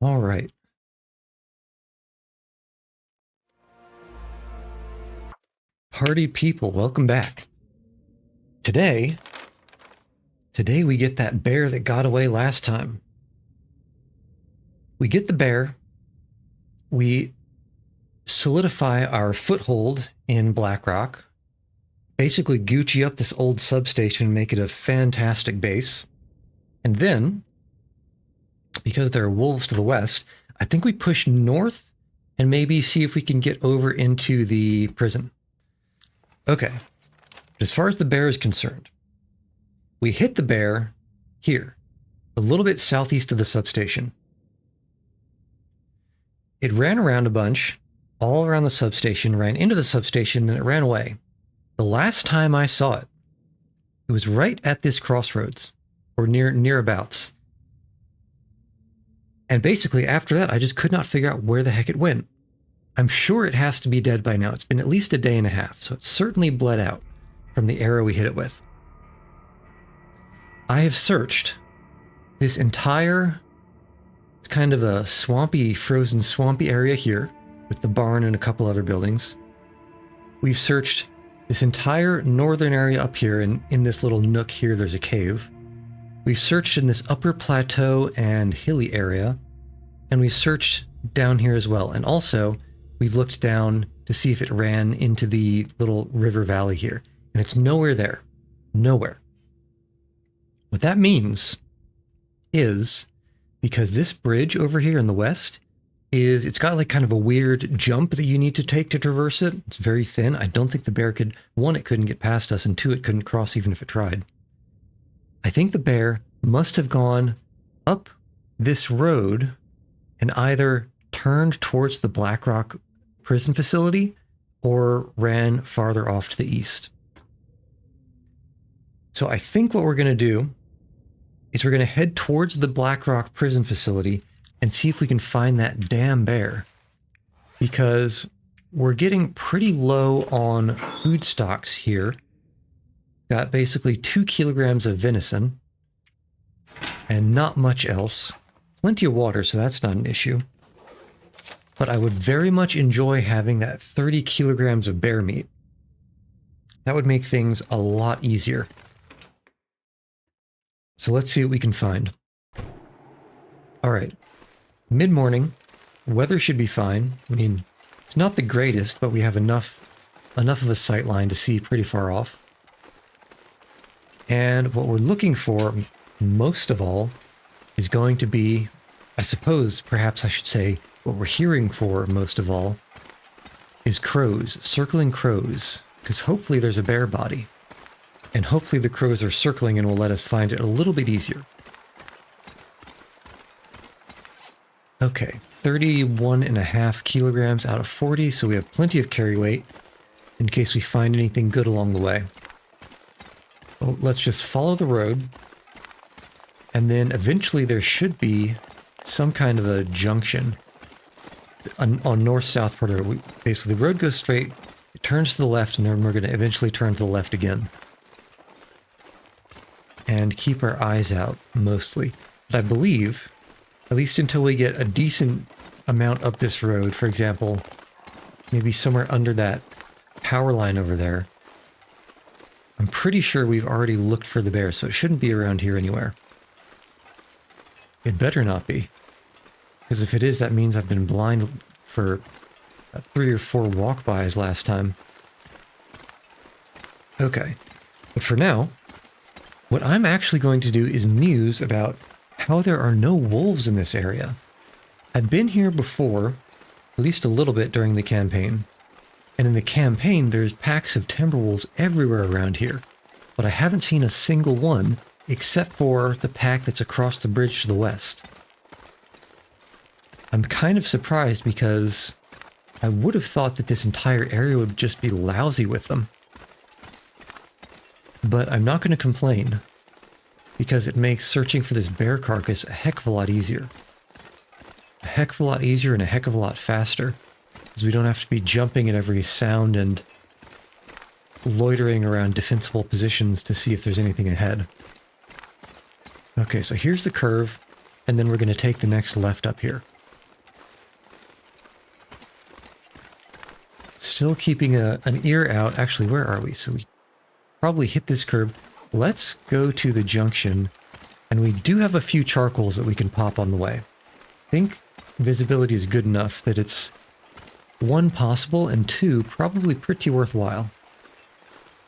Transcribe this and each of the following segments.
All right. Party people, welcome back. Today we get that bear that got away last time. We get the bear. We solidify our foothold in Blackrock. Basically Gucci up this old substation, make it a fantastic base. And then, because there are wolves to the west, I think we push north and maybe see if we can get over into the prison. Okay, but as far as the bear is concerned, we hit the bear here, a little bit southeast of the substation. It ran around a bunch, all around the substation, ran into the substation, then it ran away. The last time I saw it, it was right at this crossroads, or nearabouts. And basically, after that, I just could not figure out where the heck it went. I'm sure it has to be dead by now. It's been at least a day and a half, so it's certainly bled out from the arrow we hit it with. I have searched this entire, it's kind of a swampy, frozen swampy area here, with the barn and a couple other buildings. We've searched this entire northern area up here, and in this little nook here, there's a cave. We've searched in this upper plateau and hilly area, and we've searched down here as well. And also, we've looked down to see if it ran into the little river valley here, and it's nowhere there. Nowhere. What that means is, because this bridge over here in the west it's got like kind of a weird jump that you need to take to traverse it. It's very thin. I don't think the bear could, one, it couldn't get past us, and two, it couldn't cross even if it tried. I think the bear must have gone up this road and either turned towards the Blackrock prison facility or ran farther off to the east. So I think what we're going to do is we're going to head towards the Blackrock prison facility and see if we can find that damn bear, because we're getting pretty low on food stocks here. Got basically 2 kilograms of venison and not much else. Plenty of water, so that's not an issue. But I would very much enjoy having that 30 kilograms of bear meat. That would make things a lot easier. So let's see what we can find. All right. Mid-morning, weather should be fine. I mean, it's not the greatest, but we have enough of a sight line to see pretty far off. And what we're looking for, most of all, is going to be, I suppose, perhaps I should say, what we're hearing for most of all, is crows, circling crows, because hopefully there's a bear body. And hopefully the crows are circling and will let us find it a little bit easier. Okay, 31.5 kilograms out of 40, so we have plenty of carry weight in case we find anything good along the way. Well, let's just follow the road, and then eventually there should be some kind of a junction on north-south part of the road. Basically, the road goes straight, it turns to the left, and then we're going to eventually turn to the left again. And keep our eyes out, mostly. But I believe, at least until we get a decent amount up this road, for example, maybe somewhere under that power line over there, I'm pretty sure we've already looked for the bear, so it shouldn't be around here anywhere. It better not be. Because if it is, that means I've been blind for 3 or 4 walk-bys last time. Okay. But for now, what I'm actually going to do is muse about how there are no wolves in this area. I've been here before, at least a little bit during the campaign. And in the campaign, there's packs of timber wolves everywhere around here. But I haven't seen a single one, except for the pack that's across the bridge to the west. I'm kind of surprised because I would have thought that this entire area would just be lousy with them. But I'm not going to complain, because it makes searching for this bear carcass a heck of a lot easier. A heck of a lot easier and a heck of a lot faster, because we don't have to be jumping at every sound and loitering around defensible positions to see if there's anything ahead. Okay, so here's the curve, and then we're going to take the next left up here. Still keeping an ear out. Actually, where are we? So we probably hit this curb. Let's go to the junction. And we do have a few charcoals that we can pop on the way. I think visibility is good enough that it's, one, possible, and two, probably pretty worthwhile.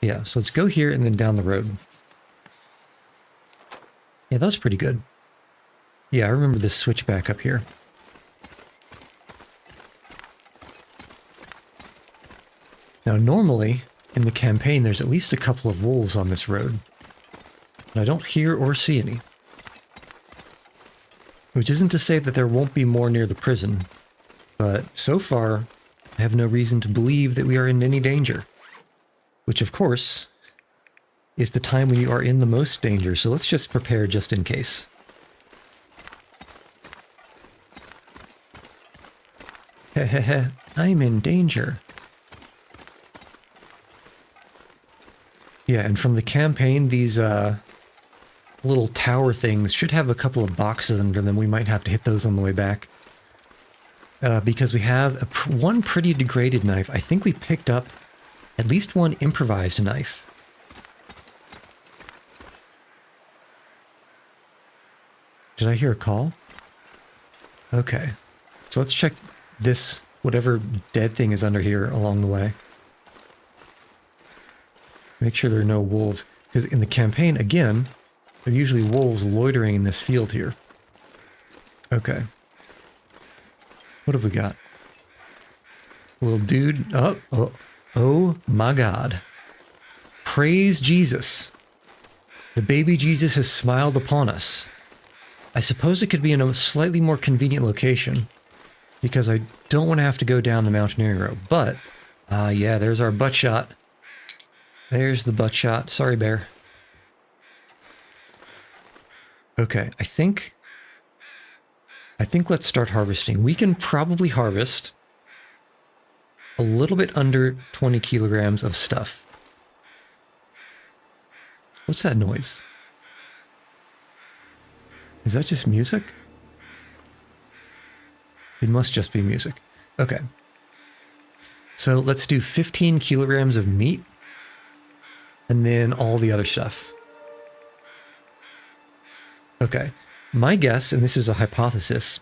Yeah, so let's go here and then down the road. Yeah, that was pretty good. Yeah, I remember this switchback up here. Now, normally, in the campaign, there's at least a couple of wolves on this road. But I don't hear or see any. Which isn't to say that there won't be more near the prison. But so far, I have no reason to believe that we are in any danger. Which, of course, is the time when you are in the most danger, so let's just prepare just in case. Hehehe, I'm in danger. Yeah, and from the campaign, these little tower things should have a couple of boxes under them. We might have to hit those on the way back. Because we have one pretty degraded knife. I think we picked up at least one improvised knife. Did I hear a call? Okay. So let's check this, whatever dead thing is under here along the way. Make sure there are no wolves. Because in the campaign, again, there are usually wolves loitering in this field here. Okay. What have we got? A little dude. Oh my God. Praise Jesus. The baby Jesus has smiled upon us. I suppose it could be in a slightly more convenient location, because I don't want to have to go down the mountaineering road. But, yeah, there's our butt shot. There's the butt shot. Sorry, bear. Okay, I think let's start harvesting. We can probably harvest a little bit under 20 kilograms of stuff. What's that noise? Is that just music? It must just be music. Okay. So let's do 15 kilograms of meat. And then all the other stuff. Okay. My guess, and this is a hypothesis,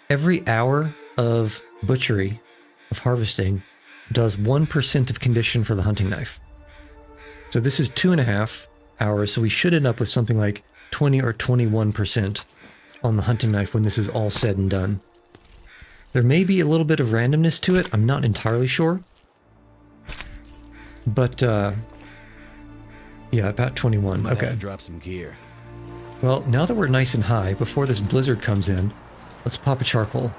every hour of butchery, of harvesting, does 1% of condition for the hunting knife. So this is 2.5 hours, so we should end up with something like 20 or 21% on the hunting knife when this is all said and done. There may be a little bit of randomness to it, I'm not entirely sure. But, yeah, about 21. Might okay. have to drop some gear. Well, now that we're nice and high, before this blizzard comes in, let's pop a charcoal.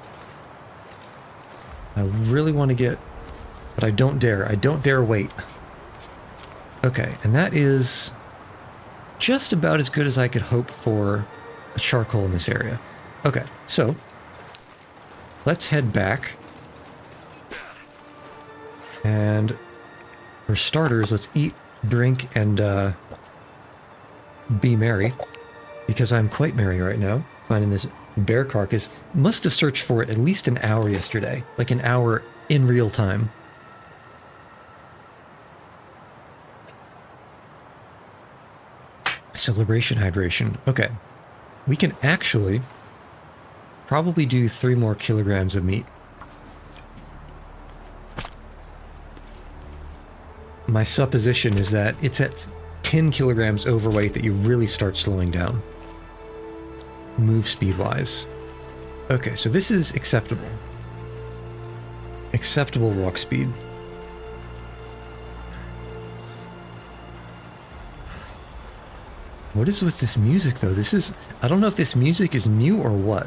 I really want to get... But I don't dare. I don't dare wait. Okay, and that is just about as good as I could hope for a charcoal in this area. Okay, so let's head back. And for starters, let's eat, drink, and be merry. Because I'm quite merry right now, finding this bear carcass. Must have searched for it at least an hour yesterday. Like an hour in real time. Celebration hydration. Okay. We can actually probably do 3 more kilograms of meat. My supposition is that it's at 10 kilograms overweight that you really start slowing down. Move speed-wise. Okay, so this is acceptable. Acceptable walk speed. What is with this music, though? This is... I don't know if this music is new or what.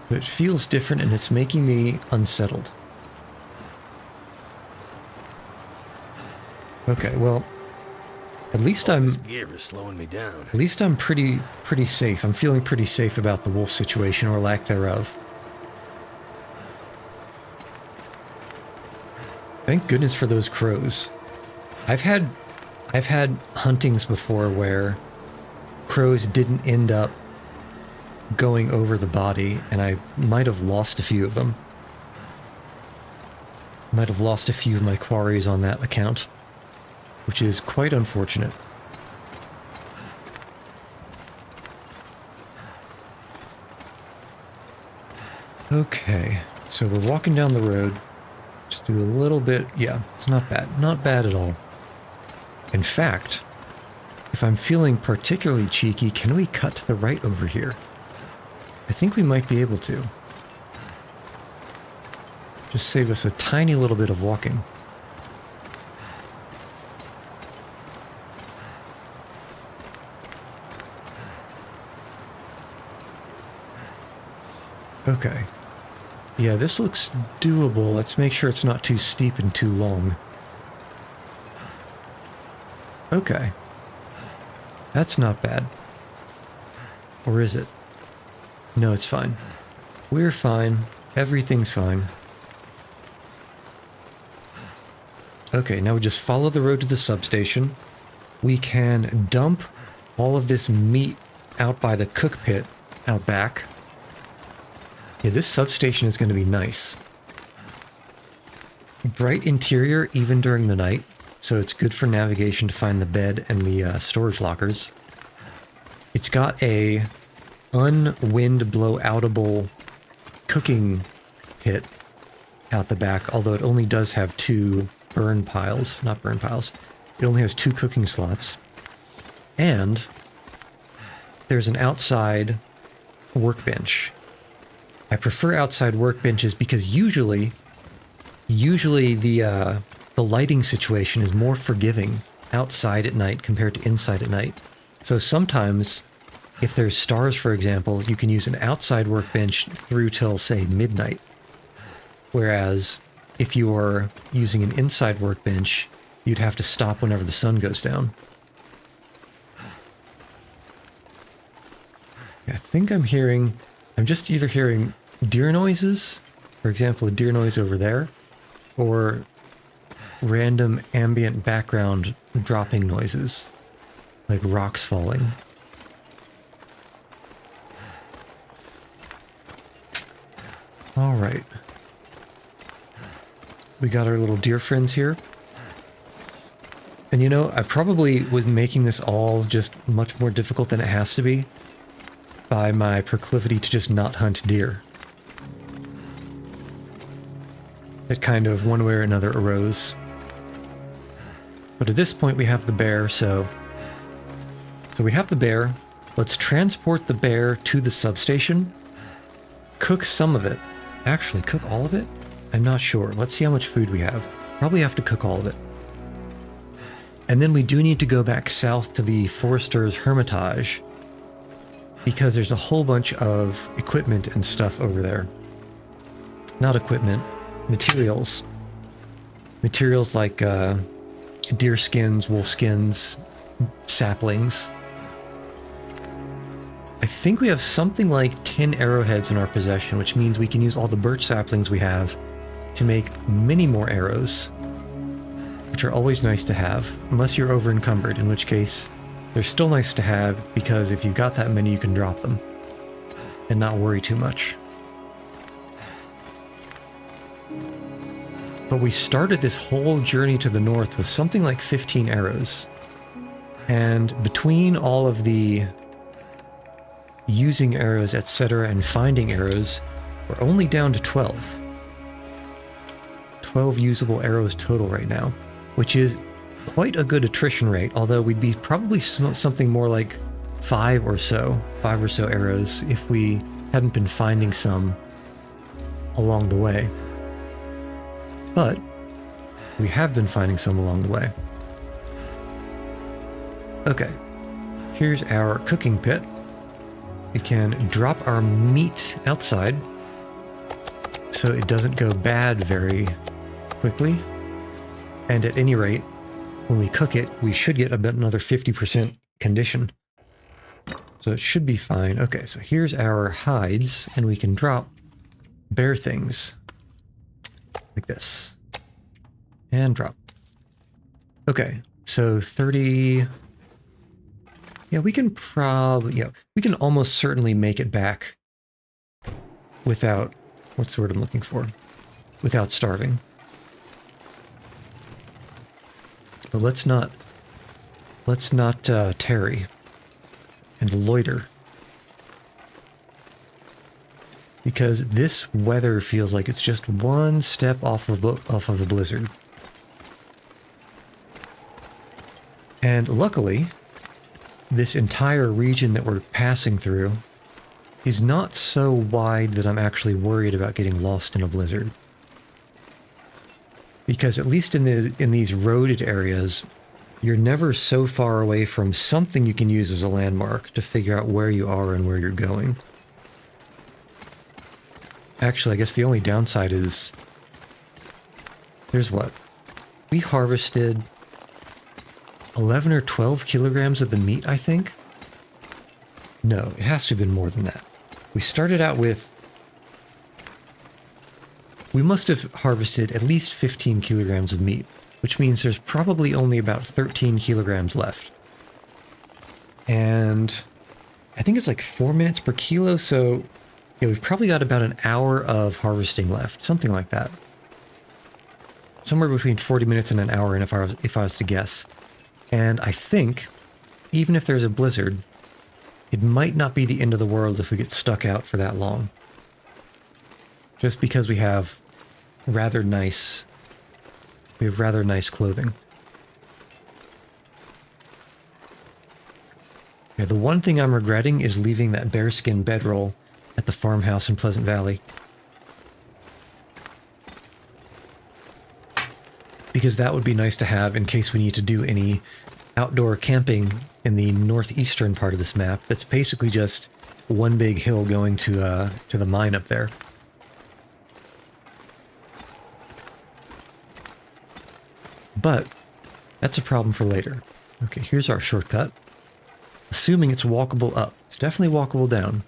But it feels different and it's making me unsettled. Okay, well... At least I'm... This gear is slowing me down. At least I'm pretty safe. I'm feeling pretty safe about the wolf situation, or lack thereof. Thank goodness for those crows. I've had huntings before where crows didn't end up going over the body, and I might have lost a few of them. Might have lost a few of my quarries on that account, which is quite unfortunate. Okay, so we're walking down the road. Just do a little bit. Yeah, it's not bad. Not bad at all. In fact, if I'm feeling particularly cheeky, can we cut to the right over here? I think we might be able to. Just save us a tiny little bit of walking. Okay. Yeah, this looks doable. Let's make sure it's not too steep and too long. Okay. That's not bad. Or is it? No, it's fine. We're fine. Everything's fine. Okay, now we just follow the road to the substation. We can dump all of this meat out by the cook pit out back. Yeah, this substation is going to be nice. Bright interior even during the night, so it's good for navigation to find the bed and the storage lockers. It's got a unwind blowoutable cooking pit out the back, although it only does have 2 burn piles, not burn piles. It only has 2 cooking slots. And there's an outside workbench. I prefer outside workbenches because usually the lighting situation is more forgiving outside at night compared to inside at night. So sometimes, if there's stars, for example, you can use an outside workbench through till, say, midnight. Whereas, if you're using an inside workbench, you'd have to stop whenever the sun goes down. I think I'm just either hearing deer noises, for example, a deer noise over there, or random ambient background dropping noises, like rocks falling. All right. We got our little deer friends here. And you know, I probably was making this all just much more difficult than it has to be by my proclivity to just not hunt deer. That kind of one way or another arose. But at this point we have the bear, so we have the bear. Let's transport the bear to the substation. Cook some of it. Actually, cook all of it? I'm not sure. Let's see how much food we have. Probably have to cook all of it. And then we do need to go back south to the Forester's Hermitage, because there's a whole bunch of equipment and stuff over there. Not equipment, materials. Materials like deer skins, wolf skins, saplings. I think we have something like 10 arrowheads in our possession, which means we can use all the birch saplings we have to make many more arrows, which are always nice to have, unless you're over encumbered, in which case they're still nice to have, because if you've got that many, you can drop them and not worry too much. But we started this whole journey to the north with something like 15 arrows. And between all of the using arrows, etc., and finding arrows, we're only down to 12. 12 usable arrows total right now, which is quite a good attrition rate, although we'd be probably something more like 5 or so arrows if we hadn't been finding some along the way. But we have been finding some along the way. Okay, here's our cooking pit. We can drop our meat outside so it doesn't go bad very quickly. And at any rate, when we cook it, we should get about another 50% condition. So it should be fine. Okay, so here's our hides, and we can drop bear things like this. And drop. Okay, so 30... Yeah, we can we can almost certainly make it back without, what's the word I'm looking for? Without starving. But let's not tarry and loiter. Because this weather feels like it's just one step off of a blizzard. And luckily, this entire region that we're passing through is not so wide that I'm actually worried about getting lost in a blizzard. Because at least in these roaded areas, you're never so far away from something you can use as a landmark to figure out where you are and where you're going. Actually, I guess the only downside is... There's what? We harvested 11 or 12 kilograms of the meat, I think? No, it has to have been more than that. We started out with... We must have harvested at least 15 kilograms of meat, which means there's probably only about 13 kilograms left. And I think it's like 4 minutes per kilo, so yeah, we've probably got about an hour of harvesting left, something like that. Somewhere between 40 minutes and an hour, and if I was to guess. And I think, even if there's a blizzard, it might not be the end of the world if we get stuck out for that long. Just because we have rather nice clothing. Yeah, the one thing I'm regretting is leaving that bearskin bedroll at the farmhouse in Pleasant Valley. Because that would be nice to have in case we need to do any outdoor camping in the northeastern part of this map. That's basically just one big hill going to the mine up there. But that's a problem for later. Okay, here's our shortcut. Assuming it's walkable up. It's definitely walkable down.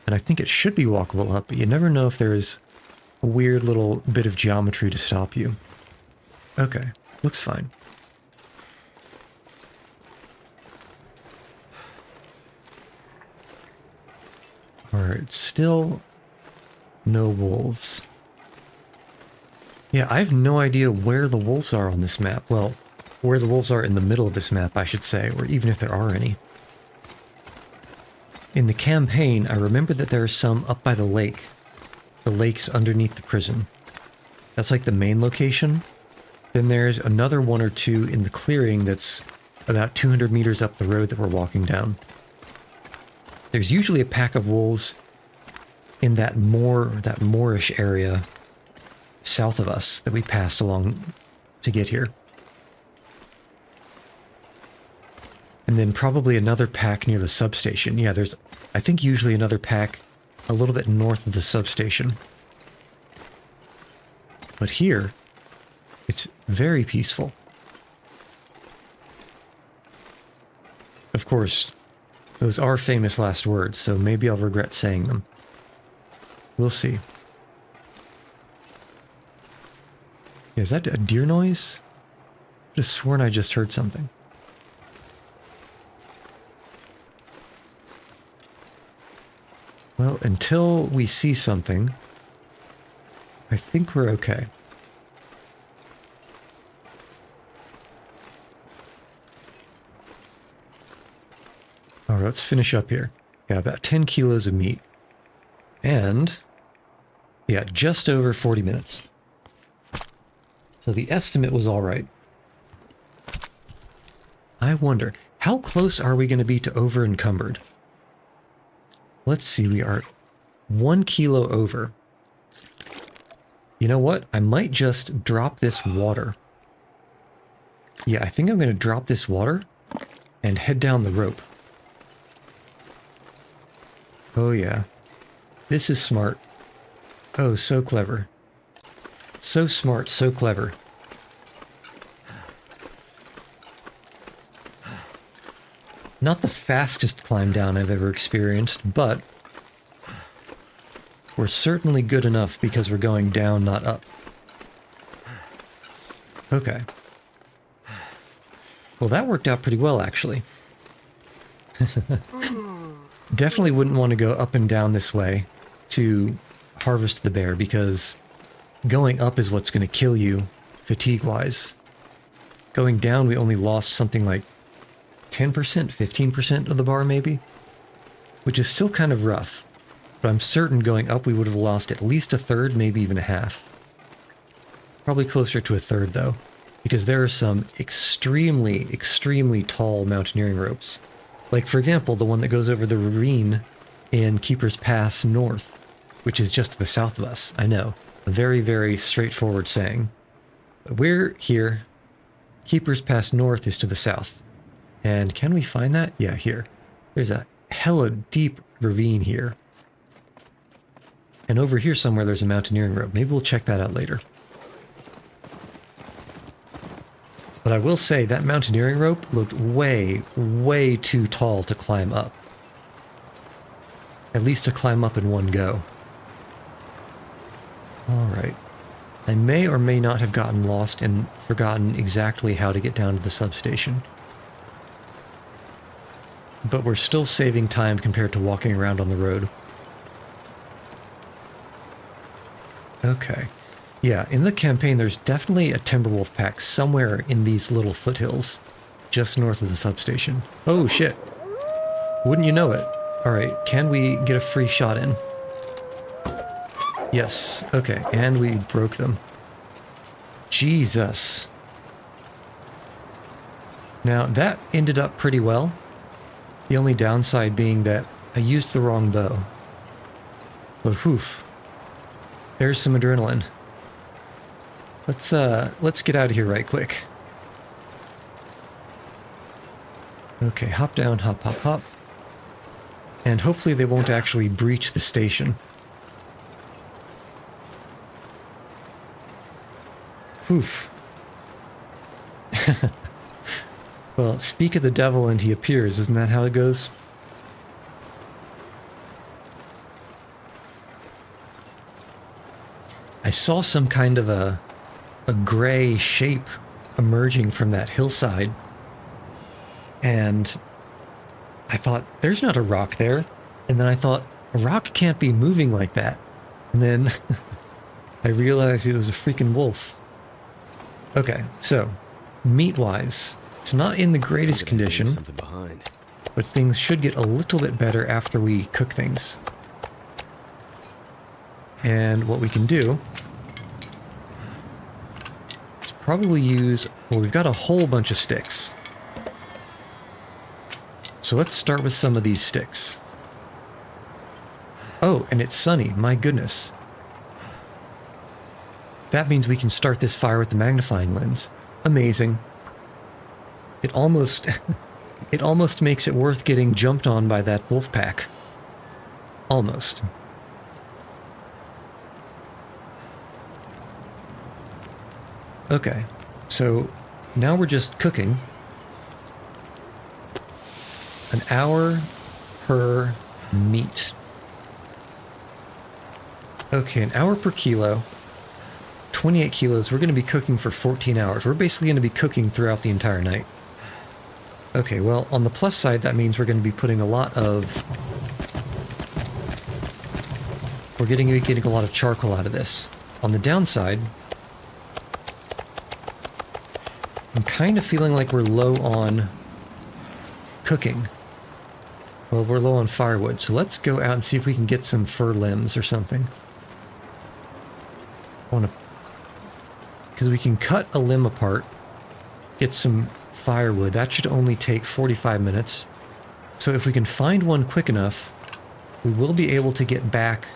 And I think it should be walkable up, but you never know if there's a weird little bit of geometry to stop you. Okay, looks fine. Alright, still no wolves. Yeah, I have no idea where the wolves are on this map. Well, where the wolves are in the middle of this map, I should say, or even if there are any. In the campaign, I remember that there are some up by the lake. The lake's underneath the prison. That's like the main location. Then there's another one or two in the clearing that's about 200 meters up the road that we're walking down. There's usually a pack of wolves in that moorish area south of us that we passed along to get here. And then probably another pack near the substation. Yeah, there's, I think, usually another pack a little bit north of the substation. But here, it's very peaceful. Of course, those are famous last words, so maybe I'll regret saying them. We'll see. Is that a deer noise? I just sworn I just heard something. Well, until we see something, I think we're okay. Alright, let's finish up here. Yeah, about 10 kilos of meat. And, yeah, just over 40 minutes. So the estimate was alright. I wonder, how close are we going to be to over encumbered? Let's see, we are 1 kilo over. You know what? I might just drop this water. Yeah, I think I'm going to drop this water and head down the rope. Oh yeah. This is smart. Oh, so clever. So smart, so clever. Not the fastest climb down I've ever experienced, but we're certainly good enough because we're going down, not up. Okay. Well, that worked out pretty well, actually. Definitely wouldn't want to go up and down this way to harvest the bear, because going up is what's going to kill you, fatigue-wise. going down, we only lost something like 10%, 15% of the bar maybe, which is still kind of rough. But I'm certain going up we would have lost at least a third, maybe even a half. Probably closer to a third though, because there are some extremely, extremely tall mountaineering ropes. Like for example, the one that goes over the ravine in Keeper's Pass North, which is just to the south of us. I know, a very, very straightforward saying. But we're here. Keeper's Pass North is to the south. And can we find that? Yeah, here. There's a hella deep ravine here. And over here somewhere there's a mountaineering rope. Maybe we'll check that out later. But I will say that mountaineering rope looked way, way too tall to climb up. At least to climb up in one go. Alright. I may or may not have gotten lost and forgotten exactly how to get down to the substation. But we're still saving time compared to walking around on the road. Okay. Yeah, in the campaign there's definitely a Timberwolf pack somewhere in these little foothills, just north of the substation. Oh shit. Wouldn't you know it? Alright, can we get a free shot in? Yes, okay, and we broke them. Jesus. Now, that ended up pretty well. The only downside being that I used the wrong bow. But whew. There's some adrenaline. Let's get out of here right quick. Okay, hop down, hop, hop, hop. And hopefully they won't actually breach the station. Oof. Well, speak of the devil and he appears, isn't that how it goes? I saw some kind of a gray shape emerging from that hillside, and I thought, there's not a rock there. And then I thought, a rock can't be moving like that. And then I realized it was a freaking wolf. Okay, so, meat-wise, it's not in the greatest condition, but things should get a little bit better after we cook things. And what we can do is probably use, well, we've got a whole bunch of sticks. So let's start with some of these sticks. Oh, and it's sunny, my goodness. That means we can start this fire with the magnifying lens. Amazing. It almost makes it worth getting jumped on by that wolf pack. Almost. Okay, so now we're just cooking. An hour per meat. Okay, an hour per kilo. 28 kilos. We're going to be cooking for 14 hours. We're basically going to be cooking throughout the entire night. Okay, well, on the plus side, that means we're going to be putting a lot of... We're getting a lot of charcoal out of this. On the downside, I'm kind of feeling like we're low on cooking. Well, we're low on firewood, so let's go out and see if we can get some fir limbs or something. Because we can cut a limb apart, get some firewood. That should only take 45 minutes. So if we can find one quick enough, we will be able to get back.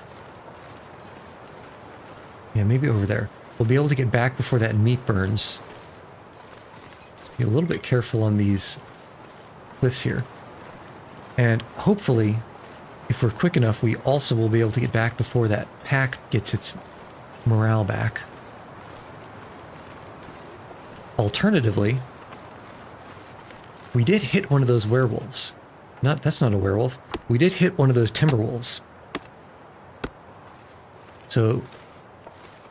Yeah, maybe over there. We'll be able to get back before that meat burns. Be a little bit careful on these cliffs here. And hopefully, if we're quick enough, we also will be able to get back before that pack gets its morale back. Alternatively, we did hit one of those werewolves. That's not a werewolf. We did hit one of those timber wolves. So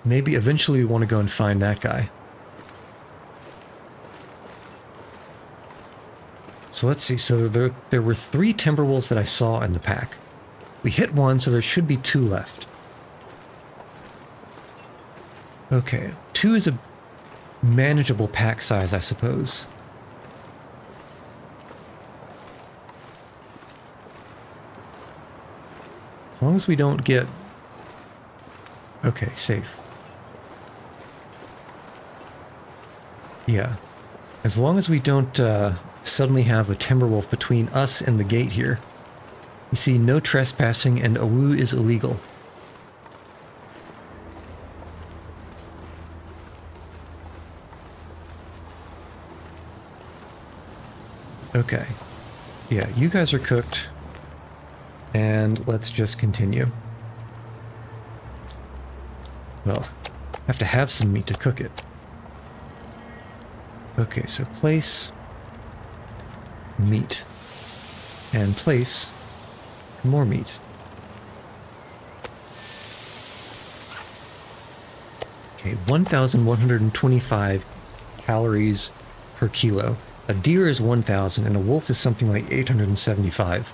maybe eventually we want to go and find that guy. So let's see. So there were 3 timber wolves that I saw in the pack. We hit one, so there should be 2 left. Okay, 2 is a manageable pack size, I suppose. As long as we don't get... Okay, safe. Yeah. As long as we don't suddenly have a timberwolf between us and the gate here. You see, no trespassing and AWU is illegal. Okay. Yeah, you guys are cooked. And let's just continue. Well, have to have some meat to cook it. Okay, so place meat. And place more meat. Okay, 1,125 calories per kilo. A deer is 1,000 and a wolf is something like 875.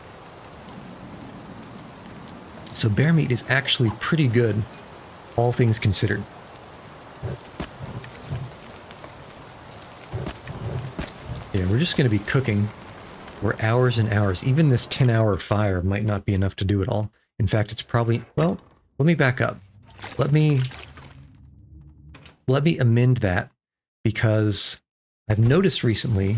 So bear meat is actually pretty good, all things considered. Yeah, we're just going to be cooking for hours and hours. Even this 10-hour fire might not be enough to do it all. In fact, it's probably... Well, let me back up. Let me amend that, because I've noticed recently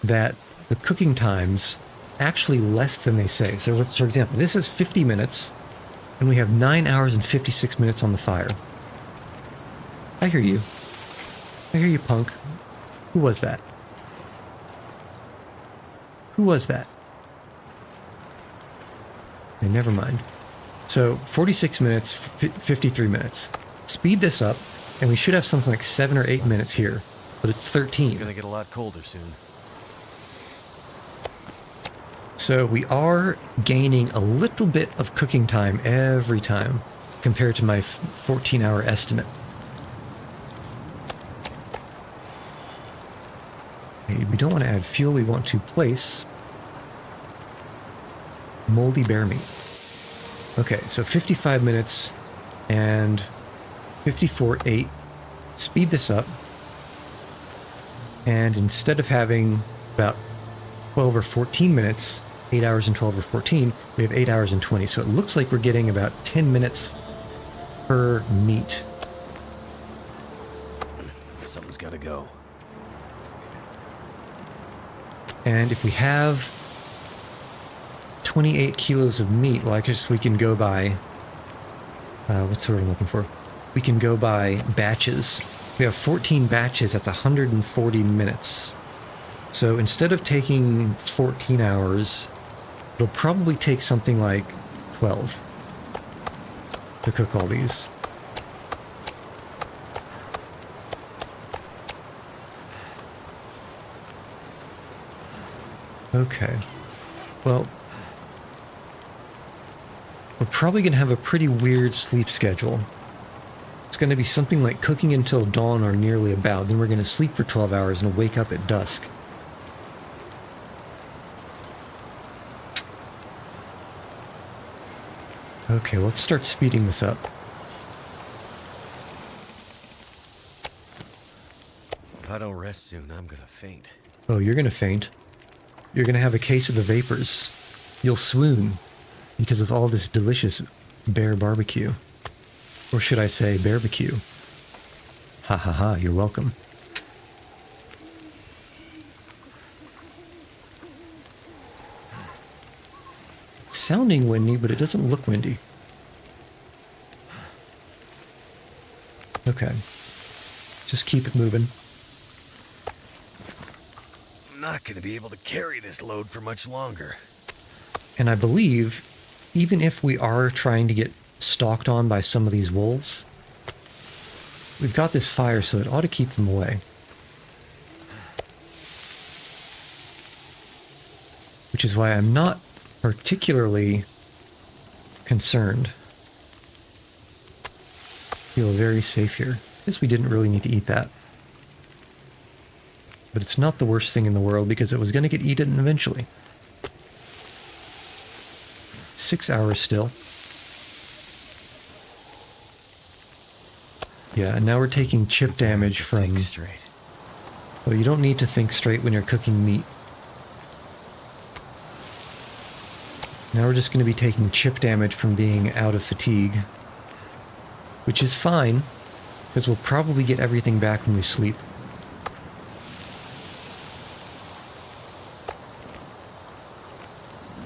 that the cooking time's actually less than they say. So, for example, this is 50 minutes, and we have 9 hours and 56 minutes on the fire. I hear you. I hear you, punk. Who was that? Who was that? Okay, never mind. So, 46 minutes, 53 minutes. Speed this up, and we should have something like 7 or 8 minutes here. But it's 13. It's gonna get a lot colder soon. So we are gaining a little bit of cooking time every time compared to my 14-hour estimate. Okay, we don't want to add fuel. We want to place moldy bear meat. Okay, so 55 minutes and 54.8. Speed this up. And instead of having about 12 or 14 minutes, 8 hours and 12 or 14, we have 8 hours and 20. So it looks like we're getting about 10 minutes per meat. Something's gotta go. And if we have 28 kilos of meat, well, I guess we can go by... what's the word I'm looking for? We can go by batches. We have 14 batches, that's 140 minutes. So instead of taking 14 hours, it'll probably take something like 12 to cook all these. Okay. Well, we're probably going to have a pretty weird sleep schedule. It's going to be something like cooking until dawn or nearly about. Then we're going to sleep for 12 hours and wake up at dusk. Okay, let's start speeding this up. If I don't rest soon, I'm gonna faint. Oh, you're going to faint. You're going to have a case of the vapors. You'll swoon because of all this delicious bear barbecue. Or should I say barbecue? Ha ha ha, you're welcome. It's sounding windy, but it doesn't look windy. Okay. Just keep it moving. I'm not gonna be able to carry this load for much longer. And I believe, even if we are trying to get stalked on by some of these wolves, we've got this fire, so it ought to keep them away. Which is why I'm not particularly concerned. Feel very safe here. Guess we didn't really need to eat that. But it's not the worst thing in the world because it was going to get eaten eventually. 6 hours still. Yeah, and now we're taking chip damage from... Think straight. So you don't need to think straight when you're cooking meat. Now we're just going to be taking chip damage from being out of fatigue, which is fine, because we'll probably get everything back when we sleep.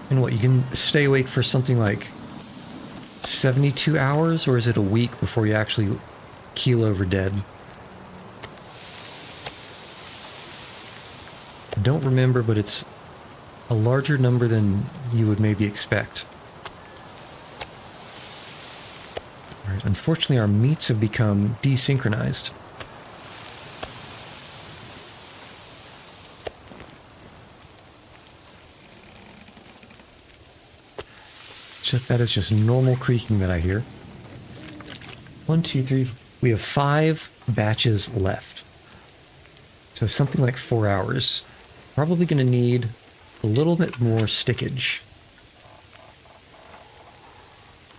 And what, you can stay awake for something like 72 hours, or is it a week before you actually keel over dead? I don't remember, but it's a larger number than you would maybe expect. Alright, unfortunately our meats have become desynchronized. That is just normal creaking that I hear. 1, 2, 3. We have 5 batches left. So something like 4 hours. Probably going to need a little bit more stickage.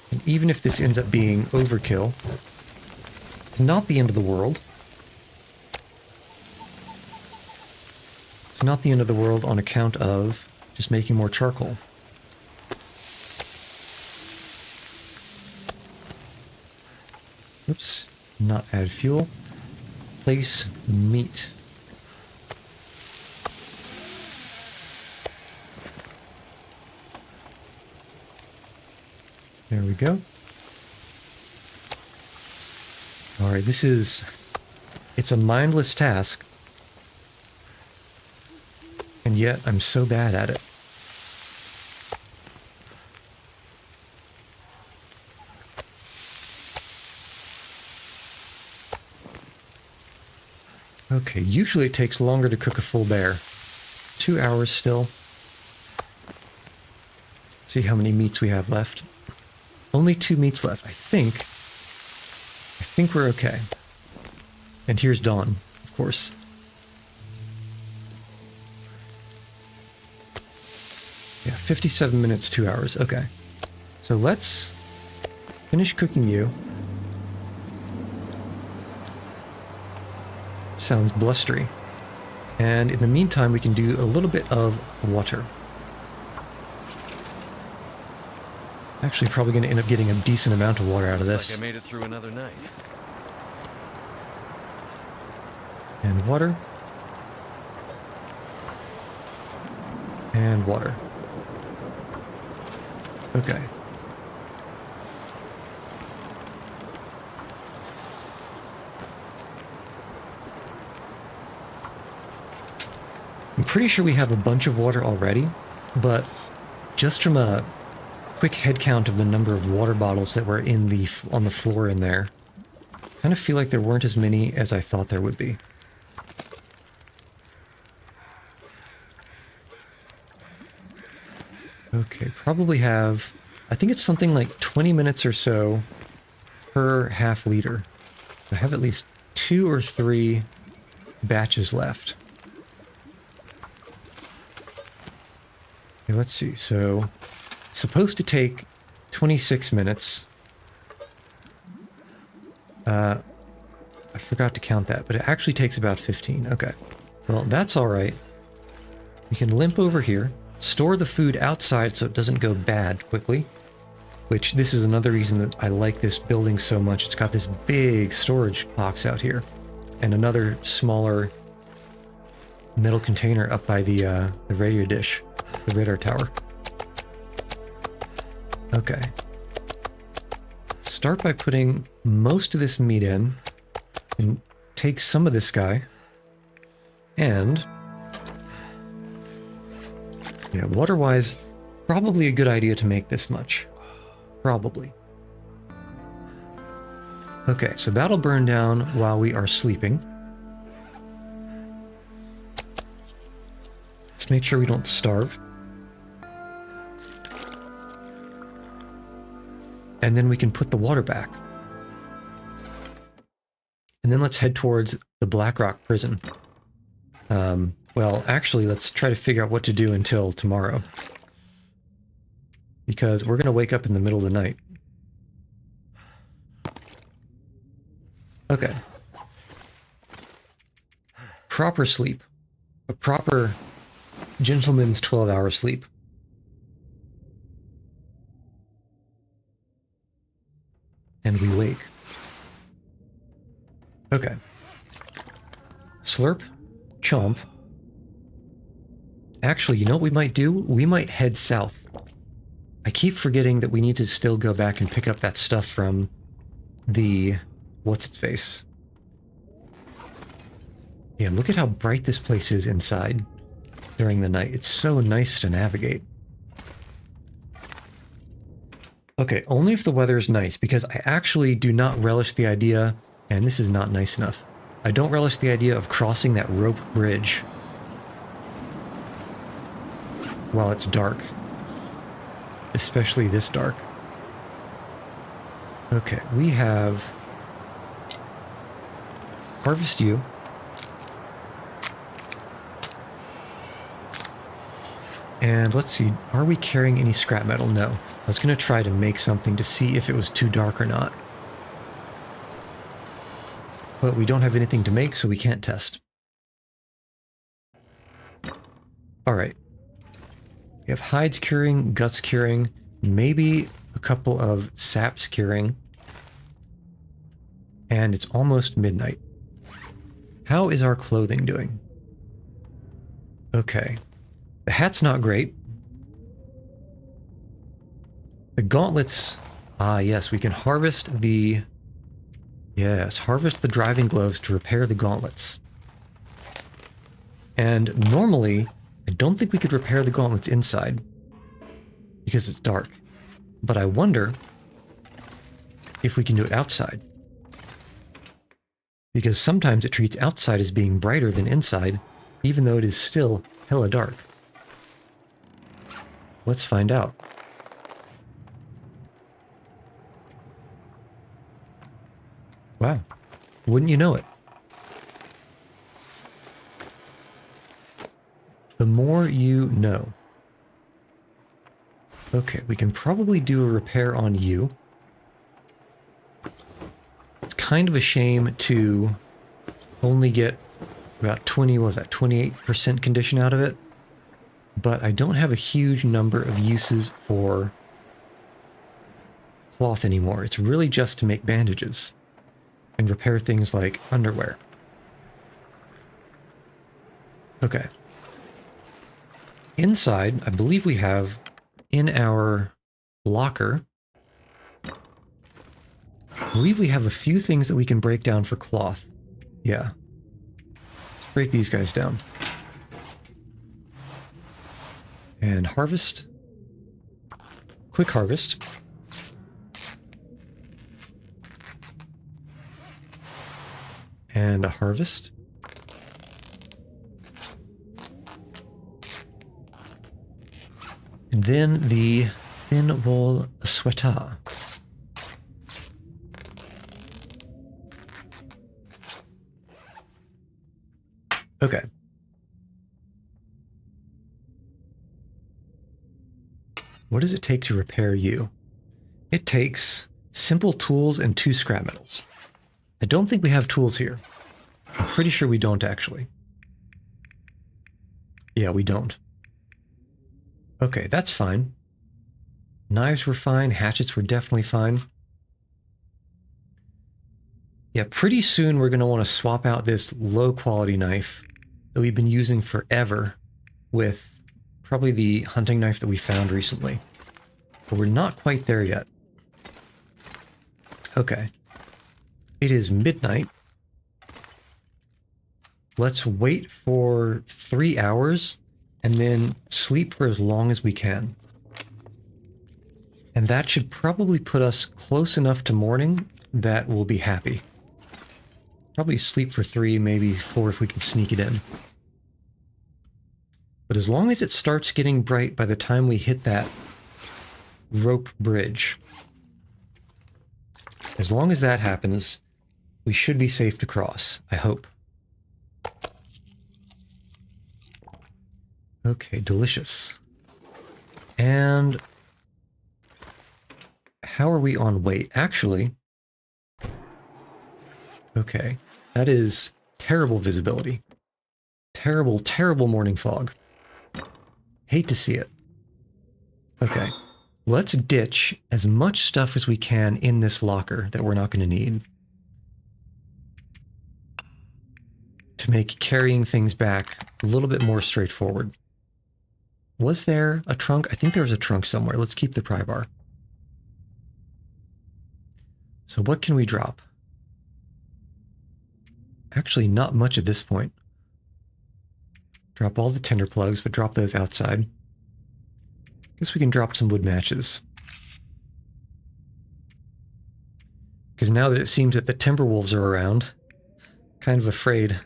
And even if this ends up being overkill, it's not the end of the world. It's not the end of the world on account of just making more charcoal. Oops, not add fuel. Place meat. There we go. Alright, it's a mindless task. And yet, I'm so bad at it. Okay, usually it takes longer to cook a full bear. 2 hours still. See how many meats we have left. Only 2 meats left, I think. I think we're okay. And here's Dawn, of course. Yeah, 57 minutes, 2 hours. Okay. So let's finish cooking you. Sounds blustery. And in the meantime, we can do a little bit of water. Actually, probably going to end up getting a decent amount of water out of this. Like I made it through another night. And water. And water. Okay. I'm pretty sure we have a bunch of water already, but just from a quick head count of the number of water bottles that were on the floor in there, I kind of feel like there weren't as many as I thought there would be. Okay, probably have, I think it's something like 20 minutes or so per half liter. I have at least 2 or 3 batches left. Okay, let's see, so it's supposed to take 26 minutes. I forgot to count that, but it actually takes about 15. Okay, well, that's all right. We can limp over here, store the food outside so it doesn't go bad quickly, which this is another reason that I like this building so much. It's got this big storage box out here and another smaller metal container up by the radio dish, the radar tower. Okay. Start by putting most of this meat in and take some of this guy. And yeah, water-wise, probably a good idea to make this much. Probably. Okay, so that'll burn down while we are sleeping. Let's make sure we don't starve. And then we can put the water back. And then let's head towards the Blackrock prison. Well, actually, let's try to figure out what to do until tomorrow. Because we're going to wake up in the middle of the night. Okay. proper sleep. A proper gentleman's 12-hour sleep. And we wake. Okay. Slurp. Chomp. Actually, you know what we might do? We might head south. I keep forgetting that we need to still go back and pick up that stuff from the... what's-its-face? Yeah, look at how bright this place is inside during the night. It's so nice to navigate. Okay, only if the weather is nice, because I actually do not relish the idea, and this is not nice enough. I don't relish the idea of crossing that rope bridge while it's dark. Especially this dark. Okay, we have Harvest You. And let's see, are we carrying any scrap metal? No. I was going to try to make something to see if it was too dark or not. But we don't have anything to make, so we can't test. Alright. We have hides curing, guts curing, maybe a couple of saps curing. And it's almost midnight. How is our clothing doing? Okay. The hat's not great. The gauntlets... Ah, yes, we can harvest the... Yes, harvest the driving gloves to repair the gauntlets. And normally, I don't think we could repair the gauntlets inside, because it's dark. But I wonder if we can do it outside. Because sometimes it treats outside as being brighter than inside, even though it is still hella dark. Let's find out. Wow. Wouldn't you know it? The more you know. Okay, we can probably do a repair on you. It's kind of a shame to only get about 28% condition out of it. But I don't have a huge number of uses for cloth anymore. It's really just to make bandages and repair things like underwear. Okay. Inside, I believe we have in our locker, I believe we have a few things that we can break down for cloth. Yeah. Let's break these guys down. And harvest. Quick harvest. And a harvest. And then the thin wool sweater. Okay. What does it take to repair you? It takes simple tools and 2 scrap metals. I don't think we have tools here. I'm pretty sure we don't, actually. Yeah, we don't. Okay, that's fine. Knives were fine. Hatchets were definitely fine. Yeah, pretty soon we're going to want to swap out this low-quality knife that we've been using forever with probably the hunting knife that we found recently. But we're not quite there yet. Okay. It is midnight. Let's wait for 3 hours and then sleep for as long as we can. And that should probably put us close enough to morning that we'll be happy. Probably sleep for 3, maybe 4 if we can sneak it in. But as long as it starts getting bright by the time we hit that rope bridge, as long as that happens, we should be safe to cross, I hope. Okay, delicious. And how are we on weight? Actually, okay, that is terrible visibility. Terrible, terrible morning fog. Hate to see it. Okay. Let's ditch as much stuff as we can in this locker that we're not going to need to make carrying things back a little bit more straightforward. Was there a trunk? I think there was a trunk somewhere. Let's keep the pry bar. So what can we drop? Actually, not much at this point. Drop all the tinder plugs, but drop those outside. Guess we can drop some wood matches. Because now that it seems that the timber wolves are around, kind of afraid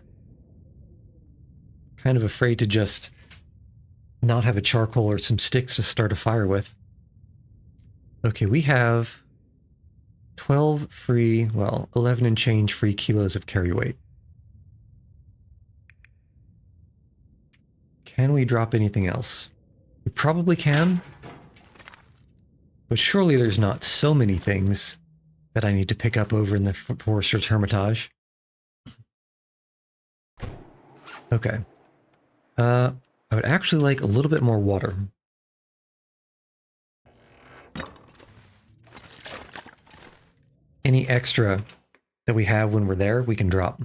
to just not have a charcoal or some sticks to start a fire with. Okay, we have 12 free, well, 11 and change free kilos of carry weight. Can we drop anything else? We probably can, but surely there's not so many things that I need to pick up over in the Forester's Hermitage. Okay. I would actually like a little bit more water. Any extra that we have when we're there, we can drop.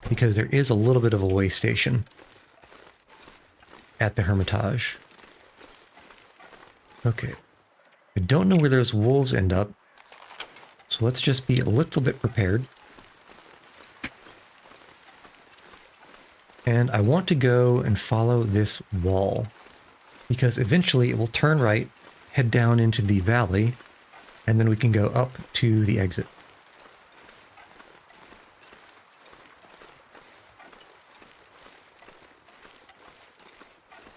Because there is a little bit of a way station at the Hermitage. Okay. I don't know where those wolves end up, so let's just be a little bit prepared. And I want to go and follow this wall, because eventually it will turn right, head down into the valley, and then we can go up to the exit.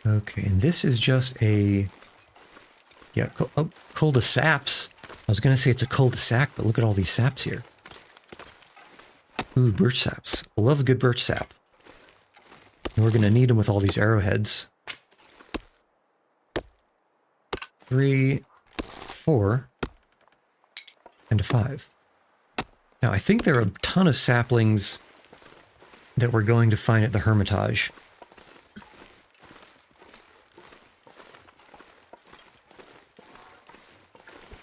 Okay, and this is just a... yeah, cul-de-saps. I was going to say it's a cul-de-sac, but look at all these saps here. Ooh, birch saps. I love a good birch sap. And we're going to need them with all these arrowheads. 3, 4, and a 5. Now, I think there are a ton of saplings that we're going to find at the Hermitage.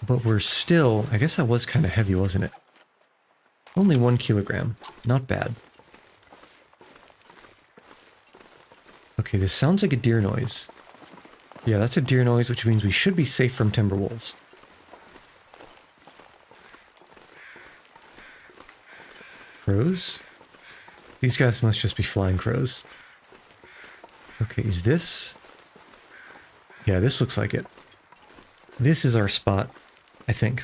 But we're still... I guess that was kind of heavy, wasn't it? Only 1 kilogram. Not bad. Okay, this sounds like a deer noise. Yeah, that's a deer noise, which means we should be safe from timber wolves. Crows? These guys must just be flying crows. Okay, is this... yeah, this looks like it. This is our spot, I think.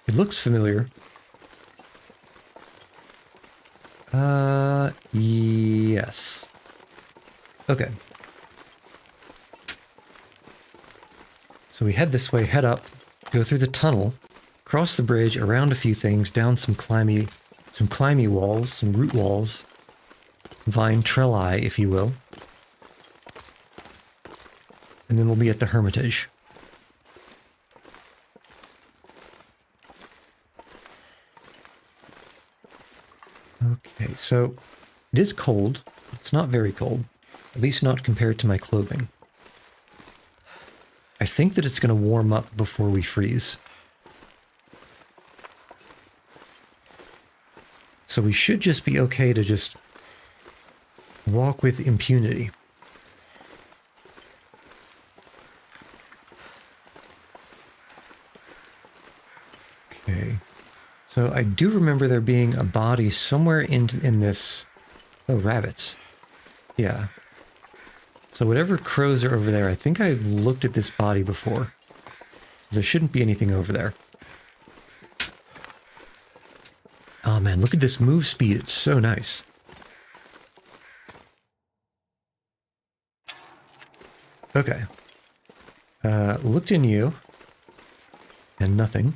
It looks familiar. Yes. Okay. So we head this way, head up, go through the tunnel, cross the bridge, around a few things, down some climby walls, some root walls, vine trelli, if you will. And then we'll be at the Hermitage. Okay, so it is cold. It's not very cold, at least not compared to my clothing. I think that it's going to warm up before we freeze. So we should just be okay to just walk with impunity. Okay. So I do remember there being a body somewhere in this... oh, rabbits. Yeah. So whatever crows are over there, I think I looked at this body before. There shouldn't be anything over there. Oh man, look at this move speed. It's so nice. Okay. Looked in you. And nothing.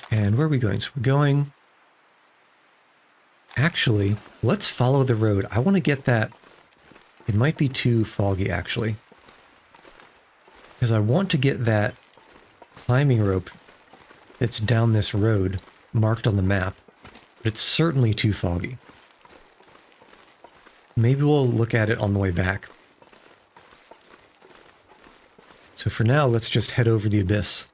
And where are we going? So we're going... actually, let's follow the road. I want to get that... it might be too foggy, actually. Because I want to get that climbing rope that's down this road, marked on the map, but it's certainly too foggy. Maybe we'll look at it on the way back. So for now, let's just head over the abyss.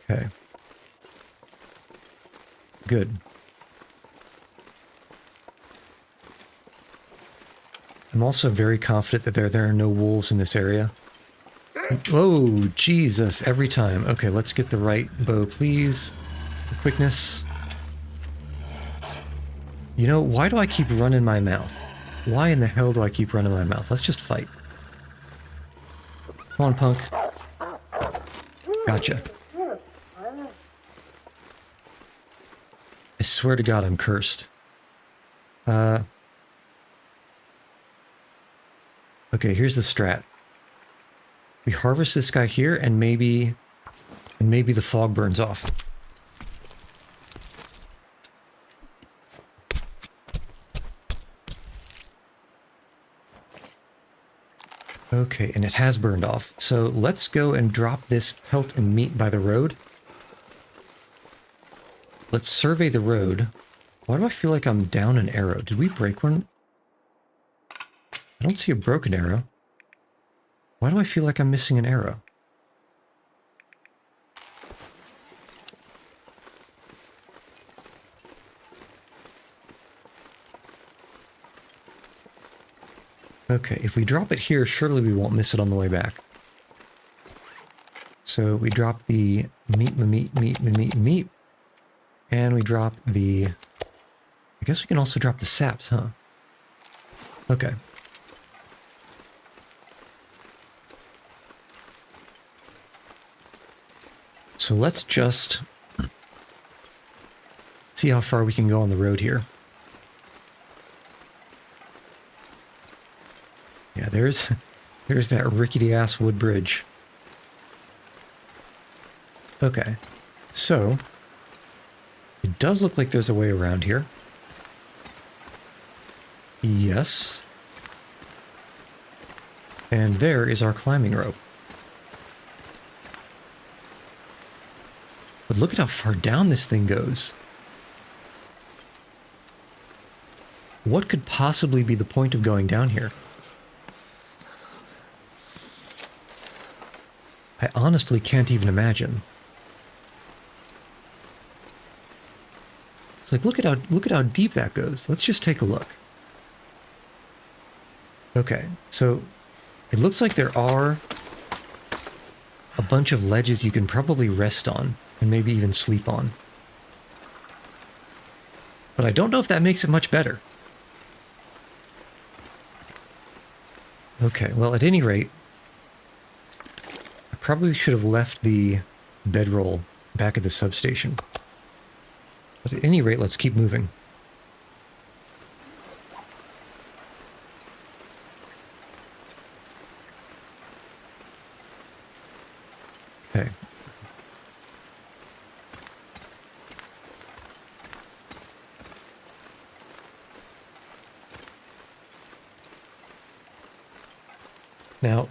Okay. Good. I'm also very confident that there are no wolves in this area. Oh, Jesus, every time. Okay, let's get the right bow, please. The quickness. You know, why do I keep running my mouth? Why in the hell do I keep running my mouth? Let's just fight. Come on, punk. Gotcha. I swear to God, I'm cursed. Okay, here's the strat. We harvest this guy here, and maybe the fog burns off. Okay, and it has burned off. So let's go and drop this pelt and meat by the road. Let's survey the road. Why do I feel like I'm down an arrow? Did we break one? I don't see a broken arrow. Why do I feel like I'm missing an arrow? Okay, if we drop it here, surely we won't miss it on the way back. So we drop the meat, and we drop the... I guess we can also drop the saps, huh? Okay. So let's just see how far we can go on the road here. Yeah, there's that rickety-ass wood bridge. Okay, so it does look like there's a way around here. Yes. And there is our climbing rope. But look at how far down this thing goes. What could possibly be the point of going down here? I honestly can't even imagine. It's like, look at how deep that goes. Let's just take a look. Okay, so it looks like there are a bunch of ledges you can probably rest on and maybe even sleep on. But I don't know if that makes it much better. Okay, well, at any rate, I probably should have left the bedroll back at the substation. But at any rate, let's keep moving. Okay. Now,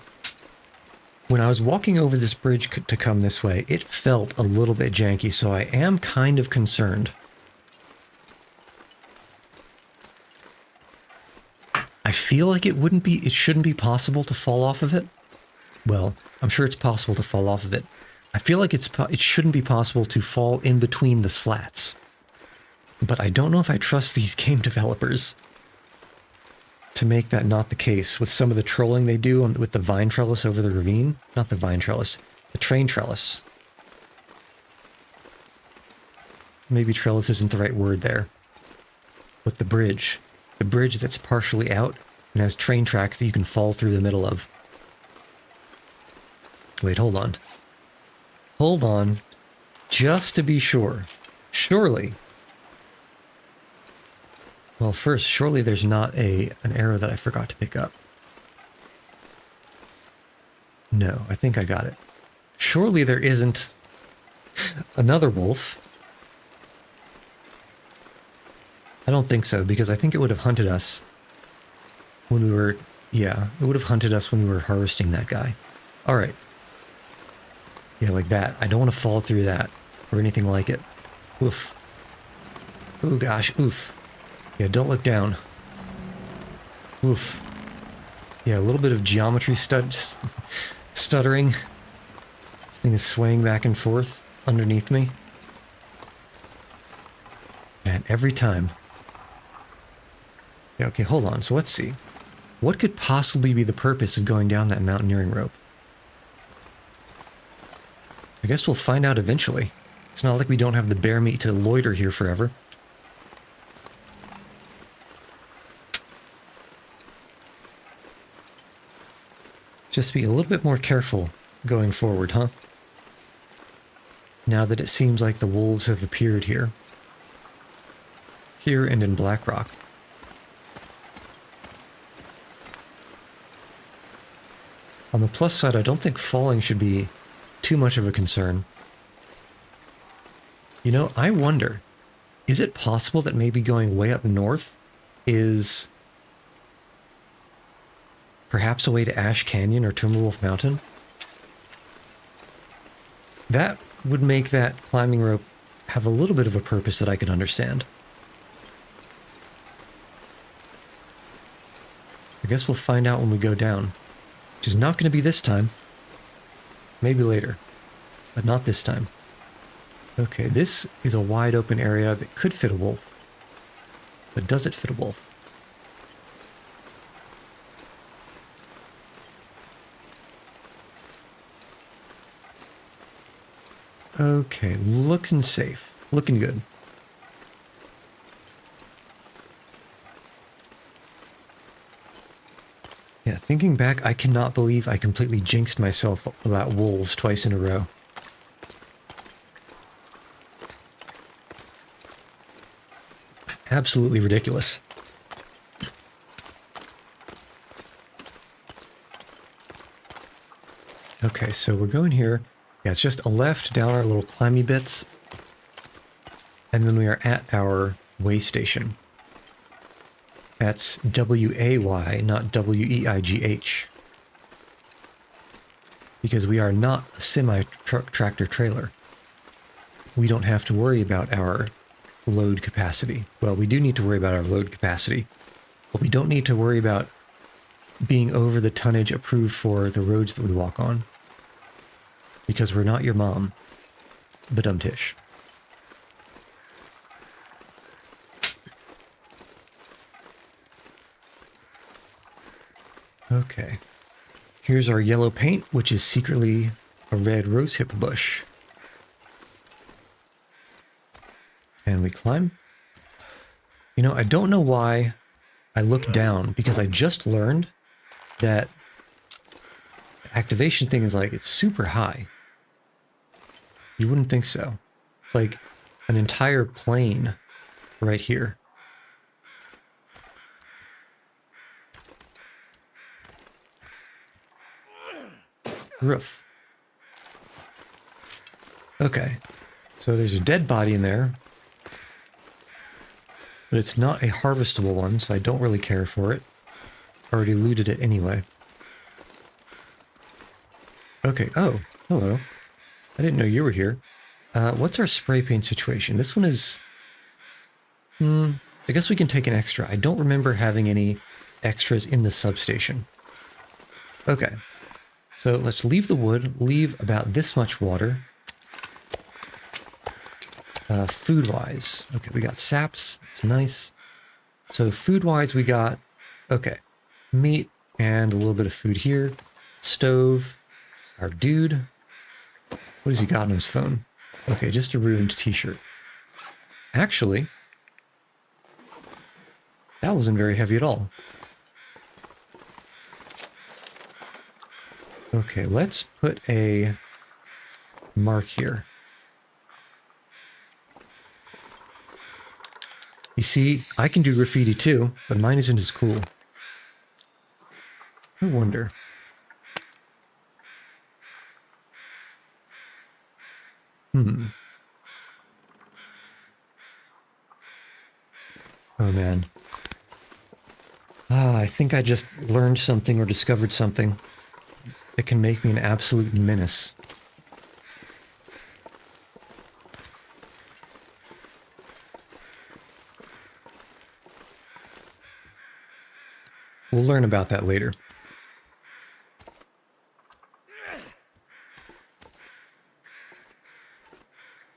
when I was walking over this bridge to come this way, it felt a little bit janky, so I am kind of concerned. I feel like it shouldn't be possible to fall off of it. Well, I'm sure it's possible to fall off of it. I feel like it shouldn't be possible to fall in between the slats. But I don't know if I trust these game developers to make that not the case with some of the trolling they do with the vine trellis over the ravine. Not the vine trellis, the train trellis. Maybe trellis isn't the right word there. But the bridge that's partially out and has train tracks that you can fall through the middle of. Wait, hold on. Hold on. Just to be sure. Surely. Well, first, surely there's not an arrow that I forgot to pick up. No, I think I got it. Surely there isn't another wolf. I don't think so, because I think it would have hunted us when we were... Yeah, it would have hunted us when we were harvesting that guy. All right. Yeah, like that. I don't want to fall through that or anything like it. Oof. Oh gosh, oof. Yeah, don't look down. Oof. Yeah, a little bit of geometry stuttering. This thing is swaying back and forth underneath me. And every time. Yeah, okay, hold on. So let's see. What could possibly be the purpose of going down that mountaineering rope? I guess we'll find out eventually. It's not like we don't have the bear meat to loiter here forever. Just be a little bit more careful going forward, huh? Now that it seems like the wolves have appeared here. Here and in Blackrock. On the plus side, I don't think falling should be too much of a concern. You know, I wonder, is it possible that maybe going way up north is perhaps a way to Ash Canyon or Timberwolf Mountain? That would make that climbing rope have a little bit of a purpose that I could understand. I guess we'll find out when we go down. Which is not going to be this time. Maybe later. But not this time. Okay, this is a wide open area that could fit a wolf. But does it fit a wolf? Okay, looking safe. Looking good. Yeah, thinking back, I cannot believe I completely jinxed myself about wolves twice in a row. Absolutely ridiculous. Okay, so we're going here. Yeah, it's just a left down our little climby bits. And then we are at our way station. That's W-A-Y, not W-E-I-G-H. Because we are not a semi-truck tractor trailer. We don't have to worry about our load capacity. Well, we do need to worry about our load capacity. But we don't need to worry about being over the tonnage approved for the roads that we walk on. Because we're not your mom. Badum-tish. Okay. Here's our yellow paint, which is secretly a red rosehip bush. And we climb. You know, I don't know why I look down, because I just learned that the activation thing is like, it's super high. You wouldn't think so. It's like an entire plane right here. Roof. Okay. So there's a dead body in there. But it's not a harvestable one, so I don't really care for it. Already looted it anyway. Okay, oh, hello. I didn't know you were here. What's our spray paint situation? This one is... I guess we can take an extra. I don't remember having any extras in the substation. Okay. So let's leave the wood, leave about this much water. Food-wise. Okay, we got saps. That's nice. So food-wise, we got... Okay. Meat and a little bit of food here. Stove. Our dude. What has he got on his phone? Okay, just a ruined t-shirt. Actually, that wasn't very heavy at all. Okay, let's put a mark here. You see, I can do graffiti too, but mine isn't as cool. I wonder. Oh man. Ah, I think I just learned something or discovered something that can make me an absolute menace. We'll learn about that later.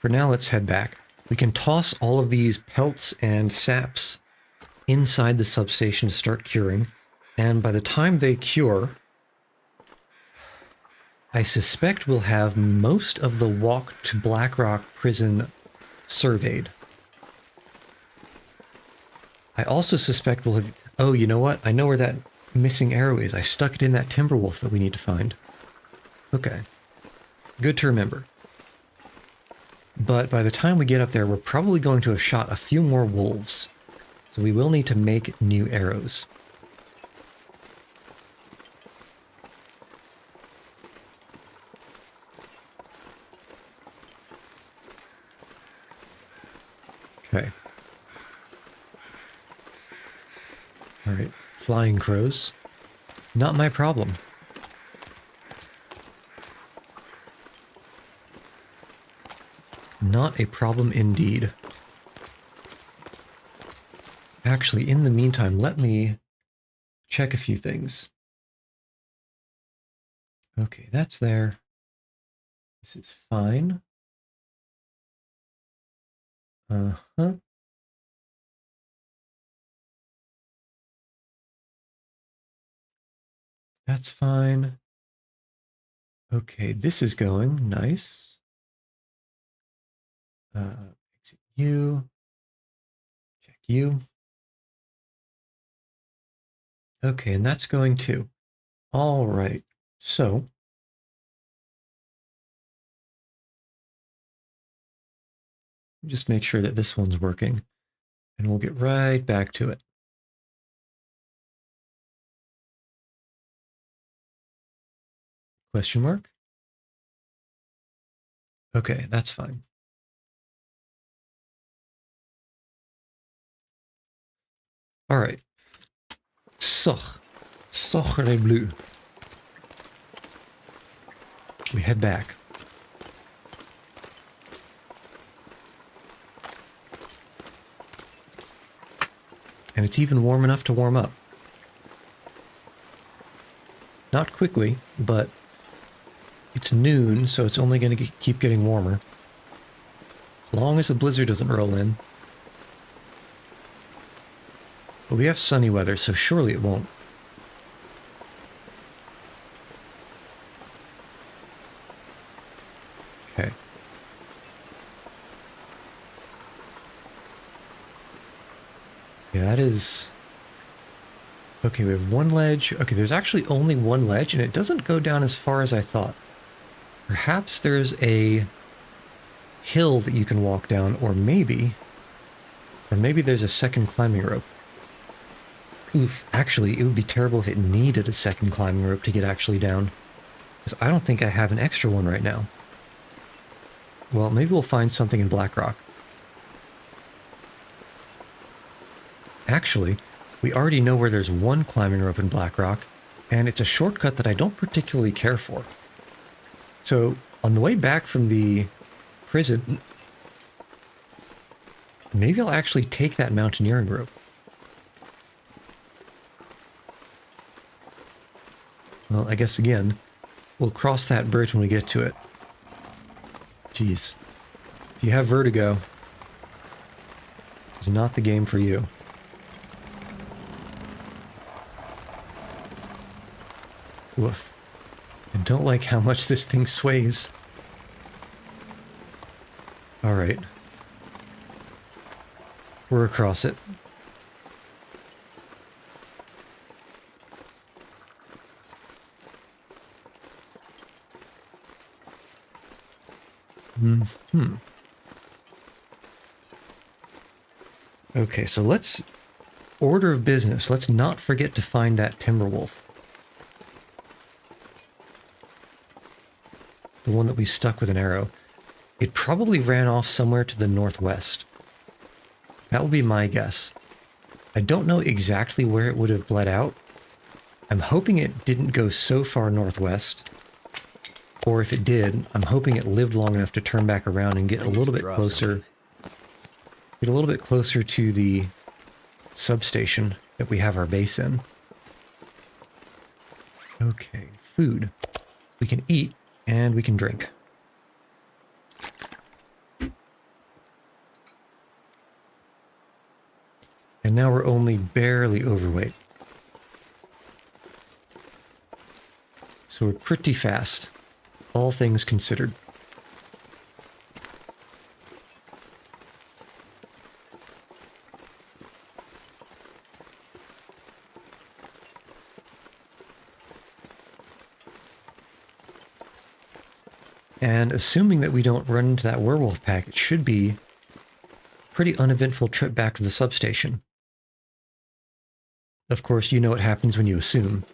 For now, let's head back. We can toss all of these pelts and saps inside the substation to start curing, and by the time they cure, I suspect we'll have most of the walk to Blackrock prison surveyed. I also suspect we'll have... Oh, you know what? I know where that missing arrow is. I stuck it in that Timberwolf that we need to find. Okay. Good to remember. But by the time we get up there, we're probably going to have shot a few more wolves. So we will need to make new arrows. Okay. Alright. Flying crows. Not my problem. Not a problem indeed. Actually, in the meantime, let me check a few things. Okay, that's there. This is fine. Uh-huh. That's fine. Okay, this is going. Nice. Exit you. Check you. Okay, and that's going too. All right. So, just make sure that this one's working, and we'll get right back to it. Question mark? Okay, that's fine. All right. Sacre bleu. We head back. And it's even warm enough to warm up. Not quickly, but it's noon, so it's only going to keep getting warmer. As long as the blizzard doesn't roll in. But we have sunny weather, so surely it won't. Okay. Yeah, that is... Okay, we have one ledge. Okay, there's actually only one ledge, and it doesn't go down as far as I thought. Perhaps there's a hill that you can walk down, or maybe there's a second climbing rope. Oof, actually, it would be terrible if it needed a second climbing rope to get actually down. Because I don't think I have an extra one right now. Well, maybe we'll find something in Blackrock. Actually, we already know where there's one climbing rope in Blackrock, and it's a shortcut that I don't particularly care for. So, on the way back from the prison, maybe I'll actually take that mountaineering rope. Well, I guess again, we'll cross that bridge when we get to it. Jeez. If you have vertigo, it's not the game for you. Woof. I don't like how much this thing sways. Alright. We're across it. Okay, so let's... Order of business. Let's not forget to find that Timberwolf. The one that we stuck with an arrow. It probably ran off somewhere to the northwest. That will be my guess. I don't know exactly where it would have bled out. I'm hoping it didn't go so far northwest. Or if it did, I'm hoping it lived long enough to turn back around and get a little bit closer. Get a little bit closer to the substation that we have our base in. Okay, food. We can eat and we can drink. And now we're only barely overweight. So we're pretty fast, all things considered. And assuming that we don't run into that werewolf pack, it should be a pretty uneventful trip back to the substation. Of course, you know what happens when you assume.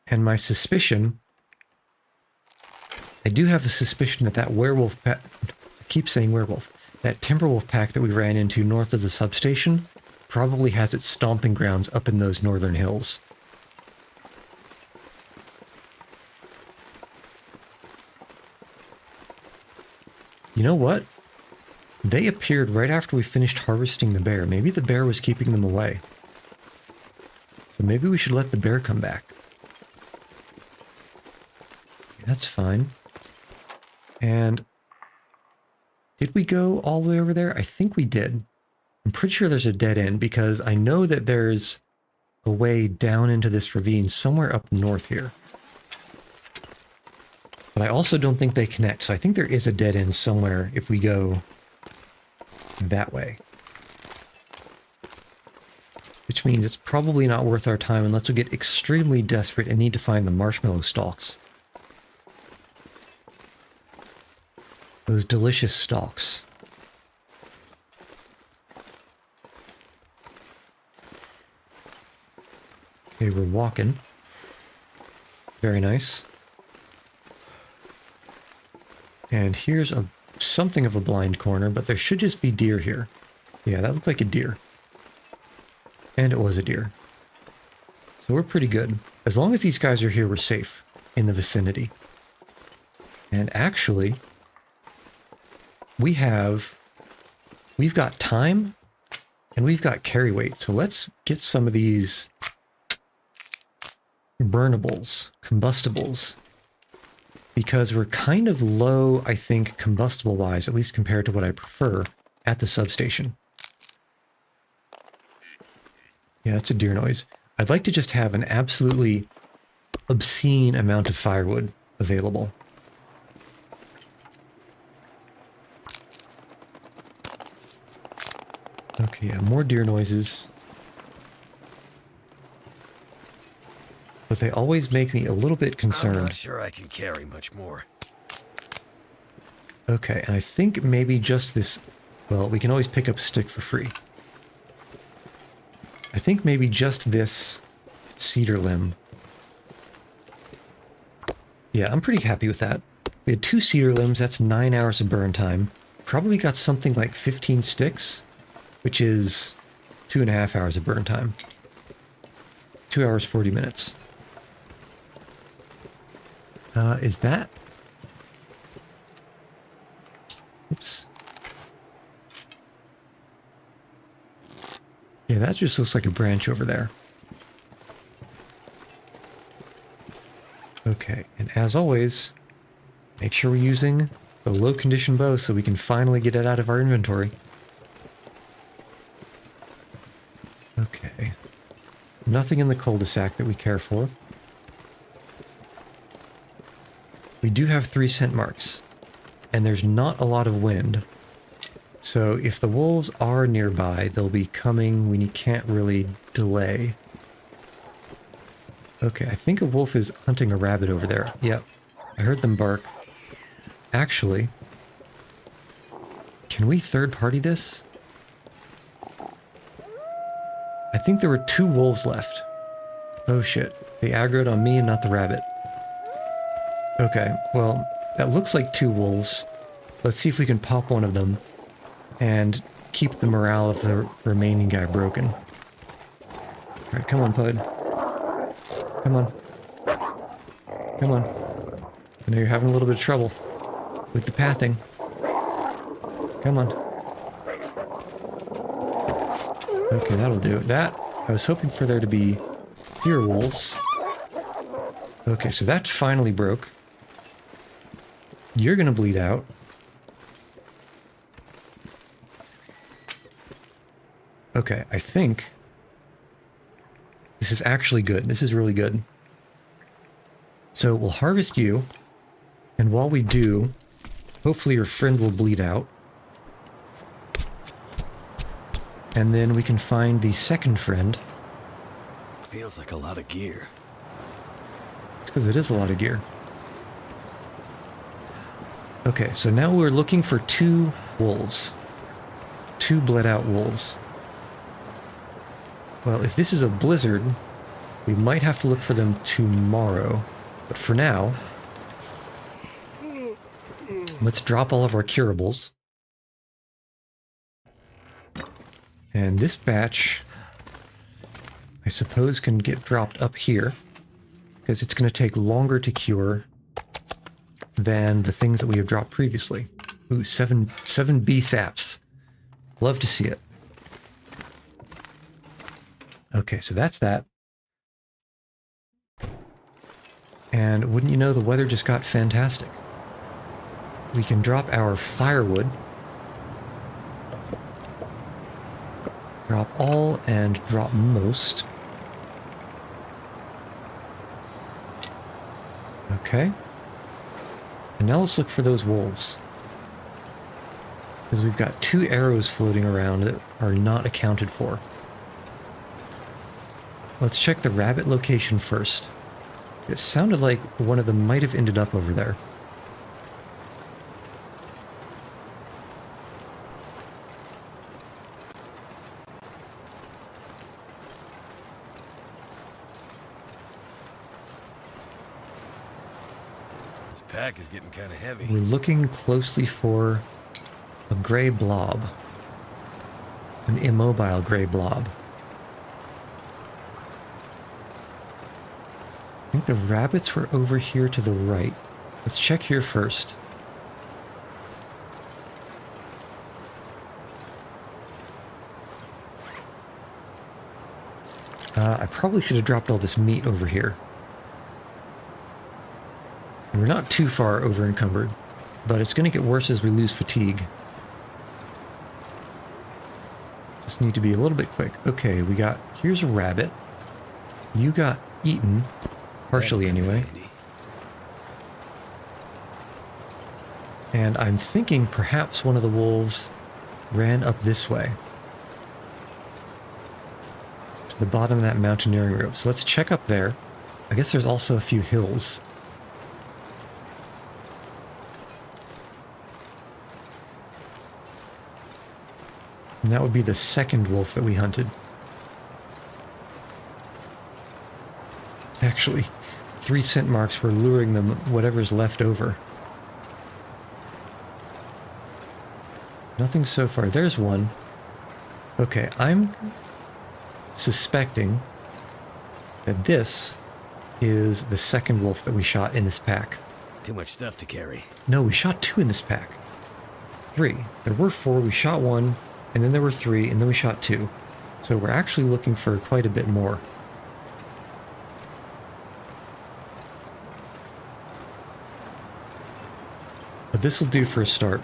And my suspicion, I do have a suspicion that that werewolf pack, I keep saying werewolf, that timberwolf pack that we ran into north of the substation probably has its stomping grounds up in those northern hills. You know what? They appeared right after we finished harvesting the bear. Maybe the bear was keeping them away. So maybe we should let the bear come back. That's fine. And did we go all the way over there? I think we did. I'm pretty sure there's a dead end because I know that there's a way down into this ravine somewhere up north here. But I also don't think they connect, so I think there is a dead end somewhere if we go that way. Which means it's probably not worth our time unless we get extremely desperate and need to find the marshmallow stalks. Those delicious stalks. Okay, we're walking. Very nice. And here's something of a blind corner, but there should just be deer here. Yeah, that looked like a deer. And it was a deer. So we're pretty good. As long as these guys are here, we're safe in the vicinity. And actually, we've got time and we've got carry weight. So let's get some of these burnables, combustibles, because we're kind of low, I think, combustible-wise, at least compared to what I prefer, at the substation. Yeah, that's a deer noise. I'd like to just have an absolutely obscene amount of firewood available. Okay, yeah, more deer noises. But they always make me a little bit concerned. I'm not sure I can carry much more. Okay, and I think maybe just this... Well, we can always pick up a stick for free. I think maybe just this cedar limb. Yeah, I'm pretty happy with that. We had 2 cedar limbs, that's 9 hours of burn time. Probably got something like 15 sticks, which is 2.5 hours of burn time. 2 hours, 40 minutes. Is that... Oops. Yeah, that just looks like a branch over there. Okay, and as always, make sure we're using the low condition bow so we can finally get it out of our inventory. Okay. Nothing in the cul-de-sac that we care for. We do have 3 scent marks, and there's not a lot of wind. So if the wolves are nearby, they'll be coming. We can't really delay. Okay, I think a wolf is hunting a rabbit over there. Yep, I heard them bark. Actually, can we third-party this? I think there were 2 wolves left. Oh shit, they aggroed on me and not the rabbit. Okay, well, that looks like 2 wolves. Let's see if we can pop one of them and keep the morale of the remaining guy broken. Alright, come on, Pud. Come on. Come on. I know you're having a little bit of trouble with the pathing. Come on. Okay, that'll do. That, I was hoping for there to be fewer wolves. Okay, so that finally broke. You're gonna bleed out. Okay, I think this is actually good. This is really good. So we'll harvest you, and while we do, hopefully your friend will bleed out. And then we can find the second friend. Feels like a lot of gear. It's because it is a lot of gear. Okay, so now we're looking for 2 wolves. 2 bled out wolves. Well, if this is a blizzard, we might have to look for them tomorrow. But for now, let's drop all of our curables. And this batch, I suppose, can get dropped up here, because it's going to take longer to cure than the things that we have dropped previously. Ooh, 7 bee saps. Love to see it. Okay, so that's that. And wouldn't you know, the weather just got fantastic. We can drop our firewood. Drop all and drop most. Okay. And now let's look for those wolves. Because we've got 2 arrows floating around that are not accounted for. Let's check the rabbit location first. It sounded like one of them might have ended up over there. This pack is getting kind of heavy. We're looking closely for a gray blob. An immobile gray blob. I think the rabbits were over here to the right. Let's check here first. I probably should have dropped all this meat over here. And we're not too far over encumbered, but it's going to get worse as we lose fatigue. Just need to be a little bit quick. Okay, here's a rabbit. You got eaten. Partially, anyway. And I'm thinking perhaps one of the wolves ran up this way. To the bottom of that mountaineering rope. So let's check up there. I guess there's also a few hills. And that would be the second wolf that we hunted. Actually, 3 scent marks were luring them whatever's left over. Nothing so far. There's one. Okay, I'm suspecting that this is the second wolf that we shot in this pack. Too much stuff to carry. No, we shot 2 in this pack. 3. There were 4, we shot 1, and then there were 3, and then we shot 2. So we're actually looking for quite a bit more. But this will do for a start.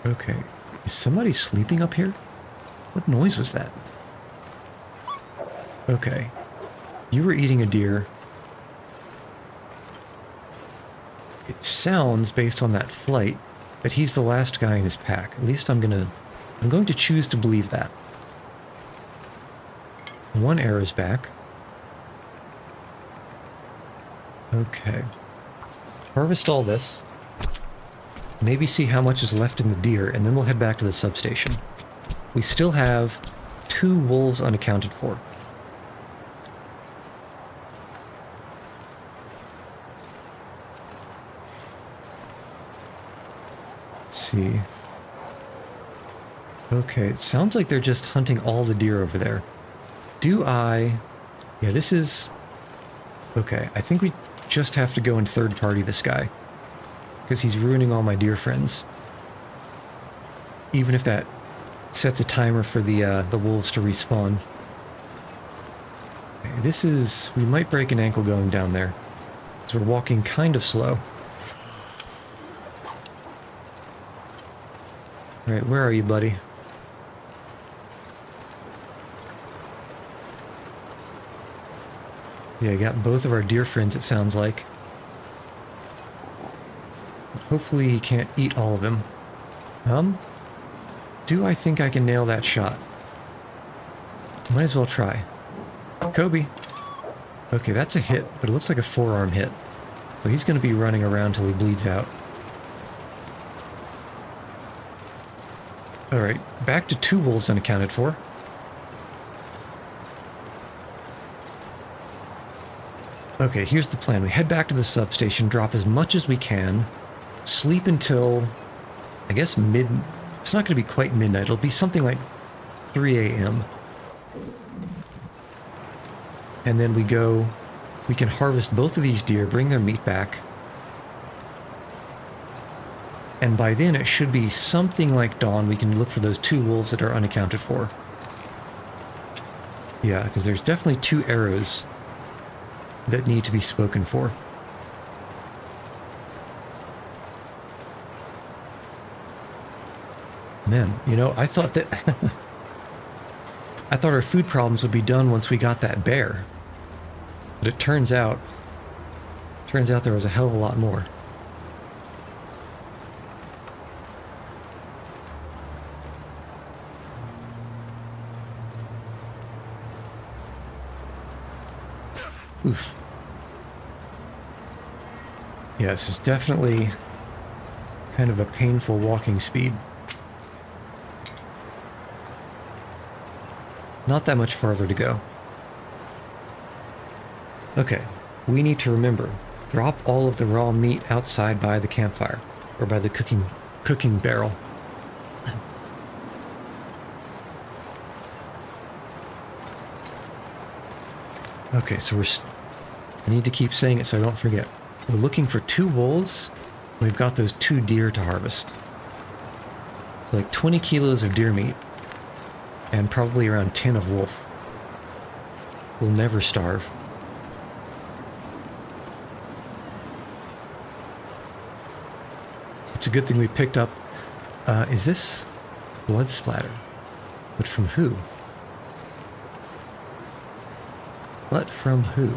Okay. Is somebody sleeping up here? What noise was that? Okay. You were eating a deer. It sounds, based on that flight, that he's the last guy in his pack. At least I'm going to choose to believe that. 1 arrow's back. Okay. Harvest all this. Maybe see how much is left in the deer, and then we'll head back to the substation. We still have 2 wolves unaccounted for. see. Okay, it sounds like they're just hunting all the deer over there. Yeah, this is... Okay, I think we just have to go and third party this guy. Because he's ruining all my deer friends. Even if that sets a timer for the wolves to respawn. Okay, this is... We might break an ankle going down there. Because we're walking kind of slow. Alright, where are you, buddy? Yeah, I got both of our deer friends, it sounds like. But hopefully he can't eat all of them. Do I think I can nail that shot? Might as well try. Kobe! Okay, that's a hit, but it looks like a forearm hit. So he's going to be running around till he bleeds out. Alright, back to 2 wolves unaccounted for. Okay, here's the plan. We head back to the substation, drop as much as we can, sleep until, I guess, it's not going to be quite midnight. It'll be something like 3 a.m. And then we can harvest both of these deer, bring their meat back. And by then it should be something like dawn. We can look for those 2 wolves that are unaccounted for. Yeah, because there's definitely 2 arrows that need to be spoken for. Man, you know, I thought that... I thought our food problems would be done once we got that bear. But it turns out there was a hell of a lot more. Oof. Yeah, this is definitely kind of a painful walking speed. Not that much farther to go. Okay, we need to remember, drop all of the raw meat outside by the campfire, or by the cooking barrel. Okay, so I need to keep saying it so I don't forget. We're looking for 2 wolves. We've got those 2 deer to harvest. So like 20 kilos of deer meat. And probably around 10 of wolf. We'll never starve. It's a good thing we picked up... is this blood splatter? But from who? But from who?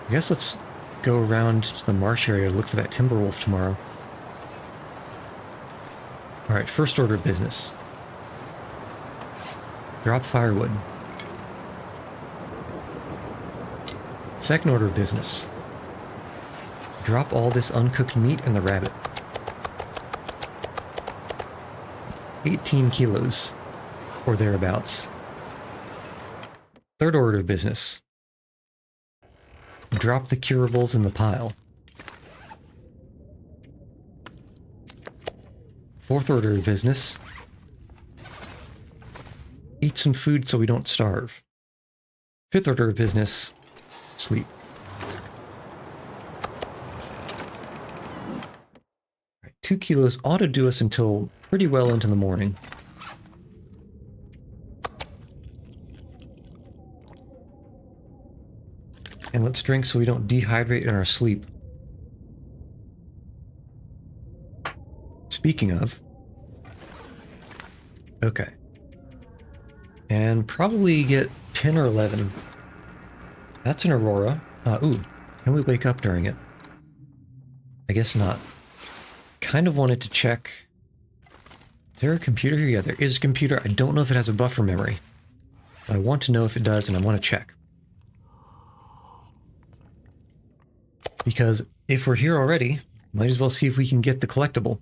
I guess let's go around to the marsh area to look for that timber wolf tomorrow. Alright, first order of business. Drop firewood. Second order of business. Drop all this uncooked meat and the rabbit. 18 kilos, or thereabouts. Third order of business. Drop the curables in the pile. Fourth order of business. Eat some food so we don't starve. Fifth order of business. Sleep. Right, 2 kilos ought to do us until pretty well into the morning. And let's drink so we don't dehydrate in our sleep. Speaking of... Okay. And probably get 10 or 11. That's an aurora. Ooh, can we wake up during it? I guess not. Kind of wanted to check... Is there a computer here? Yeah, there is a computer. I don't know if it has a buffer memory. But I want to know if it does, and I want to check. Because if we're here already, might as well see if we can get the collectible.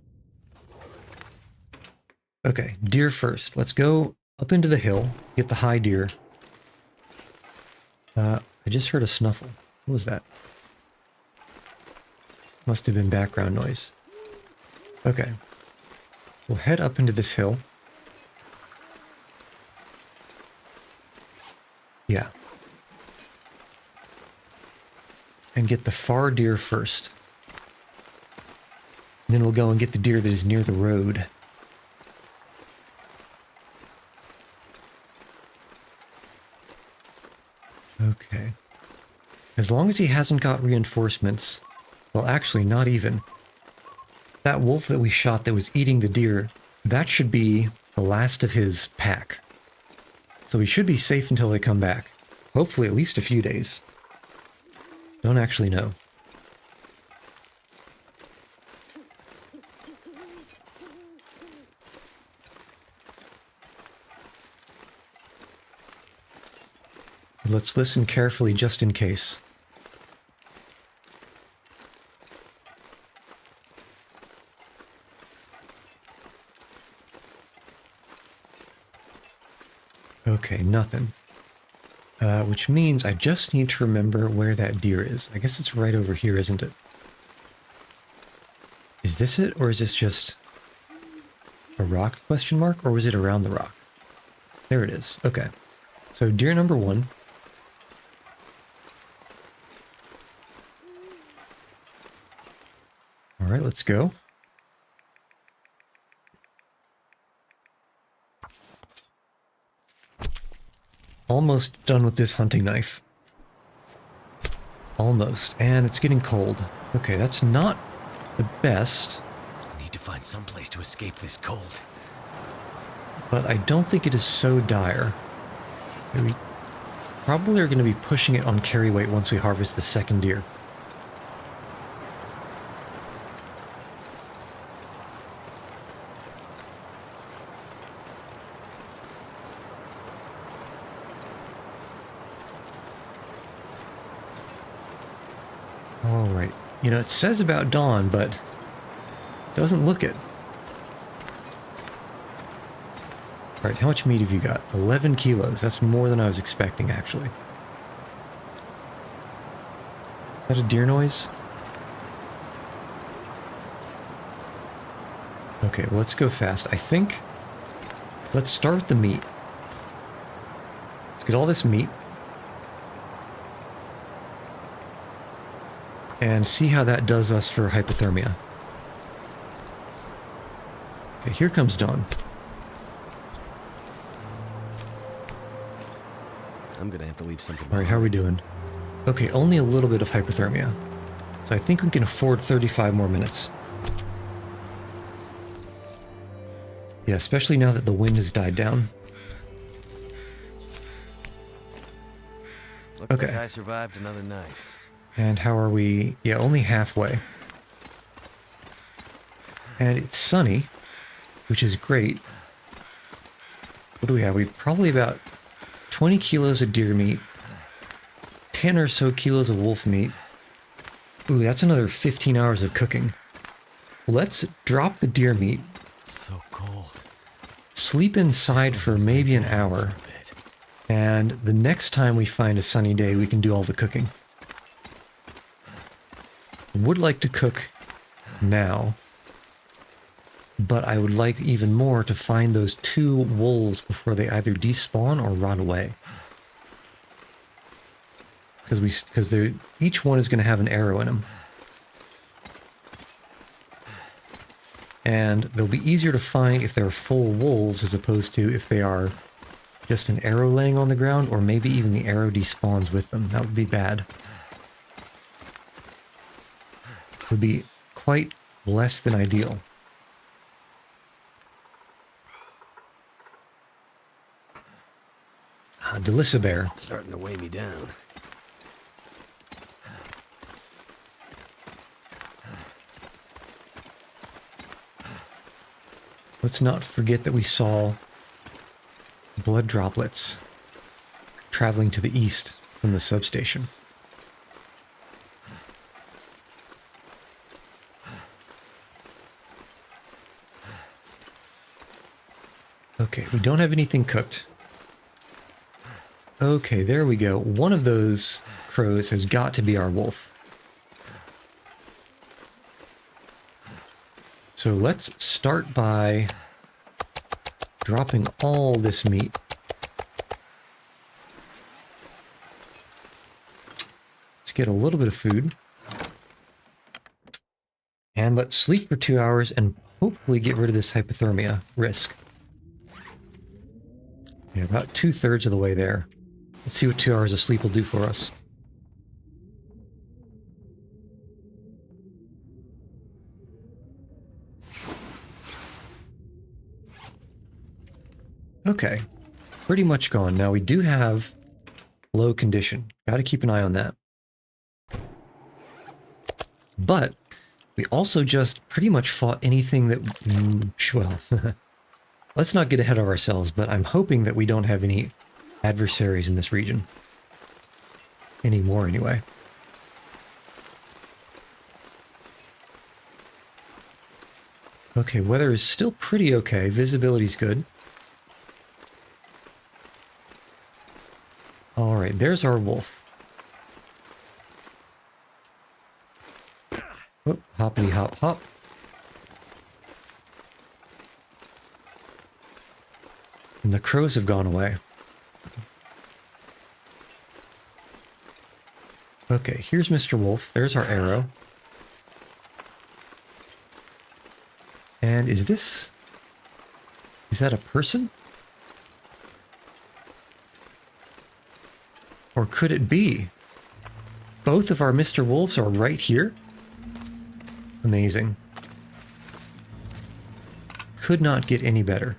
Okay, deer first. Let's go up into the hill, get the high deer. I just heard a snuffle. What was that? Must have been background noise. Okay. We'll head up into this hill. Yeah. And get the far deer first. And then we'll go and get the deer that is near the road. Okay. As long as he hasn't got reinforcements, well, actually, not even. That wolf that we shot that was eating the deer, that should be the last of his pack. So we should be safe until they come back. Hopefully at least a few days. Don't actually know. Let's listen carefully just in case. Okay, nothing. Which means I just need to remember where that deer is. I guess it's right over here, isn't it? Is this it, or is this just a rock question mark, or was it around the rock? There it is. Okay. So deer number 1. All right, let's go. Almost done with this hunting knife. Almost. And it's getting cold. Okay, that's not the best. I need to find some place to escape this cold. But I don't think it is so dire. We probably are going to be pushing it on carry weight once we harvest the second deer. Alright. You know, it says about dawn, but doesn't look it. Alright, how much meat have you got? 11 kilos. That's more than I was expecting, actually. Is that a deer noise? Okay, well, let's go fast. I think... Let's start with the meat. Let's get all this meat. And see how that does us for hypothermia. Okay, here comes dawn. I'm gonna have to leave something. Alright, how are we doing? Okay, only a little bit of hypothermia. So I think we can afford 35 more minutes. Yeah, especially now that the wind has died down. Looks Okay. like I survived another night. And how are we? Yeah, only halfway. And it's sunny, which is great. What do we have? We've probably about 20 kilos of deer meat, 10 or so kilos of wolf meat. Ooh, that's another 15 hours of cooking. Let's drop the deer meat, So cold. sleep inside for maybe an hour, and the next time we find a sunny day, we can do all the cooking. Would like to cook now, but I would like even more to find those 2 wolves before they either despawn or run away. Because each one is going to have an arrow in them. And they'll be easier to find if they're full wolves as opposed to if they are just an arrow laying on the ground, or maybe even the arrow despawns with them. That would be bad. Would be quite less than ideal. Delissa bear. It's starting to weigh me down. Let's not forget that we saw blood droplets traveling to the east from the substation. Okay, we don't have anything cooked. Okay, there we go. One of those crows has got to be our wolf. So let's start by dropping all this meat. Let's get a little bit of food. And let's sleep for 2 hours and hopefully get rid of this hypothermia risk. Yeah, about 2/3 of the way there. Let's see what 2 hours of sleep will do for us. Okay, pretty much gone. Now we do have low condition. Got to keep an eye on that. But we also just pretty much fought anything that... well, let's not get ahead of ourselves, but I'm hoping that we don't have any adversaries in this region. Anymore, anyway. Okay, weather is still pretty okay. Visibility's good. Alright, there's our wolf. Whoop, hoppity hop hop. And the crows have gone away. Okay, here's Mr. Wolf. There's our arrow. And is that a person? Or could it be? Both of our Mr. Wolves are right here? Amazing. Could not get any better.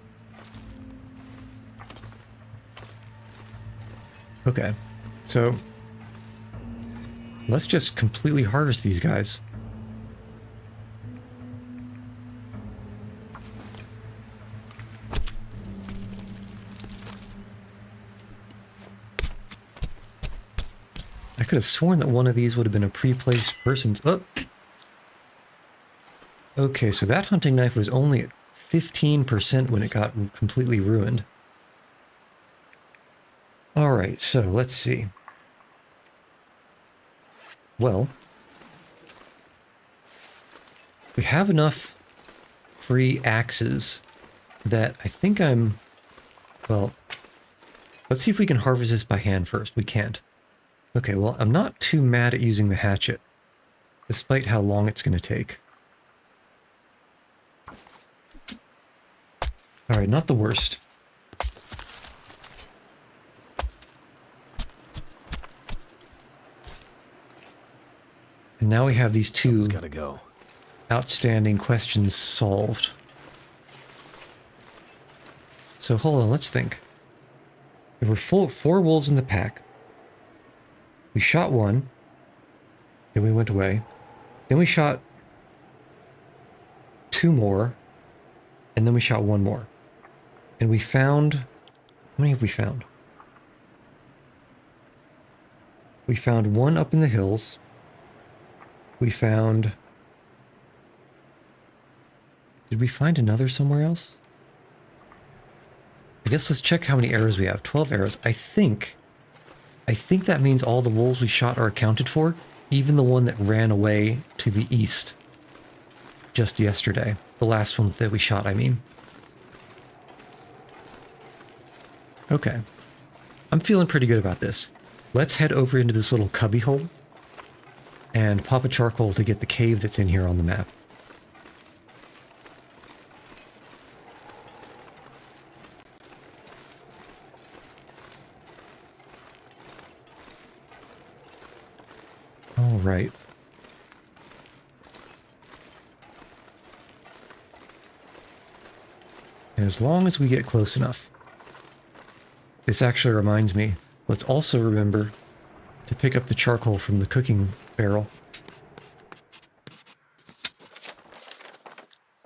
Okay, so let's just completely harvest these guys. I could have sworn that one of these would have been a pre-placed person's... Oh! Okay, so that hunting knife was only at 15% when it got completely ruined. Alright, so let's see. Well, we have enough free axes that I think well, let's see if we can harvest this by hand first. We can't. Okay, well, I'm not too mad at using the hatchet, despite how long it's going to take. Alright, not the worst. And now we have these two outstanding questions solved. So hold on, let's think. There were 4 wolves in the pack. We shot one. Then we went away. Then we shot 2 more. And then we shot 1 more. And we found... How many have we found? We found 1 up in the hills. We found... Did we find another somewhere else? I guess let's check how many arrows we have. 12 arrows. I think that means all the wolves we shot are accounted for, even the one that ran away to the east just yesterday. The last one that we shot, I mean. Okay. I'm feeling pretty good about this. Let's head over into this little cubby hole and pop a charcoal to get the cave that's in here on the map. All right. And as long as we get close enough. This actually reminds me, let's also remember to pick up the charcoal from the cooking barrel.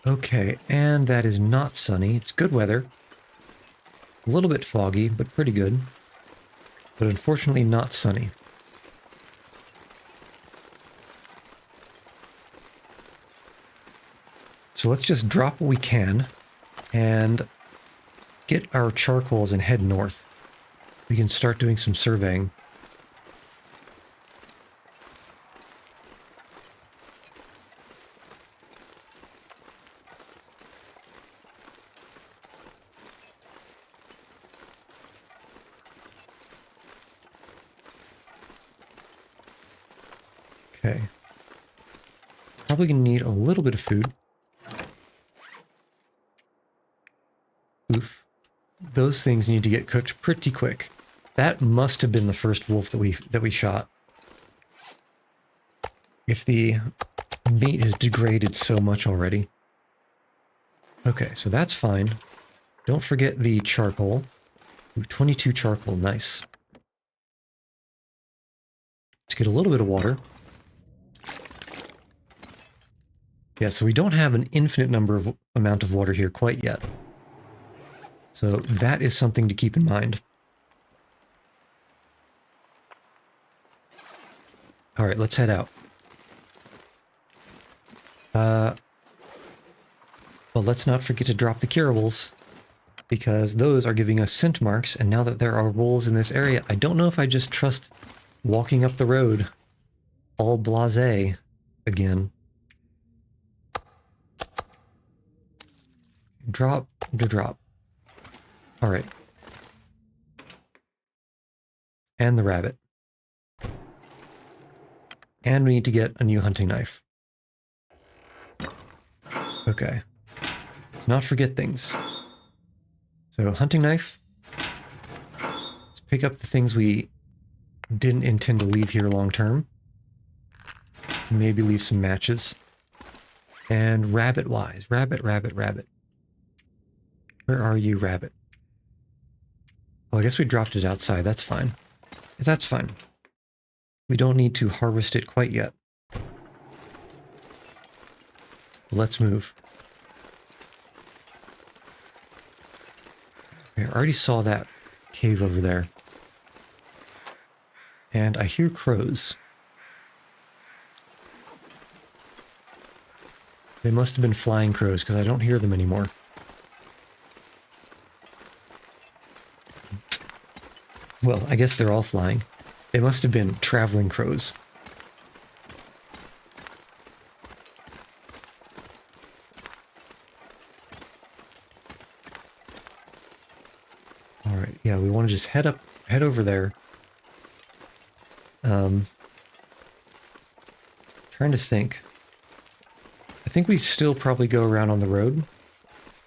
Okay, and that is not sunny. It's good weather. A little bit foggy, but pretty good. But unfortunately not sunny. So let's just drop what we can and get our charcoals and head north. We can start doing some surveying. Okay. Probably gonna need a little bit of food. Oof. Those things need to get cooked pretty quick. That must have been the first wolf that we shot. If the meat has degraded so much already. Okay, so that's fine. Don't forget the charcoal. Ooh, 22 charcoal, nice. Let's get a little bit of water. Yeah, so we don't have an infinite amount of water here quite yet. So that is something to keep in mind. All right, let's head out. Well, let's not forget to drop the curables, because those are giving us scent marks, and now that there are wolves in this area, I don't know if I just trust walking up the road all blasé again. Drop to drop. All right. And the rabbit. And we need to get a new hunting knife. Okay. Let's not forget things. So, hunting knife. Let's pick up the things we didn't intend to leave here long term. Maybe leave some matches. And rabbit-wise. Rabbit, rabbit, rabbit. Where are you, rabbit? Well, I guess we dropped it outside. That's fine. That's fine. We don't need to harvest it quite yet. Let's move. I already saw that cave over there. And I hear crows. They must have been flying crows, because I don't hear them anymore. Well, I guess they're all flying. They must have been traveling crows. Alright, yeah, we want to just head over there. Trying to think. I think we still probably go around on the road,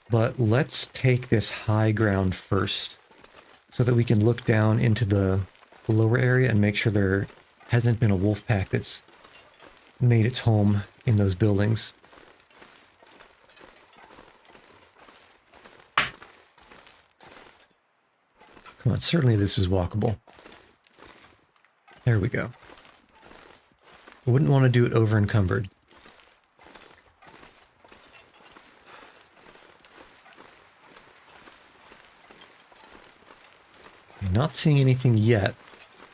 but let's take this high ground first so that we can look down into the lower area and make sure there hasn't been a wolf pack that's made its home in those buildings. Come on, certainly this is walkable. There we go. I wouldn't want to do it over encumbered. I'm not seeing anything yet,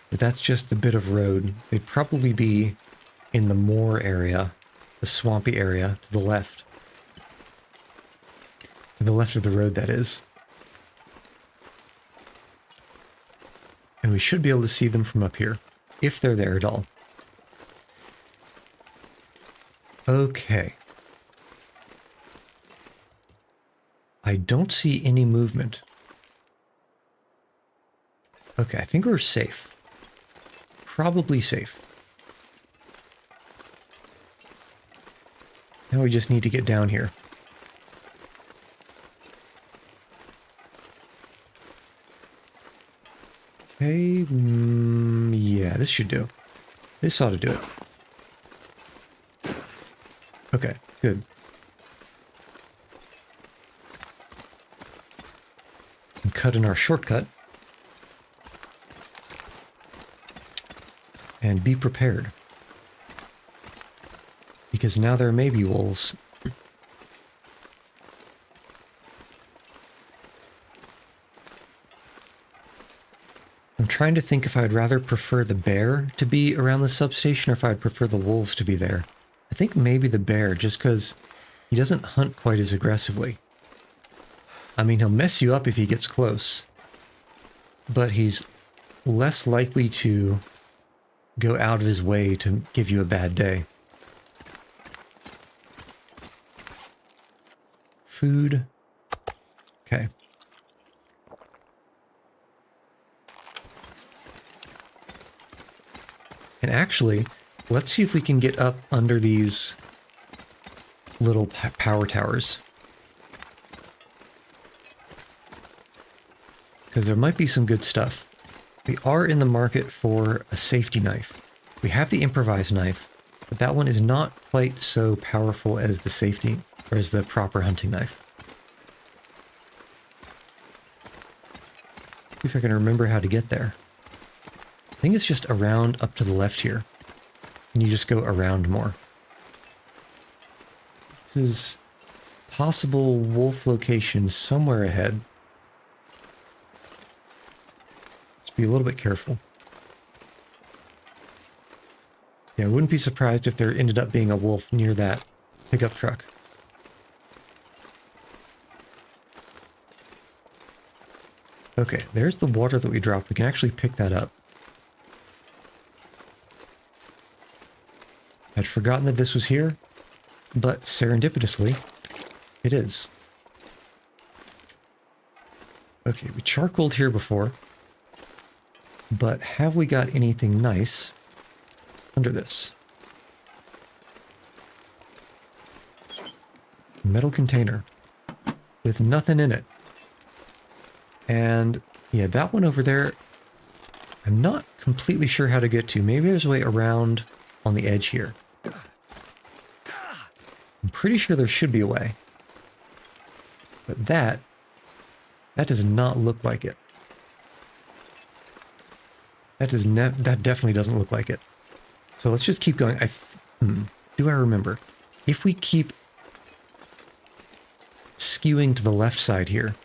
but that's just a bit of road. They'd probably be in the moor area, the swampy area to the left. To the left of the road, that is. And we should be able to see them from up here, if they're there at all. Okay. I don't see any movement. Okay, I think we're safe. Probably safe. Now we just need to get down here. Okay, yeah, this should do. This ought to do it. Okay, good. And cut in our shortcut. And be prepared. Because now there may be wolves. I'm trying to think if I'd rather prefer the bear to be around the substation or if I'd prefer the wolves to be there. I think maybe the bear, just because he doesn't hunt quite as aggressively. I mean, he'll mess you up if he gets close. But he's less likely to go out of his way to give you a bad day. Food. Okay. And actually, Let's see if we can get up under these little power towers. Because there might be some good stuff. We are in the market for a safety knife. We have the improvised knife, but that one is not quite so powerful as the safety, or as the proper hunting knife. See if I can remember how to get there. I think it's just around up to the left here. And you just go around more. This is possible wolf location somewhere ahead. Just be a little bit careful. Yeah, I wouldn't be surprised if there ended up being a wolf near that pickup truck. Okay, there's the water that we dropped. We can actually pick that up. I'd forgotten that this was here, but serendipitously, it is. Okay, we charcoaled here before, but have we got anything nice under this? Metal container with nothing in it. And yeah, that one over there, I'm not completely sure how to get to. Maybe there's a way around on the edge here. I'm pretty sure there should be a way. But that does not look like it. That definitely doesn't look like it. So let's just keep going. Do I remember? If we keep skewing to the left side here,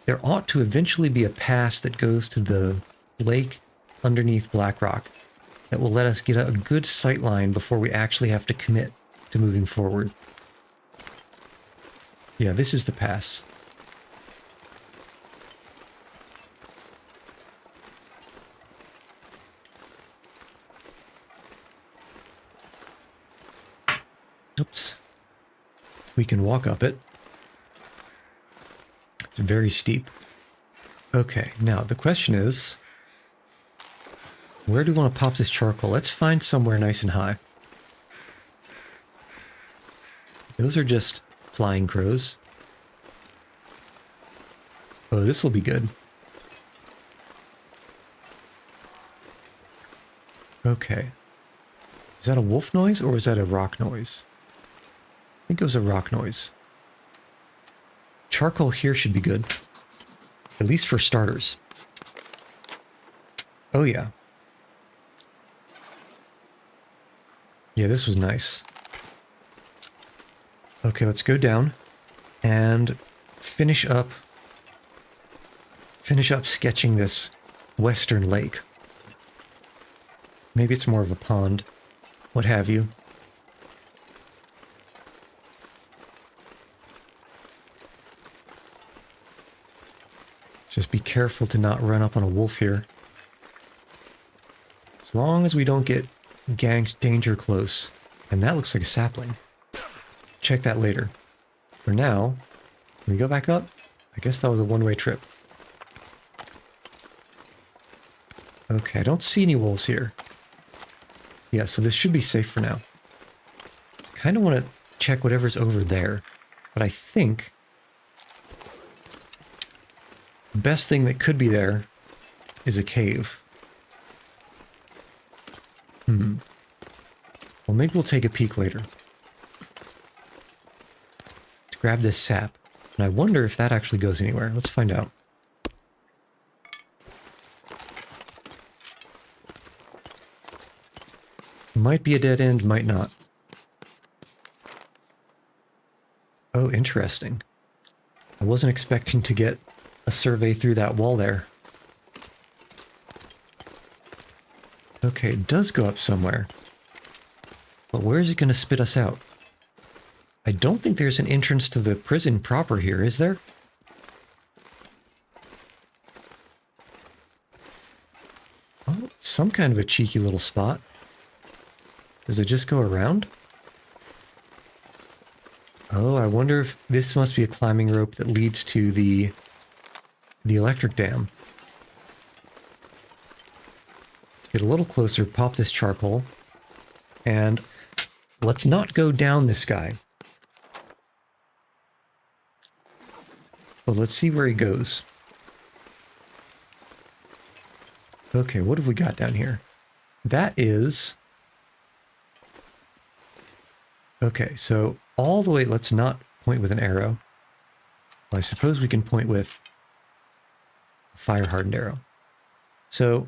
there ought to eventually be a pass that goes to the lake underneath Blackrock that will let us get a good sight line before we actually have to commit to moving forward. Yeah, this is the pass. Oops. We can walk up it. It's very steep. Okay, now the question is, where do we want to pop this charcoal? Let's find somewhere nice and high. Those are just flying crows. Oh, this will be good. Okay. Is that a wolf noise or is that a rock noise? I think it was a rock noise. Charcoal here should be good. At least for starters. Oh yeah. Yeah, this was nice. Okay, let's go down and finish up sketching this western lake. Maybe it's more of a pond, what have you. Just be careful to not run up on a wolf here. As long as we don't get ganked danger close. And that looks like a sapling. Check that later. For now, can we go back up? I guess that was a one-way trip. Okay, I don't see any wolves here. Yeah, so this should be safe for now. Kind of want to check whatever's over there. But I think the best thing that could be there is a cave. Well, maybe we'll take a peek later. To grab this sap. And I wonder if that actually goes anywhere. Let's find out. Might be a dead end, might not. Oh, interesting. I wasn't expecting to get a survey through that wall there. Okay, it does go up somewhere. But where is it going to spit us out? I don't think there's an entrance to the prison proper here, is there? Oh, some kind of a cheeky little spot. Does it just go around? Oh, I wonder if this must be a climbing rope that leads to the electric dam. Get a little closer, pop this charcoal. And let's not go down this guy. But let's see where he goes. Okay, what have we got down here? That is... Okay, so all the way, let's not point with an arrow. Well, I suppose we can point with a fire-hardened arrow. So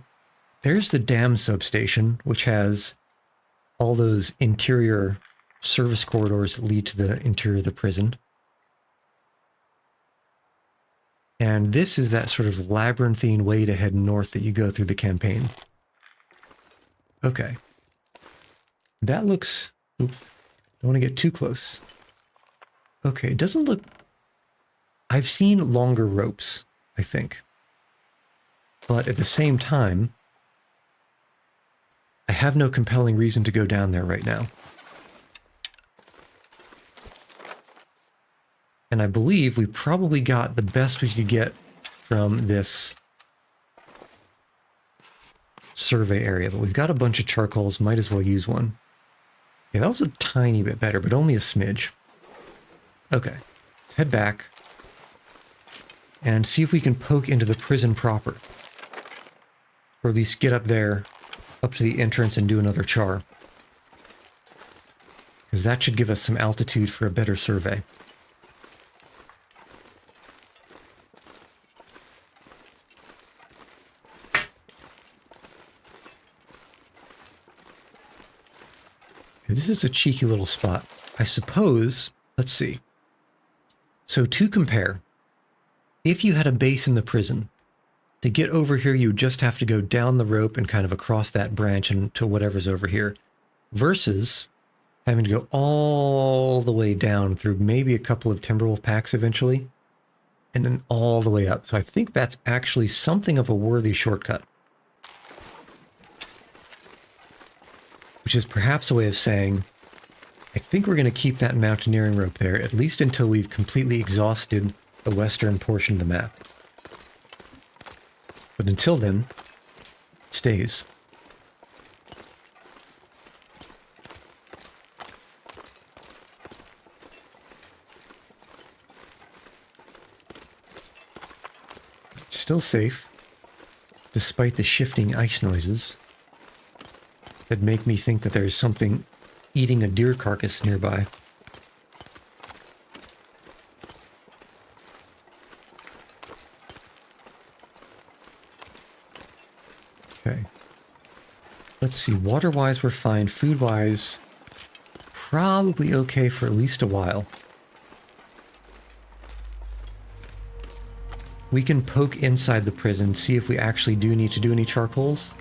there's the dam substation, which has all those interior service corridors that lead to the interior of the prison. And this is that sort of labyrinthine way to head north that you go through the campaign. Okay. That looks... Oops. Don't want to get too close. Okay, it doesn't look... I've seen longer ropes, I think. But at the same time, I have no compelling reason to go down there right now. And I believe we probably got the best we could get from this survey area. But we've got a bunch of charcoals, might as well use one. Yeah, that was a tiny bit better, but only a smidge. Okay, let's head back and see if we can poke into the prison proper. Or at least get up there, up to the entrance and do another char. Because that should give us some altitude for a better survey. This is a cheeky little spot. I suppose, let's see. So to compare, if you had a base in the prison, to get over here you just have to go down the rope and kind of across that branch and to whatever's over here, versus having to go all the way down through maybe a couple of Timberwolf packs eventually, and then all the way up. So I think that's actually something of a worthy shortcut. Which is perhaps a way of saying, I think we're going to keep that mountaineering rope there, at least until we've completely exhausted the western portion of the map. But until then, it stays. It's still safe, despite the shifting ice noises that make me think that there's something eating a deer carcass nearby. Okay. Let's see, water-wise we're fine, food-wise probably okay for at least a while. We can poke inside the prison, see if we actually do need to do any charcoals.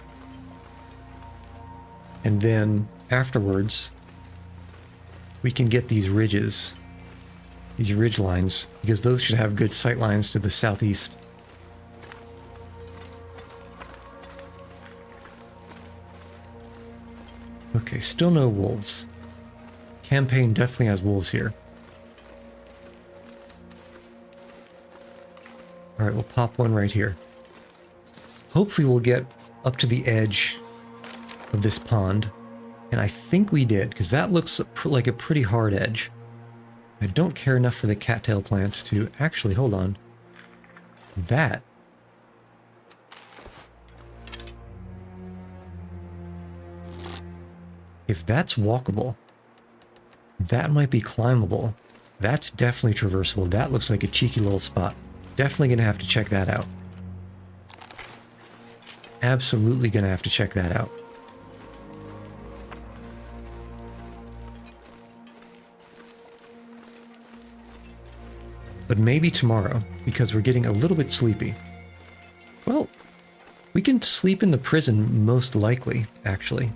And then afterwards, we can get these ridges, these ridge lines, because those should have good sight lines to the southeast. Okay, still no wolves. Campaign definitely has wolves here. Alright, we'll pop one right here. Hopefully we'll get up to the edge of this pond. And I think we did, because that looks like a pretty hard edge. I don't care enough for the cattail plants to... Actually, hold on. That... If that's walkable, that might be climbable. That's definitely traversable. That looks like a cheeky little spot. Definitely going to have to check that out. Absolutely going to have to check that out. But maybe tomorrow, because we're getting a little bit sleepy. Well, we can sleep in the prison most likely, actually.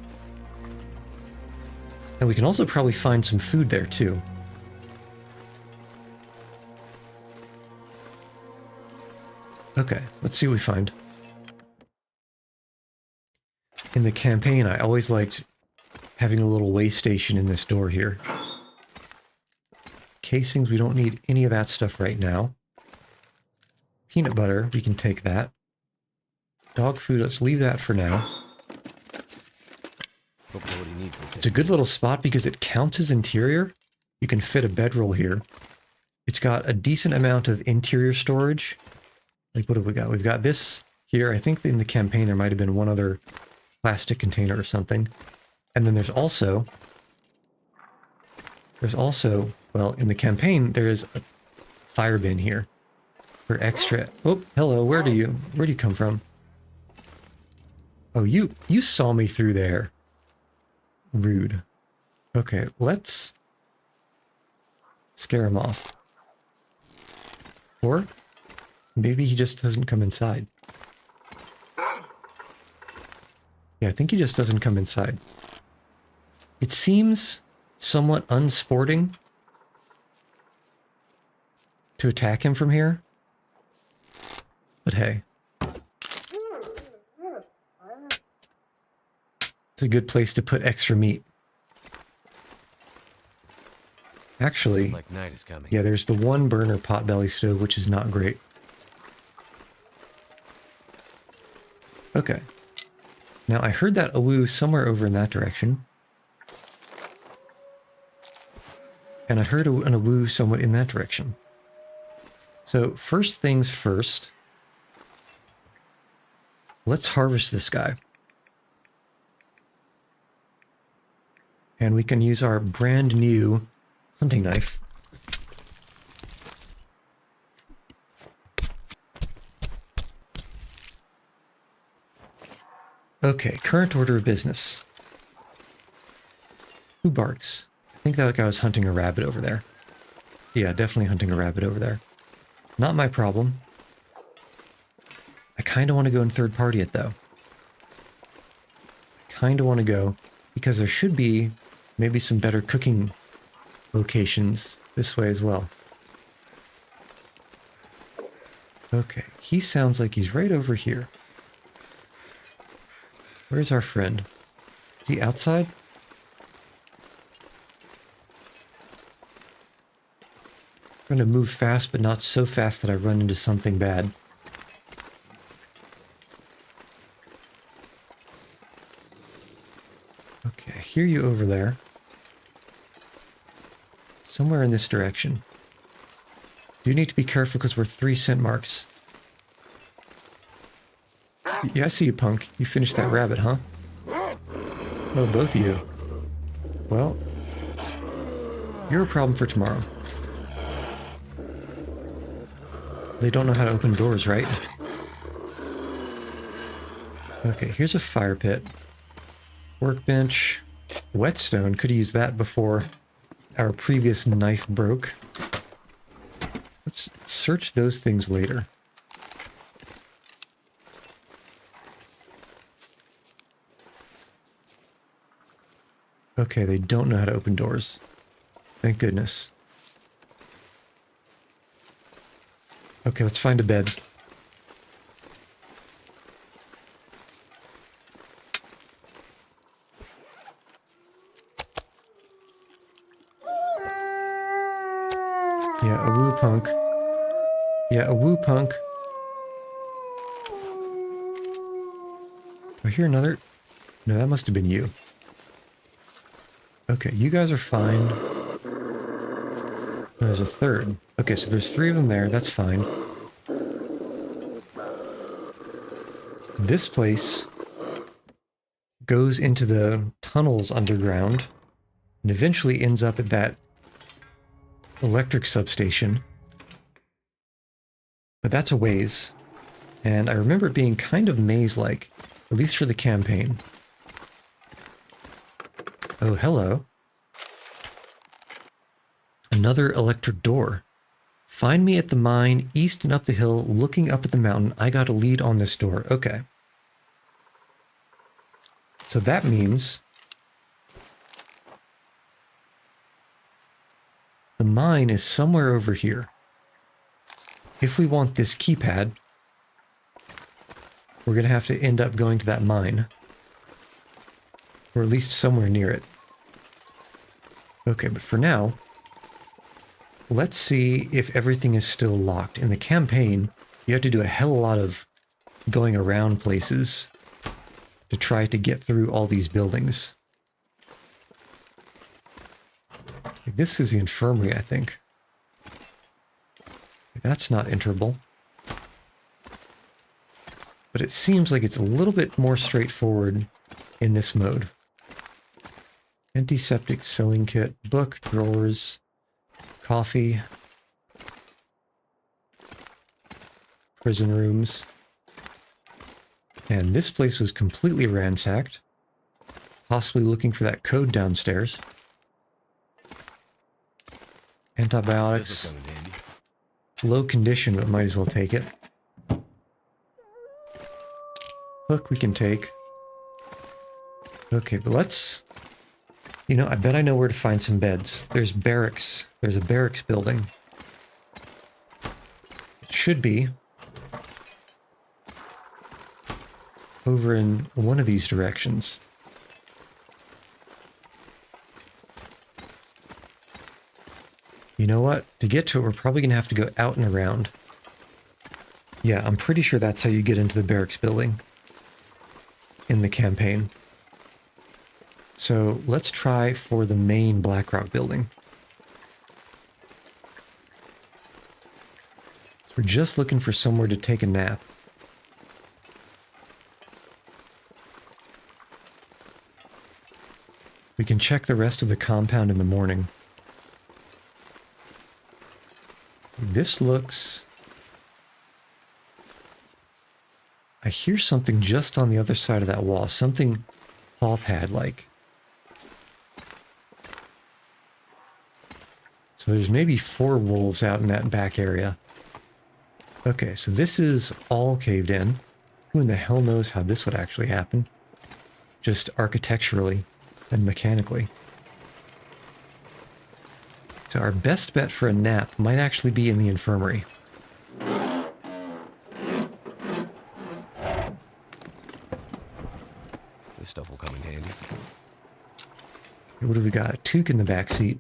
And we can also probably find some food there, too. Okay, let's see what we find. In the campaign, I always liked having a little way station in this door here. Casings, we don't need any of that stuff right now. Peanut butter, we can take that. Dog food, let's leave that for now. Hope nobody need some It's a good little spot because it counts as interior. You can fit a bedroll here. It's got a decent amount of interior storage. Like, what have we got? We've got this here. I think in the campaign there might have been one other plastic container or something. And then there's also, well, in the campaign, there is a fire bin here for extra. Oh, hello. Where do you come from? Oh, you saw me through there. Rude. Okay, let's scare him off. Or maybe he just doesn't come inside. Yeah, I think he just doesn't come inside. It seems somewhat unsporting to attack him from here. But hey. It's a good place to put extra meat. Actually, like night is coming. Yeah, there's the one burner potbelly stove, which is not great. Okay. Now, I heard that awoo somewhere over in that direction. And I heard an awoo somewhat in that direction. So, first things first. Let's harvest this guy. And we can use our brand new hunting knife. Okay, current order of business. Who barks? I think that guy was hunting a rabbit over there. Yeah, definitely hunting a rabbit over there. Not my problem. I kind of want to go in third party it, though. I kind of want to go, because there should be maybe some better cooking locations this way as well. Okay, he sounds like he's right over here. Where's our friend? Is he outside? I'm going to move fast, but not so fast that I run into something bad. Okay, I hear you over there. Somewhere in this direction. Do need to be careful because we're 3 scent marks. Yeah, I see you, punk. You finished that rabbit, huh? Oh, both of you. Well, you're a problem for tomorrow. They don't know how to open doors, right? Okay, here's a fire pit. Workbench. Whetstone. Could have used that before our previous knife broke. Let's search those things later. Okay, they don't know how to open doors. Thank goodness. Okay, let's find a bed. Yeah, a woo punk. Yeah, a woo punk. Do I hear another? No, that must have been you. Okay, you guys are fine. There's a third. Okay, so there's 3 of them there. That's fine. This place goes into the tunnels underground and eventually ends up at that electric substation. But that's a ways. And I remember it being kind of maze-like, at least for the campaign. Oh, hello. Another electric door. Find me at the mine, east and up the hill, looking up at the mountain. I got a lead on this door. Okay. So that means the mine is somewhere over here. If we want this keypad, we're going to have to end up going to that mine. Or at least somewhere near it. Okay, but for now, let's see if everything is still locked. In the campaign, you have to do a hell of a lot of going around places to try to get through all these buildings. This is the infirmary, I think. That's not enterable. But it seems like it's a little bit more straightforward in this mode. Antiseptic, sewing kit, book, drawers, coffee, prison rooms. And this place was completely ransacked, possibly looking for that code downstairs. Antibiotics. Low condition, but might as well take it. Hook we can take. Okay, but let's... You know, I bet I know where to find some beds. There's barracks. There's a barracks building. It should be over in one of these directions. You know what? To get to it, we're probably going to have to go out and around. Yeah, I'm pretty sure that's how you get into the barracks building in the campaign. So let's try for the main Blackrock building. So we're just looking for somewhere to take a nap. We can check the rest of the compound in the morning. This looks... I hear something just on the other side of that wall. Something Paul had like. So there's maybe 4 wolves out in that back area. Okay, so this is all caved in. Who in the hell knows how this would actually happen? Just architecturally and mechanically. So our best bet for a nap might actually be in the infirmary. This stuff will come in handy. What have we got? A toque in the back seat.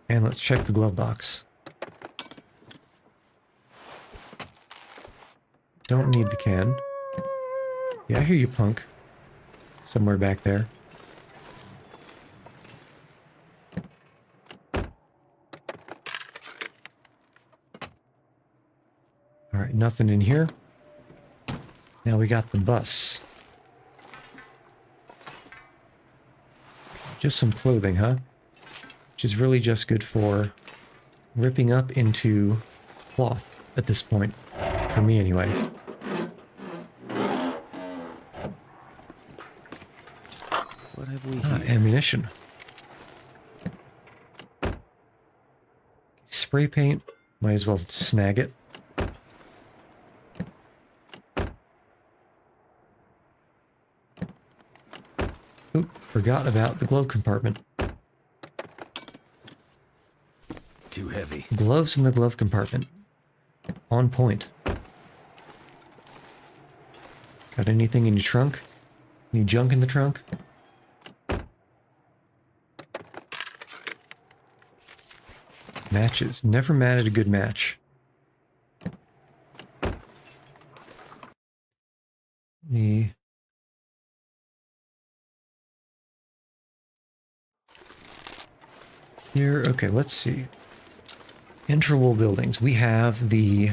And let's check the glove box. Don't need the can. Yeah, I hear you, punk. Somewhere back there. Alright, nothing in here. Now we got the bus. Just some clothing, huh? Which is really just good for ripping up into cloth at this point. For me, anyway. What have we Ah, here? ammunition. Spray paint. Might as well snag it. Oop, forgot about the glove compartment. Too heavy. Gloves in the glove compartment. On point. Got anything in your trunk? Any junk in the trunk? Matches. Never matted a good match. Me. Here, okay, let's see. Interwall buildings. We have the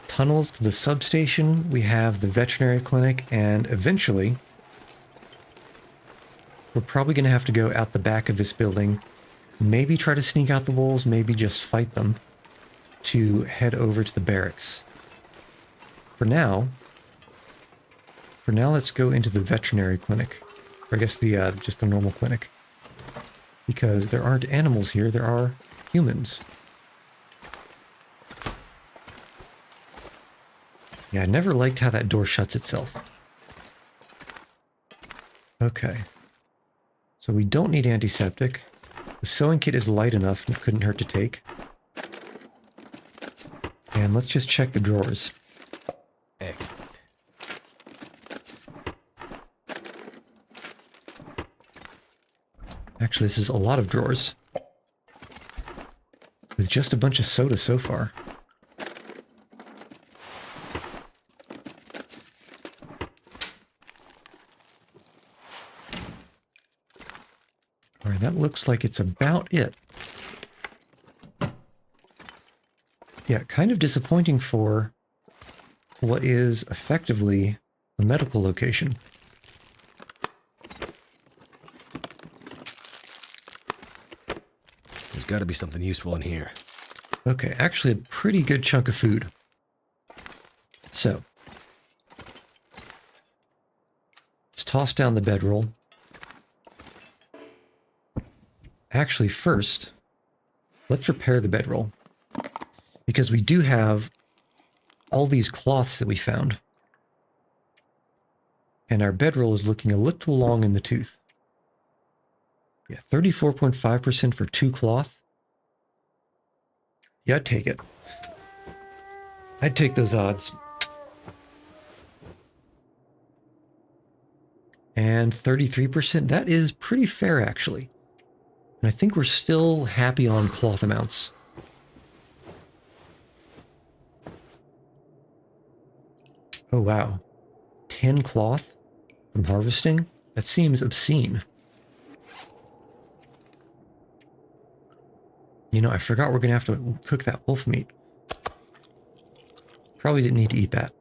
tunnels to the substation, we have the veterinary clinic, and eventually we're probably going to have to go out the back of this building, maybe try to sneak out the wolves, maybe just fight them to head over to the barracks. For now, let's go into the veterinary clinic, or I guess the just the normal clinic, because there aren't animals here, there are humans. Yeah, I never liked how that door shuts itself. Okay. So we don't need antiseptic. The sewing kit is light enough and it couldn't hurt to take. And let's just check the drawers. Excellent. Actually, this is a lot of drawers. With just a bunch of soda so far. All right, that looks like it's about it. Yeah, kind of disappointing for what is effectively a medical location. There's got to be something useful in here. Okay, actually a pretty good chunk of food. So, let's toss down the bedroll. Actually, first, let's repair the bedroll. Because we do have all these cloths that we found. And our bedroll is looking a little long in the tooth. Yeah, 34.5% for 2 cloth. Yeah, I'd take it. I'd take those odds. And 33%, that is pretty fair, actually. And I think we're still happy on cloth amounts. Oh, wow. 10 cloth from harvesting? That seems obscene. You know, I forgot we're going to have to cook that wolf meat. Probably didn't need to eat that.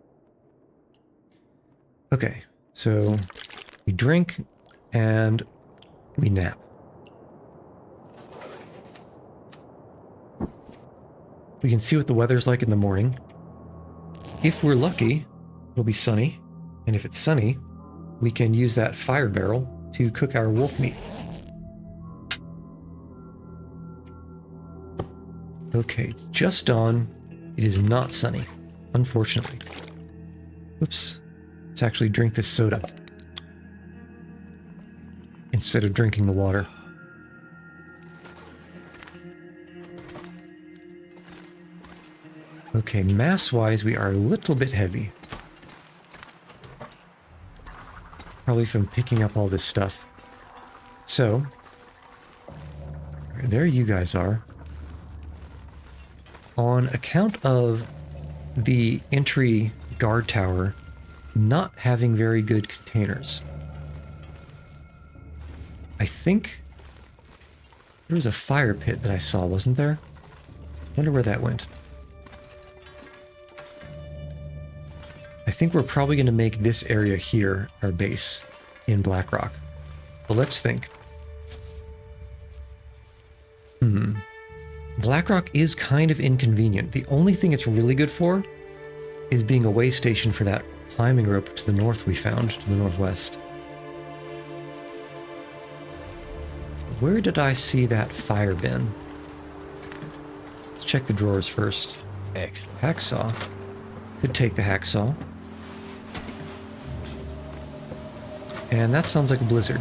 Okay, so we drink and we nap. We can see what the weather's like in the morning. If we're lucky, it'll be sunny. And if it's sunny, we can use that fire barrel to cook our wolf meat. Okay, it's just dawn. It is not sunny, unfortunately. Whoops. Let's actually drink this soda instead of drinking the water. Okay, mass-wise, we are a little bit heavy. Probably from picking up all this stuff. So, there you guys are. On account of the entry guard tower not having very good containers, I think there was a fire pit that I saw, wasn't there? Wonder where that went. I think we're probably going to make this area here our base in Blackrock. But let's think. Blackrock is kind of inconvenient. The only thing it's really good for is being a way station for that climbing rope to the north we found, to the northwest. Where did I see that fire bin? Let's check the drawers first. Excellent. Hacksaw. Could take the hacksaw. And that sounds like a blizzard.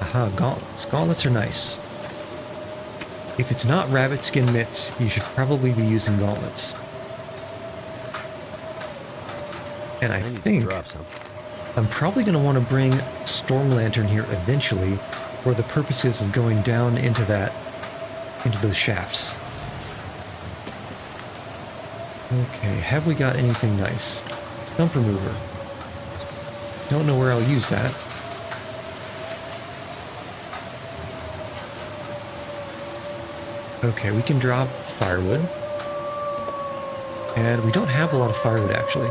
Aha, gauntlets. Gauntlets are nice. If it's not rabbit skin mitts, you should probably be using gauntlets. And I think I'm probably going to want to bring Storm Lantern here eventually for the purposes of going down into those shafts. Okay, have we got anything nice? Stump remover. Don't know where I'll use that. Okay, we can drop firewood. And we don't have a lot of firewood, actually.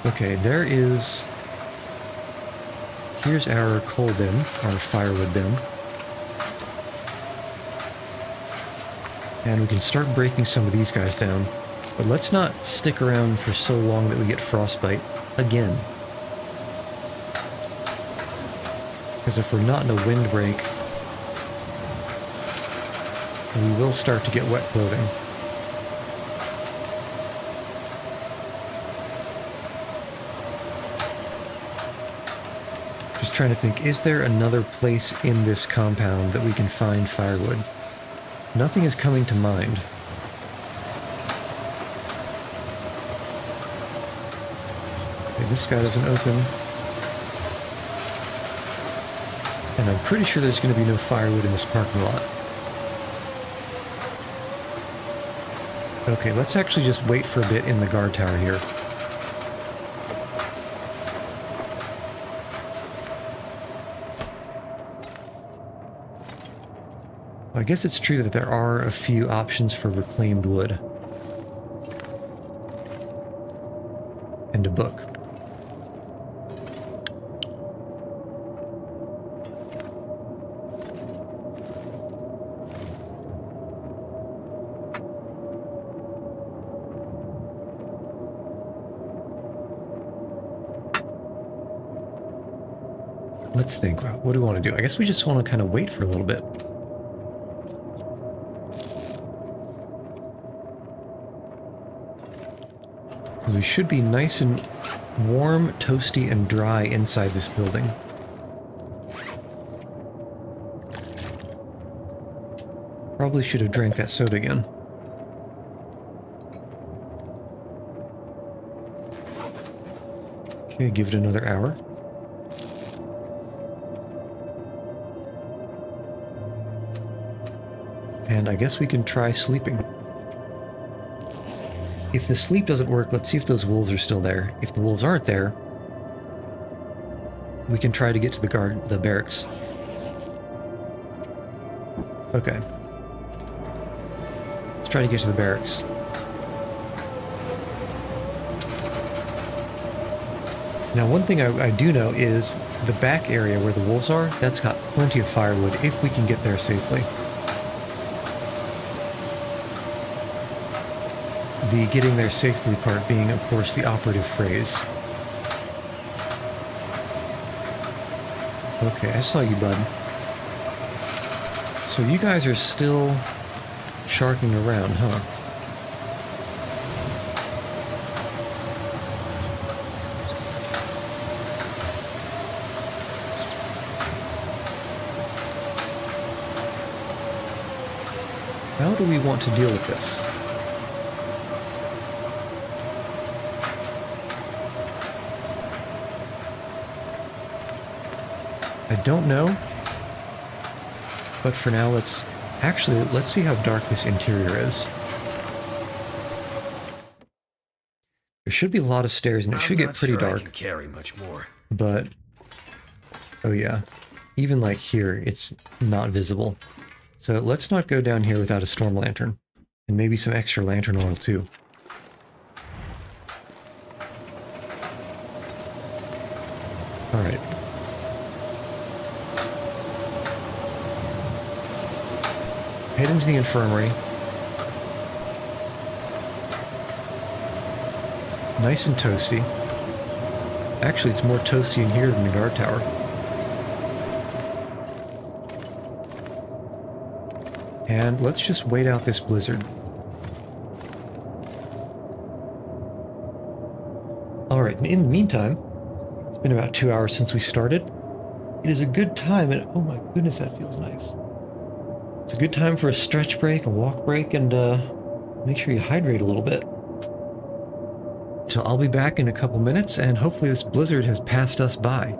Okay, here's our coal bin, our firewood bin. And we can start breaking some of these guys down. But let's not stick around for so long that we get frostbite again. Because if we're not in a windbreak, we will start to get wet clothing. Just trying to think, is there another place in this compound that we can find firewood? Nothing is coming to mind. Okay, this guy doesn't open. And I'm pretty sure there's going to be no firewood in this parking lot. Okay, let's actually just wait for a bit in the guard tower here. I guess it's true that there are a few options for reclaimed wood. And a book. Let's think. What do we want to do? I guess we just want to kind of wait for a little bit. We should be nice and warm, toasty, and dry inside this building. Probably should have drank that soda again. Okay, give it another hour. And I guess we can try sleeping. If the sleep doesn't work, let's see if those wolves are still there. If the wolves aren't there, we can try to get to the barracks. Okay. Let's try to get to the barracks. Now, one thing I do know is the back area where the wolves are, that's got plenty of firewood if we can get there safely. The getting there safely part being, of course, the operative phrase. Okay, I saw you, bud. So you guys are still sharking around, huh? How do we want to deal with this? I don't know, but for now let's see how dark this interior is. There should be a lot of stairs and it should get pretty dark. I can carry much more. But oh yeah, even like here it's not visible. So let's not go down here without a storm lantern and maybe some extra lantern oil too. All right. Head into the infirmary. Nice and toasty. Actually, it's more toasty in here than the guard tower. And let's just wait out this blizzard. Alright, in the meantime, it's been about 2 hours since we started. It is a good time, and oh my goodness, that feels nice. It's a good time for a stretch break, a walk break, and make sure you hydrate a little bit. So I'll be back in a couple minutes, and hopefully this blizzard has passed us by.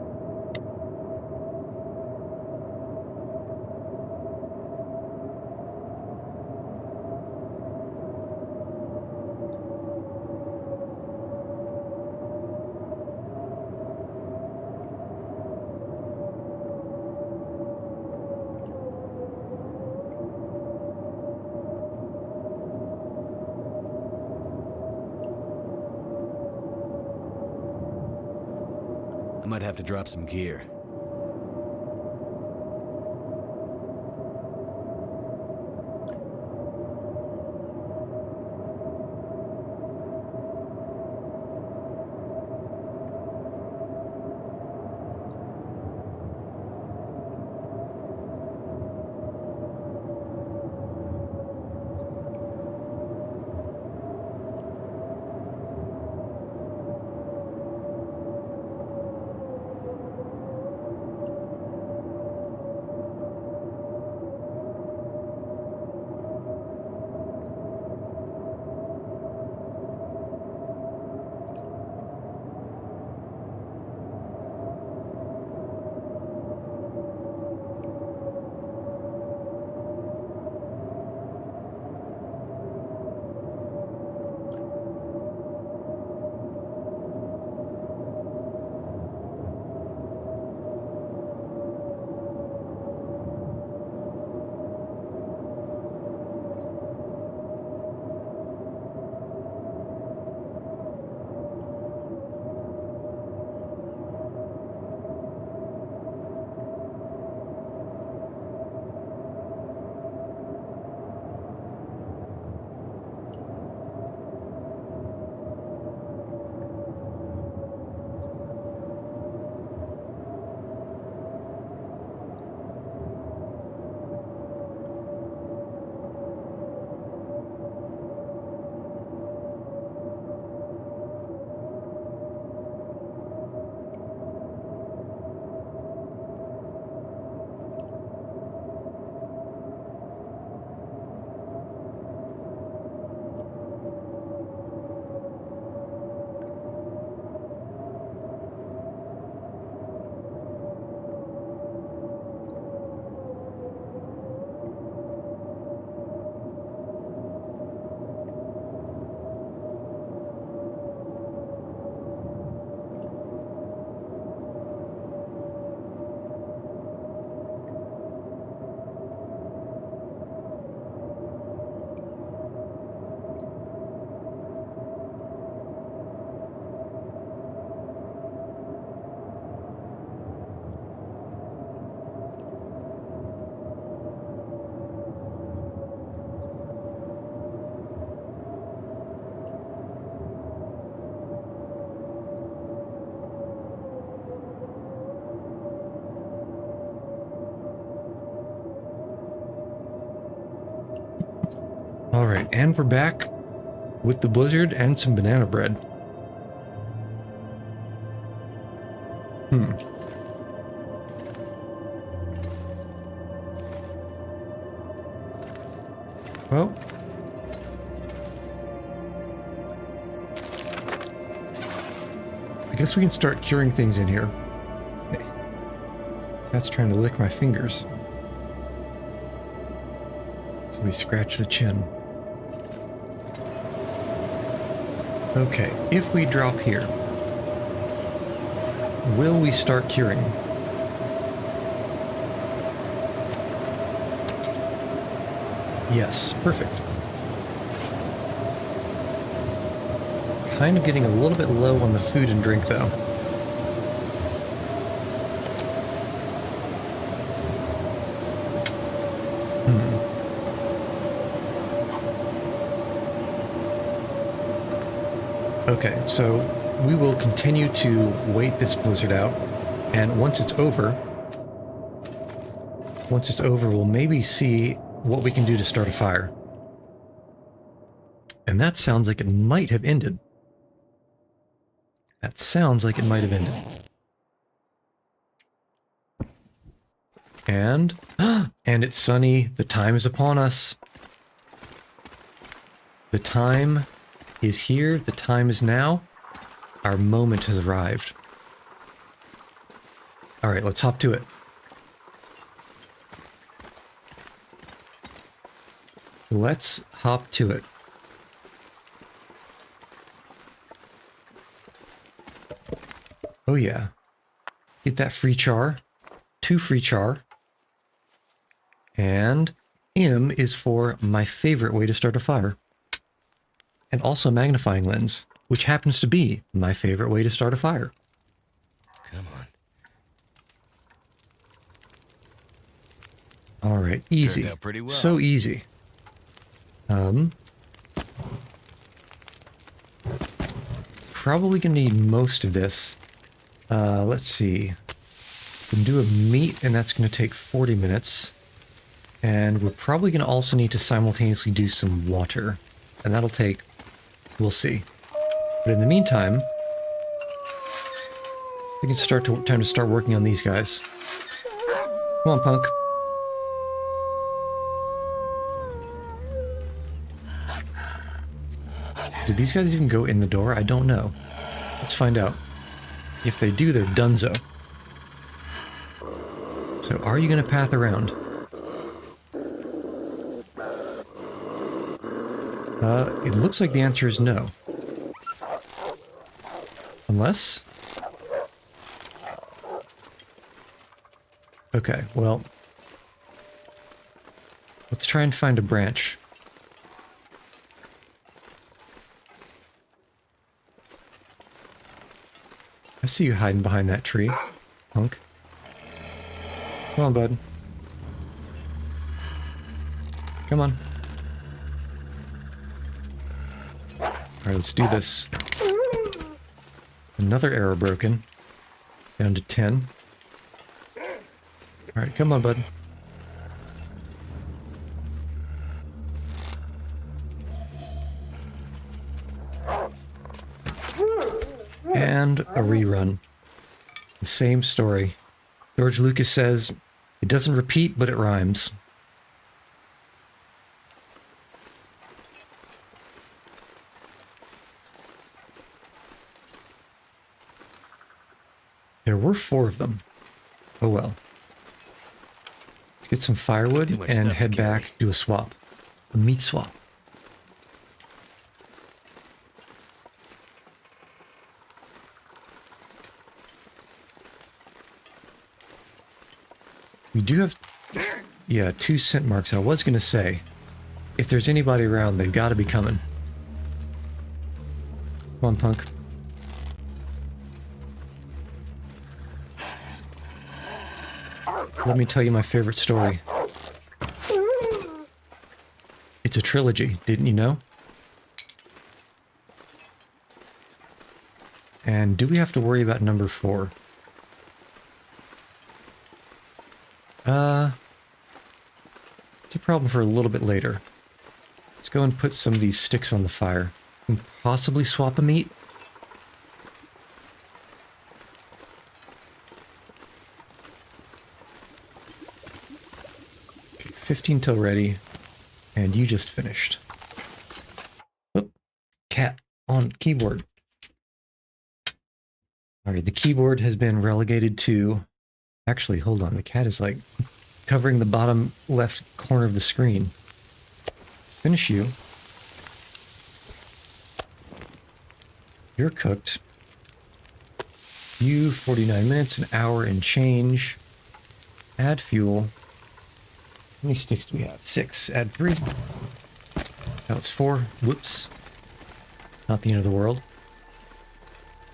I might have to drop some gear. All right, and we're back with the blizzard and some banana bread. Well, I guess we can start curing things in here. Hey, cat's trying to lick my fingers. So we scratch the chin. Okay, if we drop here, will we start curing? Yes, perfect. Kind of getting a little bit low on the food and drink, though. Okay, so we will continue to wait this blizzard out, and once it's over, we'll maybe see what we can do to start a fire. And that sounds like it might have ended. That sounds like it might have ended. And, and it's sunny. The time is upon us. The time is here. The time is now. Our moment has arrived. All right, let's hop to it. Let's hop to it. Oh yeah. Get that free char. 2 free char. And M is for my favorite way to start a fire. And also magnifying lens, which happens to be my favorite way to start a fire. Come on. All right, easy. Turned out pretty well. So easy. Probably gonna need most of this. Let's see. We can do a meat, and that's gonna take 40 minutes. And we're probably gonna also need to simultaneously do some water. And that'll take, we'll see. But in the meantime, we can time to start working on these guys. Come on, punk. Did these guys even go in the door? I don't know. Let's find out. If they do, they're donezo. So are you going to path around? It looks like the answer is no. Unless... Okay, well... Let's try and find a branch. I see you hiding behind that tree, punk. Come on, bud. Come on. Alright, let's do this. Another arrow broken. Down to 10. Alright, come on, bud. And a rerun. The same story. George Lucas says, it doesn't repeat, but it rhymes. There were 4 of them. Oh well. Let's get some firewood and head back, do a swap. A meat swap. We do have, yeah, 2 scent marks. I was going to say, if there's anybody around, they've got to be coming. Come on, punk. Let me tell you my favorite story. It's a trilogy, didn't you know? And do we have to worry about number 4? It's a problem for a little bit later. Let's go and put some of these sticks on the fire. And possibly swap a meat. Okay, 15 till ready. And you just finished. Oh, cat on keyboard. Alright, the keyboard has been relegated to... Actually, hold on. The cat is like covering the bottom left corner of the screen. Let's finish you. You're cooked. You, 49 minutes, an hour and change. Add fuel. How many sticks do we have? 6. Add 3. Now it's 4. Whoops. Not the end of the world.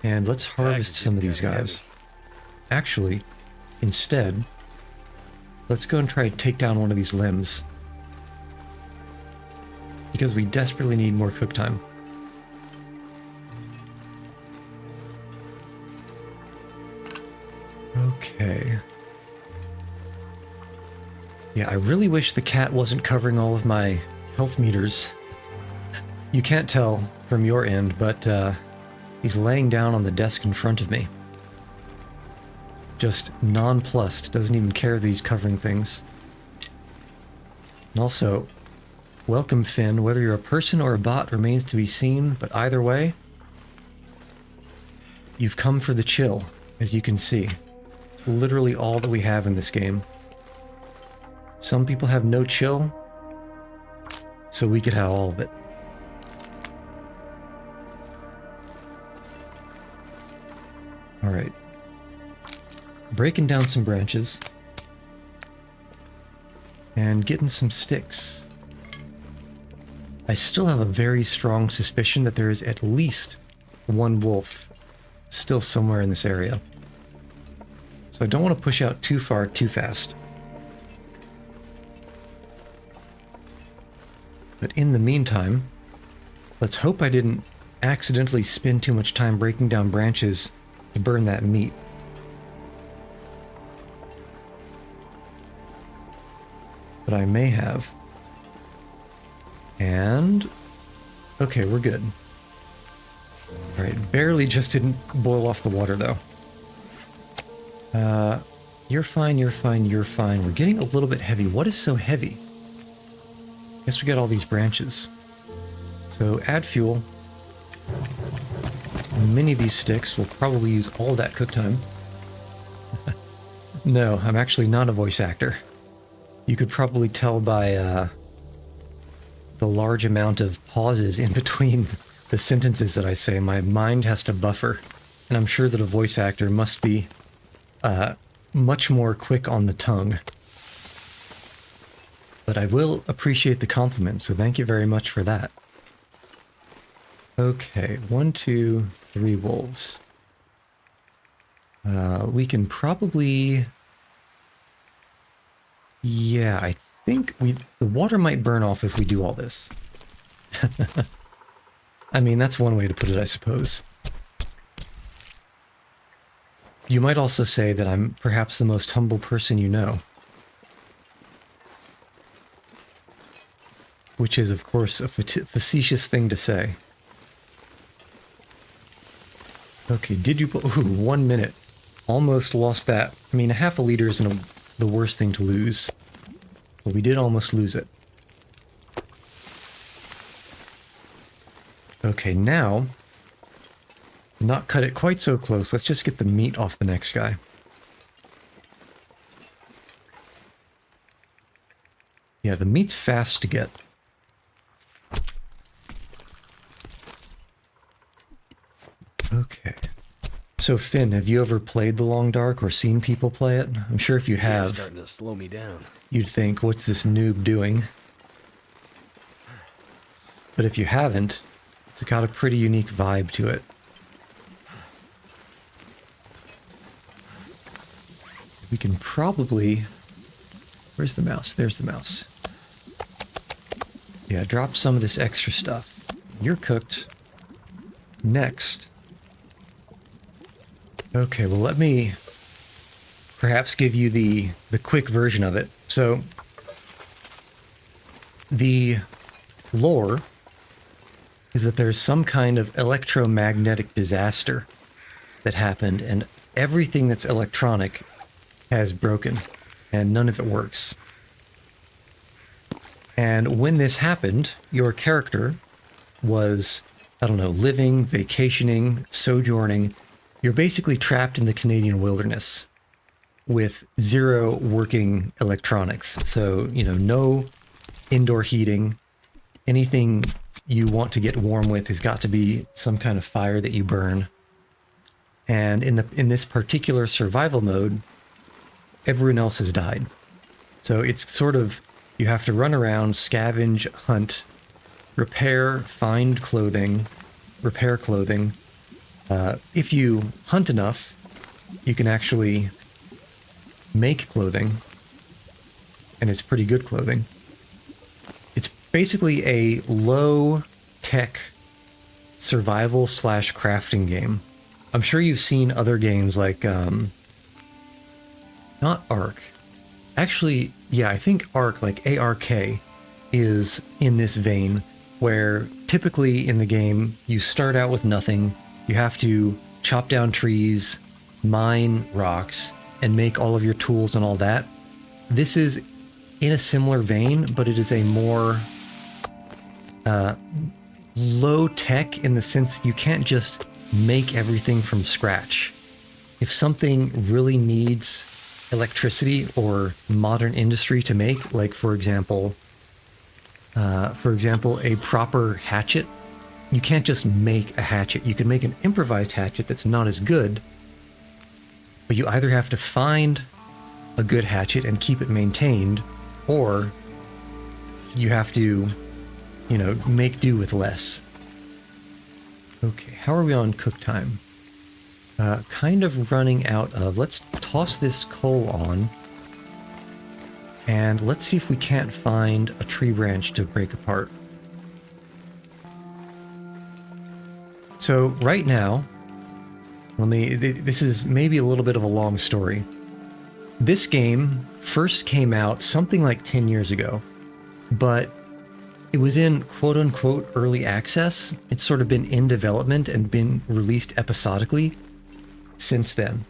And let's harvest some of these guys. Actually, instead, let's go and try to take down one of these limbs. Because we desperately need more cook time. Okay. Yeah, I really wish the cat wasn't covering all of my health meters. You can't tell from your end, but he's laying down on the desk in front of me. Just nonplussed, doesn't even care that he's covering things. And also, welcome Finn, whether you're a person or a bot remains to be seen, but either way, you've come for the chill, as you can see. Literally all that we have in this game. Some people have no chill, so we could have all of it. Alright. Breaking down some branches. And getting some sticks. I still have a very strong suspicion that there is at least one wolf still somewhere in this area. So I don't want to push out too far too fast. But in the meantime, let's hope I didn't accidentally spend too much time breaking down branches to burn that meat. But I may have. And... okay, we're good. Alright, barely just didn't boil off the water though. You're fine, you're fine, you're fine. We're getting a little bit heavy. What is so heavy? Guess we got all these branches. So add fuel. Many of these sticks will probably use all that cook time. No, I'm actually not a voice actor. You could probably tell by the large amount of pauses in between the sentences that I say. My mind has to buffer. And I'm sure that a voice actor must be much more quick on the tongue. But I will appreciate the compliment, so thank you very much for that. Okay, 1, 2, 3 wolves. We can probably... yeah, I think the water might burn off if we do all this. I mean, that's one way to put it, I suppose. You might also say that I'm perhaps the most humble person you know. Which is, of course, a facetious thing to say. Okay, did you... ooh, 1 minute. Almost lost that. I mean, a half a liter isn't the worst thing to lose. But we did almost lose it. Okay, now... not cut it quite so close. Let's just get the meat off the next guy. Yeah, the meat's fast to get. Okay. So Finn, have you ever played The Long Dark or seen people play it? I'm sure if you have, Starting to slow me down. you'd think, what's this noob doing? But if you haven't, it's got a pretty unique vibe to it. We can probably... where's the mouse? There's the mouse. Yeah, drop some of this extra stuff. You're cooked. Next. Okay, well let me perhaps give you the quick version of it. So, the lore is that there's some kind of electromagnetic disaster that happened, and everything that's electronic has broken, and none of it works. And when this happened, your character was, I don't know, living, vacationing, sojourning. You're basically trapped in the Canadian wilderness with zero working electronics. So, no indoor heating. Anything you want to get warm with has got to be some kind of fire that you burn. And in this particular survival mode, everyone else has died. So it's sort of, you have to run around, scavenge, hunt, repair, find clothing, repair clothing. If you hunt enough, you can actually make clothing, and it's pretty good clothing. It's basically a low-tech survival / crafting game. I'm sure you've seen other games like, not Ark. Actually, yeah, I think Ark, like ARK, is in this vein, where typically in the game, you start out with nothing, you have to chop down trees, mine rocks, and make all of your tools and all that. This is in a similar vein, but it is a more low tech in the sense you can't just make everything from scratch. If something really needs electricity or modern industry to make, like for example, a proper hatchet, you can't just make a hatchet. You can make an improvised hatchet that's not as good, but you either have to find a good hatchet and keep it maintained, or you have to, make do with less. Okay, how are we on cook time? Kind of running out of... Let's toss this coal on, and let's see if we can't find a tree branch to break apart. So right now, this is maybe a little bit of a long story. This game first came out something like 10 years ago, but it was in quote-unquote early access. It's sort of been in development and been released episodically since then.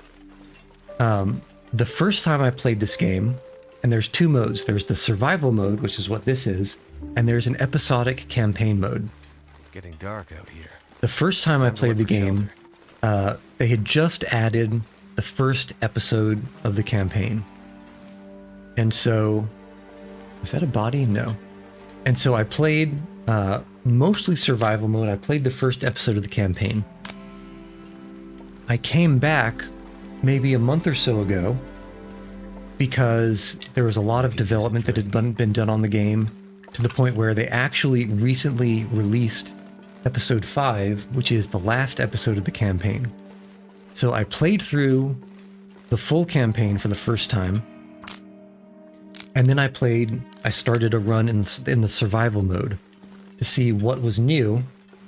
The first time I played this game, and there's two modes. There's the survival mode, which is what this is, and there's an episodic campaign mode. It's getting dark out here. The first time I played the game, they had just added the first episode of the campaign. And so... Was that a body? No. And so I played mostly survival mode. I played the first episode of the campaign. I came back maybe a month or so ago because there was a lot of development that had been done on the game, to the point where they actually recently released episode 5, which is the last episode of the campaign. So I played through the full campaign for the first time, and then I started a run in the survival mode to see what was new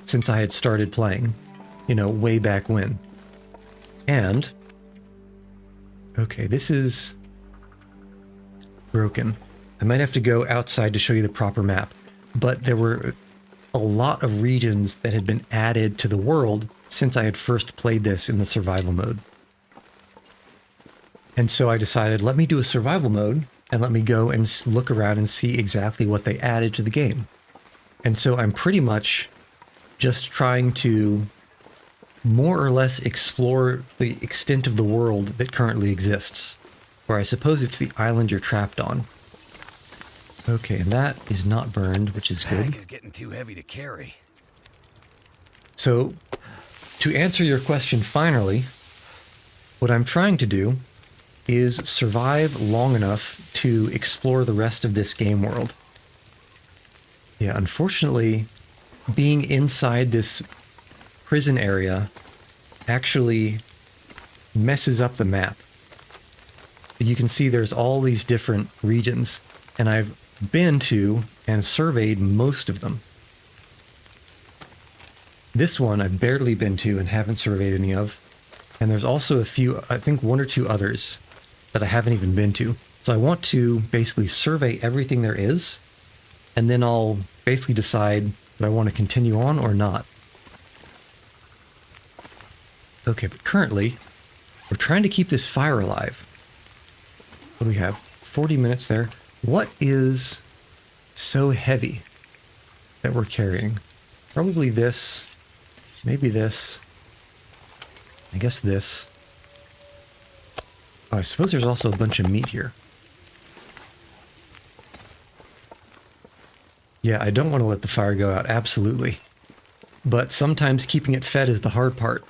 since I had started playing, way back when. And, okay, this is broken. I might have to go outside to show you the proper map, but there were a lot of regions that had been added to the world since I had first played this in the survival mode. And so I decided, let me do a survival mode, and let me go and look around and see exactly what they added to the game. And so I'm pretty much just trying to more or less explore the extent of the world that currently exists, or I suppose it's the island you're trapped on. Okay, and that is not burned, which is good. Pack is getting too heavy to carry. So, to answer your question finally, what I'm trying to do is survive long enough to explore the rest of this game world. Yeah, unfortunately, being inside this prison area actually messes up the map. You can see there's all these different regions, and I've been to and surveyed most of them. This one I've barely been to and haven't surveyed any of, and there's also a few, I think 1 or 2 others that I haven't even been to. So I want to basically survey everything there is, and then I'll basically decide if I want to continue on or not. Okay, but currently, we're trying to keep this fire alive. What do we have? 40 minutes there. What is so heavy that we're carrying? Probably this. Maybe this. I guess this. Oh, I suppose there's also a bunch of meat here. Yeah, I don't want to let the fire go out, absolutely. But sometimes keeping it fed is the hard part.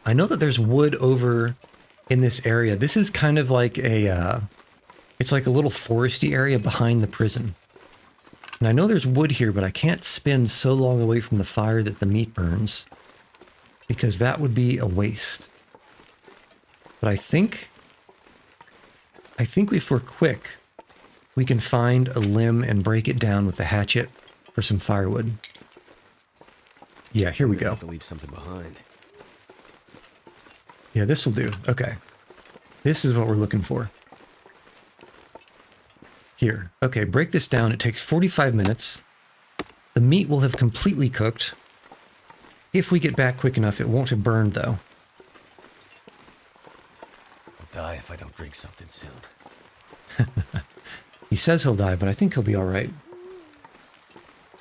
I know that there's wood over in this area. This is kind of like a, it's like a little foresty area behind the prison. And I know there's wood here, but I can't spend so long away from the fire that the meat burns, because that would be a waste. But I think if we're quick, we can find a limb and break it down with a hatchet for some firewood. Yeah, here we go. Have to leave something behind. Yeah, this will do. Okay. This is what we're looking for. Here. Okay, break this down. It takes 45 minutes. The meat will have completely cooked. If we get back quick enough, it won't have burned, though. I'll die if I don't drink something soon. He says he'll die, but I think he'll be all right.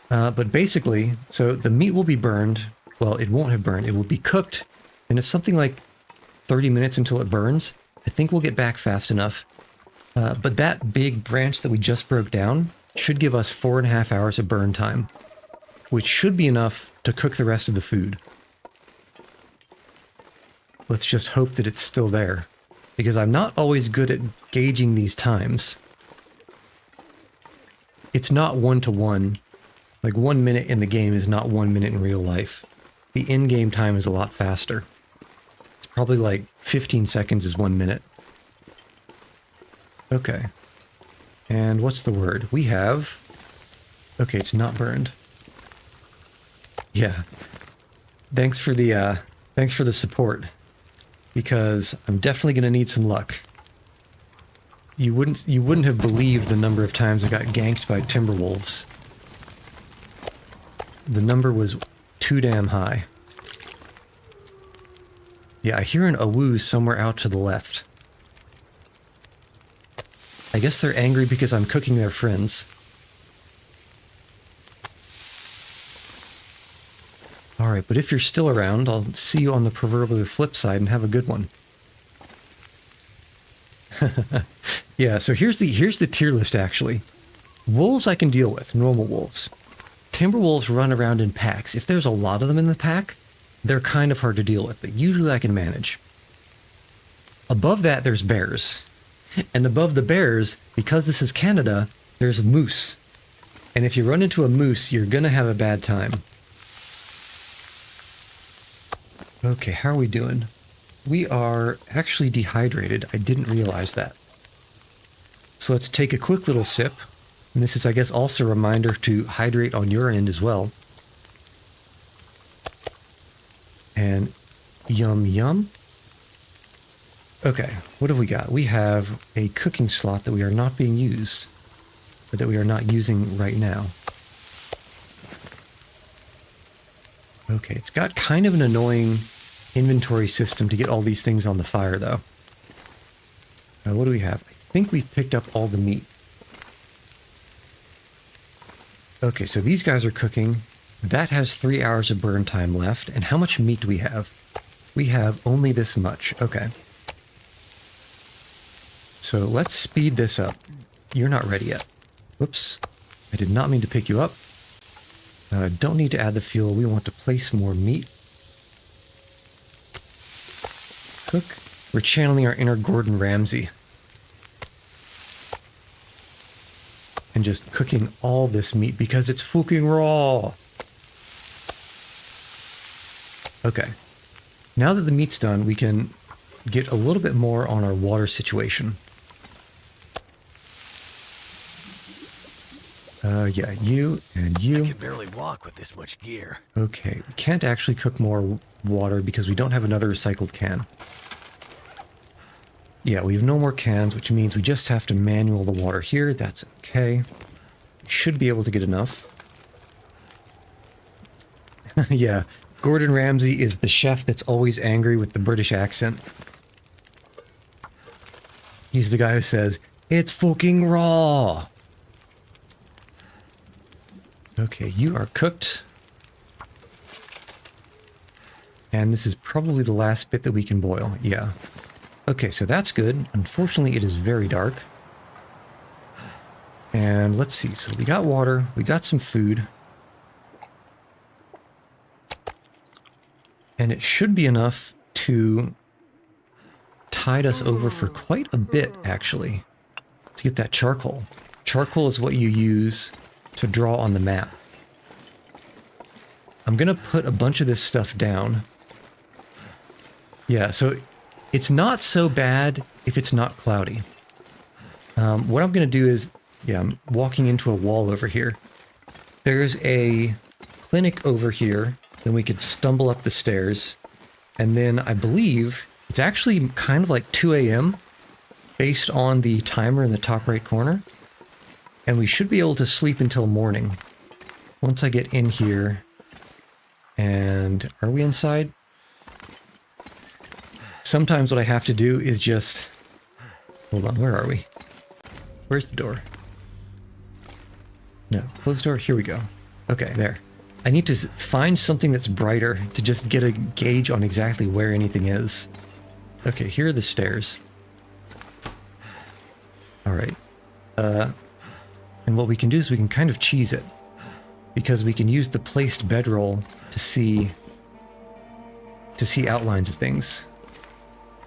But basically, so the meat will be burned. Well, it won't have burned. It will be cooked, and it's something like 30 minutes until it burns. I think we'll get back fast enough. But that big branch that we just broke down should give us 4.5 hours of burn time, which should be enough to cook the rest of the food. Let's just hope that it's still there, because I'm not always good at gauging these times. It's not 1-to-1. Like 1 minute in the game is not 1 minute in real life. The in-game time is a lot faster. It's probably like 15 seconds is 1 minute. Okay. And what's the word? We have... Okay, it's not burned. Yeah. Thanks for the support. Because I'm definitely going to need some luck. You wouldn't have believed the number of times I got ganked by timberwolves. The number was too damn high. Yeah, I hear an awoo somewhere out to the left. I guess they're angry because I'm cooking their friends. Alright, but if you're still around, I'll see you on the proverbial flip side and have a good one. Yeah, so here's the tier list, actually. Wolves I can deal with, normal wolves. Timberwolves run around in packs. If there's a lot of them in the pack, they're kind of hard to deal with, but usually I can manage. Above that, there's bears. And above the bears, because this is Canada, there's moose. And if you run into a moose, you're gonna have a bad time. Okay, how are we doing? We are actually dehydrated. I didn't realize that. So let's take a quick little sip. And this is, I guess, also a reminder to hydrate on your end as well. And yum yum. Okay, what have we got? We have a cooking slot that we are not being used, or that we are not using right now. Okay, it's got kind of an annoying inventory system to get all these things on the fire, though. What do we have? I think we've picked up all the meat. Okay, so these guys are cooking. That has 3 hours of burn time left. And how much meat do we have? We have only this much. Okay. So let's speed this up. You're not ready yet. Whoops. I did not mean to pick you up. Don't need to add the fuel. We want to place more meat. Cook. We're channeling our inner Gordon Ramsay. And just cooking all this meat because it's fucking raw. Okay. Now that the meat's done, we can get a little bit more on our water situation. Yeah, you and you. I can barely walk with this much gear. Okay, we can't actually cook more water because we don't have another recycled can. Yeah, we have no more cans, which means we just have to manual the water here. That's okay. should be able to get enough. Yeah, Gordon Ramsay is the chef that's always angry with the British accent. He's the guy who says, "It's fucking raw." Okay, you are cooked. And this is probably the last bit that we can boil. Yeah. Okay, so that's good. Unfortunately, it is very dark. And let's see. So we got water. We got some food. And it should be enough to tide us over for quite a bit, actually. To get that charcoal. Charcoal is what you use to draw on the map. I'm going to put a bunch of this stuff down. Yeah, so it's not so bad if it's not cloudy. What I'm going to do is, yeah, I'm walking into a wall over here. There's a clinic over here. Then we could stumble up the stairs. And then I believe it's actually kind of like 2 a.m. based on the timer in the top right corner. And we should be able to sleep until morning. Once I get in here. And are we inside? Sometimes what I have to do is just... Hold on, where are we? Where's the door? No, closed door, here we go. Okay, there. I need to find something that's brighter to just get a gauge on exactly where anything is. Okay, here are the stairs. Alright. And what we can do is we can kind of cheese it. Because we can use the placed bedroll to see outlines of things.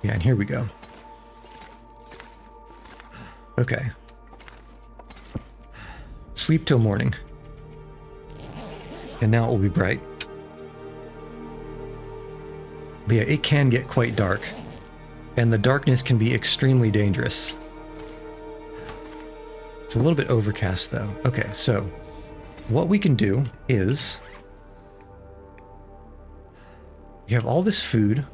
Yeah, and here we go. Okay. Sleep till morning. And now it will be bright. But yeah, it can get quite dark. And the darkness can be extremely dangerous. It's a little bit overcast though. Okay, so what we can do is... We have all this food.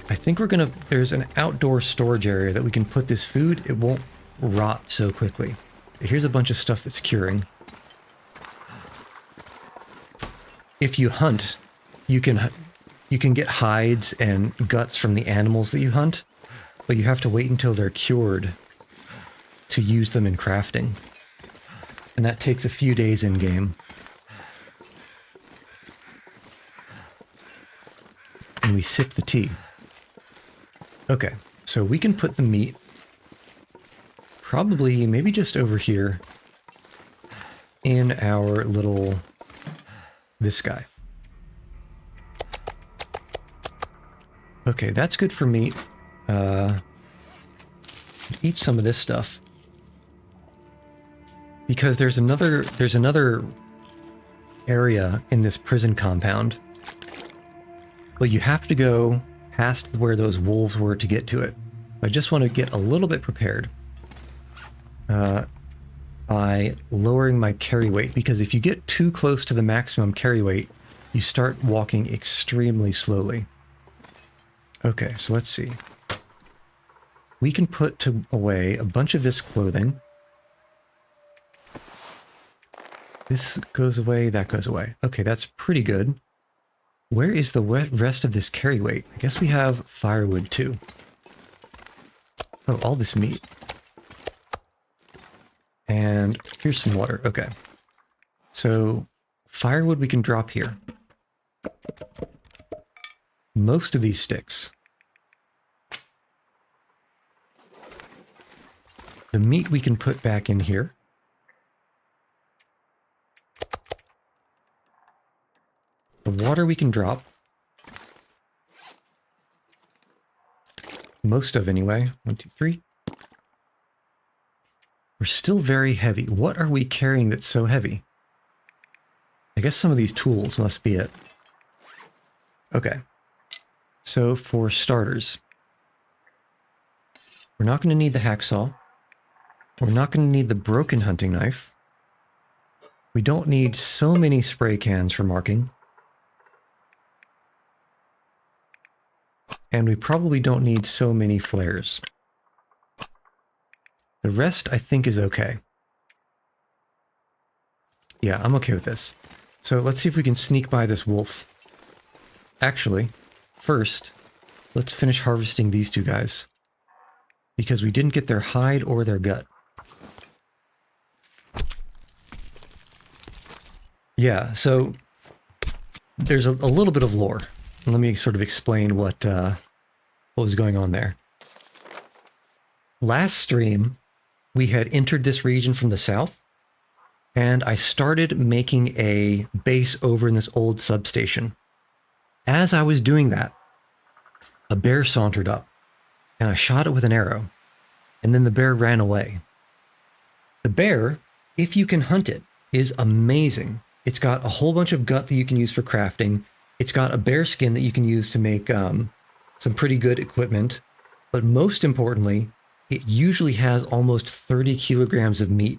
I think we're gonna... There's an outdoor storage area that we can put this food. It won't rot so quickly. Here's a bunch of stuff that's curing. If you hunt, you can get hides and guts from the animals that you hunt, but you have to wait until they're cured to use them in crafting. And that takes a few days in game. And we sip the tea. Okay, so we can put the meat probably maybe just over here in our little... this guy. Okay, that's good for meat. Eat some of this stuff. Because there's another area in this prison compound. But you have to go past where those wolves were to get to it. I just want to get a little bit prepared. By lowering my carry weight, because if you get too close to the maximum carry weight, you start walking extremely slowly. Okay, so let's see. We can put away a bunch of this clothing. This goes away, that goes away. Okay, that's pretty good. Where is the rest of this carry weight? I guess we have firewood too. Oh, all this meat. And here's some water. Okay. So firewood we can drop here. Most of these sticks. The meat we can put back in here. The water we can drop. Most of anyway. 1, 2, 3. We're still very heavy. What are we carrying that's so heavy? I guess some of these tools must be it. Okay. So for starters, we're not going to need the hacksaw. We're not going to need the broken hunting knife. We don't need so many spray cans for marking. And we probably don't need so many flares. The rest, I think, is okay. Yeah, I'm okay with this. So let's see if we can sneak by this wolf. Actually, first, let's finish harvesting these two guys. Because we didn't get their hide or their gut. Yeah, so there's a little bit of lore. Let me sort of explain what was going on there. Last stream, we had entered this region from the south, and I started making a base over in this old substation. As I was doing that, a bear sauntered up, and I shot it with an arrow, and then the bear ran away. The bear, if you can hunt it, is amazing. It's got a whole bunch of gut that you can use for crafting. It's got a bear skin that you can use to make some pretty good equipment. But most importantly, it usually has almost 30 kilograms of meat.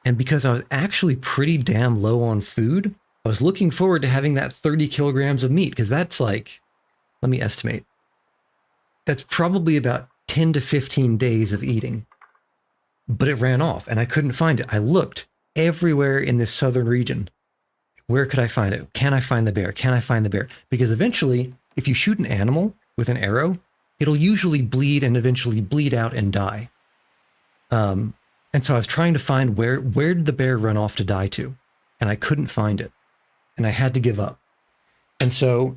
And because I was actually pretty damn low on food, I was looking forward to having that 30 kilograms of meat, because that's like, let me estimate. That's probably about 10 to 15 days of eating. But it ran off and I couldn't find it. I looked everywhere in this southern region. Where could I find it? Can I find the bear? Can I find the bear? Because eventually, if you shoot an animal with an arrow, it'll usually bleed and eventually bleed out and die. And so I was trying to find where did the bear run off to die to? And I couldn't find it. And I had to give up. And so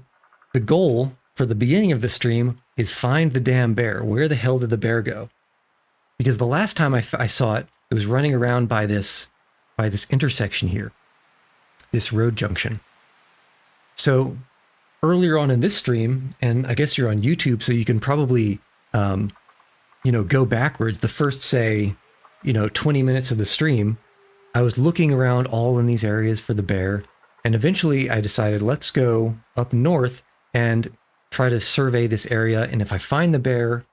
the goal for the beginning of the stream is find the damn bear. Where the hell did the bear go? Because the last time I saw it, it was running around by this intersection here, this road junction. So earlier on in this stream, and I guess you're on YouTube, so you can probably, go backwards. The first, say, 20 minutes of the stream, I was looking around all in these areas for the bear. And eventually I decided, let's go up north and try to survey this area. And if I find the bear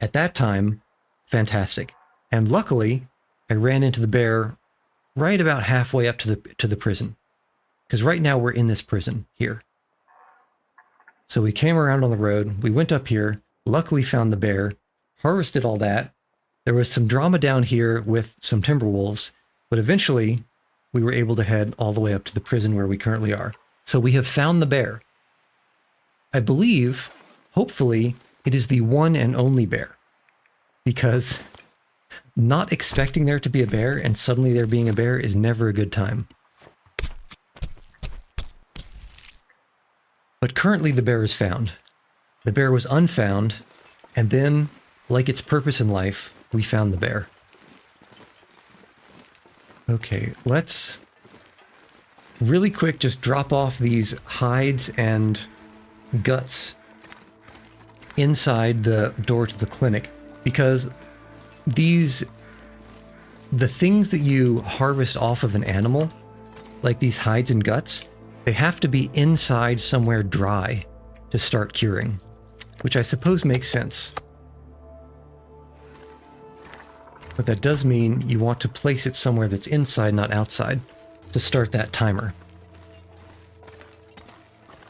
at that time, fantastic. And luckily, I ran into the bear right about halfway up to the prison. Because right now we're in this prison here. So we came around on the road, we went up here, luckily found the bear, harvested all that. There was some drama down here with some timber wolves, but eventually we were able to head all the way up to the prison where we currently are. So we have found the bear. I believe, hopefully, it is the one and only bear. Because not expecting there to be a bear and suddenly there being a bear is never a good time. But currently the bear is found. The bear was unfound, and then, like its purpose in life, we found the bear. Okay, let's really quick just drop off these hides and guts inside the door to the clinic, because the things that you harvest off of an animal, like these hides and guts, they have to be inside somewhere dry to start curing, which I suppose makes sense. But that does mean you want to place it somewhere that's inside, not outside, to start that timer.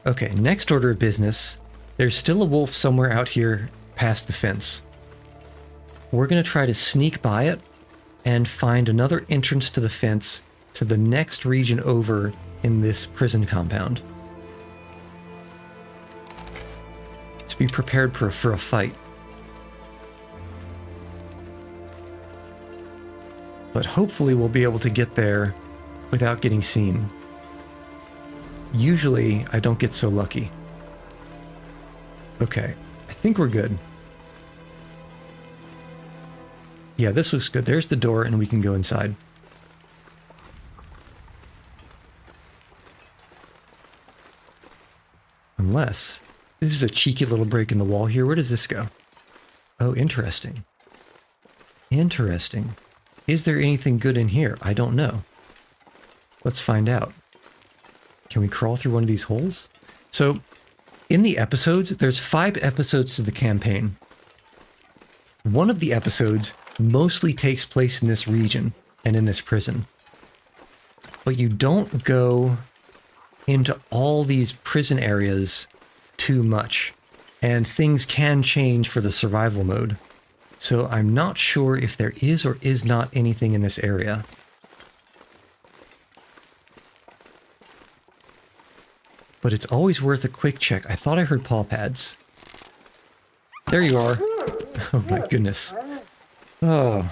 Okay, next order of business. There's still a wolf somewhere out here past the fence. We're going to try to sneak by it and find another entrance to the fence to the next region over in this prison compound. Just be prepared for a fight. But hopefully we'll be able to get there without getting seen. Usually I don't get so lucky. Okay, I think we're good. Yeah, this looks good. There's the door and we can go inside. Unless, this is a cheeky little break in the wall here. Where does this go? Oh, interesting. Interesting. Is there anything good in here? I don't know. Let's find out. Can we crawl through one of these holes? So, in the episodes, there's 5 episodes to the campaign. One of the episodes mostly takes place in this region and in this prison. But you don't go into all these prison areas too much, and things can change for the survival mode. So I'm not sure if there is or is not anything in this area. but it's always worth a quick check. I thought I heard paw pads. There you are. Oh my goodness. Oh,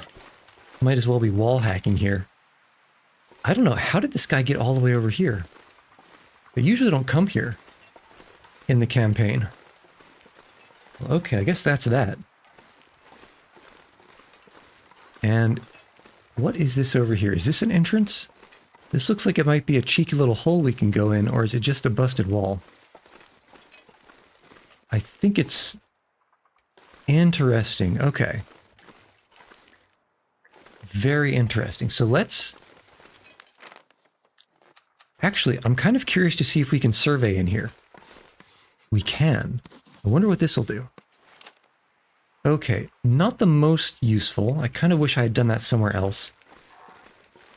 might as well be wall hacking here. I don't know, how did this guy get all the way over here? They usually don't come here in the campaign. Well, okay, I guess that's that. And what is this over here? Is this an entrance? This looks like it might be a cheeky little hole we can go in, or is it just a busted wall? I think it's interesting. Okay. Very interesting. So let's... Actually, I'm kind of curious to see if we can survey in here. We can. I wonder what this will do. Okay, not the most useful. I kind of wish I had done that somewhere else.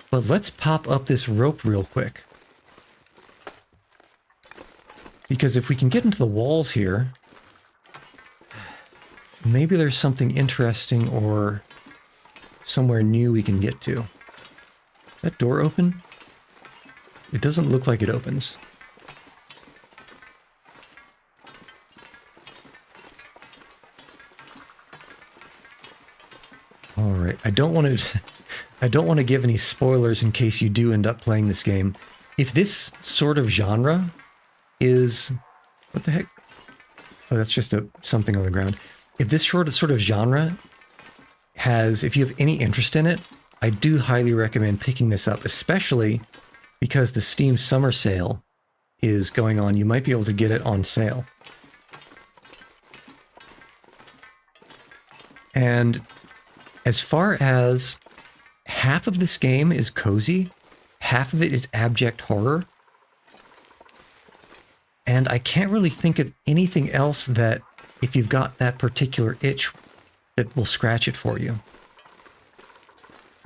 But let's pop up this rope real quick. Because if we can get into the walls here, maybe there's something interesting or somewhere new we can get to. Is that door open? It doesn't look like it opens. All right, I don't want to give any spoilers in case you do end up playing this game. If this sort of genre is... What the heck? Oh, that's just something on the ground. If this sort of genre has... If you have any interest in it, I do highly recommend picking this up, especially because the Steam Summer Sale is going on. You might be able to get it on sale. And as far as half of this game is cozy, half of it is abject horror, and I can't really think of anything else that, if you've got that particular itch, that will scratch it for you.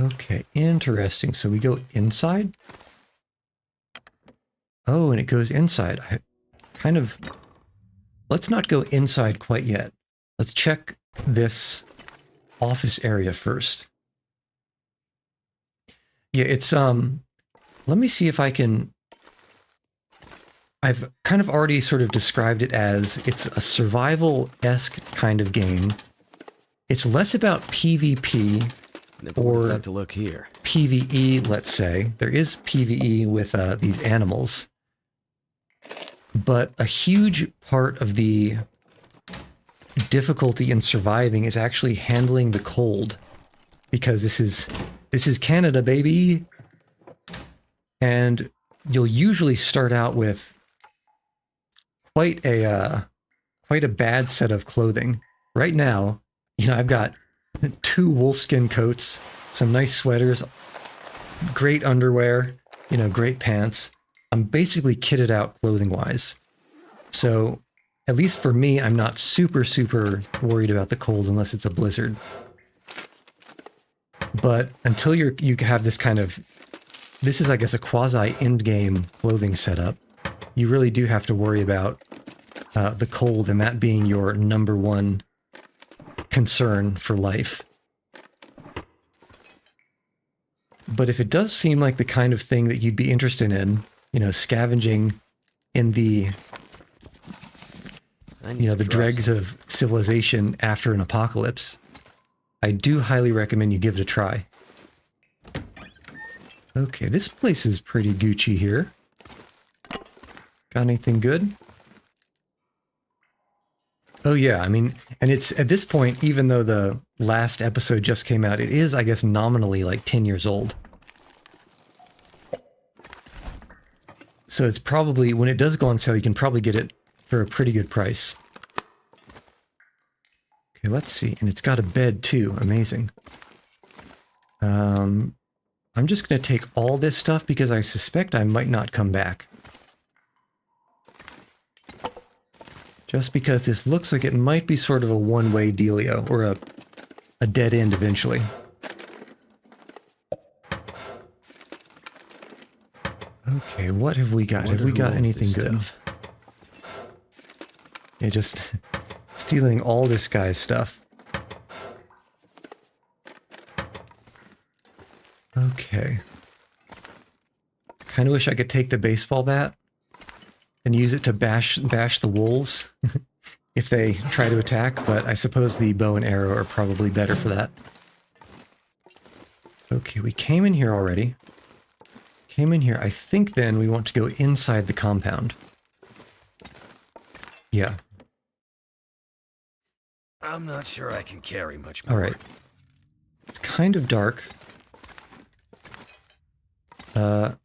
Okay, interesting. So we go inside? Oh, and it goes inside. Let's not go inside quite yet. Let's check this office area first. Yeah, it's, let me see if I can... I've kind of already sort of described it as it's a survival-esque kind of game. It's less about PvP or to look here. PvE, let's say. There is PvE with these animals. But a huge part of the difficulty in surviving is actually handling the cold, because this is Canada, baby. And you'll usually start out with quite a bad set of clothing. Right now, you know, I've got 2 wolfskin coats, some nice sweaters, great underwear, you know, great pants. I'm basically kitted out clothing-wise. So, at least for me, I'm not super worried about the cold unless it's a blizzard. But until you have this kind of... This is, I guess, a quasi-end-game clothing setup. You really do have to worry about the cold, and that being your number one concern for life. But if it does seem like the kind of thing that you'd be interested in, you know, scavenging in the, you know, the dregs of civilization after an apocalypse, I do highly recommend you give it a try. Okay, this place is pretty Gucci here. Got anything good? Oh yeah, I mean, and it's at this point, even though the last episode just came out, it is, I guess, nominally like 10 years old. So it's probably, when it does go on sale, you can probably get it for a pretty good price. Okay, let's see. And it's got a bed too. Amazing. I'm just going to take all this stuff because I suspect I might not come back. Just because this looks like it might be sort of a one-way dealio, or a dead end eventually. Okay, what have we got? Have we got anything good? Yeah, just stealing all this guy's stuff. Okay. Kind of wish I could take the baseball bat. and use it to bash the wolves if they try to attack, but I suppose the bow and arrow are probably better for that. Okay, we came in here already. Came in here. I think then we want to go inside the compound. Yeah. I'm not sure I can carry much more. All right. It's kind of dark. Does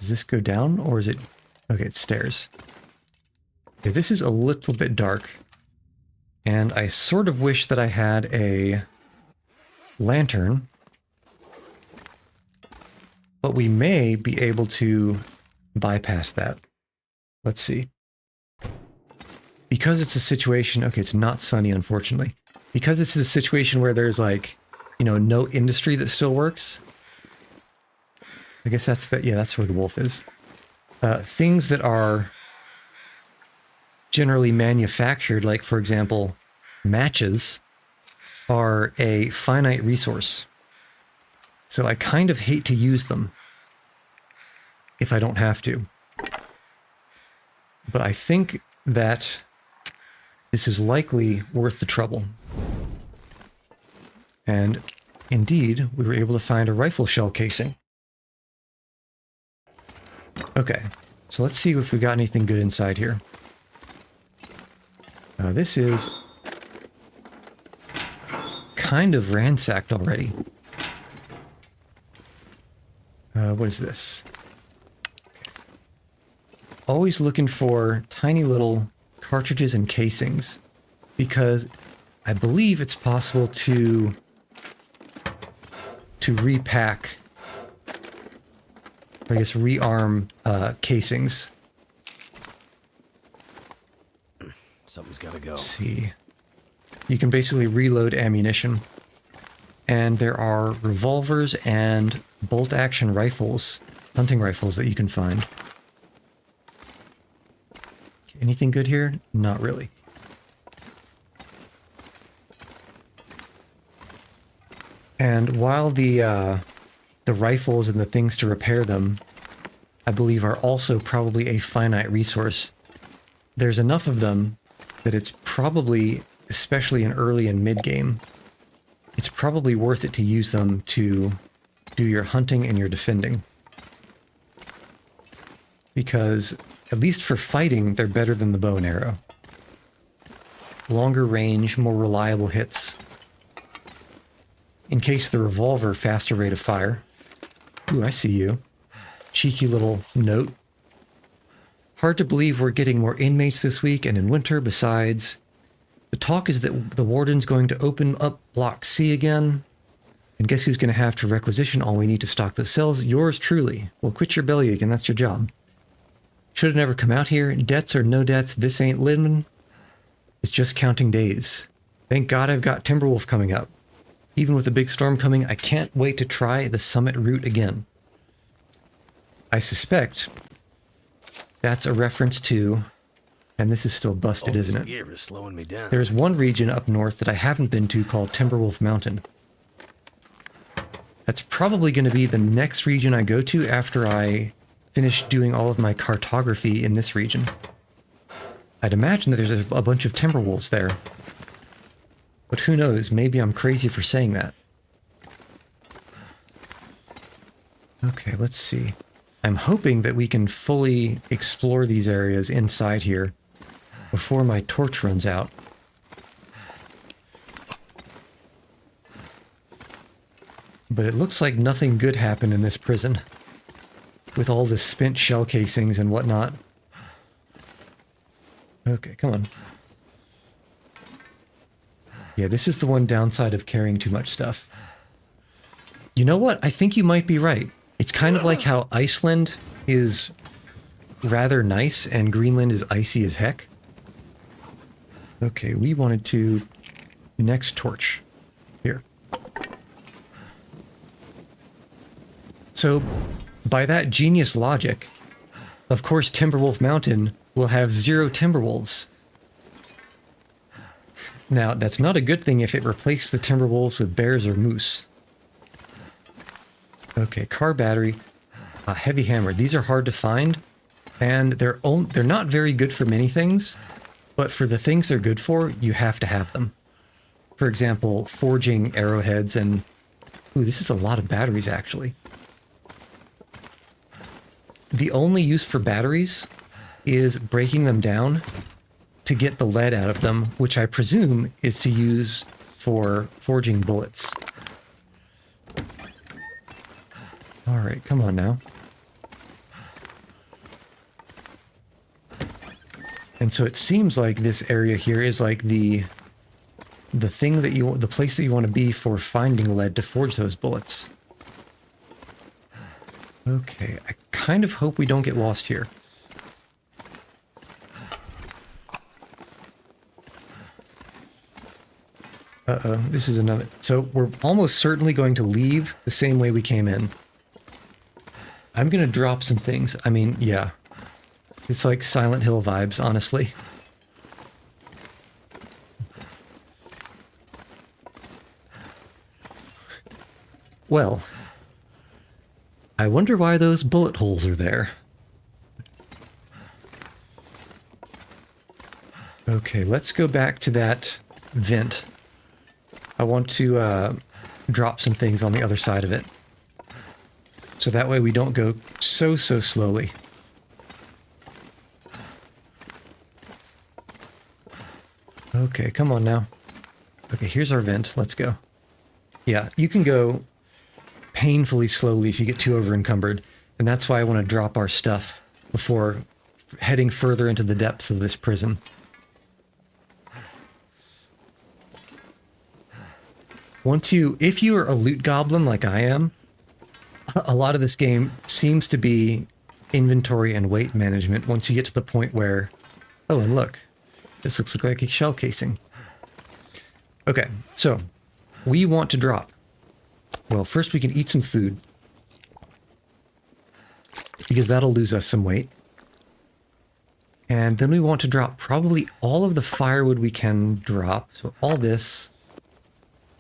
this go down or is it... Okay, it's stairs. Okay, this is a little bit dark. And I sort of wish that I had a lantern. But we may be able to bypass that. Let's see. Because it's a situation... Okay, it's not sunny, unfortunately. Because it's a situation where there's, like, you know, no industry that still works. I guess that's the... Yeah, that's where the wolf is. Things that are generally manufactured, like, for example, matches, are a finite resource. So I kind of hate to use them if I don't have to. But I think that this is likely worth the trouble. And indeed, we were able to find a rifle shell casing. Okay, so let's see if we got anything good inside here. This is kind of ransacked already. What is this? Okay. Always looking for tiny little cartridges and casings, because I believe it's possible to repack, I guess rearm casings. Something's gotta go. Let's see. You can basically reload ammunition. And there are revolvers and bolt-action rifles, hunting rifles that you can find. Anything good here? Not really. And while the rifles and the things to repair them, I believe, are also probably a finite resource, there's enough of them that it's probably, especially in early and mid-game, it's probably worth it to use them to do your hunting and your defending. Because, at least for fighting, they're better than the bow and arrow. Longer range, more reliable hits. In case the revolver, faster rate of fire. Ooh, I see you. Cheeky little note. Hard to believe we're getting more inmates this week and in winter. Besides, the talk is that the warden's going to open up Block C again. And guess who's going to have to requisition all we need to stock those cells? Yours truly. Well, quit your bellyache, and that's your job. Should have never come out here. Debts or no debts, this ain't living. It's just counting days. Thank God I've got Timberwolf coming up. Even with a big storm coming, I can't wait to try the summit route again. I suspect that's a reference to, and this is still busted, isn't it? Gear is slowing me down. There's one region up north that I haven't been to called Timberwolf Mountain. That's probably going to be the next region I go to after I finish doing all of my cartography in this region. I'd imagine that there's a bunch of Timberwolves there. But who knows, maybe I'm crazy for saying that. Okay, let's see. I'm hoping that we can fully explore these areas inside here before my torch runs out. But it looks like nothing good happened in this prison, with all the spent shell casings and whatnot. Okay, come on. Yeah, this is the one downside of carrying too much stuff. You know what? I think you might be right. It's kind of like how Iceland is rather nice and Greenland is icy as heck. Okay, we wanted to... Next torch. Here. So, by that genius logic, of course Timberwolf Mountain will have 0 Timberwolves. Now, that's not a good thing if it replaced the Timberwolves with bears or moose. Okay, car battery, heavy hammer. These are hard to find, And they're not very good for many things, but for the things they're good for, you have to have them. For example, forging arrowheads and... Ooh, this is a lot of batteries, actually. The only use for batteries is breaking them down to get the lead out of them, which I presume is to use for forging bullets. Alright, come on now. And so it seems like this area here is like the thing that the place that you want to be for finding lead to forge those bullets. Okay, I kind of hope we don't get lost here. Uh-oh, this is another... So we're almost certainly going to leave the same way we came in. I'm going to drop some things. I mean, yeah. It's like Silent Hill vibes, honestly. Well, I wonder why those bullet holes are there. Okay, let's go back to that vent. I want to drop some things on the other side of it. So that way we don't go so slowly. Okay, come on now. Okay, here's our vent. Let's go. Yeah, you can go painfully slowly if you get too over encumbered, and that's why I want to drop our stuff before heading further into the depths of this prison. If you are a loot goblin like I am, a lot of this game seems to be inventory and weight management once you get to the point where, oh, and look, this looks like a shell casing. Okay, so we want to drop. Well, first we can eat some food, because that'll lose us some weight. And then we want to drop probably all of the firewood we can drop. So all this,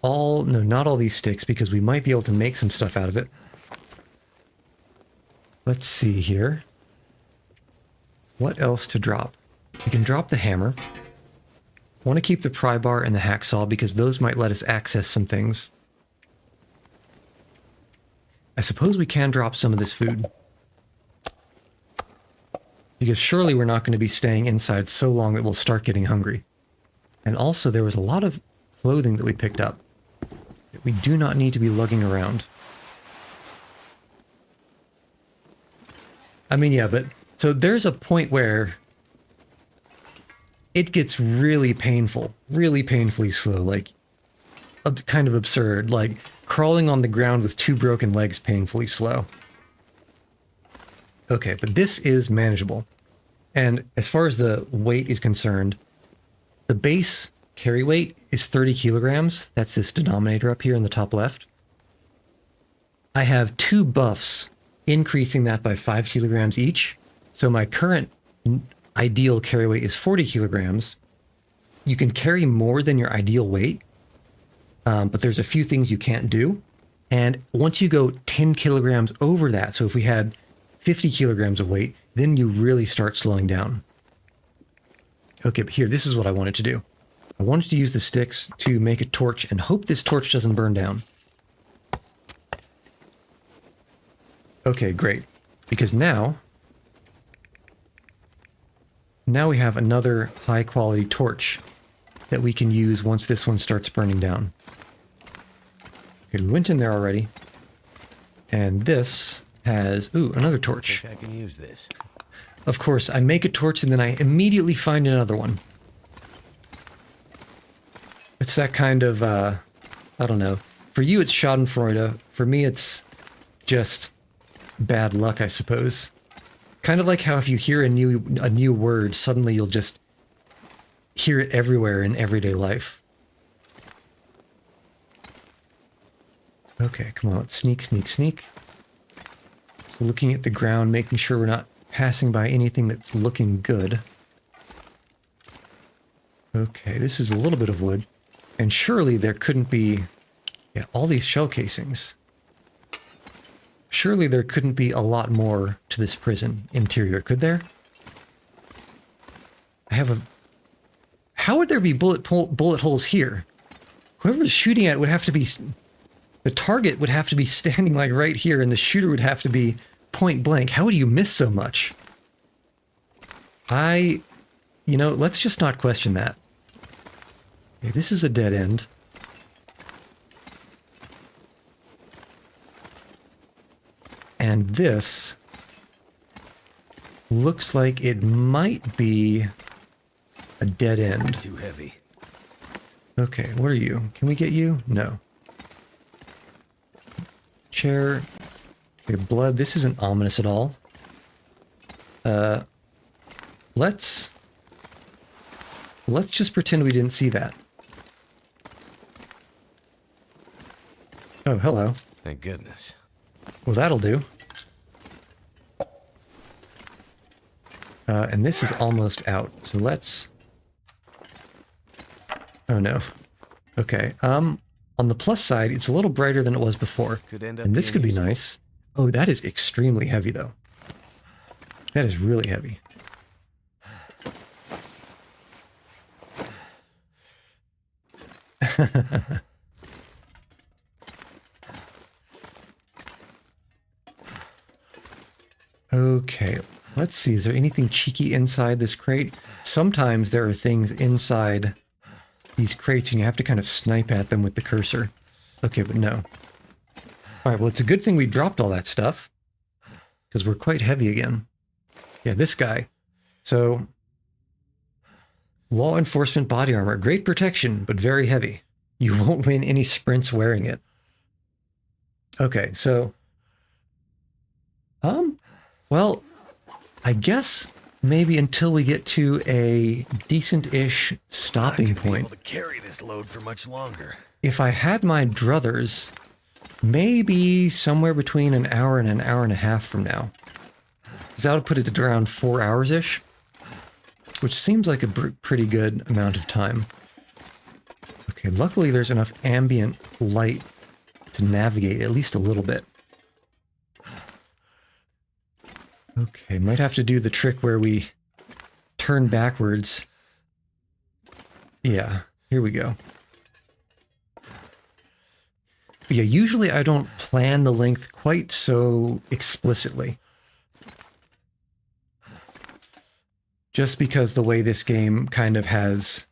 no, not all these sticks, because we might be able to make some stuff out of it. Let's see here. What else to drop? We can drop the hammer. Want to keep the pry bar and the hacksaw because those might let us access some things. I suppose we can drop some of this food. Because surely we're not going to be staying inside so long that we'll start getting hungry. And also there was a lot of clothing that we picked up that we do not need to be lugging around. I mean, yeah, but so there's a point where it gets really painful, really painfully slow, like kind of absurd, like crawling on the ground with 2 broken legs painfully slow. Okay, but this is manageable. And as far as the weight is concerned, the base carry weight is 30 kilograms. That's this denominator up here in the top left. I have 2 buffs increasing that by 5 kilograms each. So my current ideal carry weight is 40 kilograms. You can carry more than your ideal weight, but there's a few things you can't do. And once you go 10 kilograms over that, so if we had 50 kilograms of weight, then you really start slowing down. Okay, but here, this is what I wanted to do. I wanted to use the sticks to make a torch and hope this torch doesn't burn down. Okay, great. Because now we have another high quality torch that we can use once this one starts burning down. Okay, we went in there already. And this has, ooh, another torch. I think I can use this. Of course, I make a torch and then I immediately find another one. It's that kind of, I don't know. For you, it's schadenfreude. For me, it's just bad luck, I suppose. Kind of like how if you hear a new word, suddenly you'll just hear it everywhere in everyday life. Okay, come on, let's sneak, sneak, sneak. So looking at the ground, making sure we're not passing by anything that's looking good. Okay, this is a little bit of wood. And surely there couldn't be... Yeah, all these shell casings. Surely there couldn't be a lot more to this prison interior, could there? I have a... How would there be bullet holes here? Whoever's shooting at would have to be... The target would have to be standing like right here, and the shooter would have to be point blank. How would you miss so much? You know, let's just not question that. Okay, this is a dead end. And this looks like it might be a dead end. Too heavy. Okay, what are you? Can we get you? No. Chair. Okay, blood. This isn't ominous at all. Let's just pretend we didn't see that. Oh, hello. Thank goodness. Well, that'll do. And this is almost out, so let's... Oh no. Okay, on the plus side, it's a little brighter than it was before. Could end up and this being could be useful. nice. Oh, that is extremely heavy, though. That is really heavy. Okay, let's see. Is there anything cheeky inside this crate? Sometimes there are things inside these crates and you have to kind of snipe at them with the cursor. Okay, but no. Alright, well, it's a good thing we dropped all that stuff, because we're quite heavy again. Yeah, this guy. So, law enforcement body armor. Great protection, but very heavy. You won't win any sprints wearing it. Okay, so... well, I guess maybe until we get to a decent-ish stopping Not gonna be point. able to carry this load for much longer. If I had my druthers, maybe somewhere between an hour and a half from now. That would put it at around 4 hours-ish, which seems like a pretty good amount of time. Okay, luckily there's enough ambient light to navigate at least a little bit. Okay, might have to do the trick where we turn backwards. Yeah, here we go. But yeah, usually I don't plan the length quite so explicitly. Just because the way this game kind of has...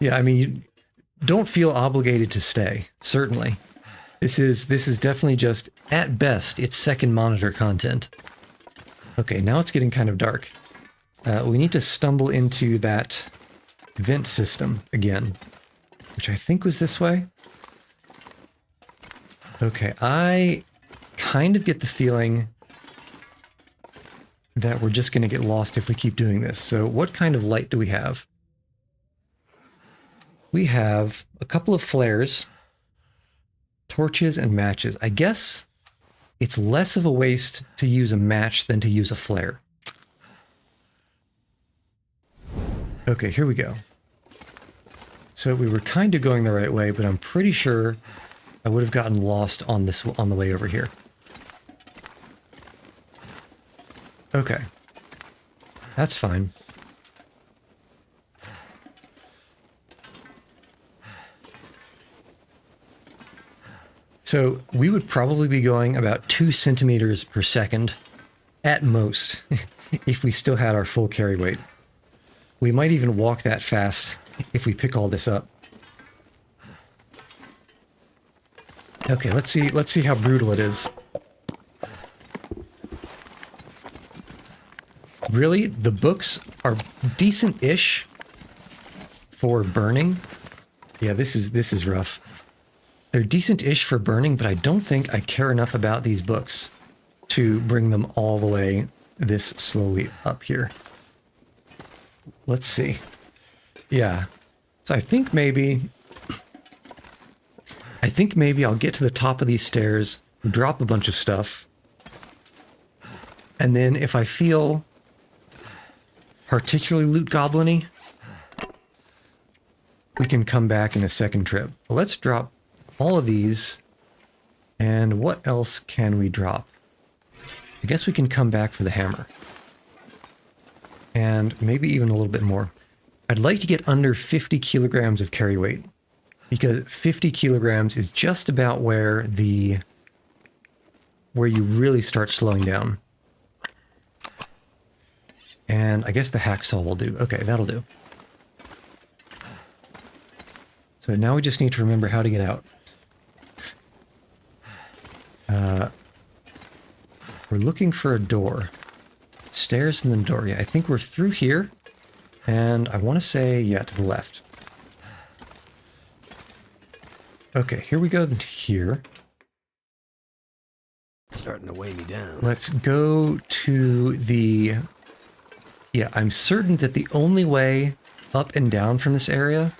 Yeah, I mean, you don't feel obligated to stay, certainly. This is definitely just, at best, it's second monitor content. Okay, now it's getting kind of dark. We need to stumble into that vent system again, which I think was this way. Okay, I kind of get the feeling that we're just going to get lost if we keep doing this. So what kind of light do we have? We have a couple of flares, torches, and matches. I guess it's less of a waste to use a match than to use a flare. Okay, here we go. So we were kind of going the right way, but I'm pretty sure I would have gotten lost on the way over here. Okay. That's fine. So we would probably be going about 2 centimeters per second at most if we still had our full carry weight. We might even walk that fast if we pick all this up. Okay, let's see how brutal it is. Really, the books are decent-ish for burning. Yeah, this is rough. They're decent-ish for burning, but I don't think I care enough about these books to bring them all the way this slowly up here. Let's see. Yeah. So I think maybe I'll get to the top of these stairs, drop a bunch of stuff, and then if I feel particularly loot goblin-y, we can come back in a second trip. Let's drop all of these And what else can we drop? I guess we can come back for the hammer. And maybe even a little bit more. I'd like to get under 50 kilograms of carry weight, because 50 kilograms is just about where you really start slowing down. And I guess the hacksaw will do. Okay, that'll do. So now we just need to remember how to get out. We're looking for a door. Stairs and then door. Yeah, I think we're through here. And I want to say, yeah, to the left. Okay, here we go here. It's starting to weigh me down. Let's go to the... Yeah, I'm certain that the only way up and down from this area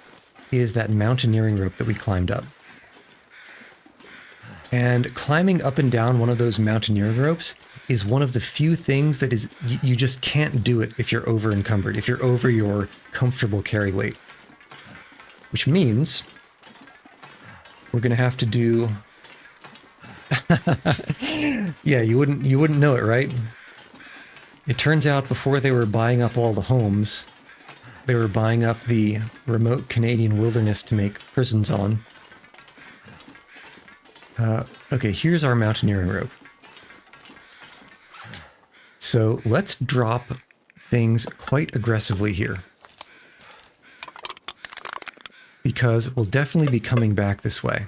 is that mountaineering rope that we climbed up. And climbing up and down one of those mountaineering ropes is one of the few things that is, you just can't do it if you're over encumbered, if you're over your comfortable carry weight. Which means we're going to have to do... Yeah, you wouldn't know it, right? It turns out before they were buying up all the homes, they were buying up the remote Canadian wilderness to make prisons on. Okay, here's our mountaineering rope. So let's drop things quite aggressively here, because we'll definitely be coming back this way.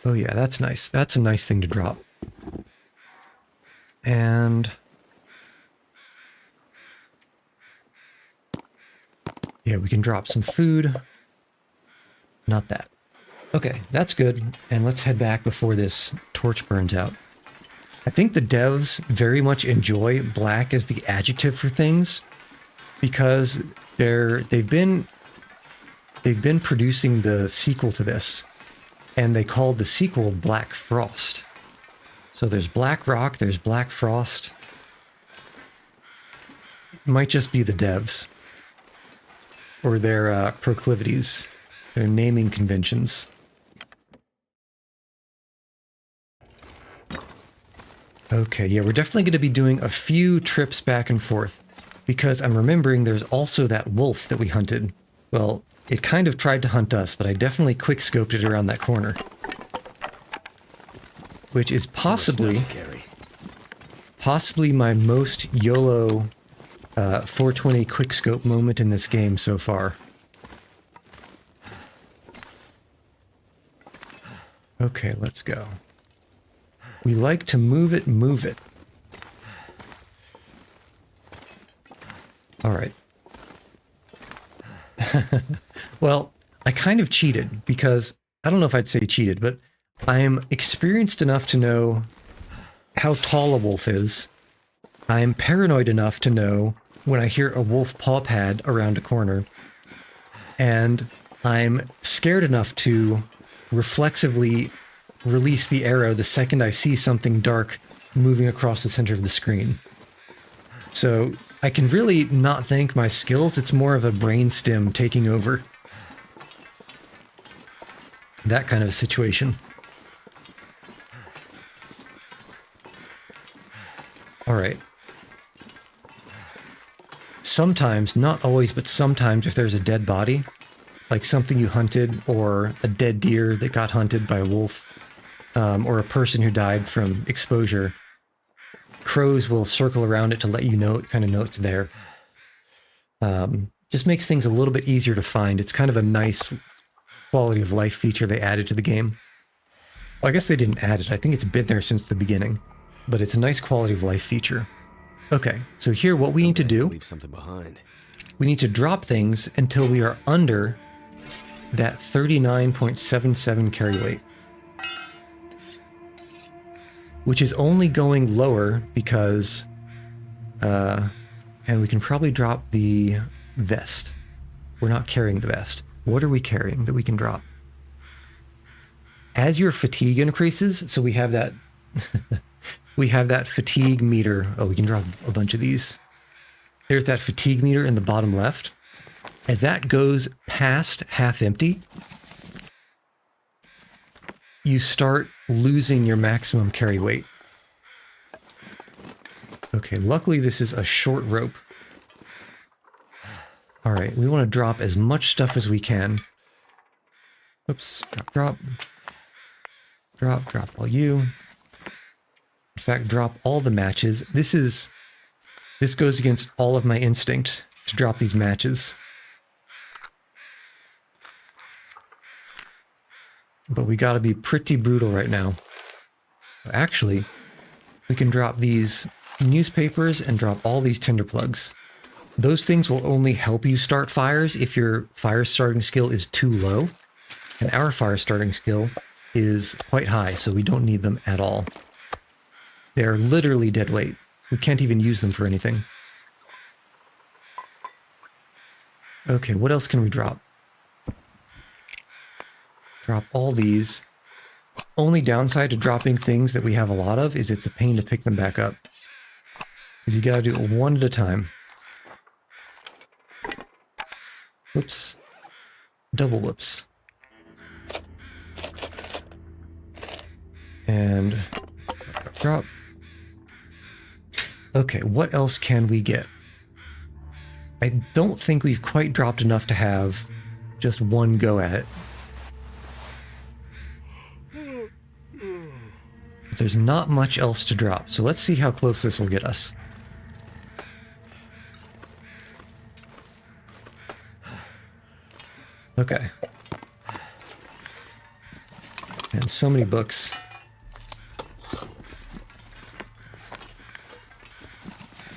Oh yeah, that's nice. That's a nice thing to drop. And... yeah, we can drop some food. Not that. Okay, that's good. And let's head back before this torch burns out. I think the devs very much enjoy black as the adjective for things, because they've been producing the sequel to this, and they called the sequel Black Frost. So there's Blackrock, there's Black Frost. It might just be the devs, or their proclivities, their naming conventions. Okay, yeah, we're definitely going to be doing a few trips back and forth, because I'm remembering there's also that wolf that we hunted. Well, it kind of tried to hunt us, but I definitely quick-scoped it around that corner. Which is possibly my most YOLO 420 quick-scope moment in this game so far. Okay, let's go. We like to move it, move it. All right. Well, I kind of cheated, because I don't know if I'd say cheated, but I'm experienced enough to know how tall a wolf is. I'm paranoid enough to know when I hear a wolf paw pad around a corner. And I'm scared enough to reflexively release the arrow the second I see something dark moving across the center of the screen. So I can really not thank my skills. It's more of a brainstem taking over. That kind of a situation. All right. Sometimes, not always, but sometimes if there's a dead body, like something you hunted, or a dead deer that got hunted by a wolf, or a person who died from exposure, crows will circle around it to let you know, kind of know it's there. Just makes things a little bit easier to find. It's kind of a nice quality of life feature they added to the game. Well, I guess they didn't add it. I think it's been there since the beginning, but it's a nice quality of life feature. Okay, so here what we need to do, Leave something behind. we need to drop things until we are under that 39.77 carry weight, which is only going lower because, and we can probably drop the vest. We're not carrying the vest. What are we carrying that we can drop? As your fatigue increases, so we have that, we have that fatigue meter. Oh, we can drop a bunch of these. There's that fatigue meter in the bottom left. As that goes past half empty, you start losing your maximum carry weight. Okay, luckily this is a short rope. All right, we want to drop as much stuff as we can. Oops, drop. Drop all you. In fact, drop all the matches. This goes against all of my instinct to drop these matches. But we gotta be pretty brutal right now. Actually, we can drop these newspapers and drop all these tinder plugs. Those things will only help you start fires if your fire starting skill is too low. And our fire starting skill is quite high, so we don't need them at all. They're literally dead weight. We can't even use them for anything. Okay, what else can we drop? Drop all these. Only downside to dropping things that we have a lot of is it's a pain to pick them back up. Because you gotta do it one at a time. Whoops. Double whoops. And drop. Okay, what else can we get? I don't think we've quite dropped enough to have just one go at it. But there's not much else to drop, so let's see how close this will get us. Okay. And so many books.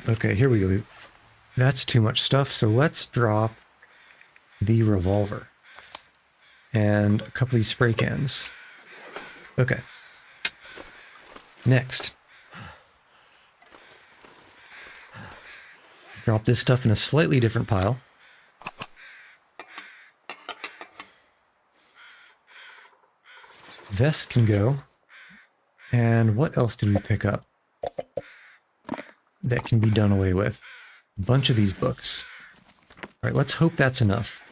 Okay, here we go. That's too much stuff, so let's drop the revolver. And a couple of these spray cans. Okay. Next. Drop this stuff in a slightly different pile. Vest can go. And what else did we pick up that can be done away with? A bunch of these books. All right, let's hope that's enough.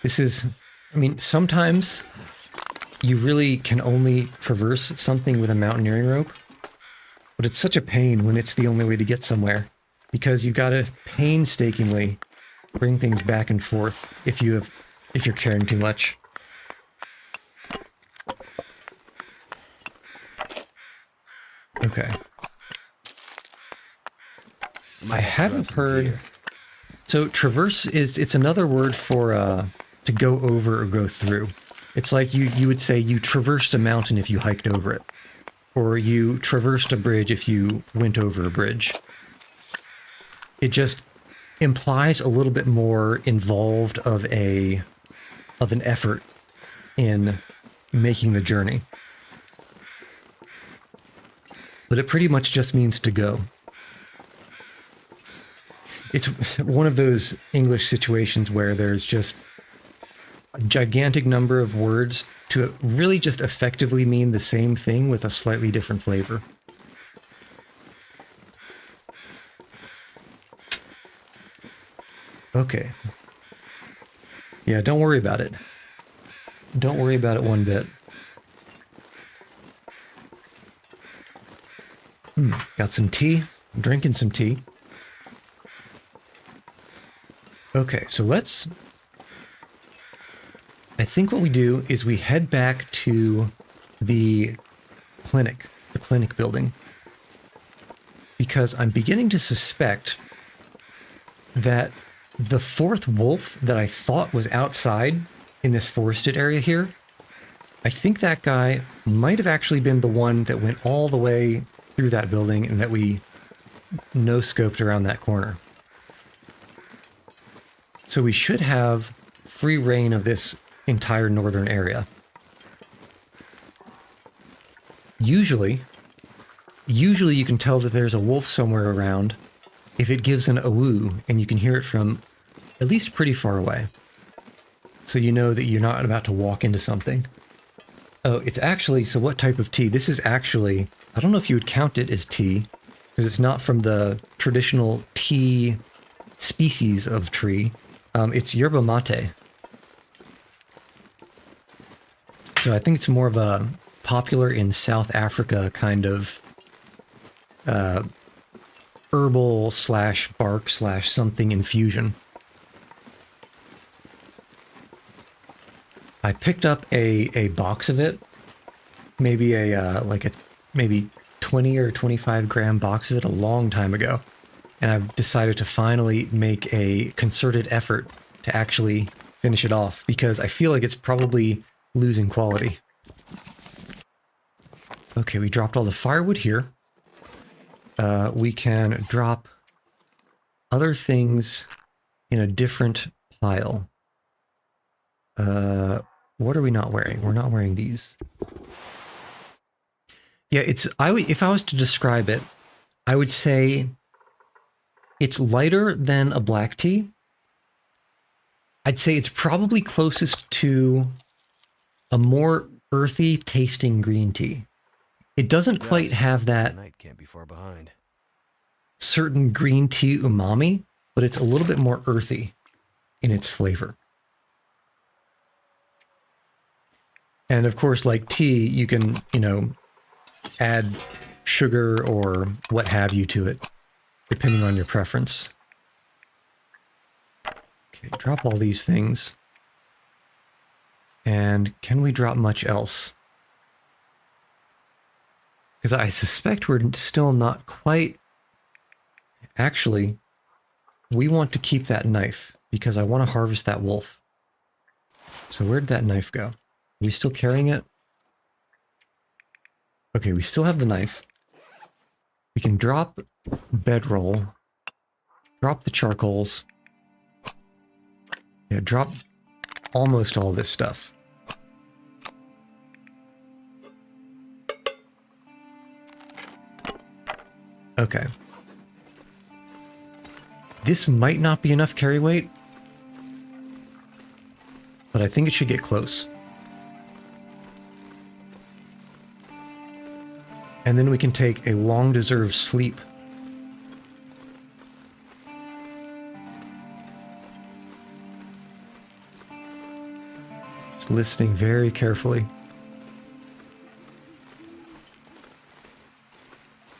This is, I mean, sometimes you really can only traverse something with a mountaineering rope, but it's such a pain when it's the only way to get somewhere, because you've got to painstakingly bring things back and forth if you're carrying too much. Okay. I haven't heard. So traverse it's another word for to go over or go through. It's like you would say you traversed a mountain if you hiked over it, or you traversed a bridge if you went over a bridge. It just implies a little bit more involved of an effort in making the journey. But it pretty much just means to go. It's one of those English situations where there's just a gigantic number of words to really just effectively mean the same thing with a slightly different flavor. Okay. Yeah, don't worry about it. Don't worry about it one bit. Got some tea. I'm drinking some tea. Okay, so I think what we do is we head back to the clinic building. Because I'm beginning to suspect that the fourth wolf that I thought was outside in this forested area here, I think that guy might have actually been the one that went all the way through that building and that we no-scoped around that corner. So we should have free reign of this entire northern area. Usually you can tell that there's a wolf somewhere around if it gives an awoo and you can hear it from at least pretty far away. So you know that you're not about to walk into something. Oh, it's actually, so what type of tea? This is actually, I don't know if you would count it as tea, because it's not from the traditional tea species of tree. It's yerba mate. So I think it's more of a popular in South Africa kind of herbal slash bark slash something infusion. I picked up a box of it, maybe maybe 20 or 25 gram box of it a long time ago. And I've decided to finally make a concerted effort to actually finish it off because I feel like it's probably losing quality. Okay, we dropped all the firewood here. We can drop other things in a different pile. What are we not wearing? We're not wearing these. Yeah, if I was to describe it, I would say it's lighter than a black tea. I'd say it's probably closest to a more earthy tasting green tea. It doesn't quite have that Night can't be far behind. certain green tea umami, but it's a little bit more earthy in its flavor. And of course, like tea, you can, add sugar or what have you to it, depending on your preference. Okay, drop all these things. And can we drop much else? Because I suspect we're still not quite... Actually, we want to keep that knife because I want to harvest that wolf. So where'd that knife go? Are we still carrying it? Okay, we still have the knife. We can drop bedroll. Drop the charcoals. Yeah, drop almost all this stuff. Okay. This might not be enough carry weight, but I think it should get close. And then we can take a long-deserved sleep. Just listening very carefully.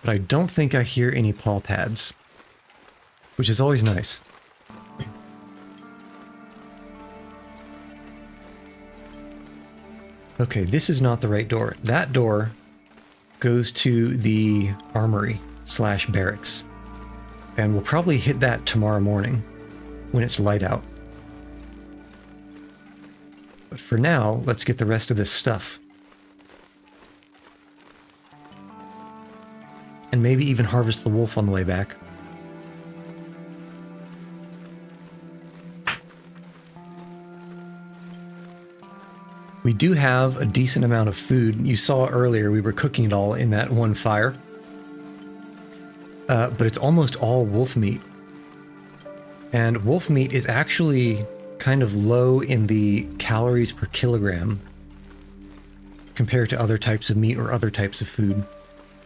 But I don't think I hear any paw pads, which is always nice. Okay, this is not the right door. That door goes to the armory slash barracks. And we'll probably hit that tomorrow morning when it's light out. But for now, let's get the rest of this stuff. And maybe even harvest the wolf on the way back. We do have a decent amount of food. You saw earlier we were cooking it all in that one fire. But it's almost all wolf meat. And wolf meat is actually kind of low in the calories per kilogram compared to other types of meat or other types of food.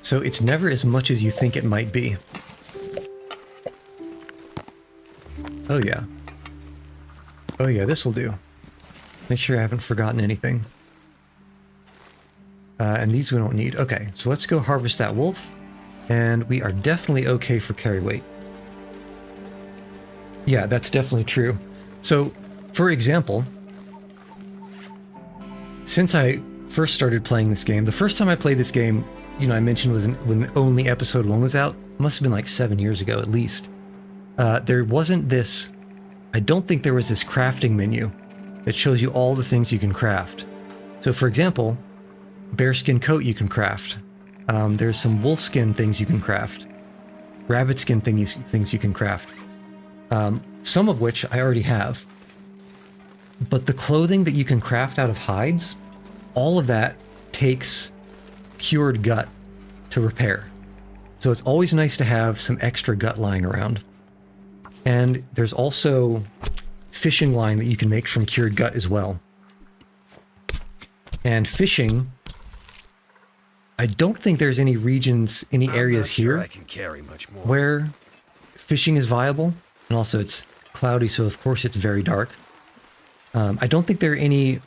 So it's never as much as you think it might be. Oh yeah. Oh yeah, this'll do. Make sure I haven't forgotten anything. And these we don't need. Okay, so let's go harvest that wolf. And we are definitely okay for carry weight. Yeah, that's definitely true. So, for example, since I first started playing this game, the first time I played this game, I mentioned was when only episode 1 was out. It must have been like 7 years ago at least. There wasn't this... I don't think there was this crafting menu that shows you all the things you can craft. So for example, bearskin coat you can craft. There's some wolfskin things you can craft. Rabbit skin things you can craft. Some of which I already have. But the clothing that you can craft out of hides, all of that takes cured gut to repair. So it's always nice to have some extra gut lying around. And there's also fishing line that you can make from cured gut as well. And fishing, I don't think there's any regions, any areas here I can carry much more. where fishing is viable. And also it's cloudy, so of course it's very dark. I don't think there are any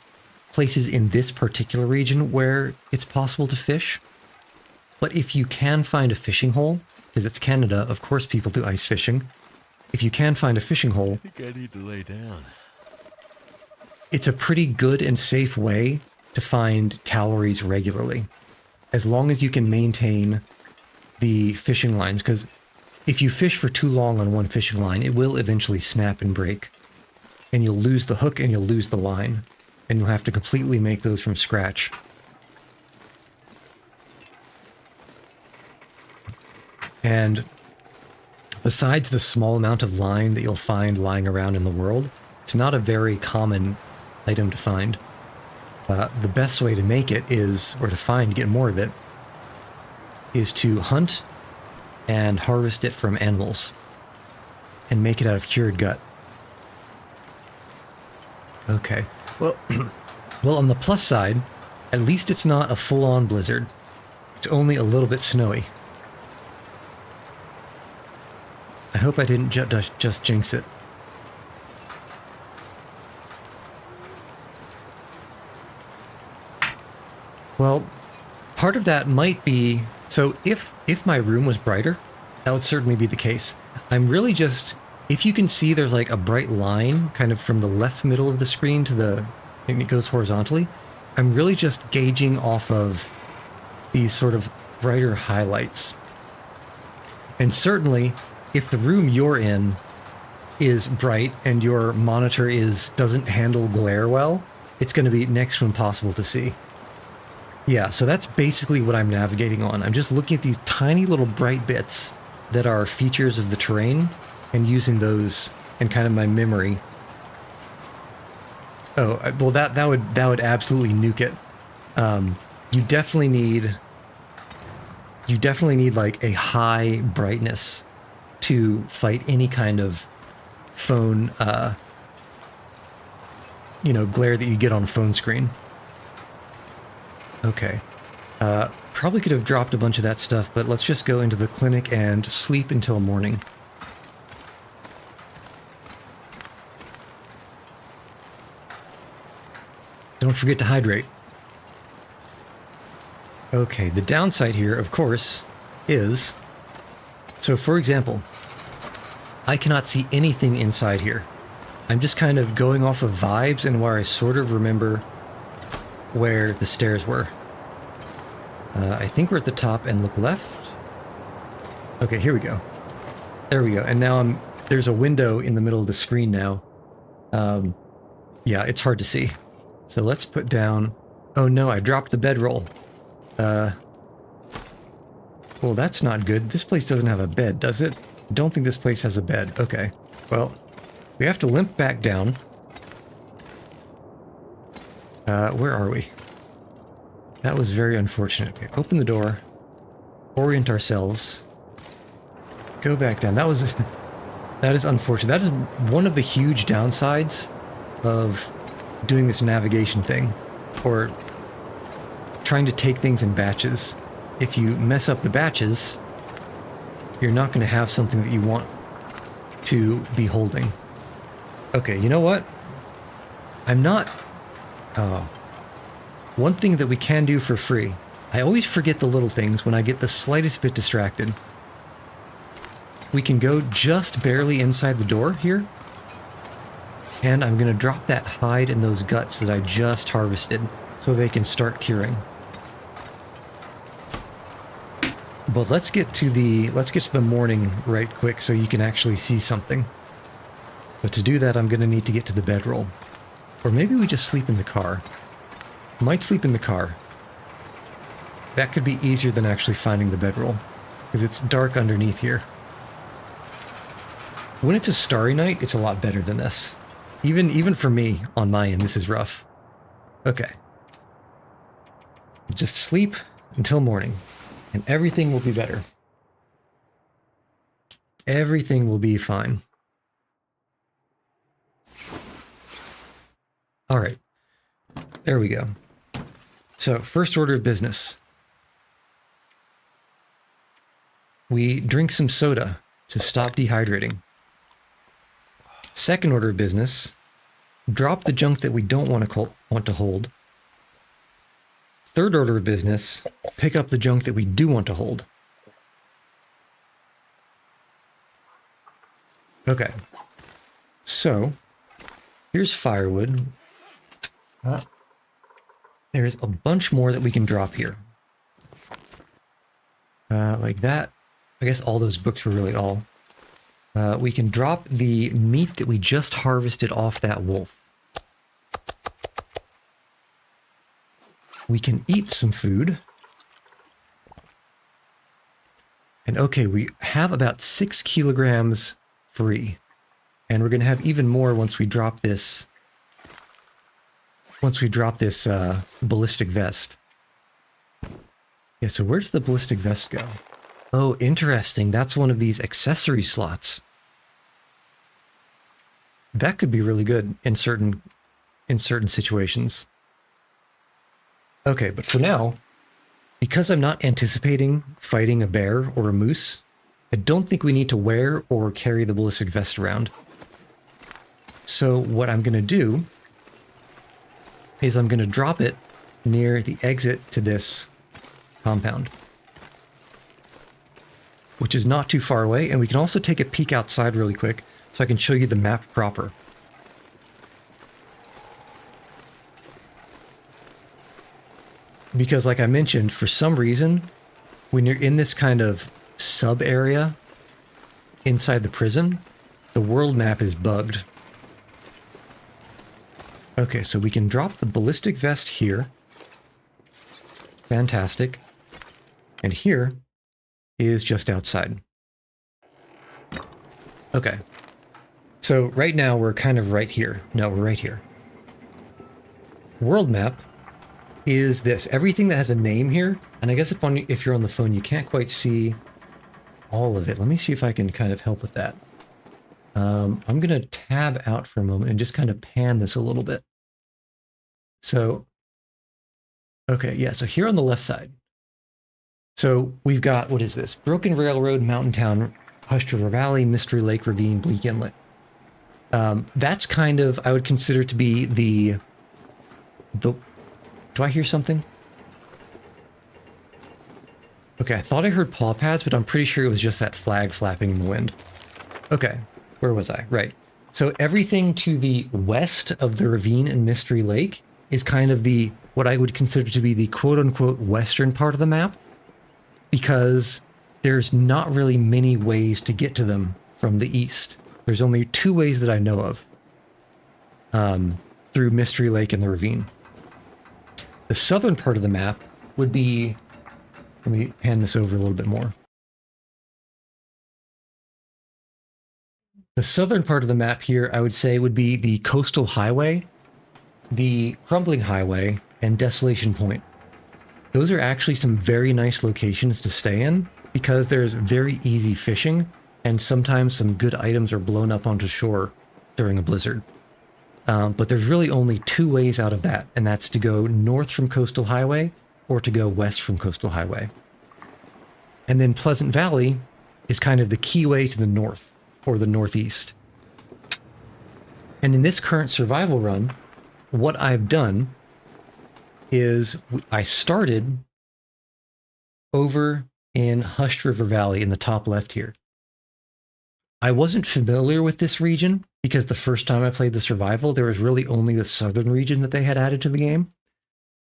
places in this particular region where it's possible to fish. But if you can find a fishing hole, because it's Canada, of course people do ice fishing. If you can find a fishing hole, I think I need to lay down. it's a pretty good and safe way to find calories regularly, as long as you can maintain the fishing lines, because if you fish for too long on one fishing line, it will eventually snap and break, and you'll lose the hook and you'll lose the line, and you'll have to completely make those from scratch. And besides the small amount of line that you'll find lying around in the world, it's not a very common item to find. The best way to make it is, or to find, get more of it, is to hunt and harvest it from animals and make it out of cured gut. Okay. Well, well, on the plus side, at least it's not a full-on blizzard. It's only a little bit snowy. I hope I didn't just jinx it. Well, part of that might be... So if my room was brighter, that would certainly be the case. I'm really just... If you can see there's like a bright line kind of from the left middle of the screen to the... and it goes horizontally, I'm really just gauging off of these sort of brighter highlights. And certainly, if the room you're in is bright and your monitor doesn't handle glare well, it's going to be next to impossible to see. Yeah, so that's basically what I'm navigating on. I'm just looking at these tiny little bright bits that are features of the terrain and using those in kind of my memory. Oh, well, that would absolutely nuke it. You definitely need like a high brightness to fight any kind of phone, glare that you get on a phone screen. Okay. Probably could have dropped a bunch of that stuff, but let's just go into the clinic and sleep until morning. Don't forget to hydrate. Okay, the downside here, of course, is... So, for example, I cannot see anything inside here. I'm just kind of going off of vibes and where I sort of remember where the stairs were. I think we're at the top and look left. Okay, here we go. There we go. And now there's a window in the middle of the screen now. Yeah, it's hard to see. So let's put down... Oh no, I dropped the bedroll. Well, that's not good. This place doesn't have a bed, does it? I don't think this place has a bed. Okay. Well, we have to limp back down. Where are we? That was very unfortunate. Okay, open the door. Orient ourselves. Go back down. That is unfortunate. That is one of the huge downsides of doing this navigation thing. Or trying to take things in batches. If you mess up the batches, you're not going to have something that you want to be holding. Okay, you know what? I'm not... Oh. One thing that we can do for free. I always forget the little things when I get the slightest bit distracted. We can go just barely inside the door here. And I'm going to drop that hide and those guts that I just harvested so they can start curing. But let's get to the morning right quick so you can actually see something. But to do that, I'm going to need to get to the bedroll. Or maybe we just sleep in the car. Might sleep in the car. That could be easier than actually finding the bedroll, because it's dark underneath here. When it's a starry night, it's a lot better than this. Even for me, on my end, this is rough. Okay. Just sleep until morning, and everything will be better. Everything will be fine. All right. There we go. So, first order of business. We drink some soda to stop dehydrating. Second order of business, drop the junk that we don't want to hold third order of business, pick up the junk that we do want to hold. Okay. So, here's firewood. There's a bunch more that we can drop here. Like that. I guess all those books were really all. We can drop the meat that we just harvested off that wolf. We can eat some food. And okay, we have about 6 kilograms free. And we're going to have even more once we drop this. Once we drop this ballistic vest. Yeah, so where does the ballistic vest go? Oh, interesting. That's one of these accessory slots. That could be really good in certain situations. Okay, but for now, because I'm not anticipating fighting a bear or a moose, I don't think we need to wear or carry the ballistic vest around. So what I'm going to do is I'm going to drop it near the exit to this compound, which is not too far away, and we can also take a peek outside really quick so I can show you the map proper. Because like I mentioned, for some reason, when you're in this kind of sub-area inside the prison, the world map is bugged. Okay, so we can drop the ballistic vest here. Fantastic. And here is just outside. Okay. So right now we're kind of right here. No, we're right here. World map is this. Everything that has a name here, and I guess if you're on the phone, you can't quite see all of it. Let me see if I can kind of help with that. I'm going to tab out for a moment and just kind of pan this a little bit. So, okay, yeah, so here on the left side. So we've got, what is this? Broken Railroad, Mountain Town, Hushed River Valley, Mystery Lake, Ravine, Bleak Inlet. That's kind of, I would consider to be the... Do I hear something? Okay, I thought I heard paw pads, but I'm pretty sure it was just that flag flapping in the wind. Okay, where was I? Right. So everything to the west of the ravine and Mystery Lake is kind of the, what I would consider to be the quote-unquote western part of the map, because there's not really many ways to get to them from the east. There's only 2 ways that I know of through Mystery Lake and the ravine. The southern part of the map would be, let me pan this over a little bit more. The southern part of the map here, I would say, would be the Coastal Highway, the Crumbling Highway, and Desolation Point. Those are actually some very nice locations to stay in because there's very easy fishing, and sometimes some good items are blown up onto shore during a blizzard. But there's really only 2 ways out of that, and that's to go north from Coastal Highway or to go west from Coastal Highway. And then Pleasant Valley is kind of the key way to the north or the northeast. And in this current survival run, what I've done is I started over in Hushed River Valley in the top left here. I wasn't familiar with this region because the first time I played the survival, there was really only the southern region that they had added to the game.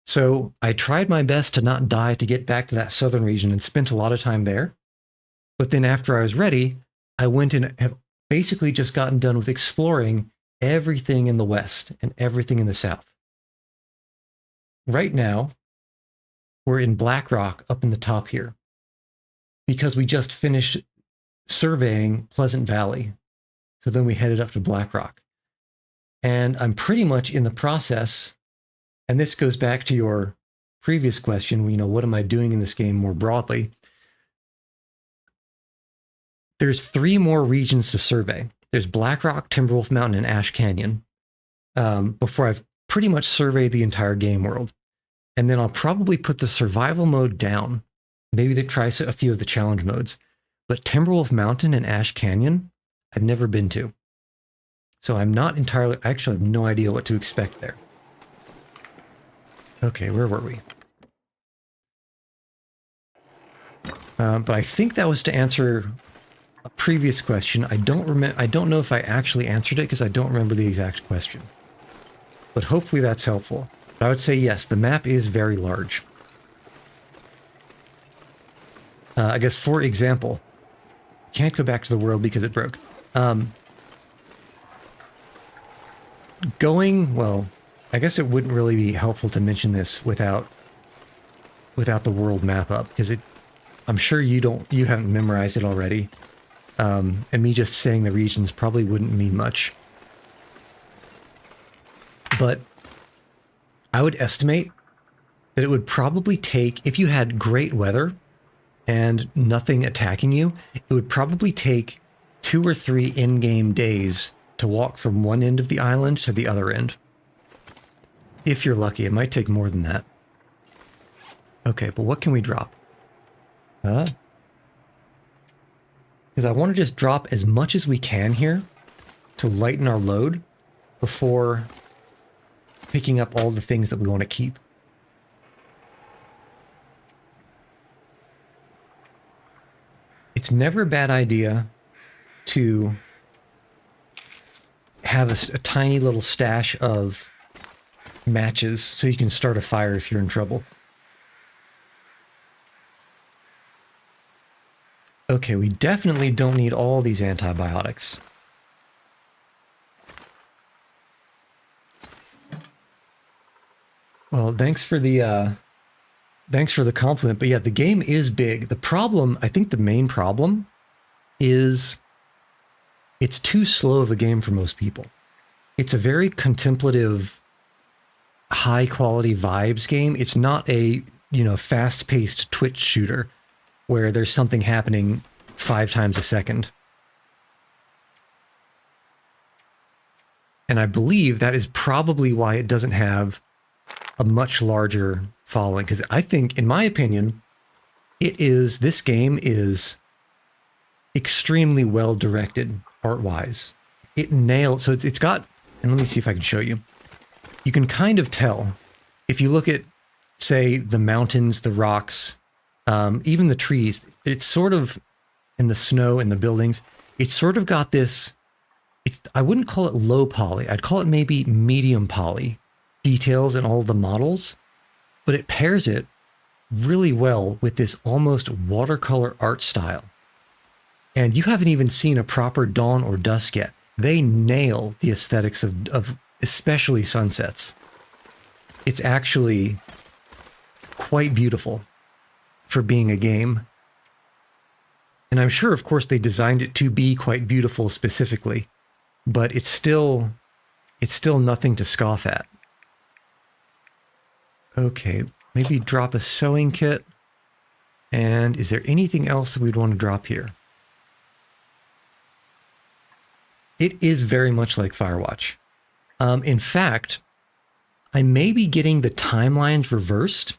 So I tried my best to not die to get back to that southern region and spent a lot of time there. But then after I was ready, I went and have basically just gotten done with exploring everything in the west and everything in the south. Right now, we're in Blackrock up in the top here because we just finished surveying Pleasant Valley. So then we headed up to Blackrock. And I'm pretty much in the process, and this goes back to your previous question, you know, what am I doing in this game more broadly? There's 3 more regions to survey. There's Blackrock, Timberwolf Mountain, and Ash Canyon before I've pretty much surveyed the entire game world. And then I'll probably put the survival mode down. Maybe they try a few of the challenge modes. But Timberwolf Mountain and Ash Canyon, I've never been to. So I'm not entirely, I actually have no idea what to expect there. Okay, where were we? But I think that was to answer a previous question. I don't know if I actually answered it because I don't remember the exact question. But hopefully that's helpful. But I would say yes, the map is very large. I guess, for example, can't go back to the world because it broke. Well, I guess it wouldn't really be helpful to mention this without the world map up, because I'm sure you haven't memorized it already. And me just saying the regions probably wouldn't mean much. But I would estimate that it would probably take, if you had great weather and nothing attacking you, it would probably take 2 or 3 in-game days to walk from one end of the island to the other end. If you're lucky, it might take more than that. Okay, but what can we drop? Because I want to just drop as much as we can here to lighten our load before picking up all the things that we want to keep. It's never a bad idea to have a tiny little stash of matches so you can start a fire if you're in trouble. Okay, we definitely don't need all these antibiotics. Well, thanks for the compliment, but yeah, the game is big. The problem, I think the main problem is it's too slow of a game for most people. It's a very contemplative, high quality vibes game. It's not a, fast-paced Twitch shooter where there's something happening 5 times a second. And I believe that is probably why it doesn't have a much larger following, because I think, in my opinion, this game is extremely well directed art-wise. It nailed, so it's got, and let me see if I can show you. You can kind of tell if you look at, say, the mountains, the rocks, even the trees. It's sort of, in the snow and the buildings, it's sort of got this, I wouldn't call it low poly, I'd call it maybe medium poly details in all the models, but it pairs it really well with this almost watercolor art style. And you haven't even seen a proper dawn or dusk yet. They nail the aesthetics of especially sunsets. It's actually quite beautiful for being a game. And I'm sure, of course, they designed it to be quite beautiful specifically, but it's still nothing to scoff at. Okay, maybe drop a sewing kit. And is there anything else that we'd want to drop here? It is very much like Firewatch. In fact, I may be getting the timelines reversed.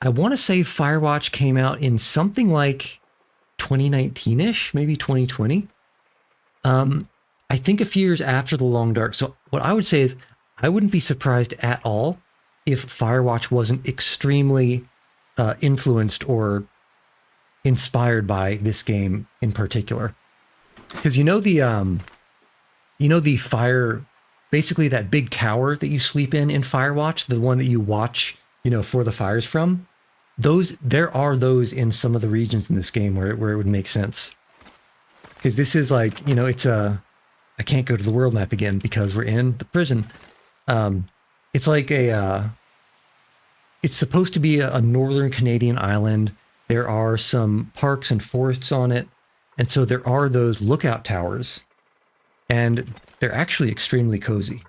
I want to say Firewatch came out in something like 2019-ish, maybe 2020. I think a few years after The Long Dark. So what I would say is I wouldn't be surprised at all if Firewatch wasn't extremely influenced or inspired by this game in particular. Because the fire, basically that big tower that you sleep in Firewatch, the one that you watch, for the fires from, there are those in some of the regions in this game where it would make sense. Because this is like, I can't go to the world map again because we're in the prison. It's like it's supposed to be a northern Canadian island. There are some parks and forests on it. And so there are those lookout towers. And they're actually extremely cozy.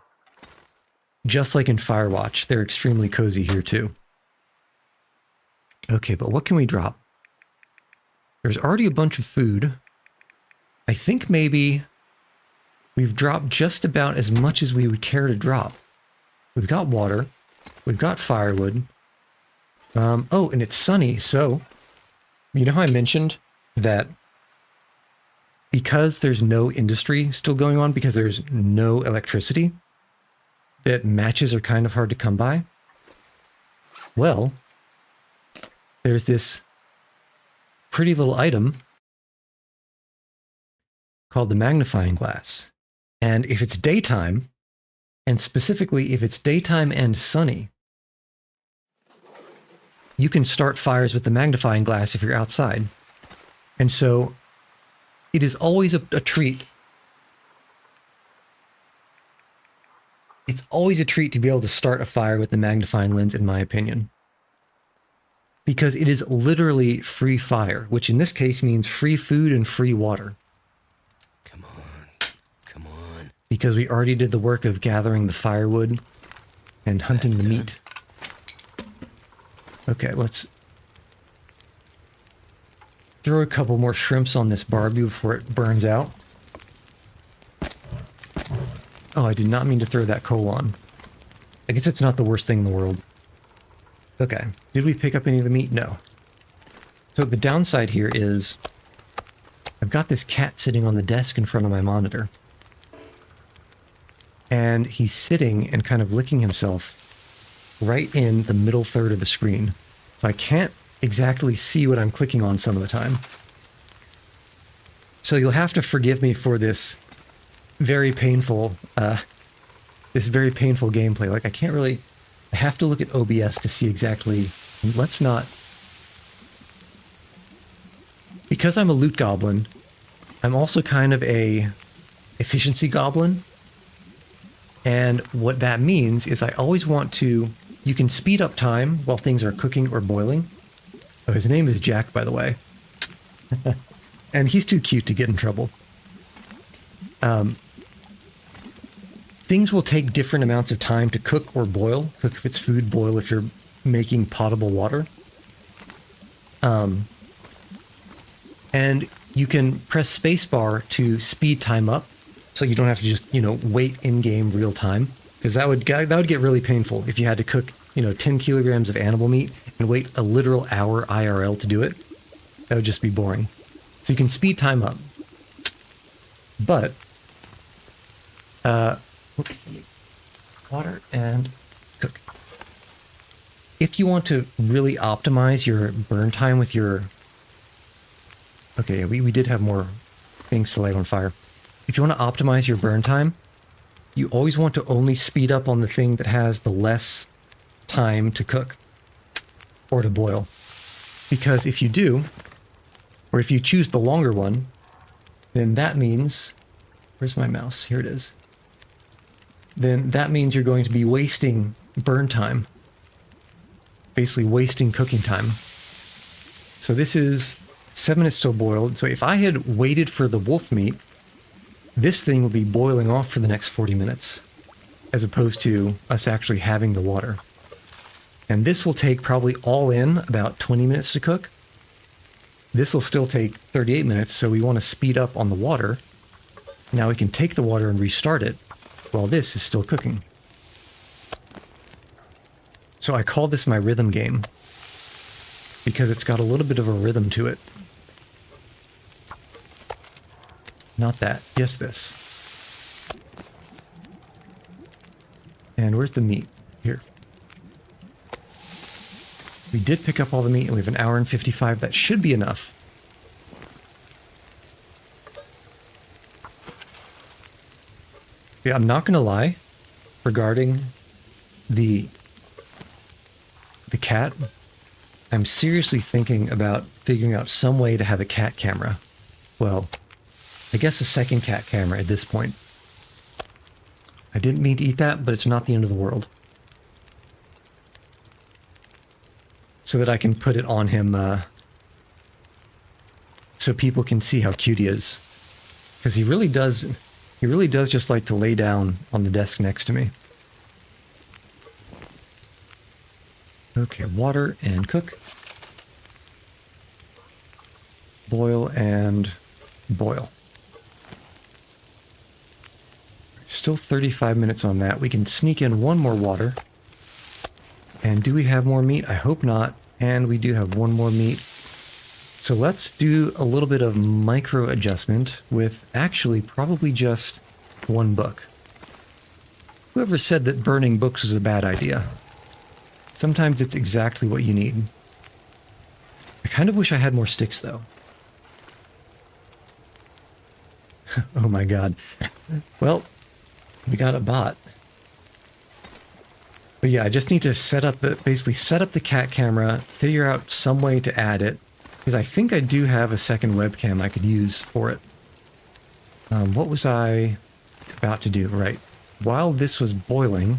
Just like in Firewatch, they're extremely cozy here too. Okay, but what can we drop? There's already a bunch of food. I think maybe we've dropped just about as much as we would care to drop. We've got water. We've got firewood. Oh, and it's sunny, so you know how I mentioned that because there's no industry still going on, because there's no electricity, that matches are kind of hard to come by? Well, there's this pretty little item called the magnifying glass. And if it's daytime, and specifically if it's daytime and sunny, you can start fires with the magnifying glass if you're outside. And so it is always a treat. It's always a treat to be able to start a fire with the magnifying lens, in my opinion. Because it is literally free fire, which in this case means free food and free water. Come on. Come on. Because we already did the work of gathering the firewood and hunting the meat. Okay, let's throw a couple more shrimps on this barbie before it burns out. Oh, I did not mean to throw that coal on. I guess it's not the worst thing in the world. Okay, did we pick up any of the meat? No. So the downside here is I've got this cat sitting on the desk in front of my monitor. And he's sitting and kind of licking himself right in the middle third of the screen. So I can't exactly see what I'm clicking on some of the time. So you'll have to forgive me for this very painful gameplay. Like, I have to look at OBS to see exactly. Let's not. Because I'm a loot goblin, I'm also kind of a efficiency goblin. And what that means is I always want to. You can speed up time while things are cooking or boiling. Oh, his name is Jack, by the way. And he's too cute to get in trouble. Things will take different amounts of time to cook or boil. Cook if it's food, boil if you're making potable water. And you can press spacebar to speed time up, so you don't have to just, wait in-game real time. Because that would get really painful if you had to cook, 10 kilograms of animal meat and wait a literal hour IRL to do it. That would just be boring. So you can speed time up. But, water and cook. If you want to really optimize your burn time with your... Okay, we did have more things to light on fire. If you want to optimize your burn time, you always want to only speed up on the thing that has the less time to cook or to boil. Because if you do, or if you choose the longer one, then that means... Where's my mouse? Here it is. Then that means you're going to be wasting burn time. Basically wasting cooking time. So this is 7 minutes till boiled. So if I had waited for the wolf meat, this thing will be boiling off for the next 40 minutes, as opposed to us actually having the water. And this will take probably all in about 20 minutes to cook. This will still take 38 minutes, so we want to speed up on the water. Now we can take the water and restart it while this is still cooking. So I call this my rhythm game, because it's got a little bit of a rhythm to it. Not that. Yes, this. And where's the meat? Here. We did pick up all the meat, and we have an hour and 55. That should be enough. Yeah, I'm not going to lie regarding the cat. I'm seriously thinking about figuring out some way to have a cat camera. Well, I guess a second cat camera at this point. I didn't mean to eat that, but it's not the end of the world. So that I can put it on him, so people can see how cute he is. Because he really does just like to lay down on the desk next to me. Okay, water and cook. Boil and boil. Still 35 minutes on that. We can sneak in one more water. And do we have more meat? I hope not. And we do have one more meat. So let's do a little bit of micro adjustment with actually probably just one book. Whoever said that burning books was a bad idea? Sometimes it's exactly what you need. I kind of wish I had more sticks, though. Oh my god. Well, we got a bot. But yeah, I just need to basically set up the cat camera, figure out some way to add it, because I think I do have a second webcam I could use for it. What was I about to do? Right. While this was boiling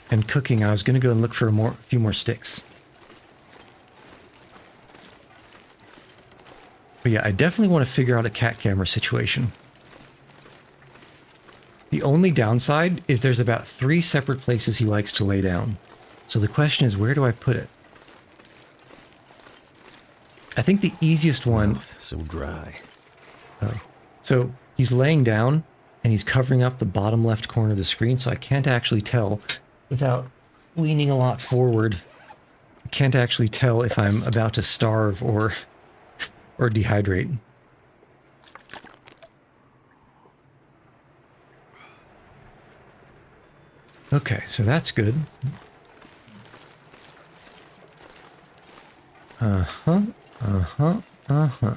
and cooking, I was going to go and look for a few more sticks. But yeah, I definitely want to figure out a cat camera situation. The only downside is there's about 3 separate places he likes to lay down. So the question is, where do I put it? I think the easiest one... Mouth so dry. Oh. So he's laying down and he's covering up the bottom left corner of the screen, so I can't actually tell without leaning a lot forward. I can't actually tell if I'm about to starve or dehydrate. Okay, so that's good. Uh-huh, uh-huh, uh-huh.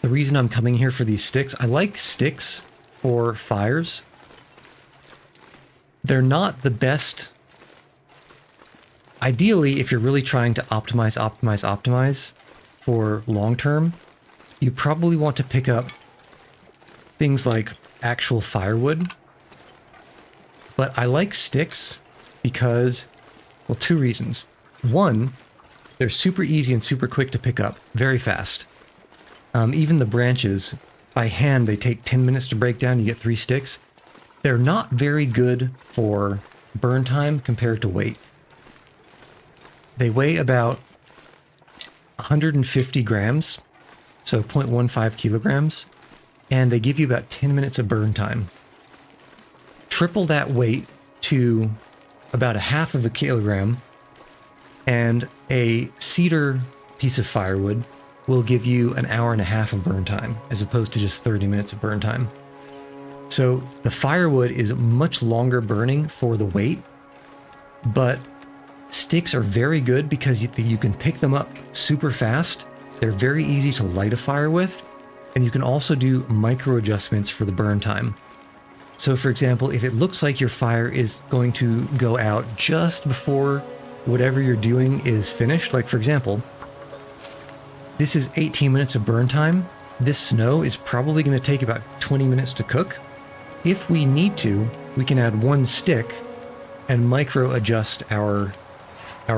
The reason I'm coming here for these sticks, I like sticks for fires. They're not the best. Ideally, if you're really trying to optimize for long term, you probably want to pick up things like actual firewood. But I like sticks because, well, 2 reasons. One, they're super easy and super quick to pick up, very fast. Even the branches, by hand, they take 10 minutes to break down. You get 3 sticks. They're not very good for burn time compared to weight. They weigh about 150 grams, so 0.15 kilograms, and they give you about 10 minutes of burn time. Triple that weight to about 1/2 kilogram, and a cedar piece of firewood will give you an 1.5 hours of burn time, as opposed to just 30 minutes of burn time. So the firewood is much longer burning for the weight, but sticks are very good because you can pick them up super fast. They're very easy to light a fire with, and you can also do micro adjustments for the burn time. So for example, if it looks like your fire is going to go out just before whatever you're doing is finished, like for example, this is 18 minutes of burn time. This snow is probably going to take about 20 minutes to cook. If we need to, we can add 1 stick and micro adjust our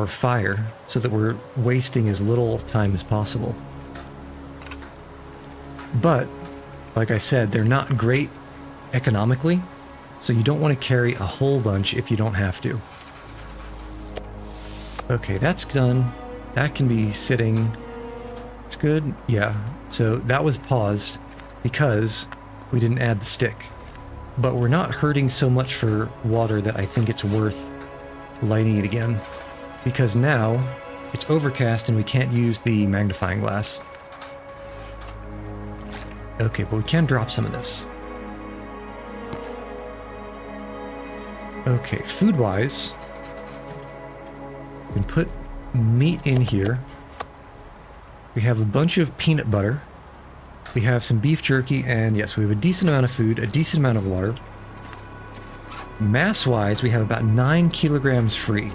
fire so that we're wasting as little time as possible. But, like I said, they're not great economically, so you don't want to carry a whole bunch if you don't have to. Okay, that's done. That can be sitting. It's good. Yeah, so that was paused because we didn't add the stick. But we're not hurting so much for water that I think it's worth lighting it again, because now it's overcast and we can't use the magnifying glass. Okay, but we can drop some of this. Okay, food-wise, we can put meat in here. We have a bunch of peanut butter. We have some beef jerky, and yes, we have a decent amount of food, a decent amount of water. Mass-wise, we have about 9 kilograms free.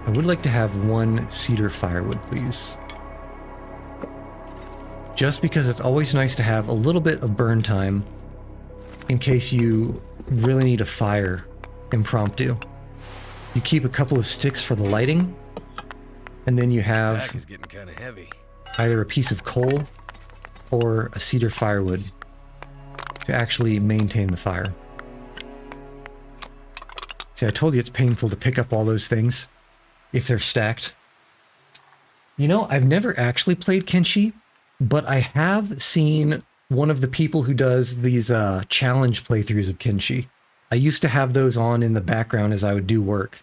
I would like to have 1 cedar firewood, please. Just because it's always nice to have a little bit of burn time in case you really need a fire impromptu. You keep a couple of sticks for the lighting, and then you have Pack is getting kind of heavy. either a piece of coal or a cedar firewood to actually maintain the fire. See, I told you it's painful to pick up all those things if they're stacked. You know, I've never actually played Kenshi, but I have seen one of the people who does these challenge playthroughs of Kenshi. I used to have those on in the background as I would do work.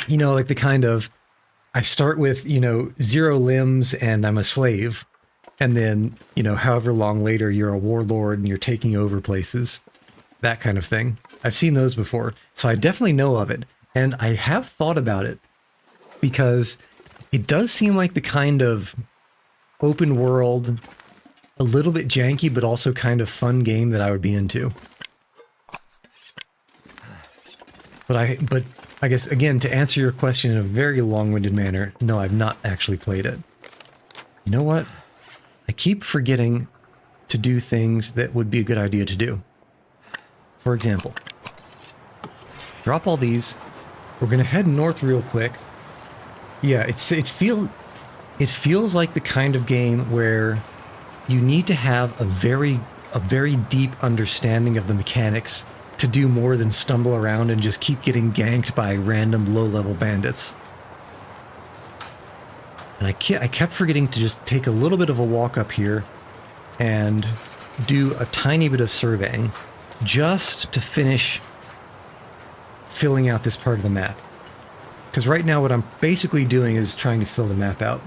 You know, like the kind of, I start with, 0 limbs and I'm a slave. And then, however long later you're a warlord and you're taking over places. That kind of thing. I've seen those before, so I definitely know of it. And I have thought about it because it does seem like the kind of open world, a little bit janky, but also kind of fun game that I would be into. But I guess, again, to answer your question in a very long-winded manner, no, I've not actually played it. You know what? I keep forgetting to do things that would be a good idea to do. For example, drop all these. We're going to head north real quick. Yeah, it feels like the kind of game where you need to have a very deep understanding of the mechanics to do more than stumble around and just keep getting ganked by random low-level bandits. And I kept forgetting to just take a little bit of a walk up here and do a tiny bit of surveying just to finish filling out this part of the map. Because right now what I'm basically doing is trying to fill the map out.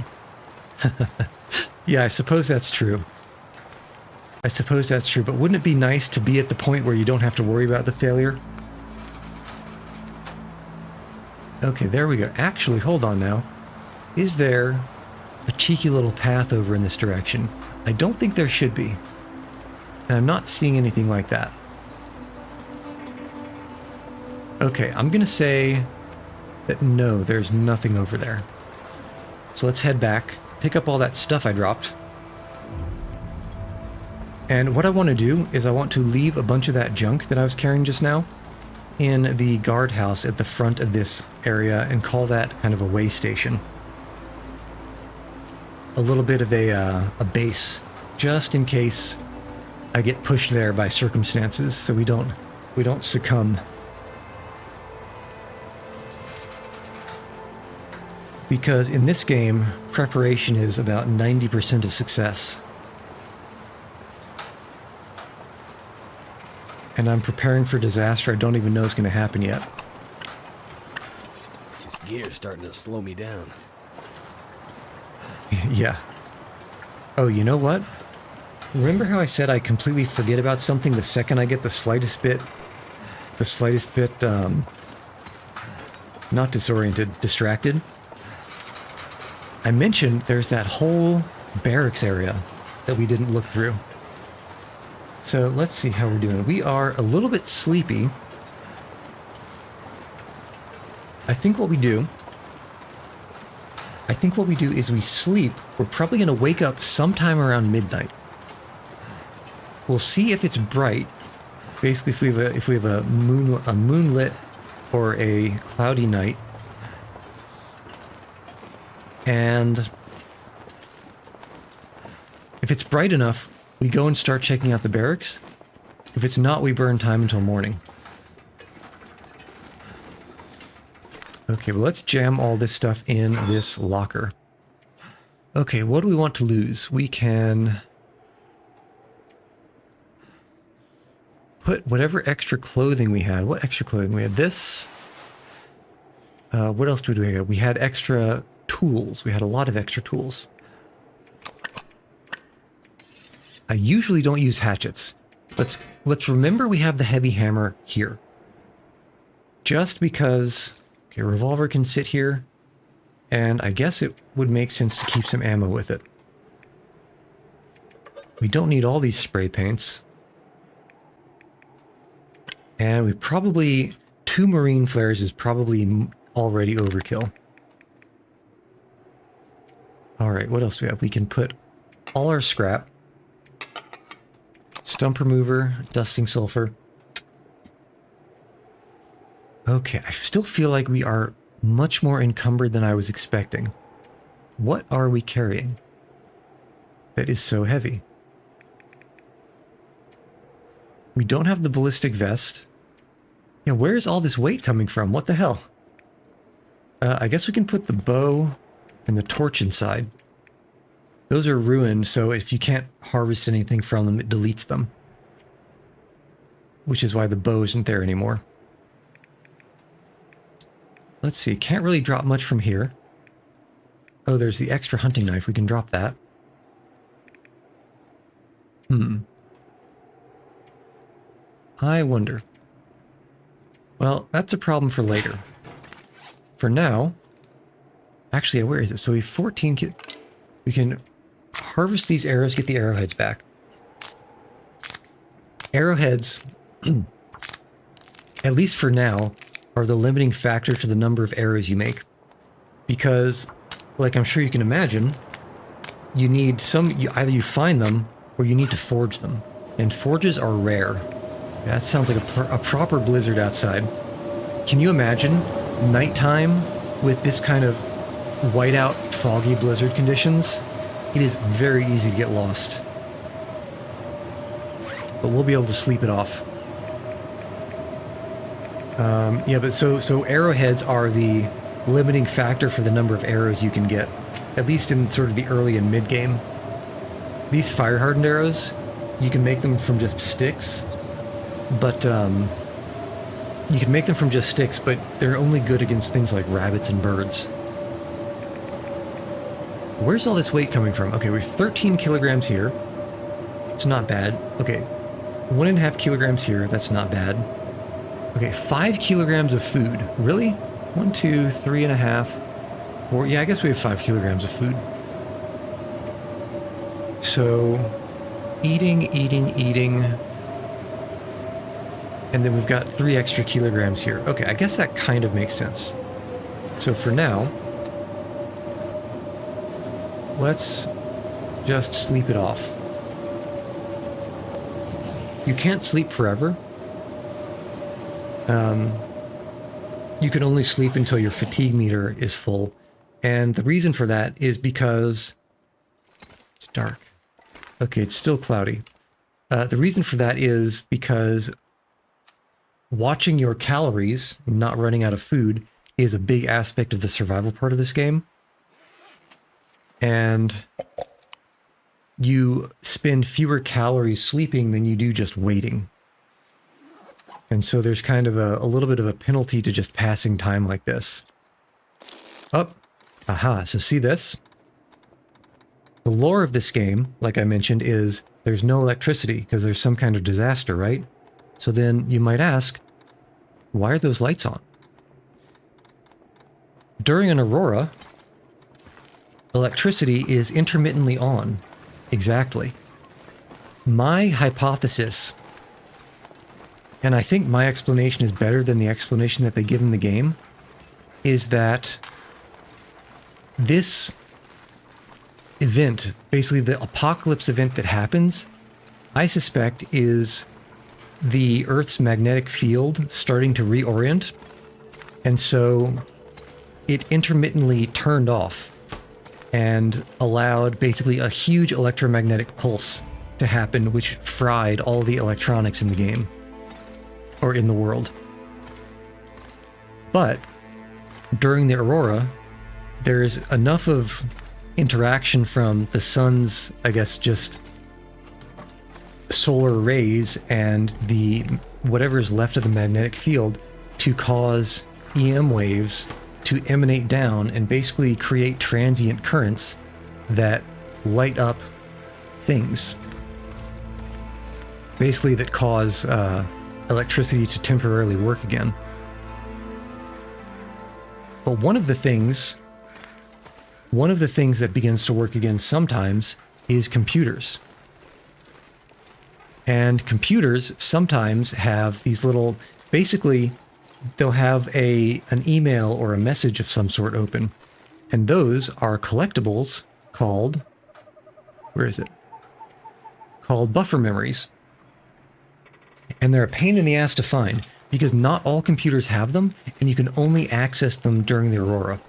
Yeah, I suppose that's true. But wouldn't it be nice to be at the point where you don't have to worry about the failure? Okay, there we go. Actually, hold on now. Is there a cheeky little path over in this direction? I don't think there should be. And I'm not seeing anything like that. Okay, I'm going to say that no, there's nothing over there. So let's head back, pick up all that stuff I dropped. And what I want to do is I want to leave a bunch of that junk that I was carrying just now in the guardhouse at the front of this area and call that kind of a way station. A little bit of a base, just in case I get pushed there by circumstances, so we don't succumb. Because in this game, preparation is about 90% of success. And I'm preparing for disaster I don't even know is going to happen yet. This gear's starting to slow me down. Yeah. Oh, you know what? Remember how I said I completely forget about something the second I get the slightest bit, not disoriented, distracted? I mentioned there's that whole barracks area that we didn't look through. So let's see how we're doing. We are a little bit sleepy. I think what we do is we sleep. We're probably going to wake up sometime around midnight. We'll see if it's bright. Basically, if we have a moonlit or a cloudy night. And if it's bright enough, we go and start checking out the barracks. If it's not, we burn time until morning. Okay, well, let's jam all this stuff in this locker. Okay, what do we want to lose? We can put whatever extra clothing we had. What extra clothing? We had this. What else do we have? We had extra tools. We had a lot of extra tools. I usually don't use hatchets. Let's remember we have the heavy hammer here. Just because, okay, revolver can sit here, and I guess it would make sense to keep some ammo with it. We don't need all these spray paints. And we probably, 2 marine flares is probably already overkill. Alright, what else do we have? We can put all our scrap. Stump remover, dusting sulfur. Okay, I still feel like we are much more encumbered than I was expecting. What are we carrying that is so heavy? We don't have the ballistic vest. Yeah, where's all this weight coming from? What the hell? I guess we can put the bow and the torch inside. Those are ruined, so if you can't harvest anything from them, it deletes them. Which is why the bow isn't there anymore. Let's see, can't really drop much from here. Oh, there's the extra hunting knife, we can drop that. I wonder. Well, that's a problem for later. For now, actually, where is it? So we have 14 we can harvest these arrows, get the arrowheads back. Arrowheads, at least for now, are the limiting factor to the number of arrows you make. Because, like I'm sure you can imagine, you need either you find them or you need to forge them. And forges are rare. That sounds like a proper blizzard outside. Can you imagine nighttime with this kind of whiteout, foggy blizzard conditions? It is very easy to get lost. But we'll be able to sleep it off. Yeah, but so arrowheads are the limiting factor for the number of arrows you can get, at least in sort of the early and mid game. These fire hardened arrows, you can make them from just sticks, but you can make them from just sticks, but they're only good against things like rabbits and birds. Where's all this weight coming from? Okay, we're 13 kilograms here. It's not bad. Okay, 1.5 kilograms here. That's not bad. Okay, 5 kilograms of food. Really? 1, 2, 3.5, 4. Yeah, I guess we have 5 kilograms of food. So, eating. And then we've got 3 extra kilograms here. Okay, I guess that kind of makes sense. So for now, let's just sleep it off. You can't sleep forever. You can only sleep until your fatigue meter is full. And the reason for that is because it's dark. Okay, it's still cloudy. The reason for that is because watching your calories, not running out of food, is a big aspect of the survival part of this game. And you spend fewer calories sleeping than you do just waiting. And so there's kind of a little bit of a penalty to just passing time like this. Aha, so see this? The lore of this game, like I mentioned, is there's no electricity because there's some kind of disaster, right? So then you might ask, why are those lights on? During an aurora, electricity is intermittently on. Exactly. My hypothesis, and I think my explanation is better than the explanation that they give in the game, is that this event, basically the apocalypse event that happens, I suspect is the Earth's magnetic field starting to reorient, and so it intermittently turned off and allowed basically a huge electromagnetic pulse to happen, which fried all the electronics in the game, or in the world. But during the aurora, there's enough of interaction from the sun's, I guess, just solar rays and the whatever is left of the magnetic field to cause EM waves to emanate down and basically create transient currents that light up things. Basically that cause electricity to temporarily work again. But one of the things that begins to work again sometimes is computers. And computers sometimes have these little, basically, they'll have an email or a message of some sort open. And those are collectibles called, where is it? Called buffer memories. And they're a pain in the ass to find because not all computers have them, and you can only access them during the aurora.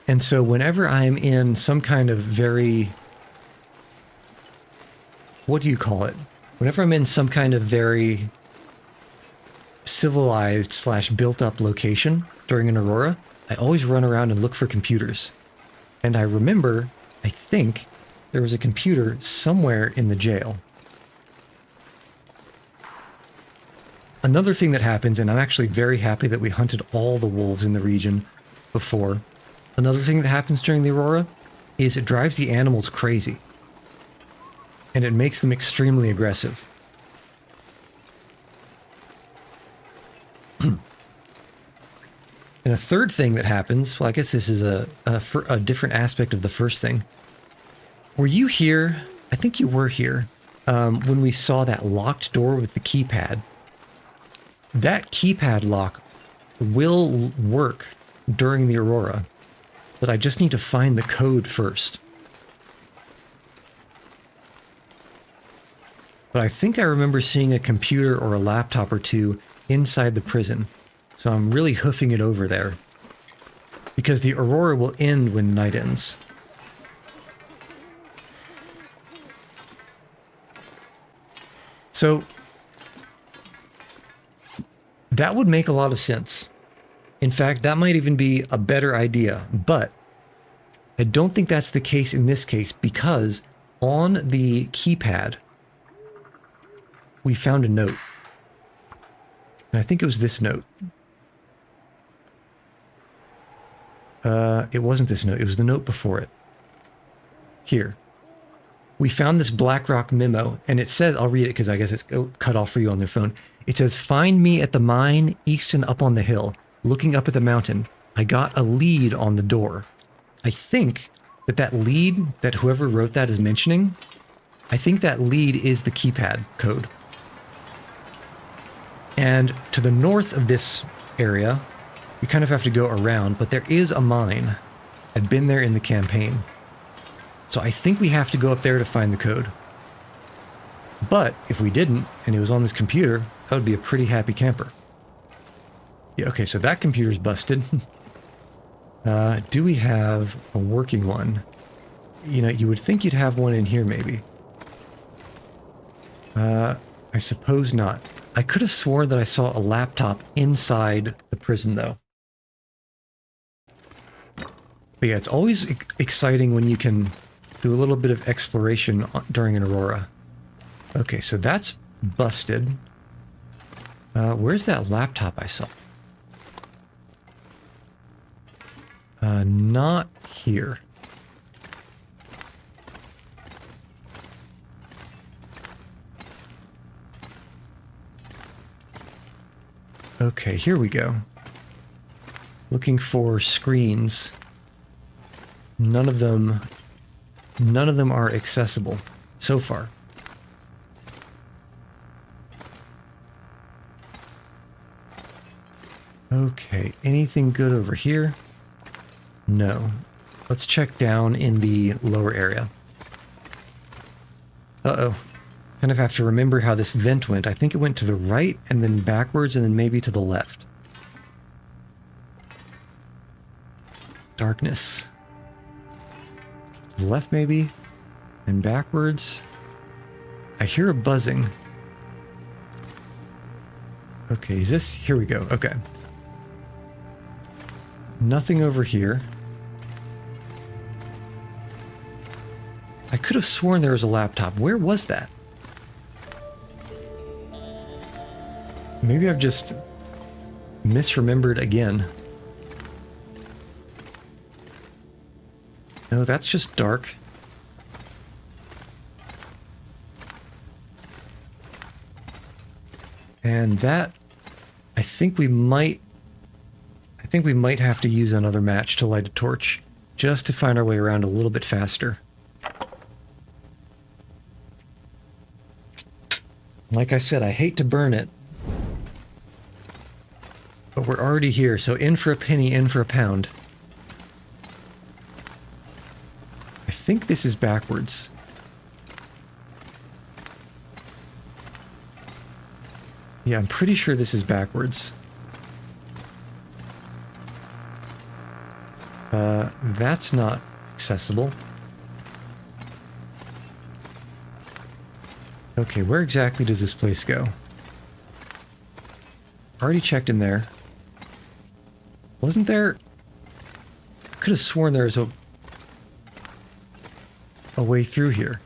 And so whenever I'm in some kind of very, what do you call it? Whenever I'm in some kind of very civilized / built up location during an aurora, I always run around and look for computers. And I remember, I think, there was a computer somewhere in the jail. Another thing that happens, and I'm actually very happy that we hunted all the wolves in the region before. Another thing that happens during the aurora is it drives the animals crazy. And it makes them extremely aggressive. And a third thing that happens, well, I guess this is a different aspect of the first thing. Were you here? I think you were here when we saw that locked door with the keypad. That keypad lock will work during the Aurora, but I just need to find the code first. But I think I remember seeing a computer or a laptop or two inside the prison, so I'm really hoofing it over there. Because the Aurora will end when night ends. So, that would make a lot of sense. In fact, that might even be a better idea, but I don't think that's the case in this case, because on the keypad, we found a note. And I think it was this note. It wasn't this note, it was the note before it. Here. We found this Blackrock memo, and it says, I'll read it because I guess it's cut off for you on their phone. It says, "Find me at the mine, east and up on the hill, looking up at the mountain. I got a lead on the door." I think that that lead that whoever wrote that is mentioning, I think that lead is the keypad code. And to the north of this area, you kind of have to go around, but there is a mine. I've been there in the campaign. So I think we have to go up there to find the code. But if we didn't, and it was on this computer, that would be a pretty happy camper. Yeah, okay, so that computer's busted. Do we have a working one? You know, you would think you'd have one in here, maybe. I suppose not. I could have sworn that I saw a laptop inside the prison, though. But yeah, it's always exciting when you can do a little bit of exploration during an Aurora. Okay, so that's busted. Where's that laptop I saw? Not here. Okay, here we go. Looking for screens. None of them are accessible so far. Okay, anything good over here? No. Let's check down in the lower area. Uh-oh. Kind of have to remember how this vent went. I think it went to the right and then backwards and then maybe to the left. Darkness. To the left maybe, and backwards. I hear a buzzing. Okay, is this? Here we go. Okay. Nothing over here. I could have sworn there was a laptop. Where was that? Maybe I've just misremembered again. No, that's just dark. And that, I think we might have to use another match to light a torch, just to find our way around a little bit faster. Like I said, I hate to burn it, but we're already here, so in for a penny, in for a pound. I think this is backwards. Yeah, I'm pretty sure this is backwards. That's not accessible. Okay, where exactly does this place go? Already checked in there. Wasn't there... I could have sworn there was a way through here.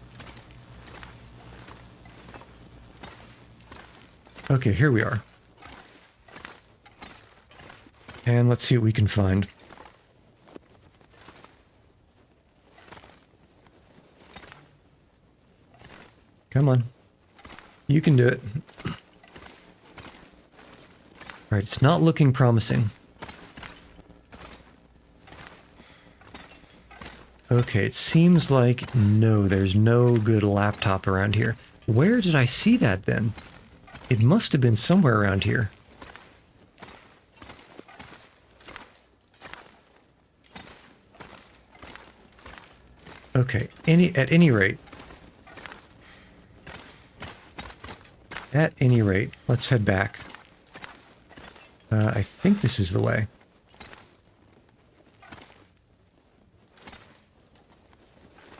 Okay, here we are. And let's see what we can find. Come on. You can do it. Alright, it's not looking promising. Okay, it seems like no, there's no good laptop around here. Where did I see that then? It must have been somewhere around here. Okay, at any rate, let's head back. I think this is the way.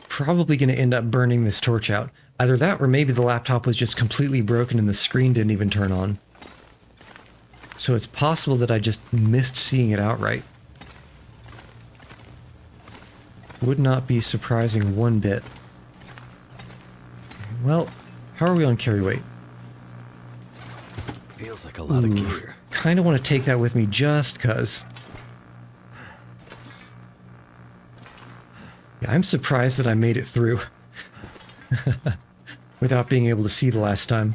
Probably going to end up burning this torch out. Either that or maybe the laptop was just completely broken and the screen didn't even turn on. So it's possible that I just missed seeing it outright. Would not be surprising one bit. Well, how are we on carry weight? Feels like a lot of gear. Kind of want to take that with me just cuz. Yeah, I'm surprised that I made it through without being able to see the last time.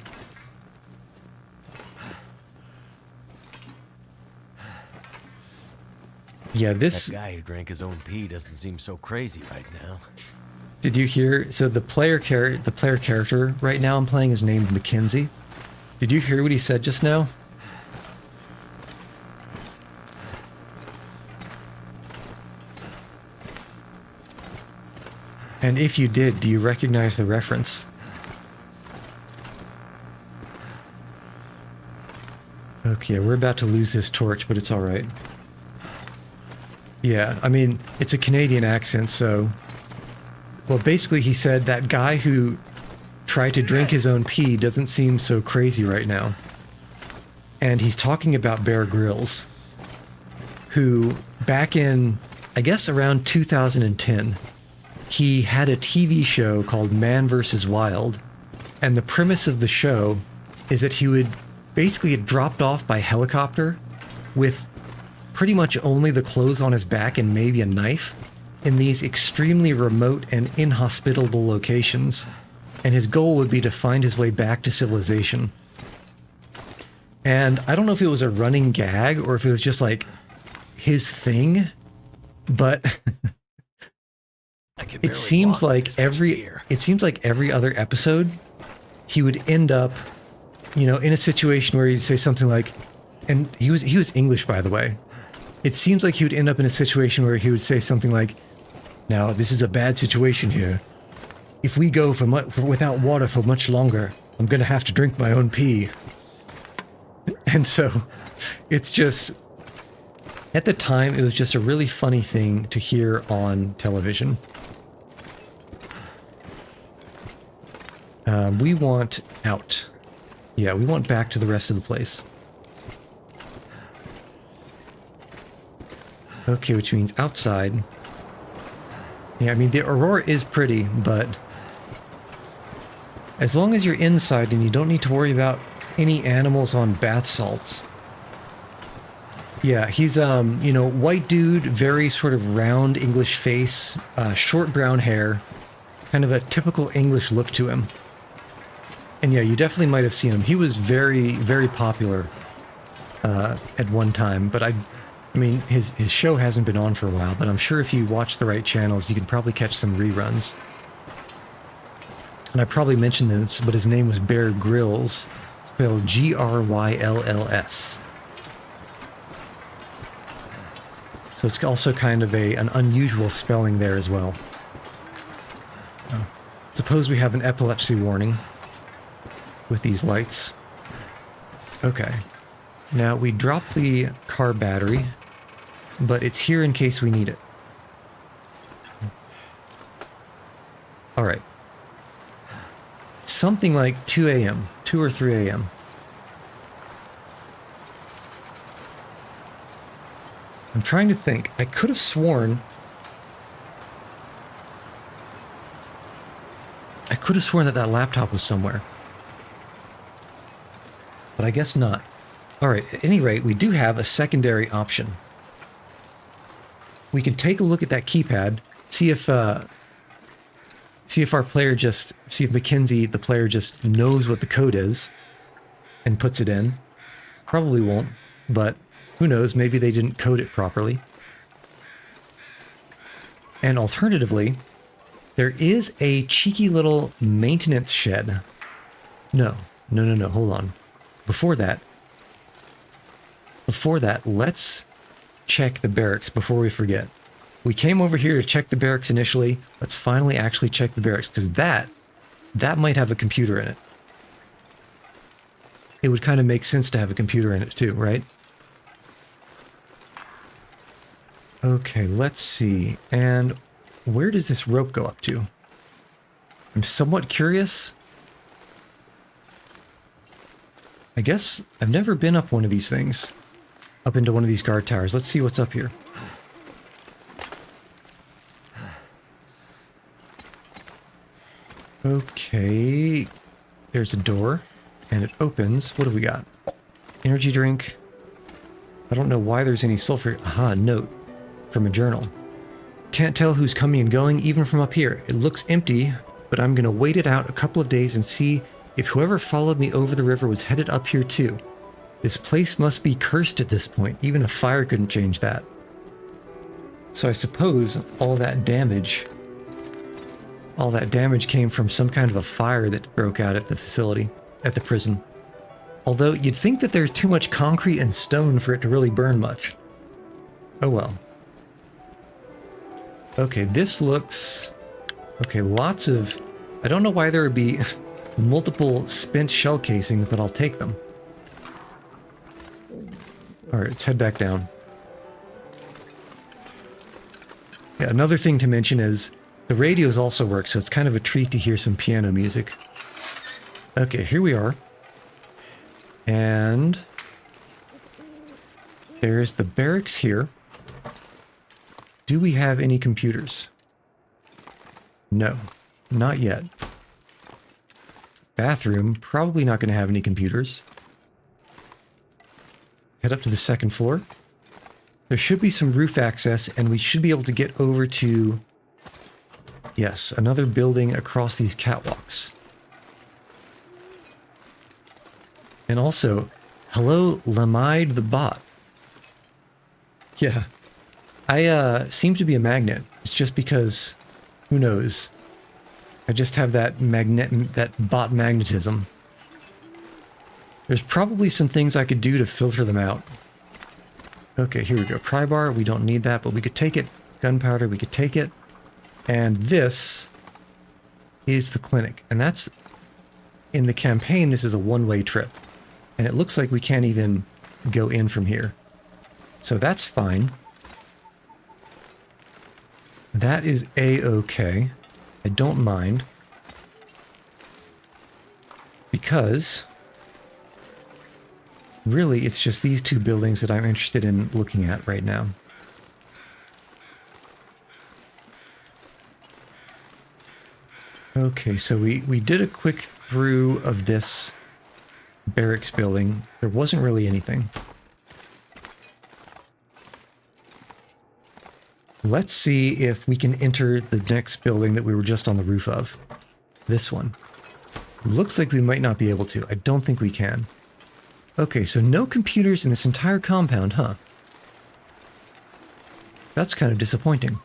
Yeah, this... That guy who drank his own pee doesn't seem so crazy right now. Did you hear? So the player character right now I'm playing is named Mackenzie. Did you hear what he said just now? And if you did, do you recognize the reference? Okay, we're about to lose this torch, but it's alright. Yeah, I mean, it's a Canadian accent, so... Well, basically he said that guy who tried to drink his own pee doesn't seem so crazy right now. And he's talking about Bear Grylls, who back in, I guess around 2010, he had a TV show called Man vs. Wild, and the premise of the show is that he would basically get dropped off by helicopter with pretty much only the clothes on his back and maybe a knife in these extremely remote and inhospitable locations, and his goal would be to find his way back to civilization. And I don't know if it was a running gag or if it was just like his thing, but it seems like every other episode he would end up, you know, in a situation where he'd say something like, and he was English, by the way. It seems like he would end up in a situation where he would say something like, "Now, this is a bad situation here. If we go without water for much longer, I'm going to have to drink my own pee." And so it's just, at the time, it was just a really funny thing to hear on television. We want out. Yeah, we want back to the rest of the place. Okay, which means outside. Yeah, I mean, the aurora is pretty, but as long as you're inside and you don't need to worry about any animals on bath salts. Yeah, he's, you know, white dude, very sort of round English face, short brown hair, kind of a typical English look to him. And yeah, you definitely might have seen him. He was very, very popular at one time, but I mean, his show hasn't been on for a while, but I'm sure if you watch the right channels, you can probably catch some reruns. And I probably mentioned this, but his name was Bear Grylls, spelled Grylls. So it's also kind of an unusual spelling there as well. Suppose we have an epilepsy warning with these lights. Okay. Now we drop the car battery, but it's here in case we need it. Alright. Something like 2 a.m., 2 or 3 a.m. I'm trying to think. I could have sworn that that laptop was somewhere. But I guess not. Alright, at any rate, we do have a secondary option. We can take a look at that keypad, see if Mackenzie, the player, just knows what the code is and puts it in. Probably won't, but who knows, maybe they didn't code it properly. And alternatively, there is a cheeky little maintenance shed. No, hold on. Before that, let's check the barracks before we forget. We came over here to check the barracks initially. Let's finally actually check the barracks, because that might have a computer in it. It would kind of make sense to have a computer in it too, right? Okay, let's see. And where does this rope go up to? I'm somewhat curious. I guess I've never been up one of these things. Up into one of these guard towers. Let's see what's up here. Okay. There's a door. And it opens. What do we got? Energy drink. I don't know why there's any sulfur. Aha, note. From a journal. Can't tell who's coming and going, even from up here. It looks empty, but I'm gonna wait it out a couple of days and see if whoever followed me over the river was headed up here too. This place must be cursed at this point. Even a fire couldn't change that. So I suppose all that damage came from some kind of a fire that broke out at the facility, at the prison. Although you'd think that there's too much concrete and stone for it to really burn much. Oh well. Okay, this looks... Okay, lots of... I don't know why there would be multiple spent shell casings, but I'll take them. Alright, let's head back down. Yeah, another thing to mention is the radios also work, so it's kind of a treat to hear some piano music. Okay, here we are. And there's the barracks here. Do we have any computers? No, not yet. Bathroom, probably not going to have any computers. Head up to the second floor. There should be some roof access, and we should be able to get over to... Yes, another building across these catwalks. And also, hello, Lamide the bot. Yeah. I seem to be a magnet. It's just because, who knows? I just have that bot magnetism. There's probably some things I could do to filter them out. Okay, here we go. Pry bar, we don't need that, but we could take it. Gunpowder, we could take it. And this is the clinic. And that's, in the campaign, this is a one-way trip. And it looks like we can't even go in from here. So that's fine. That is a-okay. I don't mind. Because really it's just these two buildings that I'm interested in looking at right now. Okay, so we did a quick through of this barracks building. There wasn't really anything. Let's see if we can enter the next building that we were just on the roof of. This one. Looks like we might not be able to. I don't think we can. Okay, so no computers in this entire compound, huh? That's kind of disappointing.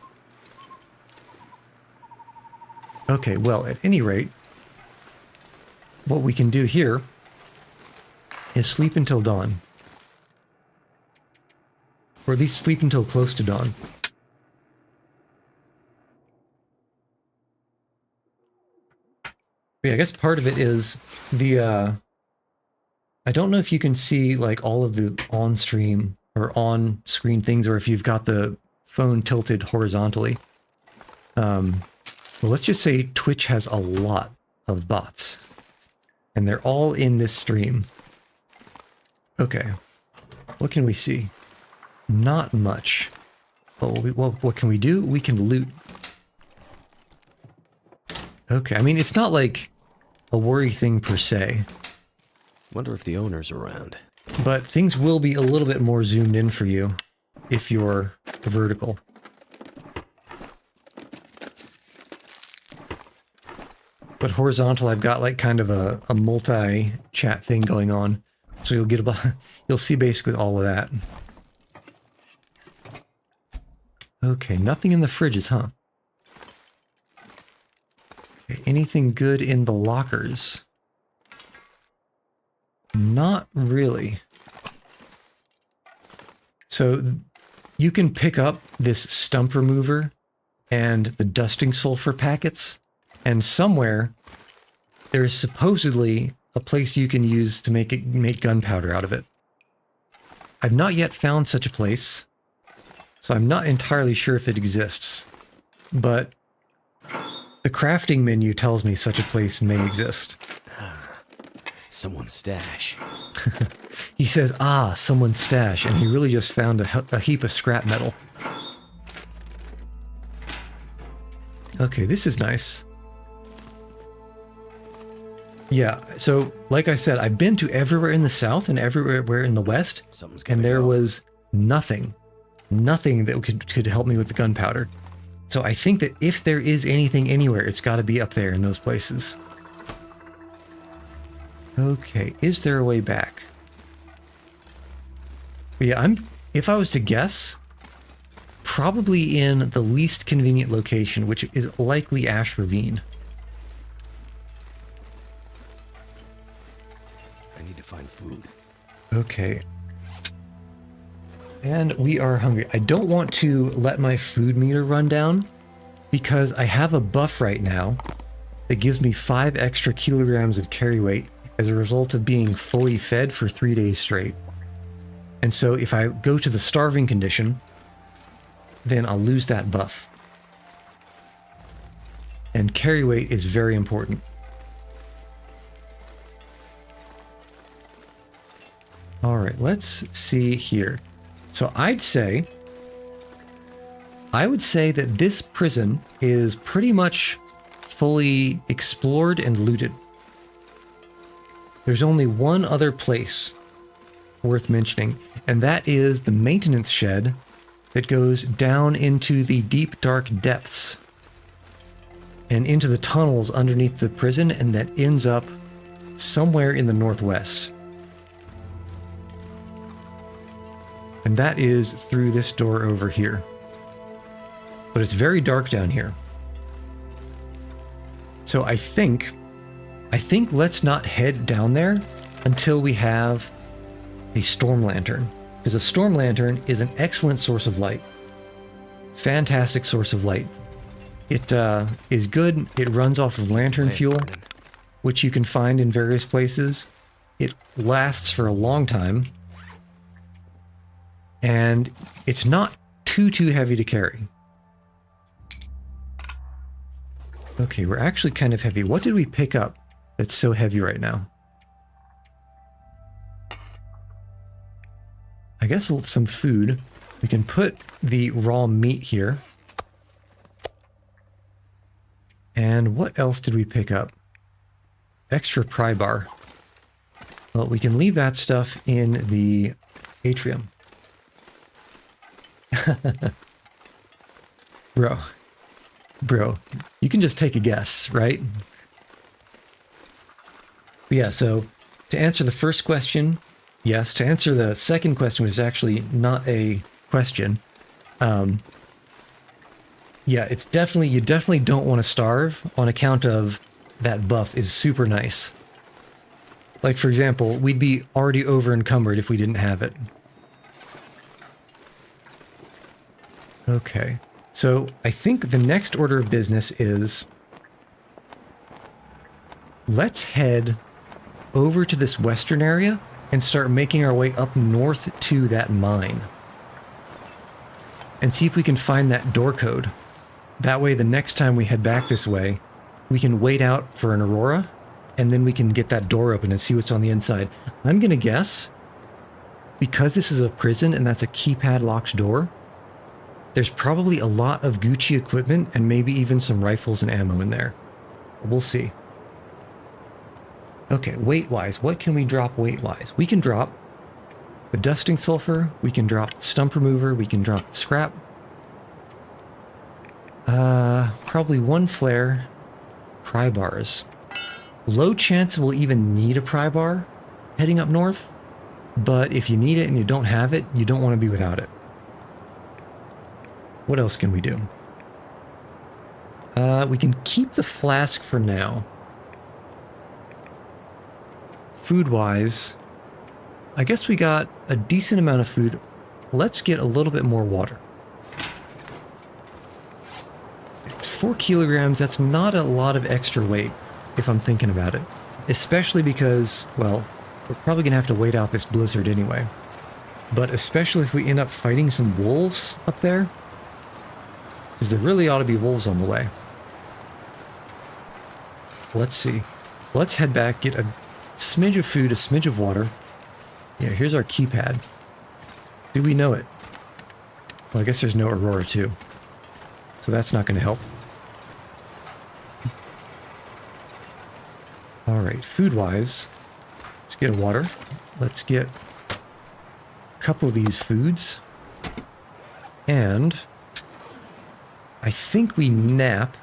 Okay, well, at any rate, what we can do here is sleep until dawn. Or at least sleep until close to dawn. Yeah, I guess part of it is the, I don't know if you can see, like, all of the on-stream or on-screen things, or if you've got the phone tilted horizontally. Well, let's just say Twitch has a lot of bots. And they're all in this stream. Okay. What can we see? Not much. But what can we do? We can loot. Okay, I mean, it's not like a worry thing per se. Wonder if the owner's around. But things will be a little bit more zoomed in for you if you're vertical. But horizontal, I've got like kind of a multi-chat thing going on. So you'll see basically all of that. Okay, nothing in the fridges, huh? Okay, anything good in the lockers? Not really. So you can pick up this stump remover and the dusting sulfur packets, and somewhere there's supposedly a place you can use to make gunpowder out of it. I've not yet found such a place, so I'm not entirely sure if it exists, but the crafting menu tells me such a place may exist. Someone's stash. He says, ah, someone's stash, and he really just found a heap of scrap metal. Okay, this is nice. Yeah, so like I said, I've been to everywhere in the south and everywhere in the west, and there was nothing that could help me with the gunpowder. So I think that if there is anything anywhere, it's got to be up there in those places. Okay, is there a way back? But yeah, if I was to guess, probably in the least convenient location, which is likely Ash Ravine. I need to find food. Okay. And we are hungry. I don't want to let my food meter run down because I have a buff right now that gives me 5 extra kilograms of carry weight as a result of being fully fed for 3 days straight. And so if I go to the starving condition, then I'll lose that buff. And carry weight is very important. All right, let's see here. So I would say that this prison is pretty much fully explored and looted. There's only one other place worth mentioning, and that is the maintenance shed that goes down into the deep, dark depths and into the tunnels underneath the prison, and that ends up somewhere in the northwest. And that is through this door over here. But it's very dark down here. So I think let's not head down there until we have a storm lantern. Because a storm lantern is an excellent source of light. Fantastic source of light. It is good. It runs off of lantern fuel, which you can find in various places. It lasts for a long time. And it's not too heavy to carry. Okay, we're actually kind of heavy. What did we pick up that's so heavy right now? I guess some food. We can put the raw meat here. And what else did we pick up? Extra pry bar. Well, we can leave that stuff in the atrium. Bro, you can just take a guess, right? But yeah, so to answer the first question, yes. To answer the second question, which is actually not a question, yeah, it's definitely, you definitely don't want to starve on account of that buff is super nice. Like, for example, we'd be already over encumbered if we didn't have it. Okay, so I think the next order of business is let's head over to this western area and start making our way up north to that mine. And see if we can find that door code. That way the next time we head back this way, we can wait out for an aurora, and then we can get that door open and see what's on the inside. I'm gonna guess, because this is a prison and that's a keypad locked door, there's probably a lot of Gucci equipment and maybe even some rifles and ammo in there. We'll see. Okay, weight-wise, what can we drop weight-wise? We can drop the dusting sulfur, we can drop the stump remover, we can drop the scrap. Probably 1 flare, pry bars. Low chance we'll even need a pry bar heading up north, but if you need it and you don't have it, you don't want to be without it. What else can we do? We can keep the flask for now. Food-wise, I guess we got a decent amount of food. Let's get a little bit more water. It's 4 kilograms. That's not a lot of extra weight, if I'm thinking about it. Especially because, well, we're probably going to have to wait out this blizzard anyway. But especially if we end up fighting some wolves up there. Because there really ought to be wolves on the way. Let's see. Let's head back, get a smidge of food, a smidge of water. Yeah, here's our keypad. Do we know it? Well, I guess there's no Aurora too. So that's not going to help. Alright, food-wise, let's get a water. Let's get a couple of these foods. And I think we nap.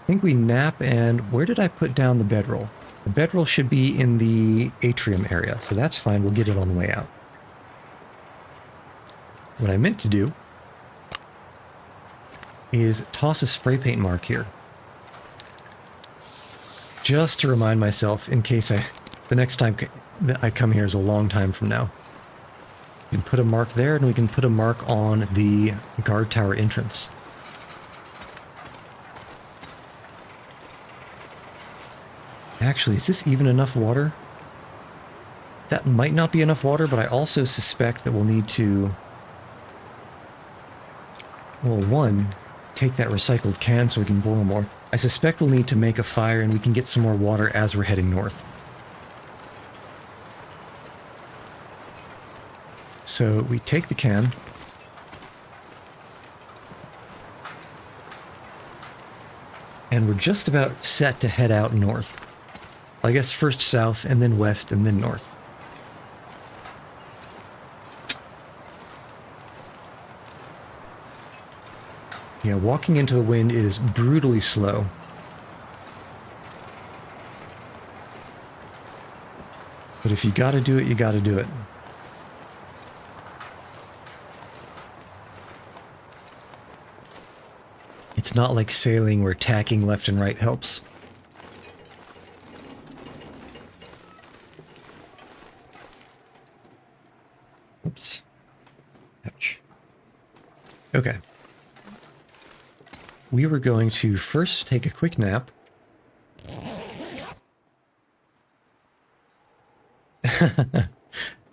And where did I put down the bedroll? The bedroll should be in the atrium area, so that's fine. We'll get it on the way out. What I meant to do is toss a spray paint mark here. Just to remind myself in case the next time that I come here is a long time from now. We can put a mark there, and we can put a mark on the guard tower entrance. Actually, is this even enough water? That might not be enough water, but I also suspect that we'll need to... Well, one, take that recycled can so we can boil more. I suspect we'll need to make a fire and we can get some more water as we're heading north. So we take the can. And we're just about set to head out north. I guess first south, and then west, and then north. Yeah, walking into the wind is brutally slow. But if you gotta do it, you gotta do it. It's not like sailing where tacking left and right helps. Oops. Ouch. Okay. We were going to first take a quick nap.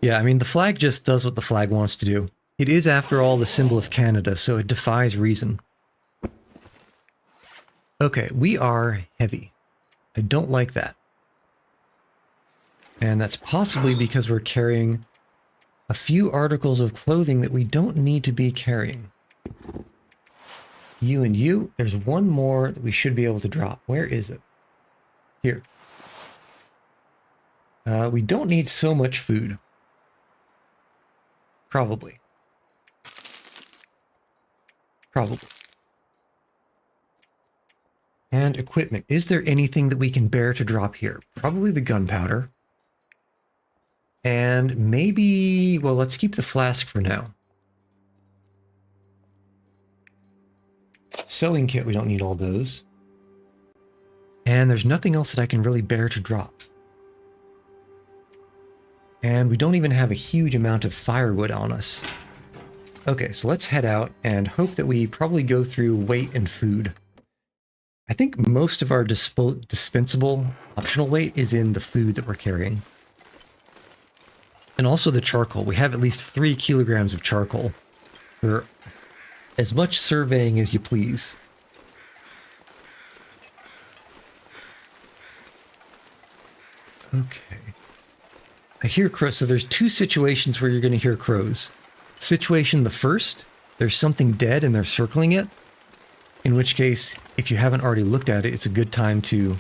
Yeah, I mean, the flag just does what the flag wants to do. It is, after all, the symbol of Canada, so it defies reason. Okay, we are heavy. I don't like that. And that's possibly because we're carrying a few articles of clothing that we don't need to be carrying. You and you. There's one more that we should be able to drop. Where is it? Here. We don't need so much food. Probably. And equipment. Is there anything that we can bear to drop here? Probably the gunpowder. And maybe... well, let's keep the flask for now. Sewing kit, we don't need all those. And there's nothing else that I can really bear to drop. And we don't even have a huge amount of firewood on us. Okay, so let's head out and hope that we probably go through weight and food. I think most of our dispensable optional weight is in the food that we're carrying. And also the charcoal. We have at least 3 kilograms of charcoal for as much surveying as you please. Okay. I hear crows. So there's 2 situations where you're going to hear crows. Situation the first, there's something dead and they're circling it. In which case, if you haven't already looked at it, it's a good time to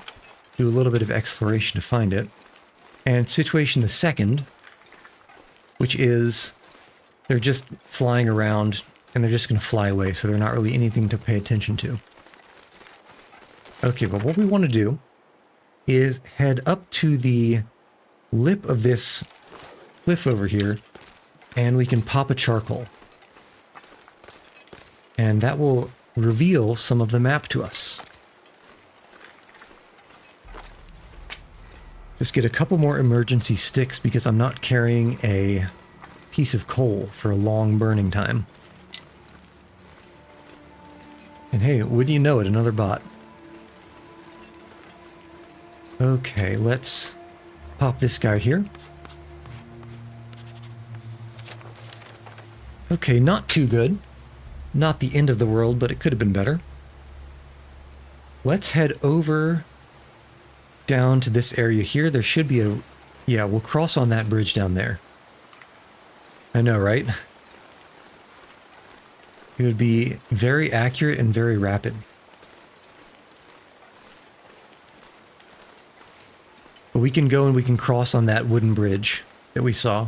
do a little bit of exploration to find it. And situation the second, which is they're just flying around and they're just going to fly away, so they're not really anything to pay attention to. Okay, but what we want to do is head up to the lip of this cliff over here, and we can pop a charcoal. And that will reveal some of the map to us. Just get a couple more emergency sticks because I'm not carrying a piece of coal for a long burning time. And hey, wouldn't you know it, another bot. Okay, let's pop this guy here. Okay, not too good. Not the end of the world, but it could have been better. Let's head over down to this area here. There should be a... Yeah, we'll cross on that bridge down there. I know, right? It would be very accurate and very rapid. But we can go and we can cross on that wooden bridge that we saw.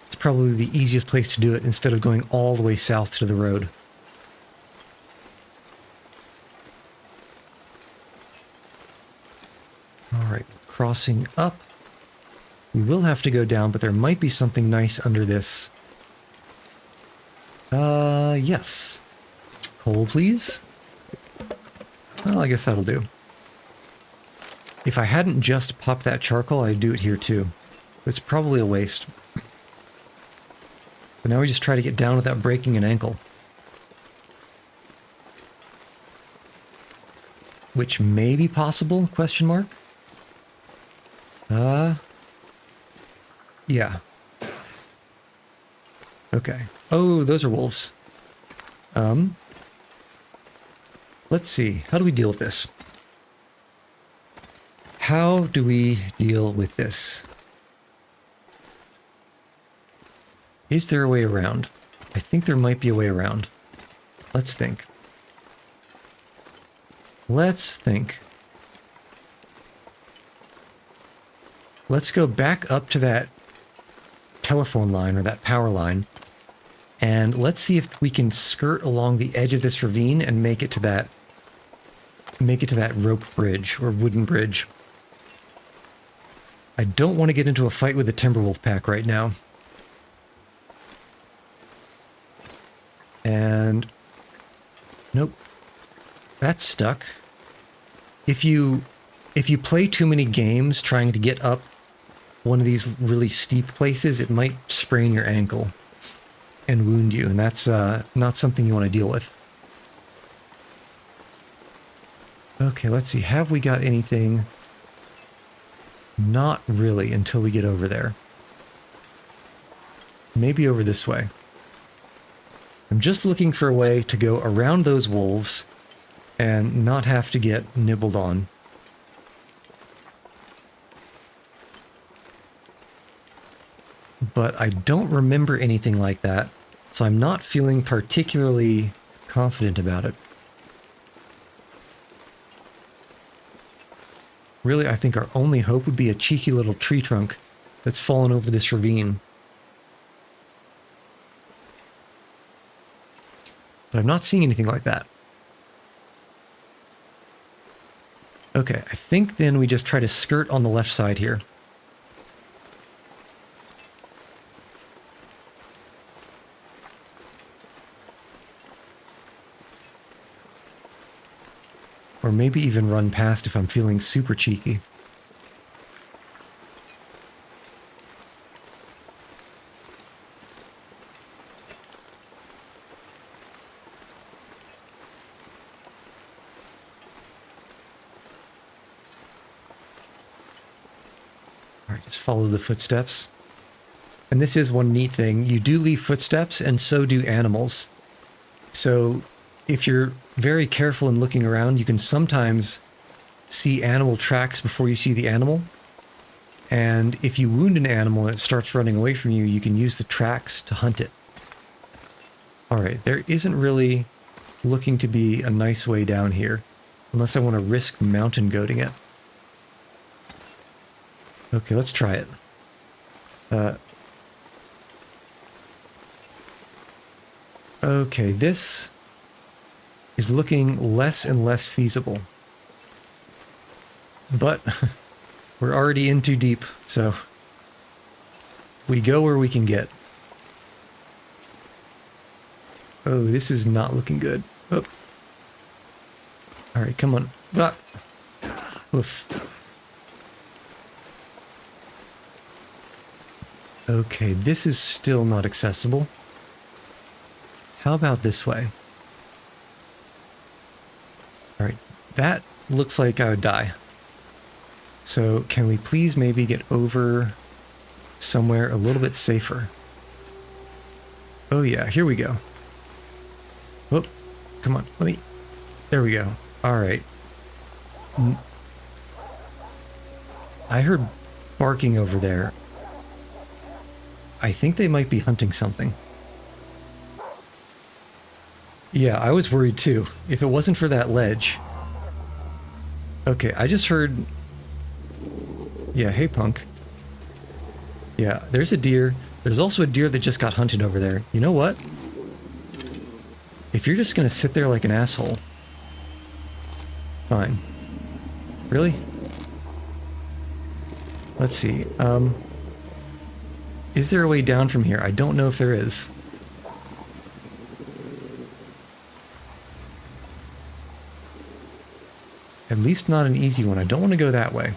It's probably the easiest place to do it instead of going all the way south to the road. Alright, crossing up. We will have to go down, but there might be something nice under this. Yes. Coal, please. Well, I guess that'll do. If I hadn't just popped that charcoal, I'd do it here too. It's probably a waste. So now we just try to get down without breaking an ankle. Which may be possible, question mark? Yeah. Okay. Oh, those are wolves. Let's see. How do we deal with this? How do we deal with this? Is there a way around? I think there might be a way around. Let's think. Let's think. Let's go back up to that telephone line or that power line, and let's see if we can skirt along the edge of this ravine and make it to that rope bridge or wooden bridge. I don't want to get into a fight with the Timberwolf pack right now. And nope. That's stuck. If you play too many games trying to get up one of these really steep places, it might sprain your ankle and wound you, and that's not something you want to deal with. Okay, let's see. Have we got anything? Not really until we get over there. Maybe over this way. I'm just looking for a way to go around those wolves and not have to get nibbled on. But I don't remember anything like that, so I'm not feeling particularly confident about it. Really, I think our only hope would be a cheeky little tree trunk that's fallen over this ravine. But I'm not seeing anything like that. Okay, I think then we just try to skirt on the left side here. Or maybe even run past if I'm feeling super cheeky. Alright, just follow the footsteps. And this is one neat thing. You do leave footsteps, and so do animals. So if you're very careful in looking around, you can sometimes see animal tracks before you see the animal. And if you wound an animal and it starts running away from you, you can use the tracks to hunt it. Alright, there isn't really looking to be a nice way down here, unless I want to risk mountain goating it. Okay, let's try it. Okay, this is looking less and less feasible. But we're already in too deep, so we go where we can get. Oh, this is not looking good. Oh, All right, come on. Ah. Oof. Okay, this is still not accessible. How about this way? All right, that looks like I would die. So can we please maybe get over somewhere a little bit safer? Oh yeah, here we go. Whoop, come on, let me... There we go. All right. I heard barking over there. I think they might be hunting something. Yeah, I was worried too. If it wasn't for that ledge. Okay, I just heard... Yeah, hey punk. Yeah, there's a deer. There's also a deer that just got hunted over there. You know what? If you're just gonna sit there like an asshole... Fine. Really? Let's see. Is there a way down from here? I don't know if there is. At least not an easy one. I don't want to go that way.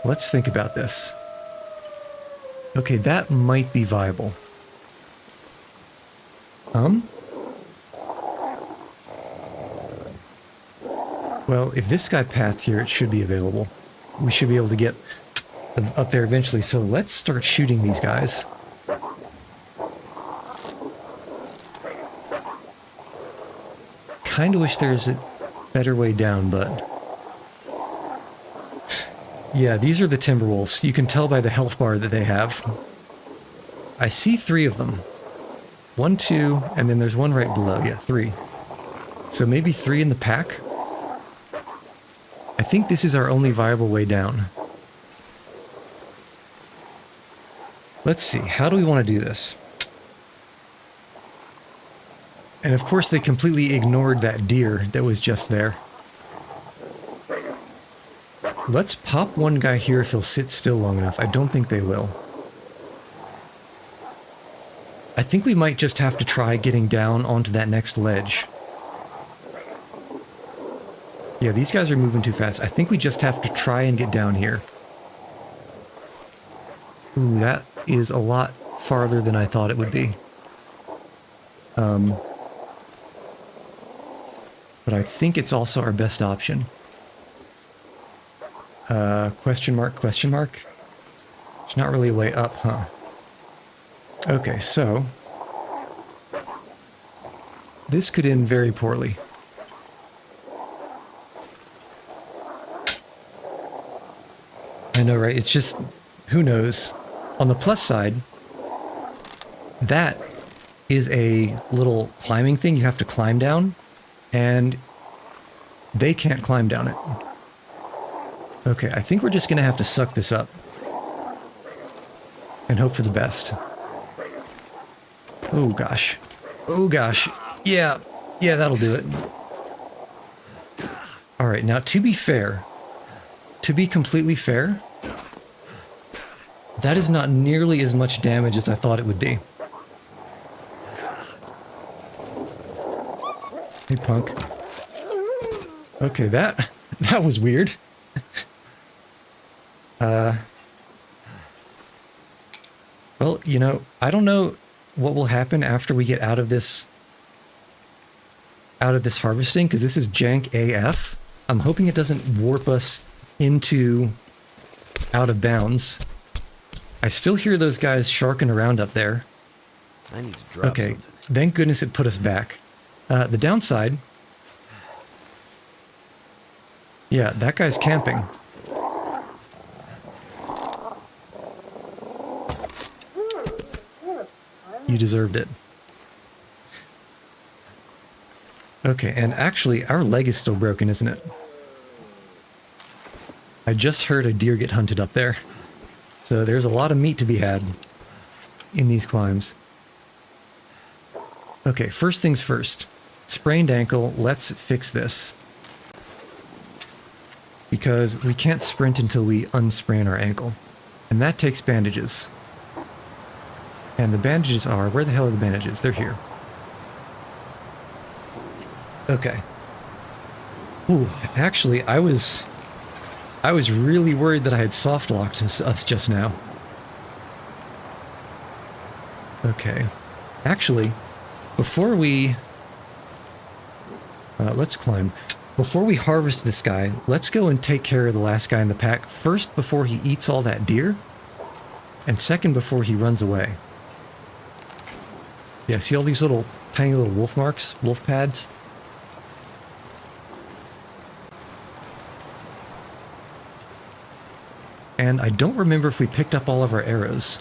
Let's think about this. Okay, that might be viable. Well, if this guy pathed here, it should be available. We should be able to get up there eventually, so let's start shooting these guys. Kinda wish there's a better way down, but... Yeah, these are the Timberwolves. You can tell by the health bar that they have. I see 3 of them. 1, 2, and then there's one right below. Yeah, 3. So maybe 3 in the pack? I think this is our only viable way down. Let's see, how do we want to do this? And of course they completely ignored that deer that was just there. Let's pop one guy here if he'll sit still long enough. I don't think they will. I think we might just have to try getting down onto that next ledge. Yeah, these guys are moving too fast. I think we just have to try and get down here. Ooh, that is a lot farther than I thought it would be. But I think it's also our best option. Question mark, question mark? There's not really a way up, huh? Okay, so... this could end very poorly. I know, right? It's just... who knows? On the plus side, that is a little climbing thing you have to climb down, and they can't climb down it. Okay, I think we're just gonna have to suck this up and hope for the best. Oh gosh. Oh gosh. Yeah, that'll do it. Alright, now to be fair, to be completely fair, that is not nearly as much damage as I thought it would be. Hey, punk. Okay, that was weird. Well, you know, I don't know what will happen after we get out of this harvesting, because this is jank AF. I'm hoping it doesn't warp us into out of bounds. I still hear those guys sharking around up there. I need to drop something. Thank goodness it put us back. The downside... yeah, that guy's camping. You deserved it. Okay, and actually, our leg is still broken, isn't it? I just heard a deer get hunted up there. So there's a lot of meat to be had in these climbs. Okay, first things first. Sprained ankle, let's fix this. Because we can't sprint until we unsprain our ankle. And that takes bandages. And the bandages are... where the hell are the bandages? They're here. Okay. Ooh, actually, I was really worried that I had soft locked us just now. Okay. Actually, before we... let's climb. Before we harvest this guy, let's go and take care of the last guy in the pack. First, before he eats all that deer. And second, before he runs away. Yeah, see all these little, tiny little wolf marks? Wolf pads? And I don't remember if we picked up all of our arrows.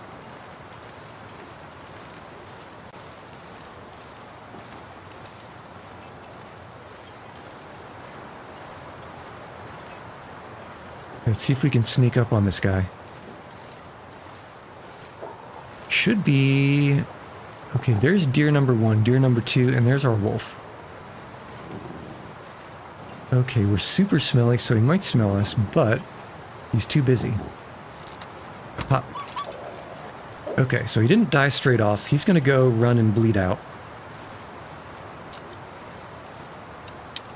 Let's see if we can sneak up on this guy. Should be... Okay, there's deer number 1, deer number 2, and there's our wolf. Okay, we're super smelly, so he might smell us, but he's too busy. Pop. Okay, so he didn't die straight off. He's gonna go run and bleed out.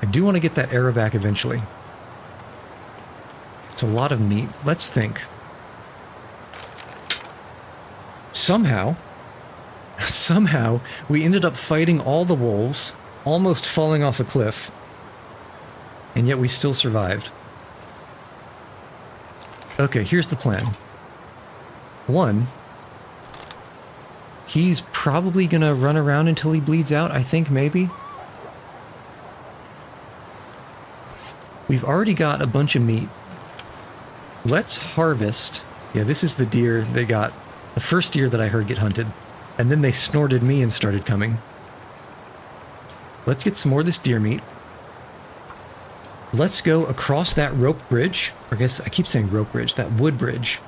I do want to get that arrow back eventually. It's a lot of meat. Let's think. Somehow, we ended up fighting all the wolves, almost falling off a cliff, and yet we still survived. Okay, here's the plan. 1, he's probably gonna run around until he bleeds out, I think, maybe. We've already got a bunch of meat. Let's harvest. Yeah, this is the deer they got. The first deer that I heard get hunted. And then they snorted me and started coming. Let's get some more of this deer meat. Let's go across that rope bridge. Or I guess I keep saying rope bridge. That wood bridge.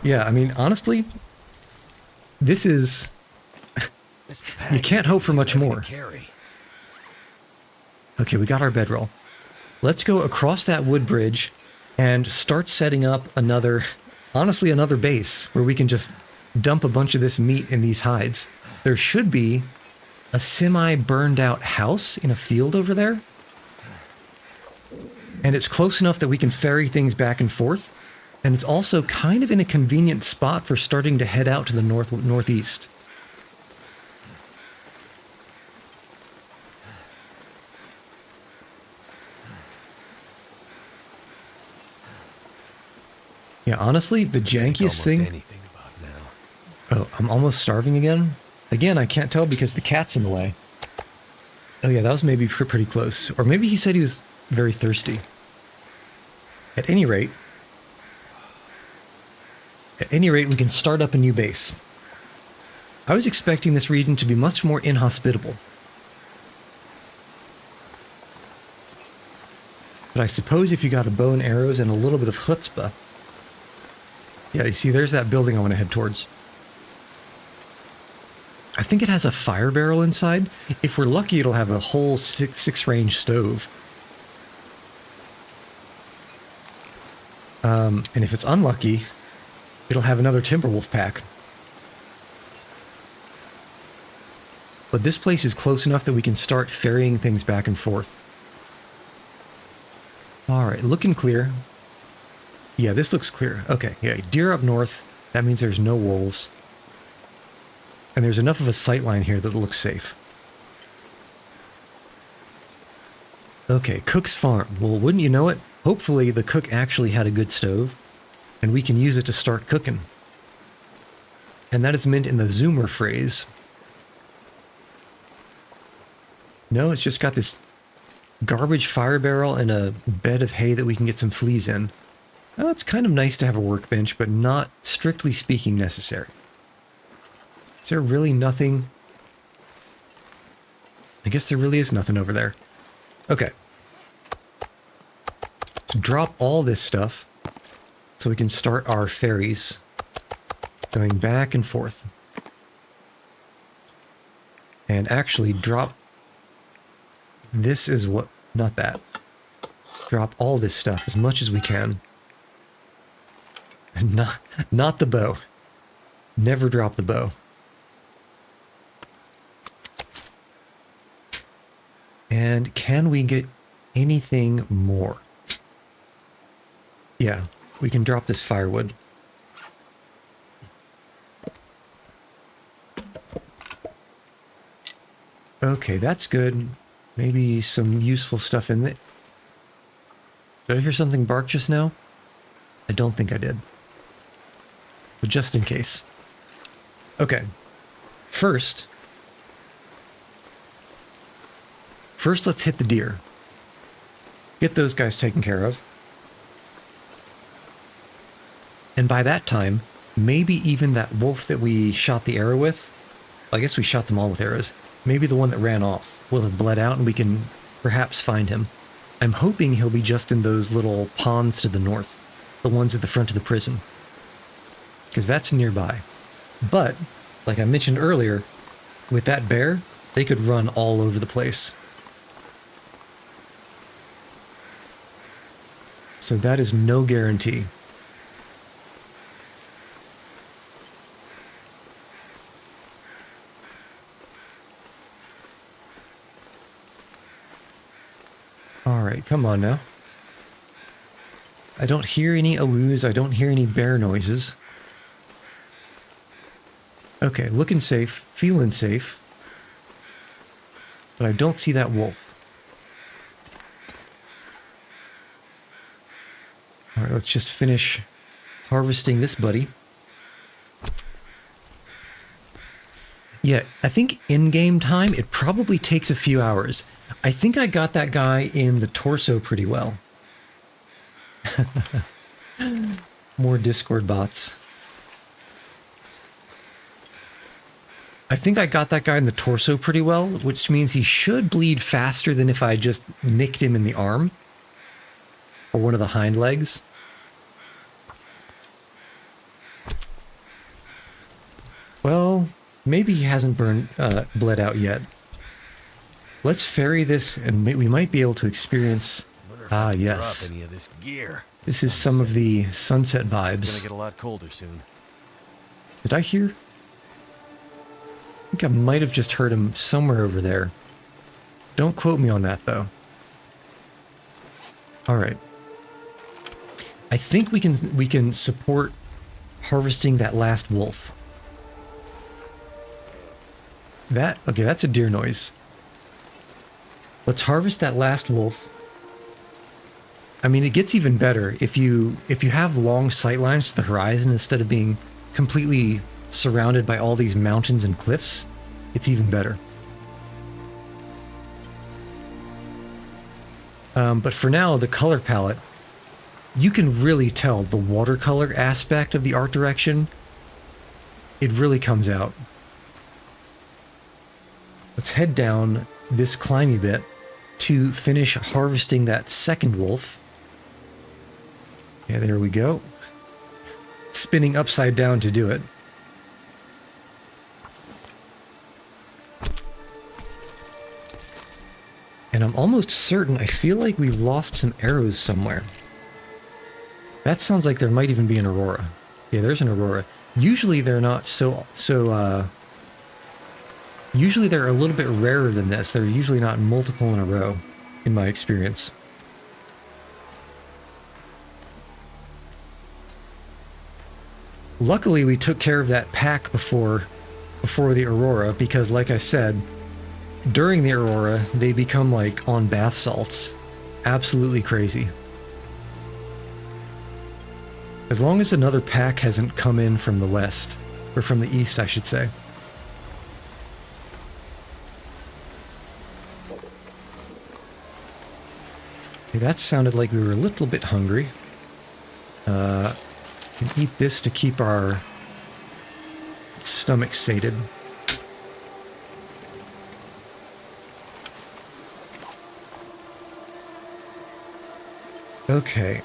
Yeah, I mean, honestly, this is... you can't hope for much more. Okay, we got our bedroll. Let's go across that wood bridge and start setting up another, honestly, another base where we can just dump a bunch of this meat in these hides. There should be a semi-burned out house in a field over there. And it's close enough that we can ferry things back and forth. And it's also kind of in a convenient spot for starting to head out to the northeast. Yeah, honestly, the jankiest thing... Oh, I'm almost starving again? Again, I can't tell because the cat's in the way. Oh yeah, that was maybe pretty close. Or maybe he said he was very thirsty. At any rate, we can start up a new base. I was expecting this region to be much more inhospitable. But I suppose if you got a bow and arrows and a little bit of chutzpah... Yeah, you see, there's that building I want to head towards. I think it has a fire barrel inside. If we're lucky, it'll have a whole six-range stove. And if it's unlucky, it'll have another Timberwolf pack. But this place is close enough that we can start ferrying things back and forth. Alright, looking clear. Yeah, this looks clear. Okay, yeah, deer up north. That means there's no wolves. And there's enough of a sight line here that it looks safe. Okay, Cook's Farm. Well, wouldn't you know it? Hopefully the cook actually had a good stove, and we can use it to start cooking. And that is meant in the Zoomer phrase. No, it's just got this garbage fire barrel and a bed of hay that we can get some fleas in. Well, it's kind of nice to have a workbench, but not, strictly speaking, necessary. Is there really nothing? I guess there really is nothing over there. Okay. Let's drop all this stuff so we can start our ferries going back and forth. And actually drop... This is what... Not that. Drop all this stuff as much as we can. And not the bow. Never drop the bow. And can we get anything more? Yeah, we can drop this firewood. Okay, that's good. Maybe some useful stuff in it. Did I hear something bark just now? I don't think I did. But just in case. Okay. First, let's hit the deer. Get those guys taken care of. And by that time, maybe even that wolf that we shot the arrow with, I guess we shot them all with arrows, maybe the one that ran off will have bled out and we can perhaps find him. I'm hoping he'll be just in those little ponds to the north, the ones at the front of the prison, because that's nearby. But, like I mentioned earlier, with that bear, they could run all over the place. So that is no guarantee. Alright, come on now. I don't hear any awoos, I don't hear any bear noises. Okay, looking safe, feeling safe. But I don't see that wolf. Alright, let's just finish harvesting this buddy. Yeah, I think in-game time, it probably takes a few hours. I think I got that guy in the torso pretty well. More Discord bots. I think I got that guy in the torso pretty well, which means he should bleed faster than if I just nicked him in the arm. Or one of the hind legs. Well, maybe he hasn't bled out yet. Let's ferry this, and we might be able to experience... Ah, yes. Any of this gear. This is some of the sunset vibes. It's gonna get a lot colder soon. Did I hear? I think I might have just heard him somewhere over there. Don't quote me on that, though. Alright. I think we can support harvesting that last wolf. Okay, that's a deer noise. Let's harvest that last wolf. I mean, it gets even better if you have long sight lines to the horizon instead of being completely surrounded by all these mountains and cliffs. It's even better. But for now, the color palette, you can really tell the watercolor aspect of the art direction. It really comes out. Let's head down this climby bit to finish harvesting that second wolf. Yeah, there we go. Spinning upside down to do it. And I'm almost certain, I feel like we lost some arrows somewhere. That sounds like there might even be an aurora. Yeah, there's an aurora. Usually they're not usually they're a little bit rarer than this. They're usually not multiple in a row, in my experience. Luckily, we took care of that pack before the aurora, because like I said, during the aurora, they become like on bath salts. Absolutely crazy. As long as another pack hasn't come in from the west, or from the east, I should say. Okay, that sounded like we were a little bit hungry. Can eat this to keep our stomachs sated. Okay.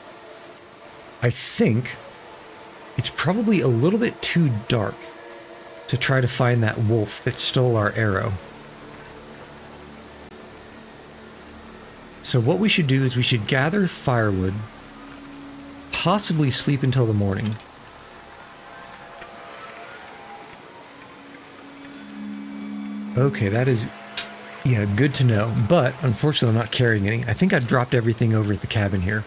I think it's probably a little bit too dark to try to find that wolf that stole our arrow. So what we should do is we should gather firewood, possibly sleep until the morning. Okay, that is Yeah, good to know. But unfortunately, I'm not carrying any. I think I dropped everything over at the cabin here.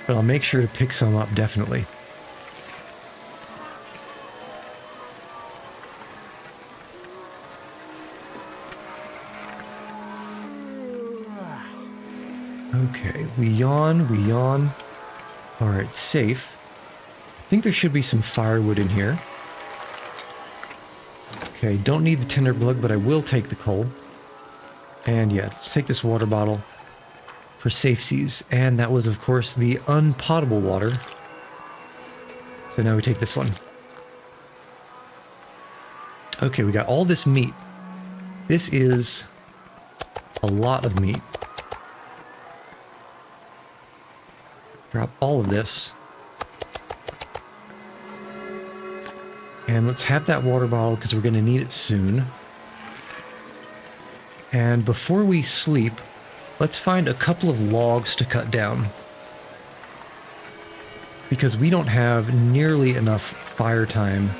But I'll make sure to pick some up, definitely. Okay, we yawn. Alright, safe. I think there should be some firewood in here. Okay, don't need the tinder plug, but I will take the coal. And yeah, let's take this water bottle for safeties. And that was, of course, the unpotable water. So now we take this one. Okay, we got all this meat. This is a lot of meat. Drop all of this. And let's have that water bottle because we're going to need it soon. And before we sleep, let's find a couple of logs to cut down. Because we don't have nearly enough fire time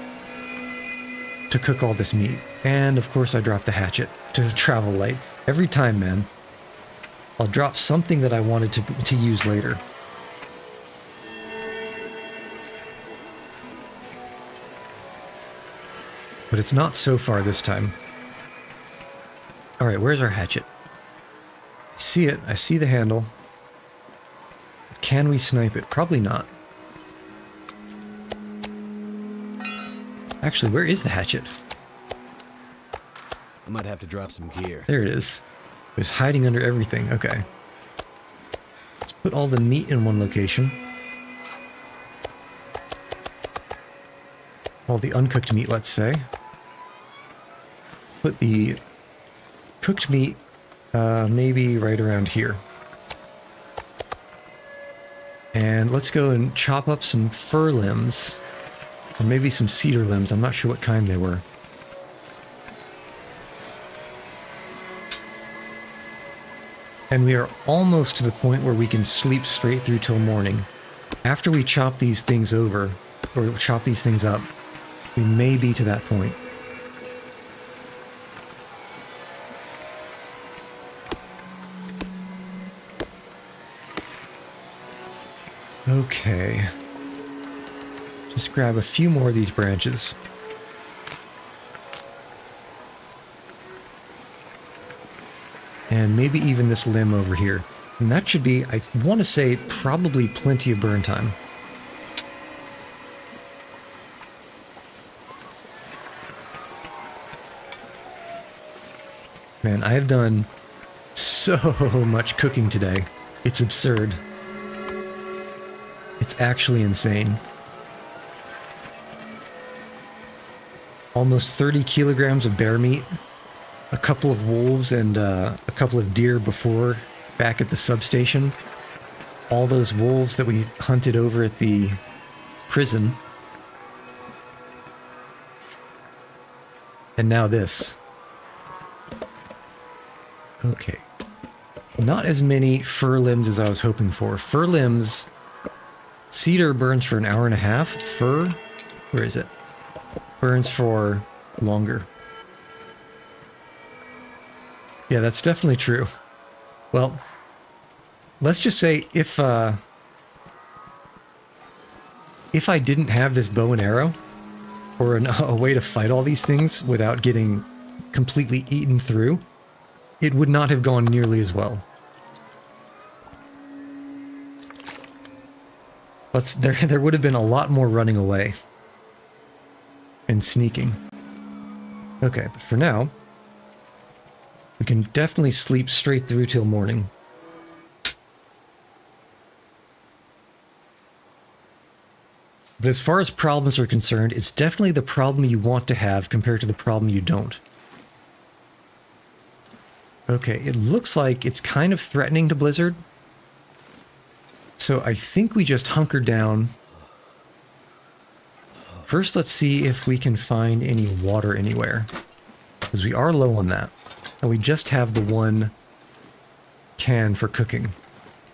to cook all this meat. And of course I dropped the hatchet to travel light. Every time, man. I'll drop something that I wanted to use later. But it's not so far this time. Alright, where's our hatchet? I see it. I see the handle. Can we snipe it? Probably not. Actually, where is the hatchet? I might have to drop some gear. There it is. It was hiding under everything. Okay. Let's put all the meat in one location. All the uncooked meat, let's say. Put the cooked meat maybe right around here. And let's go and chop up some fir limbs. Or maybe some cedar limbs. I'm not sure what kind they were. And we are almost to the point where we can sleep straight through till morning. After we chop these things over, or chop these things up, we may be to that point. Okay. Just grab a few more of these branches. And maybe even this limb over here. And that should be, I want to say, probably plenty of burn time. Man, I have done so much cooking today. It's absurd. It's actually insane. Almost 30 kilograms of bear meat, a couple of wolves and a couple of deer before back at the substation. All those wolves that we hunted over at the prison. And now this. Okay. Not as many fir limbs as I was hoping for. Fir limbs... Cedar burns for an hour and a half. Fir... Where is it? Burns for longer. Yeah, that's definitely true. Well, let's just say if I didn't have this bow and arrow, or a way to fight all these things without getting completely eaten through, it would not have gone nearly as well. There would have been a lot more running away. And sneaking. Okay, but for now, we can definitely sleep straight through till morning. But as far as problems are concerned, it's definitely the problem you want to have compared to the problem you don't. Okay, it looks like it's kind of threatening to blizzard. So I think we just hunker down. First, let's see if we can find any water anywhere. Because we are low on that. And we just have the one can for cooking.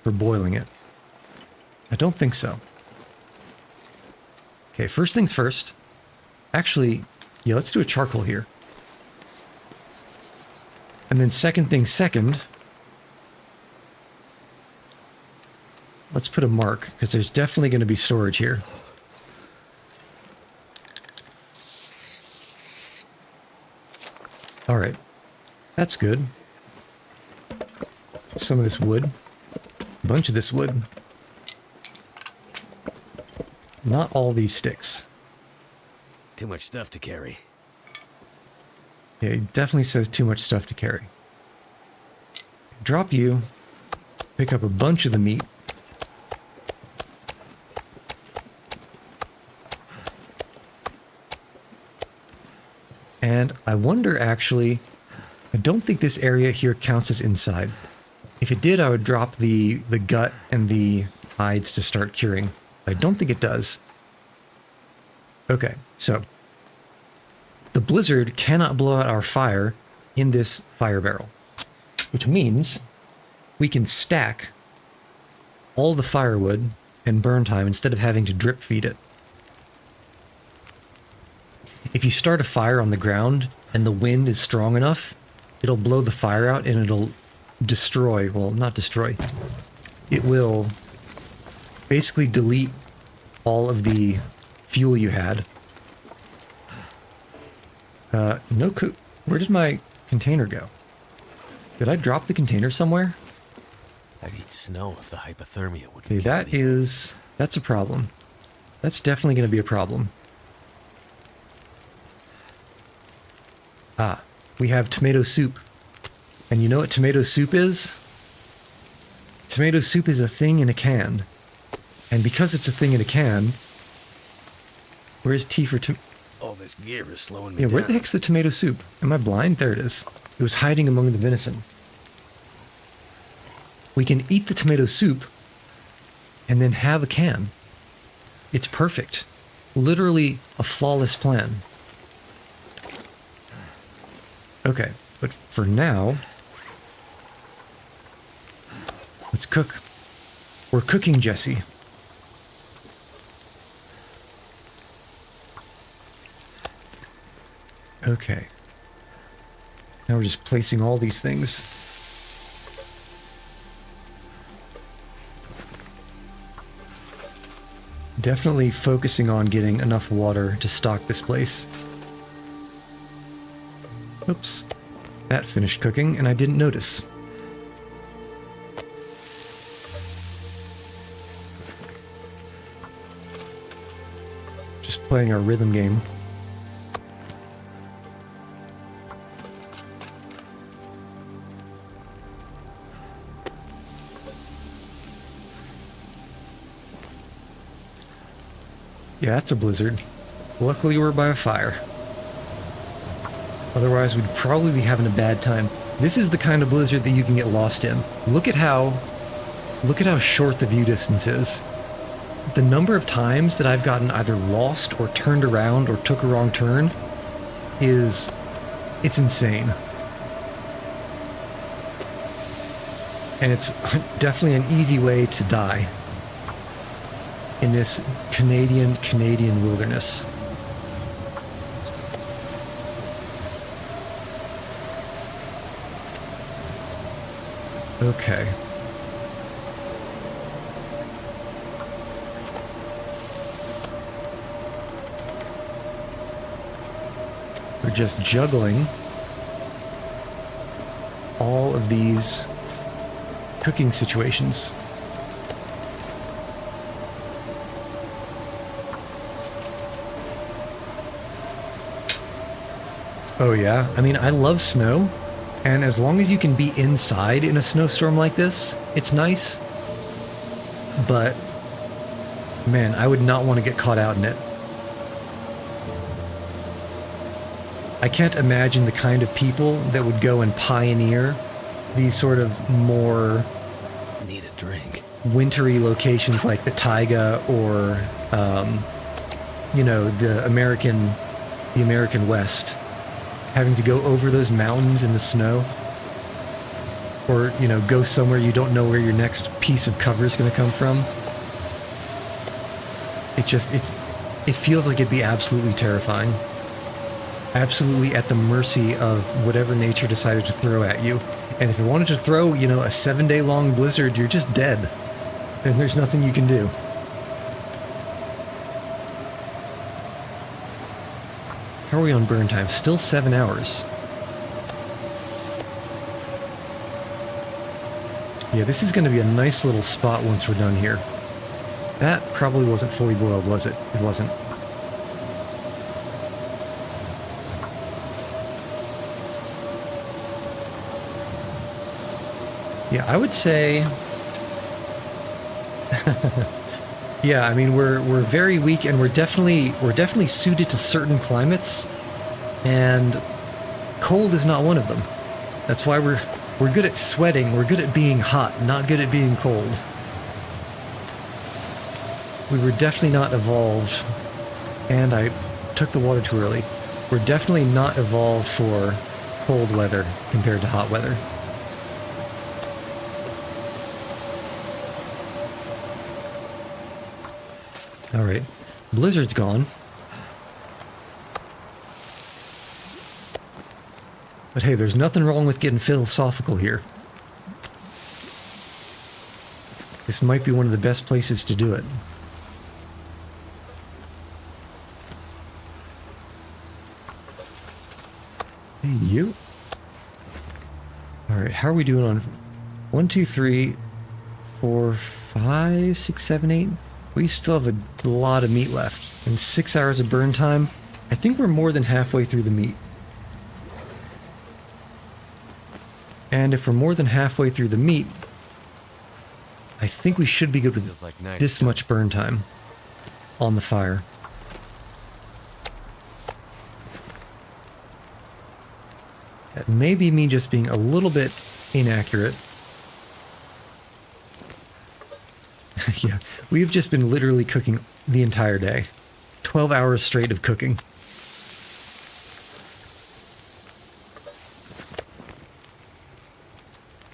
For boiling it. I don't think so. Okay, first things first. Actually, yeah, let's do a charcoal here. And then second thing second, let's put a mark, because there's definitely going to be storage here. All right, that's good. Some of this wood, a bunch of this wood. Not all these sticks. Too much stuff to carry. Yeah, it definitely says too much stuff to carry. Drop you, pick up a bunch of the meat. And I wonder, actually, I don't think this area here counts as inside. If it did, I would drop the gut and the hides to start curing. I don't think it does. Okay, so the blizzard cannot blow out our fire in this fire barrel, which means we can stack all the firewood and burn time instead of having to drip feed it. If you start a fire on the ground and the wind is strong enough, it'll blow the fire out and it'll destroy, well, not destroy, it will basically delete all of the fuel you had. Where did my container go? Did I drop the container somewhere? I'd eat snow if the hypothermia wouldn't Okay, kill me. that's a problem. That's definitely going to be a problem. Ah, we have tomato soup. And you know what tomato soup is? Tomato soup is a thing in a can. And because it's a thing in a can, where's T for All this gear is slowing me yeah, down. where the heck's the tomato soup? Am I blind? There it is. It was hiding among the venison. We can eat the tomato soup and then have a can. It's perfect. Literally a flawless plan. Okay, but for now, let's cook. We're cooking, Jesse. Okay. Now we're just placing all these things. Definitely focusing on getting enough water to stock this place. Oops. That finished cooking and I didn't notice. Just playing our rhythm game. Yeah, that's a blizzard. Luckily we're by a fire. Otherwise we'd probably be having a bad time. This is the kind of blizzard that you can get lost in. Look at how short the view distance is. The number of times that I've gotten either lost or turned around or took a wrong turn it's insane. And it's definitely an easy way to die in this Canadian wilderness. Okay. We're just juggling all of these cooking situations. Oh yeah, I mean, I love snow, and as long as you can be inside in a snowstorm like this, it's nice. But, man, I would not want to get caught out in it. I can't imagine the kind of people that would go and pioneer these sort of more Need a drink. wintry locations like the taiga or, you know, the American West. Having to go over those mountains in the snow, or, you know, go somewhere you don't know where your next piece of cover is going to come from. It feels like it'd be absolutely terrifying. absolutely at the mercy of whatever nature decided to throw at you. And if it wanted to throw, you know, a 7-day long blizzard, you're just dead. And there's nothing you can do. How are we on burn time? Still 7 hours. Yeah, this is going to be a nice little spot once we're done here. That probably wasn't fully boiled, was it? It wasn't. Yeah, I would say... yeah, I mean, we're very weak, and we're definitely suited to certain climates, and cold is not one of them. That's why we're good at sweating, we're good at being hot, not good at being cold. We were definitely not evolved, and I took the water too early. We're definitely not evolved for cold weather compared to hot weather. Alright, blizzard's gone. But hey, there's nothing wrong with getting philosophical here. This might be one of the best places to do it. Hey, you. Alright, how are we doing on 1, 2, 3, 4, 5, 6, 7, 8? We still have a lot of meat left. And 6 hours of burn time. I think we're more than halfway through the meat. And if we're more than halfway through the meat, I think we should be good with this much burn time on the fire. That may be me just being a little bit inaccurate. Yeah, we've just been literally cooking the entire day. 12 hours straight of cooking.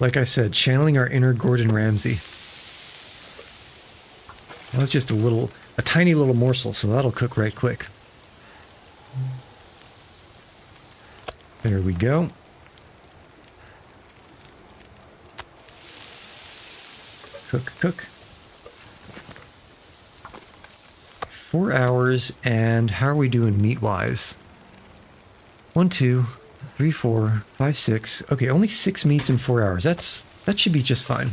Like I said, channeling our inner Gordon Ramsay. That was just a tiny little morsel, so that'll cook right quick. There we go. Cook, cook. 4 hours, and how are we doing meat-wise? 1, 2, 3, 4, 5, 6. Okay, only 6 meats in 4 hours. That should be just fine.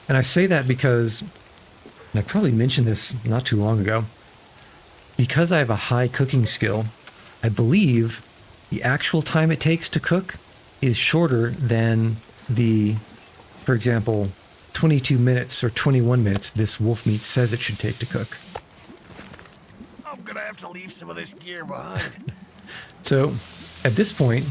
And I say that because, and I probably mentioned this not too long ago, because I have a high cooking skill, I believe the actual time it takes to cook is shorter than the, for example, 22 minutes or 21 minutes this wolf meat says it should take to cook. I'm gonna have to leave some of this gear behind. So, at this point,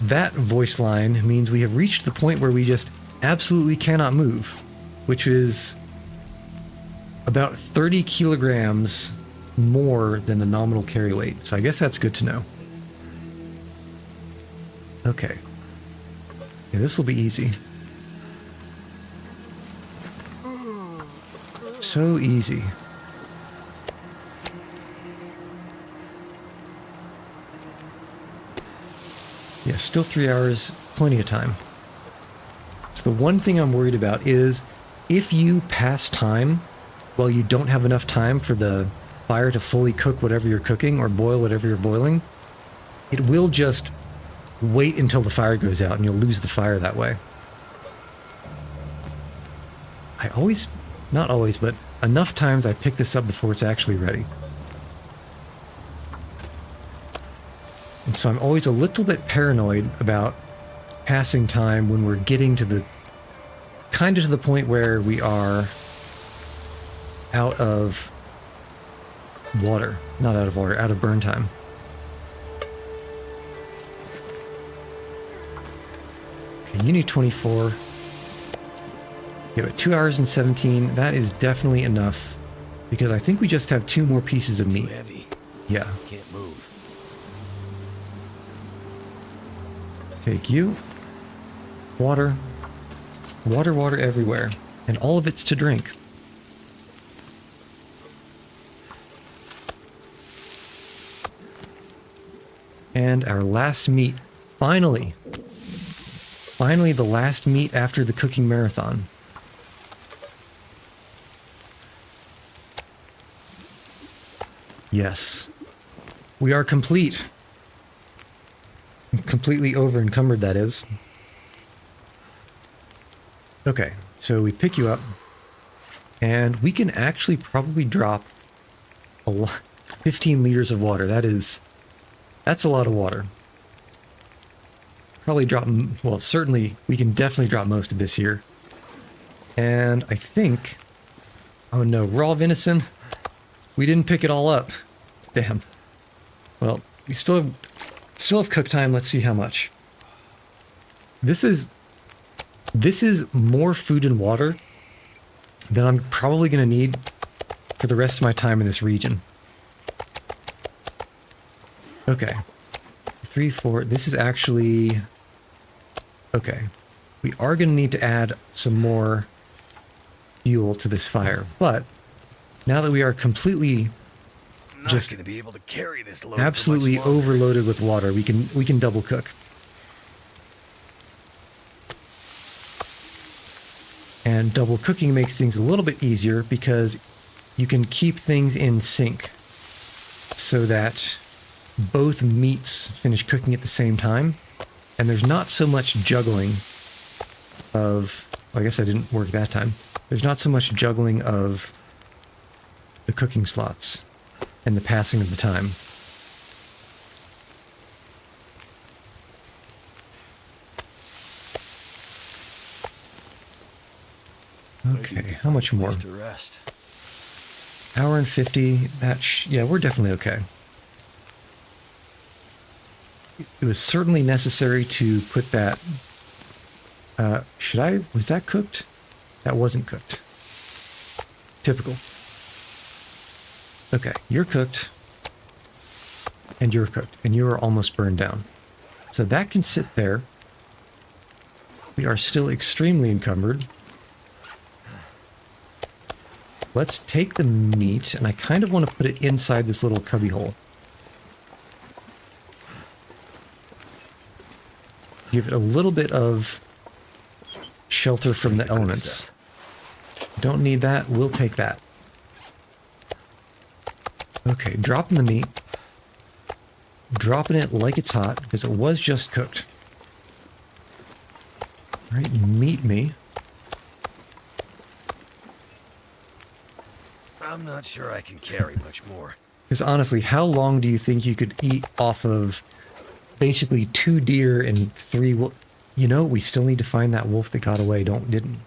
that voice line means we have reached the point where we just absolutely cannot move, which is about 30 kilograms more than the nominal carry weight. So I guess that's good to know. Okay. Yeah, this will be easy. So easy. Yeah, still 3 hours, plenty of time. So the one thing I'm worried about is if you pass time while you don't have enough time for the fire to fully cook whatever you're cooking or boil whatever you're boiling, it will just wait until the fire goes out and you'll lose the fire that way. I always, not always, but enough times I pick this up before it's actually ready. And so I'm always a little bit paranoid about passing time when we're getting to the, kind of to the point where we are out of water. Not out of water, out of burn time. Okay, you need 24. Yeah, but 2 hours and 17, that is definitely enough. Because I think we just have 2 more pieces of meat. Too heavy. Yeah. Can't move. Take you. Water. Water, water everywhere. And all of it's to drink. And our last meat. Finally. Finally, the last meat after the cooking marathon. Yes. We are complete. Completely over encumbered, that is. Okay, so we pick you up. And we can actually probably drop a lot, 15 liters of water. That's a lot of water. Probably drop, well, certainly, we can definitely drop most of this here. And I think, oh no, raw venison. We didn't pick it all up. Damn. Well, we still have cook time. Let's see how much. This is more food and water than I'm probably going to need for the rest of my time in this region. Okay. 3, 4. This is actually... Okay. We are going to need to add some more fuel to this fire, but now that we are completely just going to be able to carry this load absolutely overloaded with water, we can double cook. And double cooking makes things a little bit easier because you can keep things in sync so that both meats finish cooking at the same time, and there's not so much juggling of... Well, I guess I didn't work that time. There's not so much juggling of the cooking slots and the passing of the time. Okay, how much more? Hour and 50. Yeah, we're definitely okay. It was certainly necessary to put that... was that cooked? That wasn't cooked. Typical. Okay, you're cooked. And you're cooked. And you are almost burned down. So that can sit there. We are still extremely encumbered. Let's take the meat, and I kind of want to put it inside this little cubby hole. Give it a little bit of shelter from the elements. Don't need that. We'll take that. Okay, dropping the meat. Dropping it like it's hot, because it was just cooked. Alright, meet me. I'm not sure I can carry much more. Because honestly, how long do you think you could eat off of basically 2 deer and 3 wolf? You know, we still need to find that wolf that got away, didn't.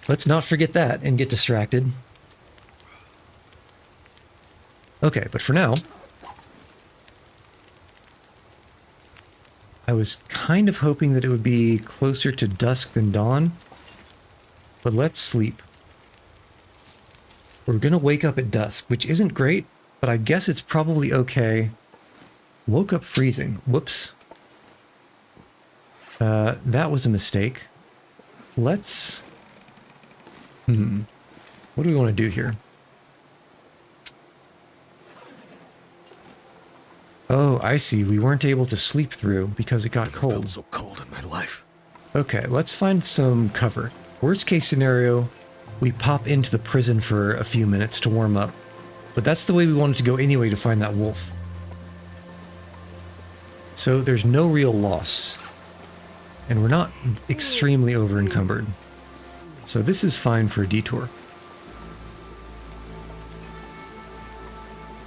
Let's not forget that and get distracted. Okay, but for now, I was kind of hoping that it would be closer to dusk than dawn, but let's sleep. We're gonna wake up at dusk, which isn't great, but I guess it's probably okay. Woke up freezing. Whoops. That was a mistake. Let's... What do we want to do here? Oh, I see. We weren't able to sleep through because it got cold. I've felt so cold in my life. Okay, let's find some cover. Worst case scenario, we pop into the prison for a few minutes to warm up. But that's the way we wanted to go anyway to find that wolf. So there's no real loss. And we're not extremely over-encumbered. So this is fine for a detour.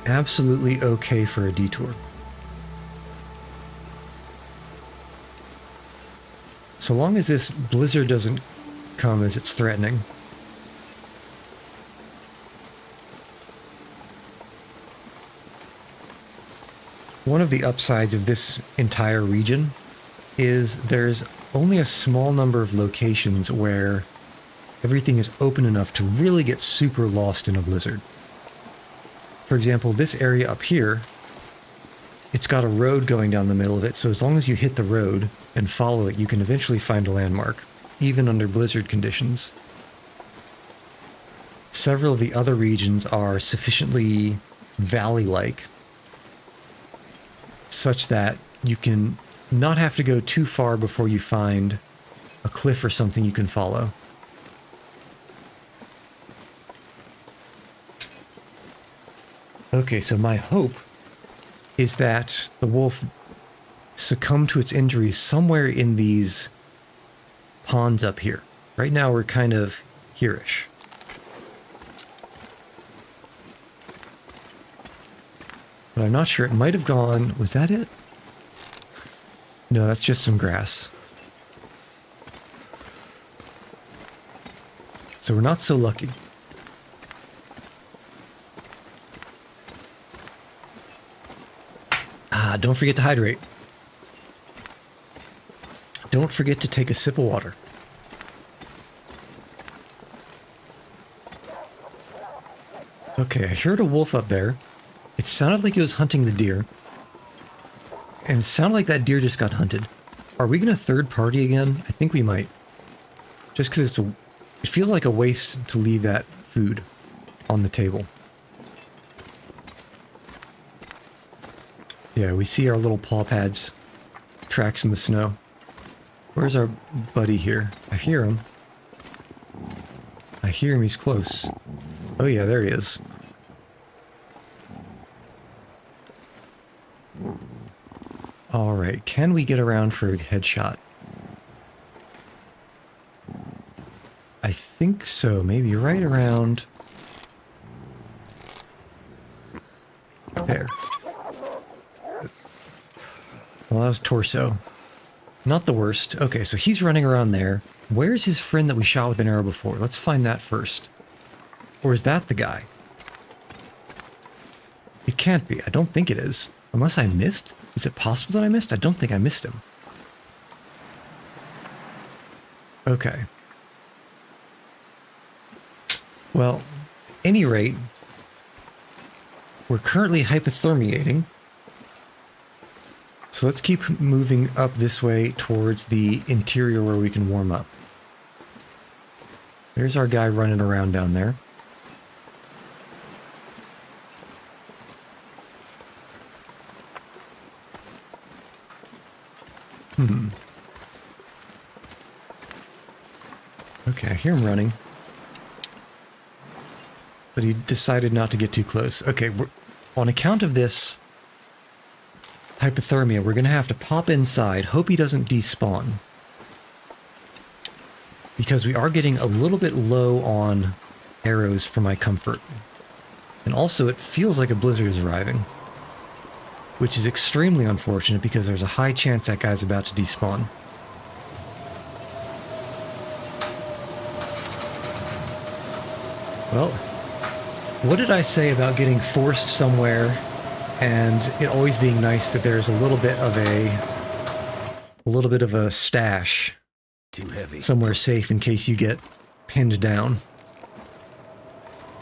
Absolutely okay for a detour. So long as this blizzard doesn't come as it's threatening. One of the upsides of this entire region is there's only a small number of locations where everything is open enough to really get super lost in a blizzard. For example, this area up here, it's got a road going down the middle of it, so as long as you hit the road and follow it, you can eventually find a landmark, even under blizzard conditions. Several of the other regions are sufficiently valley-like such that you can not have to go too far before you find a cliff or something you can follow. Okay, so my hope is that the wolf succumbed to its injuries somewhere in these ponds up here. Right now we're kind of here-ish. But I'm not sure. It might have gone... Was that it? No, that's just some grass. So we're not so lucky. Ah, don't forget to hydrate. Don't forget to take a sip of water. Okay, I heard a wolf up there. It sounded like it was hunting the deer. And it sounded like that deer just got hunted. Are we going to third party again? I think we might. Just because it feels like a waste to leave that food on the table. Yeah, we see our little paw pads, tracks in the snow. Where's our buddy here? I hear him. I hear him, he's close. Oh yeah, there he is. Alright, can we get around for a headshot? I think so, maybe right around... there. Well, that was torso. Not the worst. Okay, so he's running around there. Where's his friend that we shot with an arrow before? Let's find that first. Or is that the guy? It can't be. I don't think it is. Unless I missed? Is it possible that I missed? I don't think I missed him. Okay. Well, at any rate, we're currently hypothermiating. So let's keep moving up this way towards the interior where we can warm up. There's our guy running around down there. Okay, I hear him running. But he decided not to get too close. Okay, on account of this hypothermia, we're going to have to pop inside. Hope he doesn't despawn. Because we are getting a little bit low on arrows for my comfort. And also, it feels like a blizzard is arriving. Which is extremely unfortunate because there's a high chance that guy's about to despawn. Well, what did I say about getting forced somewhere and it always being nice that there's a little bit of a stash Too heavy. somewhere safe in case you get pinned down.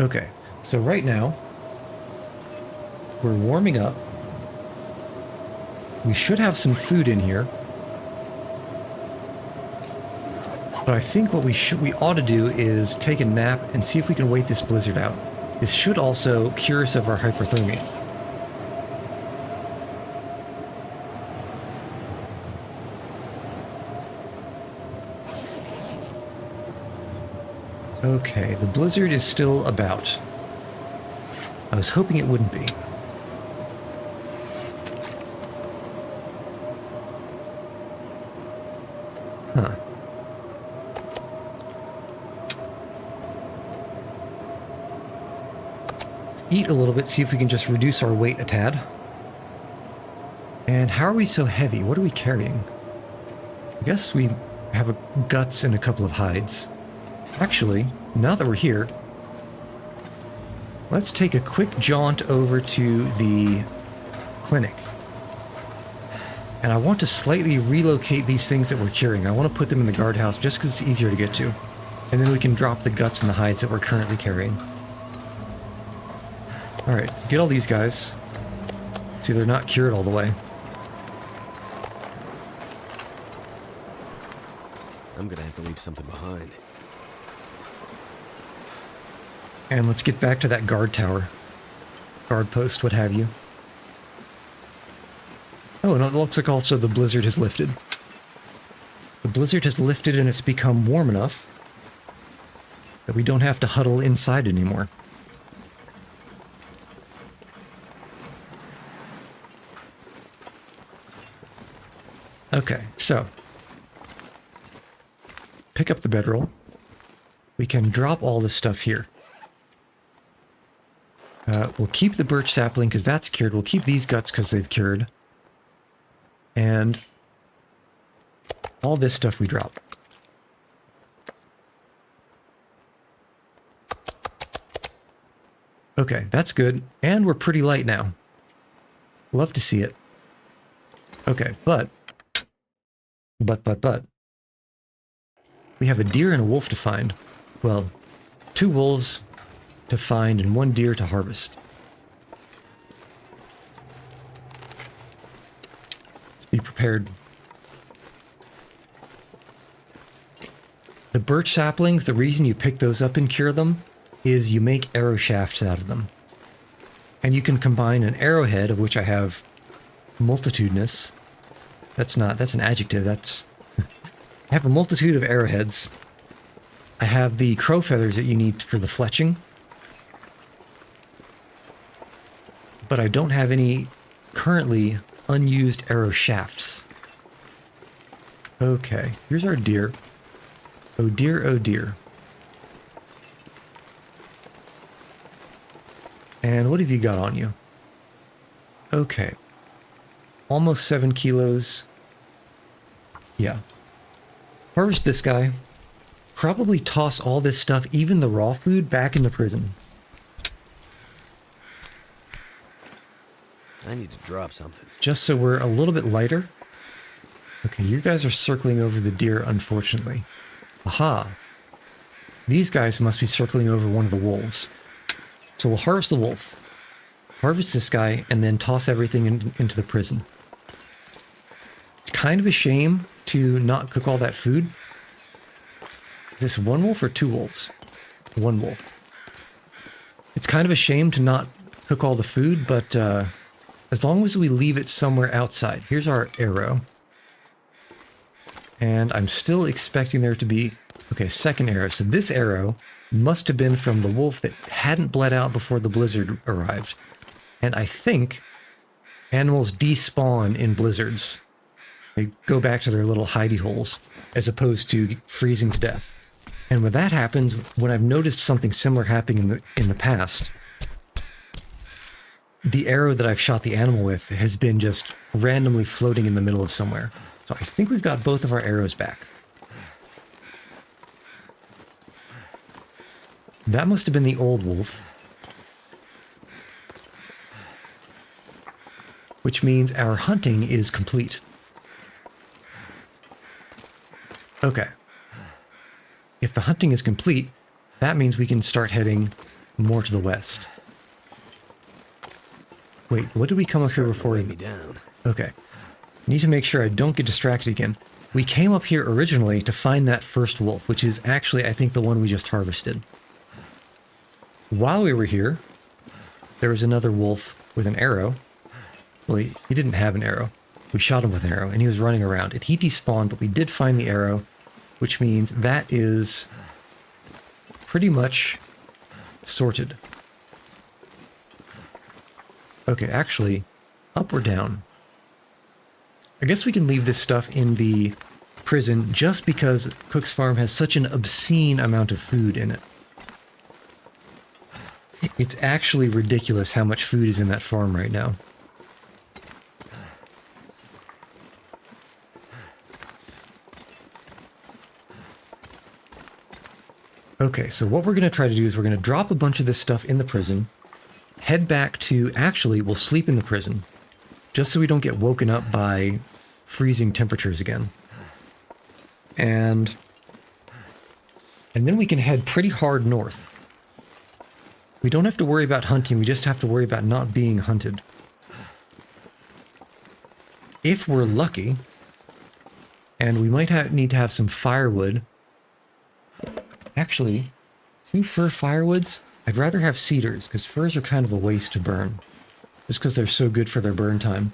Okay, so right now we're warming up. We should have some food in here. But I think what we ought to do is take a nap and see if we can wait this blizzard out. This should also cure us of our hypothermia. Okay, the blizzard is still about. I was hoping it wouldn't be. Huh. Eat a little bit, see if we can just reduce our weight a tad. And how are we so heavy? What are we carrying? I guess we have guts and a couple of hides. Actually, now that we're here, let's take a quick jaunt over to the clinic. And I want to slightly relocate these things that we're curing. I want to put them in the guardhouse just because it's easier to get to. And then we can drop the guts and the hides that we're currently carrying. Alright, get all these guys. See, they're not cured all the way. I'm gonna have to leave something behind. And let's get back to that guard tower. Guard post, what have you. Oh, and it looks like also the blizzard has lifted. The blizzard has lifted and it's become warm enough that we don't have to huddle inside anymore. Okay, so pick up the bedroll. We can drop all this stuff here. We'll keep the birch sapling because that's cured. We'll keep these guts because they've cured. And all this stuff we drop. Okay, that's good. And we're pretty light now. Love to see it. Okay, but. We have a deer and a wolf to find. Well, 2 wolves to find and 1 deer to harvest. Let's be prepared. The birch saplings, the reason you pick those up and cure them is you make arrow shafts out of them. And you can combine an arrowhead, of which I have multitudinous. That's an adjective, that's... I have a multitude of arrowheads. I have the crow feathers that you need for the fletching. But I don't have any currently unused arrow shafts. Okay, here's our deer. Oh dear, oh dear. And what have you got on you? Okay. Almost 7 kilos. Yeah. Harvest this guy. Probably toss all this stuff, even the raw food, back in the prison. I need to drop something. Just so we're a little bit lighter. Okay, you guys are circling over the deer, unfortunately. Aha. These guys must be circling over one of the wolves. So we'll harvest the wolf. Harvest this guy, and then toss everything into the prison. It's kind of a shame to not cook all that food. Is this 1 wolf or 2 wolves? 1 wolf. It's kind of a shame to not cook all the food, but as long as we leave it somewhere outside. Here's our arrow. And I'm still expecting there to be... Okay, second arrow. So this arrow must have been from the wolf that hadn't bled out before the blizzard arrived. And I think animals despawn in blizzards. They go back to their little hidey holes as opposed to freezing to death. And when that happens, when I've noticed something similar happening in the past, the arrow that I've shot the animal with has been just randomly floating in the middle of somewhere. So I think we've got both of our arrows back. That must have been the old wolf. Which means our hunting is complete. Okay. If the hunting is complete, that means we can start heading more to the west. Wait, what did we come up here before? Lay me down. Okay. Need to make sure I don't get distracted again. We came up here originally to find that first wolf, which is actually, I think, the one we just harvested. While we were here, there was another wolf with an arrow. Well, he didn't have an arrow. We shot him with an arrow, and he was running around. And he despawned, but we did find the arrow, which means that is pretty much sorted. Okay, actually, up or down? I guess we can leave this stuff in the prison just because Cook's Farm has such an obscene amount of food in it. It's actually ridiculous how much food is in that farm right now. Okay, so what we're going to try to do is we're going to drop a bunch of this stuff in the prison, head back to... Actually, we'll sleep in the prison, just so we don't get woken up by freezing temperatures again. And then we can head pretty hard north. We don't have to worry about hunting, we just have to worry about not being hunted. If we're lucky, and we might need to have some firewood. Actually, 2 fir firewoods? I'd rather have cedars, because firs are kind of a waste to burn. Just because they're so good for their burn time.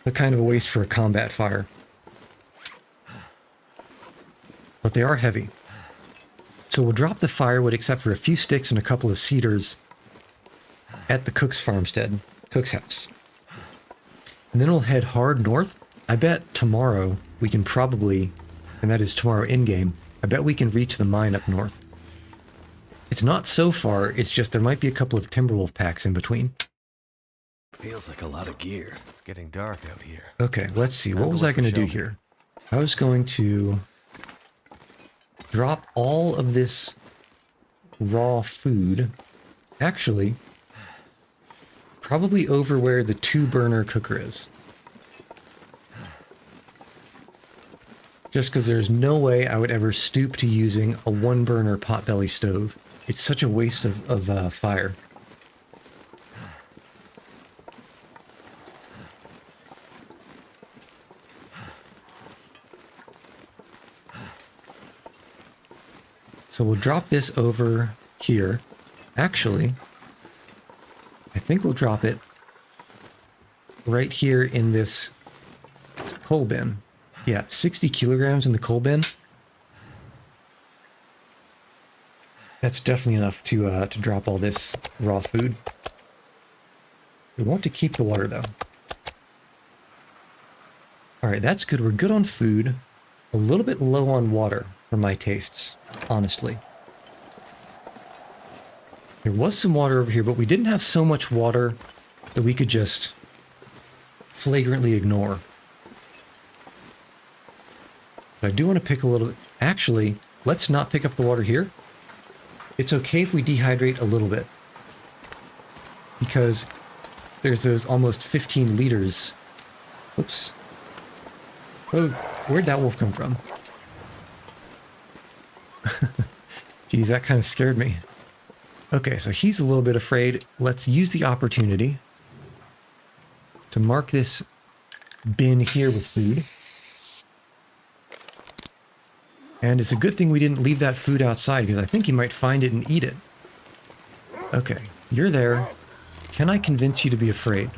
They're kind of a waste for a combat fire. But they are heavy. So we'll drop the firewood except for a few sticks and a couple of cedars at the cook's farmstead, cook's house. And then we'll head hard north. I bet tomorrow we can probably, and that is tomorrow in-game, I bet we can reach the mine up north. It's not so far, it's just there might be a couple of Timberwolf packs in between. Feels like a lot of gear. It's getting dark out here. Okay, let's see. What was I going to do here? I was going to drop all of this raw food, actually, probably over where the 2-burner cooker is. Just because there's no way I would ever stoop to using a 1-burner potbelly stove. It's such a waste of fire. So we'll drop this over here. Actually, I think we'll drop it right here in this coal bin. Yeah, 60 kilograms in the coal bin. That's definitely enough to drop all this raw food. We want to keep the water, though. All right, that's good. We're good on food. A little bit low on water for my tastes, honestly. There was some water over here, but we didn't have so much water that we could just flagrantly ignore. But I do want to pick a little bit. Actually, let's not pick up the water here. It's okay if we dehydrate a little bit, because there's those almost 15 liters. Oops. Oh, where'd that wolf come from? Geez, that kind of scared me. Okay, so he's a little bit afraid. Let's use the opportunity to mark this bin here with food. And it's a good thing we didn't leave that food outside, because I think he might find it and eat it. Okay, you're there. Can I convince you to be afraid?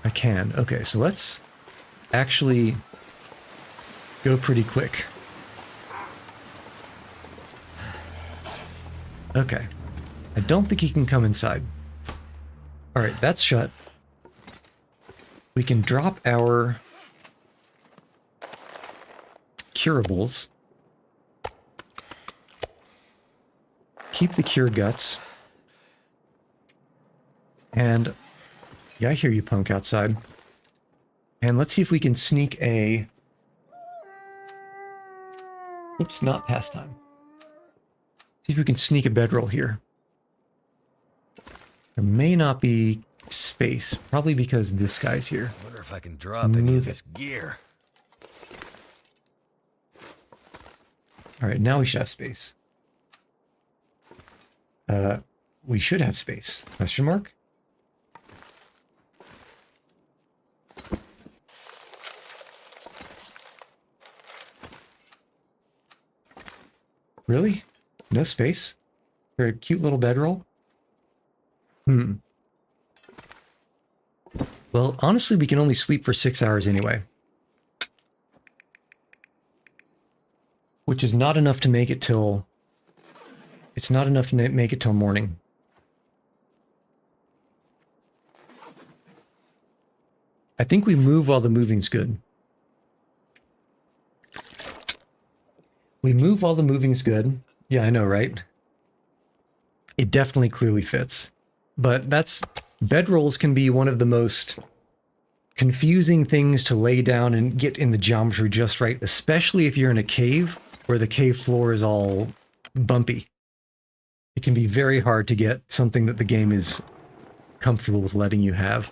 I can. Okay, so let's actually go pretty quick. Okay. I don't think he can come inside. Alright, that's shut. We can drop our curables. Keep the cured guts. And yeah, I hear you, punk, outside. And let's see if we can sneak a... Oops, not past time. See if we can sneak a bedroll here. There may not be space, probably because this guy's here. I wonder if I can drop any of this gear. Alright, now we should have space. We should have space. Question mark? Really? No space? For a cute little bedroll? Well, honestly, we can only sleep for 6 hours anyway. Which is not enough to make it till... It's not enough to make it till morning. I think we move while the moving's good. We move while the moving's good. Yeah, I know, right? It definitely clearly fits. But that's... Bedrolls can be one of the most confusing things to lay down and get in the geometry just right, especially if you're in a cave where the cave floor is all bumpy. It can be very hard to get something that the game is comfortable with letting you have.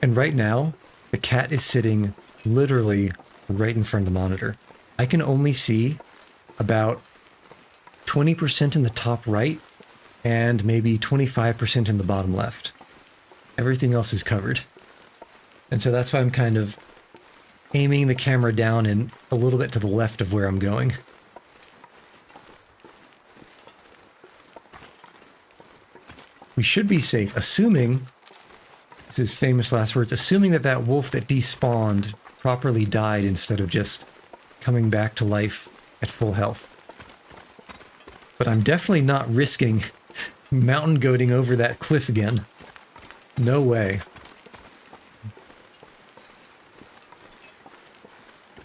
And right now, the cat is sitting literally right in front of the monitor. I can only see about 20% in the top right and maybe 25% in the bottom left. Everything else is covered. And so that's why I'm kind of aiming the camera down and a little bit to the left of where I'm going. we should be safe, assuming, this is famous last words, assuming that that wolf that despawned properly died instead of just coming back to life at full health. But I'm definitely not risking mountain goating over that cliff again. No way.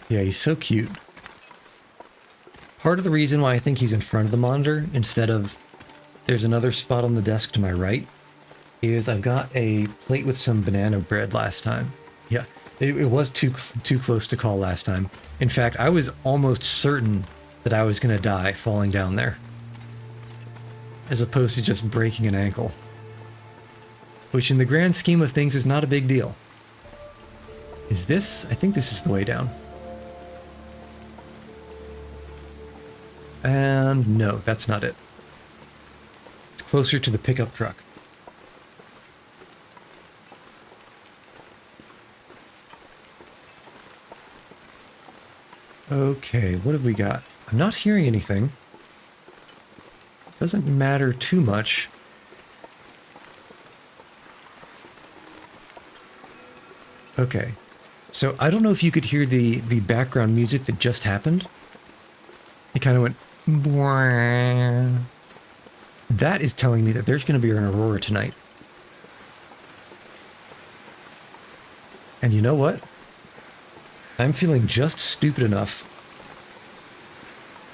Yeah, he's so cute. Part of the reason why I think he's in front of the monitor instead of there's another spot on the desk to my right is I've got a plate with some banana bread last time. Yeah, it was too close to call last time. In fact, I was almost certain that I was going to die falling down there, as opposed to just breaking an ankle, which in the grand scheme of things is not a big deal. Is this? I think this is the way down. And no, that's not it. It's closer to the pickup truck. Okay, what have we got? I'm not hearing anything. Doesn't matter too much. Okay, so I don't know if you could hear the background music that just happened. It kind of went... Bwah. That is telling me that there's going to be an aurora tonight. And you know what? I'm feeling just stupid enough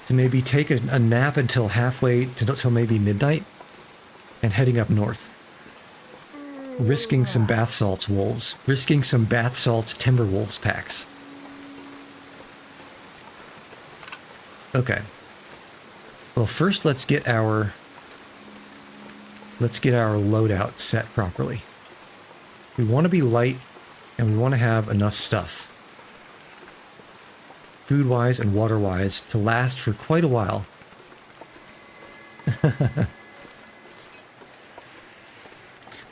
to maybe take a nap until halfway, till maybe midnight, and heading up north. Risking some bath salts wolves. Risking some bath salts timber wolves packs. Okay. Well, first let's get our loadout set properly. We want to be light and we want to have enough stuff, food-wise and water-wise, to last for quite a while.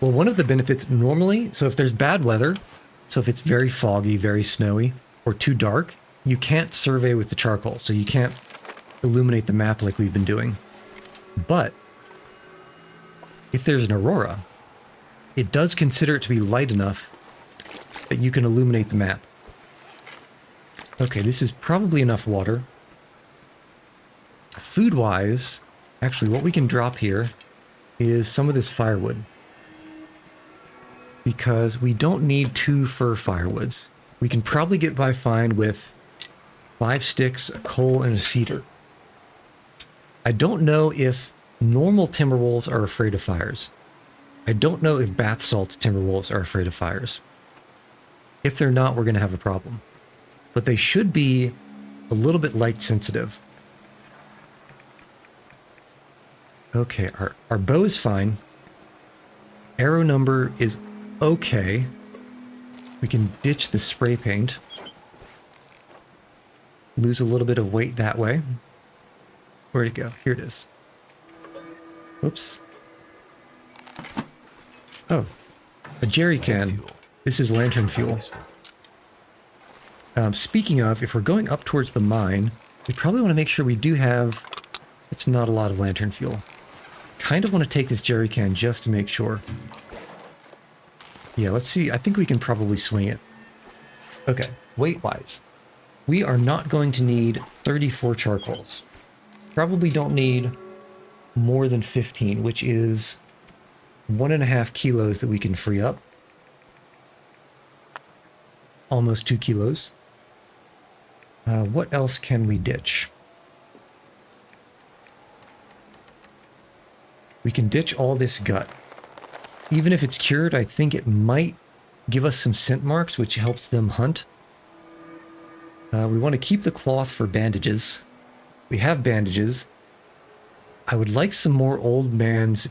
Well, one of the benefits normally, so if there's bad weather, so if it's very foggy, very snowy, or too dark, you can't survey with the charcoal, so you can't illuminate the map like we've been doing. But if there's an aurora, it does consider it to be light enough that you can illuminate the map. Okay, this is probably enough water. Food-wise, actually what we can drop here is some of this firewood, because we don't need 2 fir firewoods. We can probably get by fine with 5 sticks, a coal, and a cedar. I don't know if normal timberwolves are afraid of fires. I don't know if bath salt timberwolves are afraid of fires. If they're not, we're going to have a problem. But they should be a little bit light sensitive. Okay, our bow is fine. Arrow number is okay. We can ditch the spray paint. Lose a little bit of weight that way. Where'd it go? Here it is. Whoops. Oh, a jerry can. This is lantern fuel. Speaking of, if we're going up towards the mine, we probably want to make sure we do have... It's not a lot of lantern fuel. Kind of want to take this jerry can just to make sure. Yeah, let's see. I think we can probably swing it. Okay, weight-wise. We are not going to need 34 charcoals. Probably don't need more than 15, which is 1.5 kilos that we can free up. Almost 2 kilos. What else can we ditch? We can ditch all this gut. Even if it's cured, I think it might give us some scent marks, which helps them hunt. We want to keep the cloth for bandages. We have bandages. I would like some more old man's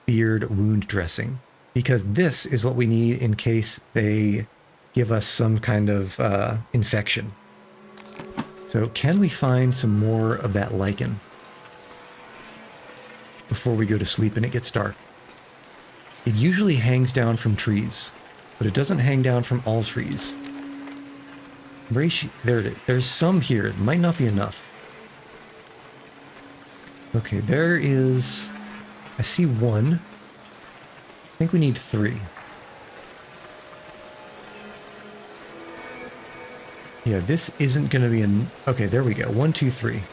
beard wound dressing, because this is what we need in case they give us some kind of infection. So can we find some more of that lichen before we go to sleep and it gets dark? It usually hangs down from trees, but it doesn't hang down from all trees. There it is. There's some here. It might not be enough. Okay, there is... I see one. think we need 3. Yeah, this isn't going to be an... Okay, there we go. 1, 2, 3.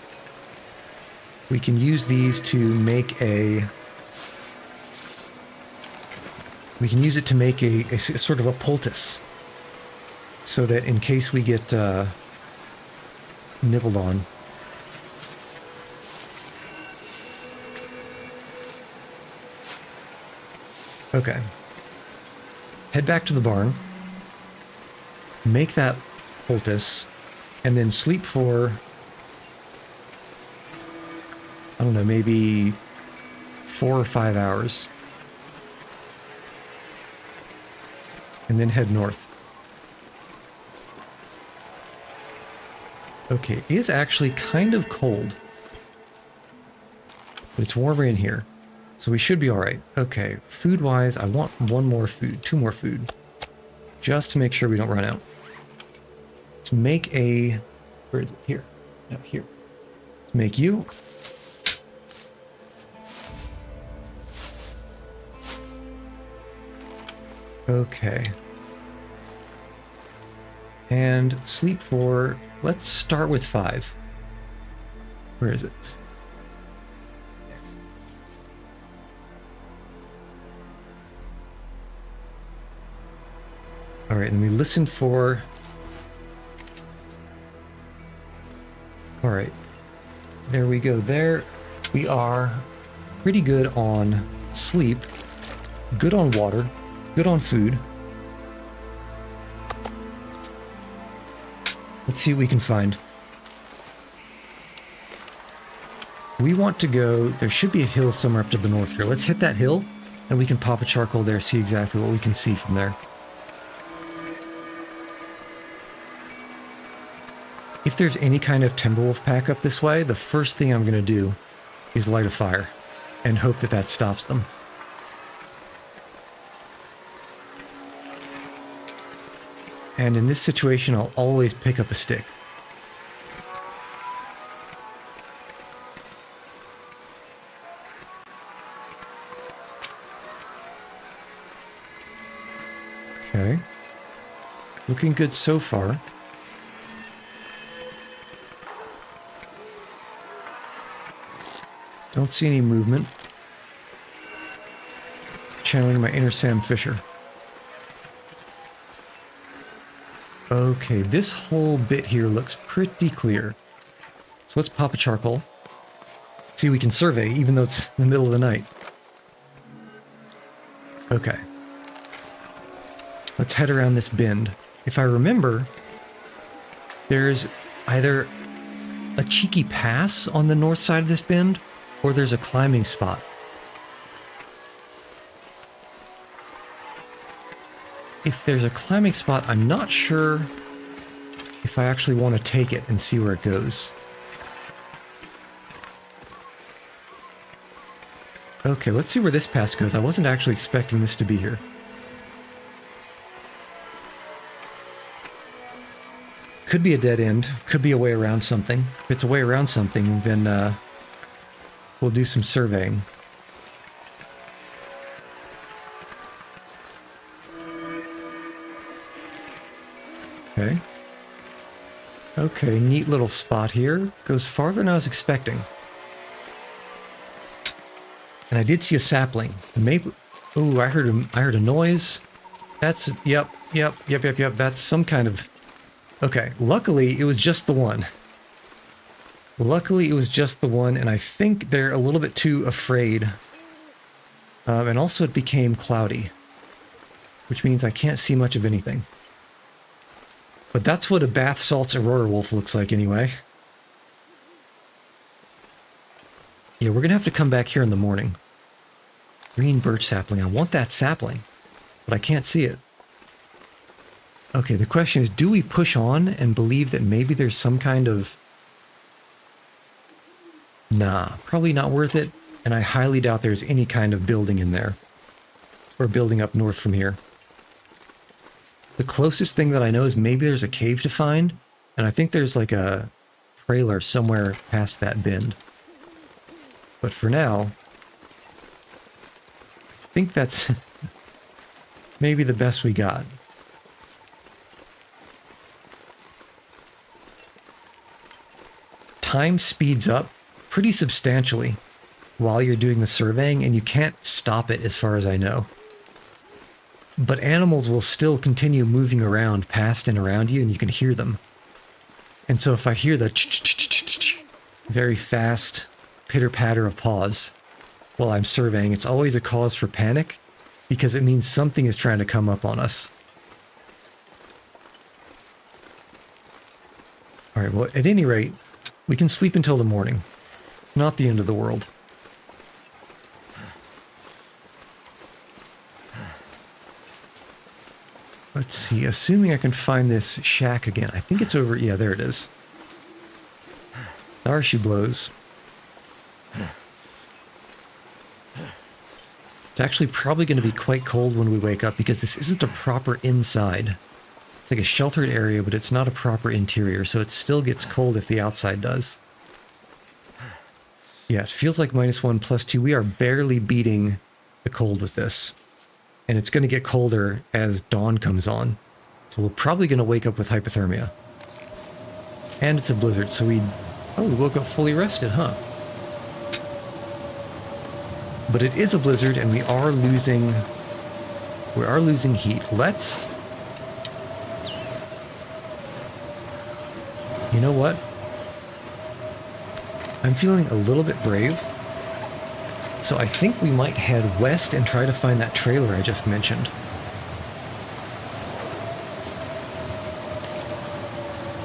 We can use these to make a... We can use it to make a sort of a poultice. So that in case we get nibbled on. Okay. Head back to the barn. Make that poultice. And then sleep for... I don't know, maybe 4 or 5 hours. And then head north. Okay, it is actually kind of cold. But it's warmer in here. So we should be alright. Okay, food-wise, I want 1 more food, 2 more food. Just to make sure we don't run out. Let's make a... Where is it? Here. No, here. Let's make you. Okay. And sleep for... Let's start with 5. Where is it? Alright, and we listen for... Alright. There we go. There we are pretty good on sleep, good on water, good on food. Let's see what we can find. We want to go... There should be a hill somewhere up to the north here. Let's hit that hill, and we can pop a charcoal there, see exactly what we can see from there. If there's any kind of Timberwolf pack up this way, the first thing I'm going to do is light a fire and hope that that stops them. And in this situation, I'll always pick up a stick. Okay. Looking good so far. Don't see any movement. Channeling my inner Sam Fisher. Okay, this whole bit here looks pretty clear. So let's pop a charcoal. See, we can survey, even though it's in the middle of the night. Okay. Let's head around this bend. If I remember, there's either a cheeky pass on the north side of this bend, or there's a climbing spot. If there's a climbing spot, I'm not sure if I actually want to take it and see where it goes. Okay, let's see where this pass goes. I wasn't actually expecting this to be here. Could be a dead end. Could be a way around something. If it's a way around something, then we'll do some surveying. Okay. Okay, neat little spot here. Goes farther than I was expecting. And I did see a sapling. Maybe... Ooh, I heard a noise. That's... Yep. That's some kind of... Okay, luckily it was just the one. Luckily it was just the one, and I think they're a little bit too afraid. And also it became cloudy. Which means I can't see much of anything. But that's what a bath salts aurora wolf looks like anyway. Yeah, we're gonna have to come back here in the morning. Green birch sapling. I want that sapling, but I can't see it. Okay, the question is, do we push on and believe that maybe there's some kind of... Nah, probably not worth it, and I highly doubt there's any kind of building in there. Or building up north from here. The closest thing that I know is maybe there's a cave to find, and I think there's like a trailer somewhere past that bend. But for now, I think that's maybe the best we got. Time speeds up pretty substantially while you're doing the surveying, and you can't stop it as far as I know. But animals will still continue moving around past and around you, and you can hear them. And so if I hear the very fast pitter-patter of paws while I'm surveying, it's always a cause for panic, because it means something is trying to come up on us. Alright, well, at any rate, we can sleep until the morning. Not the end of the world. Let's see, assuming I can find this shack again. I think it's over... Yeah, there it is. There she blows. It's actually probably going to be quite cold when we wake up because this isn't a proper inside. It's like a sheltered area, but it's not a proper interior, so it still gets cold if the outside does. Yeah, it feels like -1, +2. We are barely beating the cold with this. And it's going to get colder as dawn comes on. So we're probably going to wake up with hypothermia. And it's a blizzard, so we woke up fully rested, huh? But it is a blizzard, and we are losing heat. Let's... You know what? I'm feeling a little bit brave. So I think we might head west and try to find that trailer I just mentioned.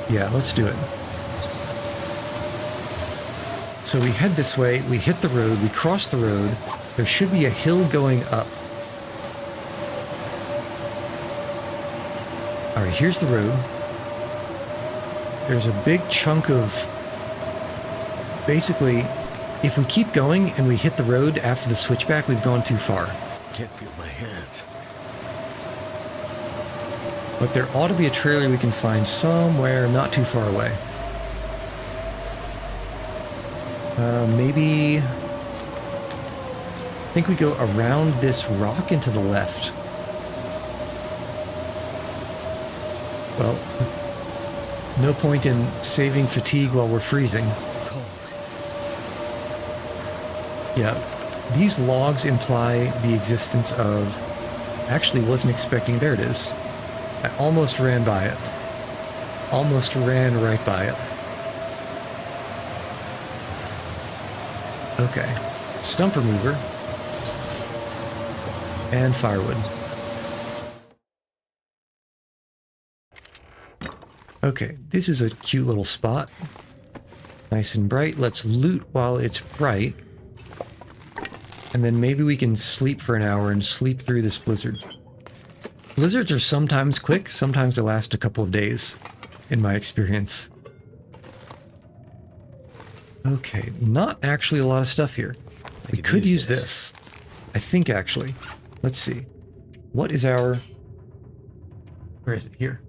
Yeah, let's do it. So we head this way, we hit the road, we cross the road. There should be a hill going up. Alright, here's the road. There's a big chunk of... Basically, if we keep going and we hit the road after the switchback, we've gone too far. Can't feel my hands. But there ought to be a trailer we can find somewhere not too far away. Maybe... I think we go around this rock and to the left. Well, no point in saving fatigue while we're freezing. Yeah, these logs imply the existence of... Actually, wasn't expecting... There it is. I almost ran by it. Almost ran right by it. Okay. Stump remover. And firewood. Okay, this is a cute little spot. Nice and bright. Let's loot while it's bright. And then maybe we can sleep for an hour and sleep through this blizzard. Blizzards are sometimes quick, sometimes they last a couple of days, in my experience. Okay, not actually a lot of stuff here. We could use this. I think, actually. Let's see. What is our... Where is it? Here.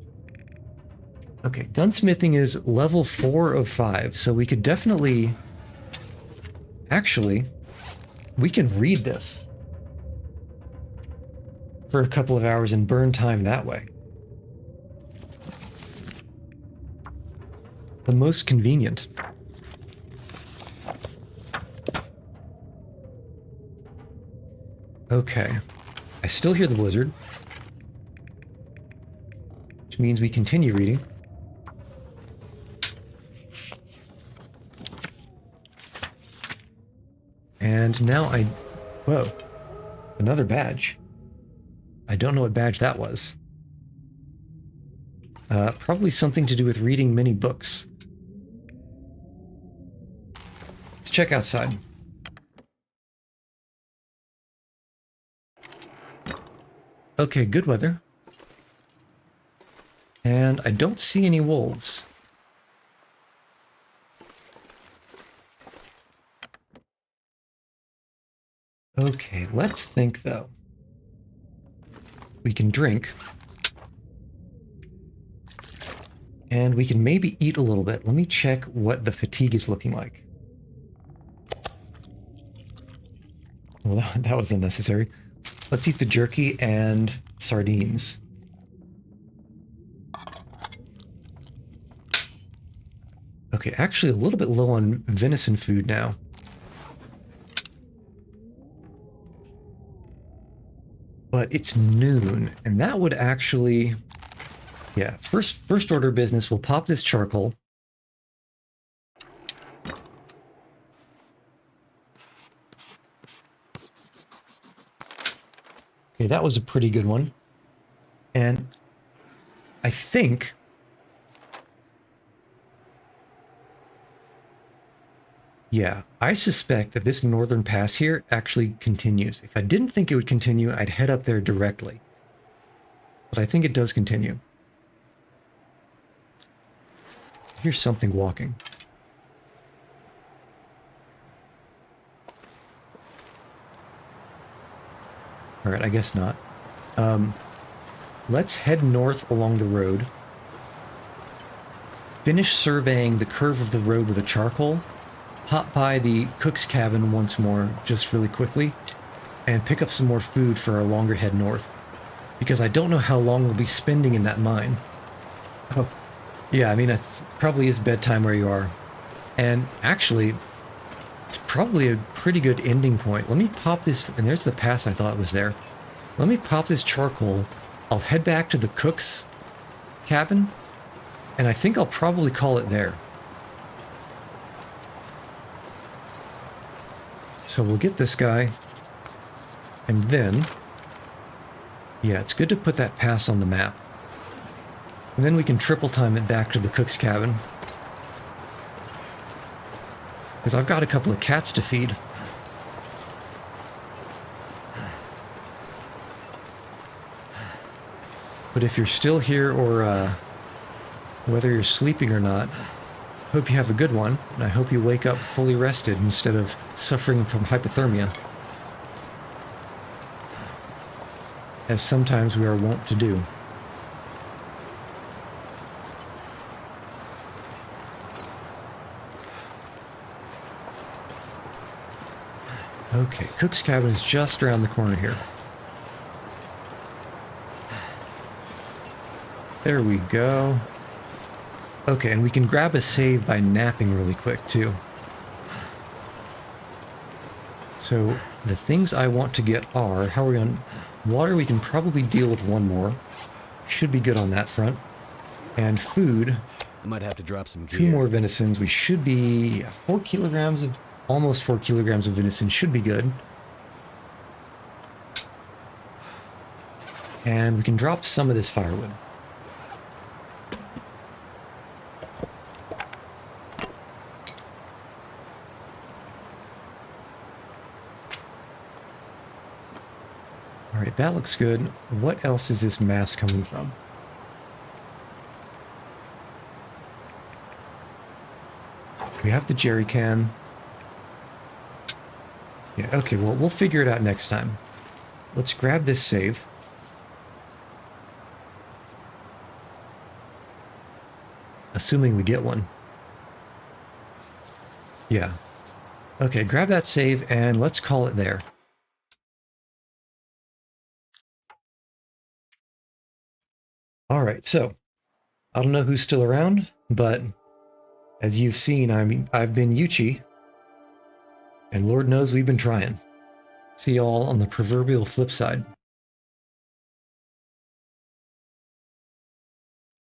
Okay, gunsmithing is level 4 of 5, so we could definitely... Actually... We can read this for a couple of hours and burn time that way. The most convenient. Okay. I still hear the blizzard, which means we continue reading. And now whoa, another badge. I don't know what badge that was. Probably something to do with reading many books. Let's check outside. Okay, good weather. And I don't see any wolves. Okay, let's think, though. We can drink. And we can maybe eat a little bit. Let me check what the fatigue is looking like. Well, that was unnecessary. Let's eat the jerky and sardines. Okay, actually a little bit low on venison food now. But it's noon, and that would actually... Yeah, first order of business, we'll pop this charcoal. Okay, that was a pretty good one. And I think... Yeah, I suspect that this northern pass here actually continues. If I didn't think it would continue, I'd head up there directly. But I think it does continue. Here's something walking. Alright, I guess not. Let's head north along the road. Finish surveying the curve of the road with a charcoal. Hop by the cook's cabin once more, just really quickly. And pick up some more food for our longer head north. Because I don't know how long we'll be spending in that mine. Oh, yeah, I mean, it probably is bedtime where you are. And actually, it's probably a pretty good ending point. Let me pop this, and there's the pass I thought was there. Let me pop this charcoal. I'll head back to the cook's cabin, and I think I'll probably call it there. So we'll get this guy, and then, yeah, it's good to put that pass on the map. And then we can triple time it back to the cook's cabin. Because I've got a couple of cats to feed. But if you're still here, or whether you're sleeping or not, hope you have a good one, and I hope you wake up fully rested instead of suffering from hypothermia. As sometimes we are wont to do. Okay, cook's cabin is just around the corner here. There we go. Okay, and we can grab a save by napping really quick, too. So, the things I want to get are... How are we on... Water, we can probably deal with one more. Should be good on that front. And food... I might have to drop some gear. 2 more venisons. We should be 4 kilograms of... Almost 4 kilograms of venison should be good. And we can drop some of this firewood. Alright, that looks good. What else is this mass coming from? We have the jerry can. Yeah, okay, well, we'll figure it out next time. Let's grab this save. Assuming we get one. Yeah. Okay, grab that save and let's call it there. Alright, so, I don't know who's still around, but as you've seen, I've been Yuchi. And Lord knows we've been trying. See y'all on the proverbial flip side.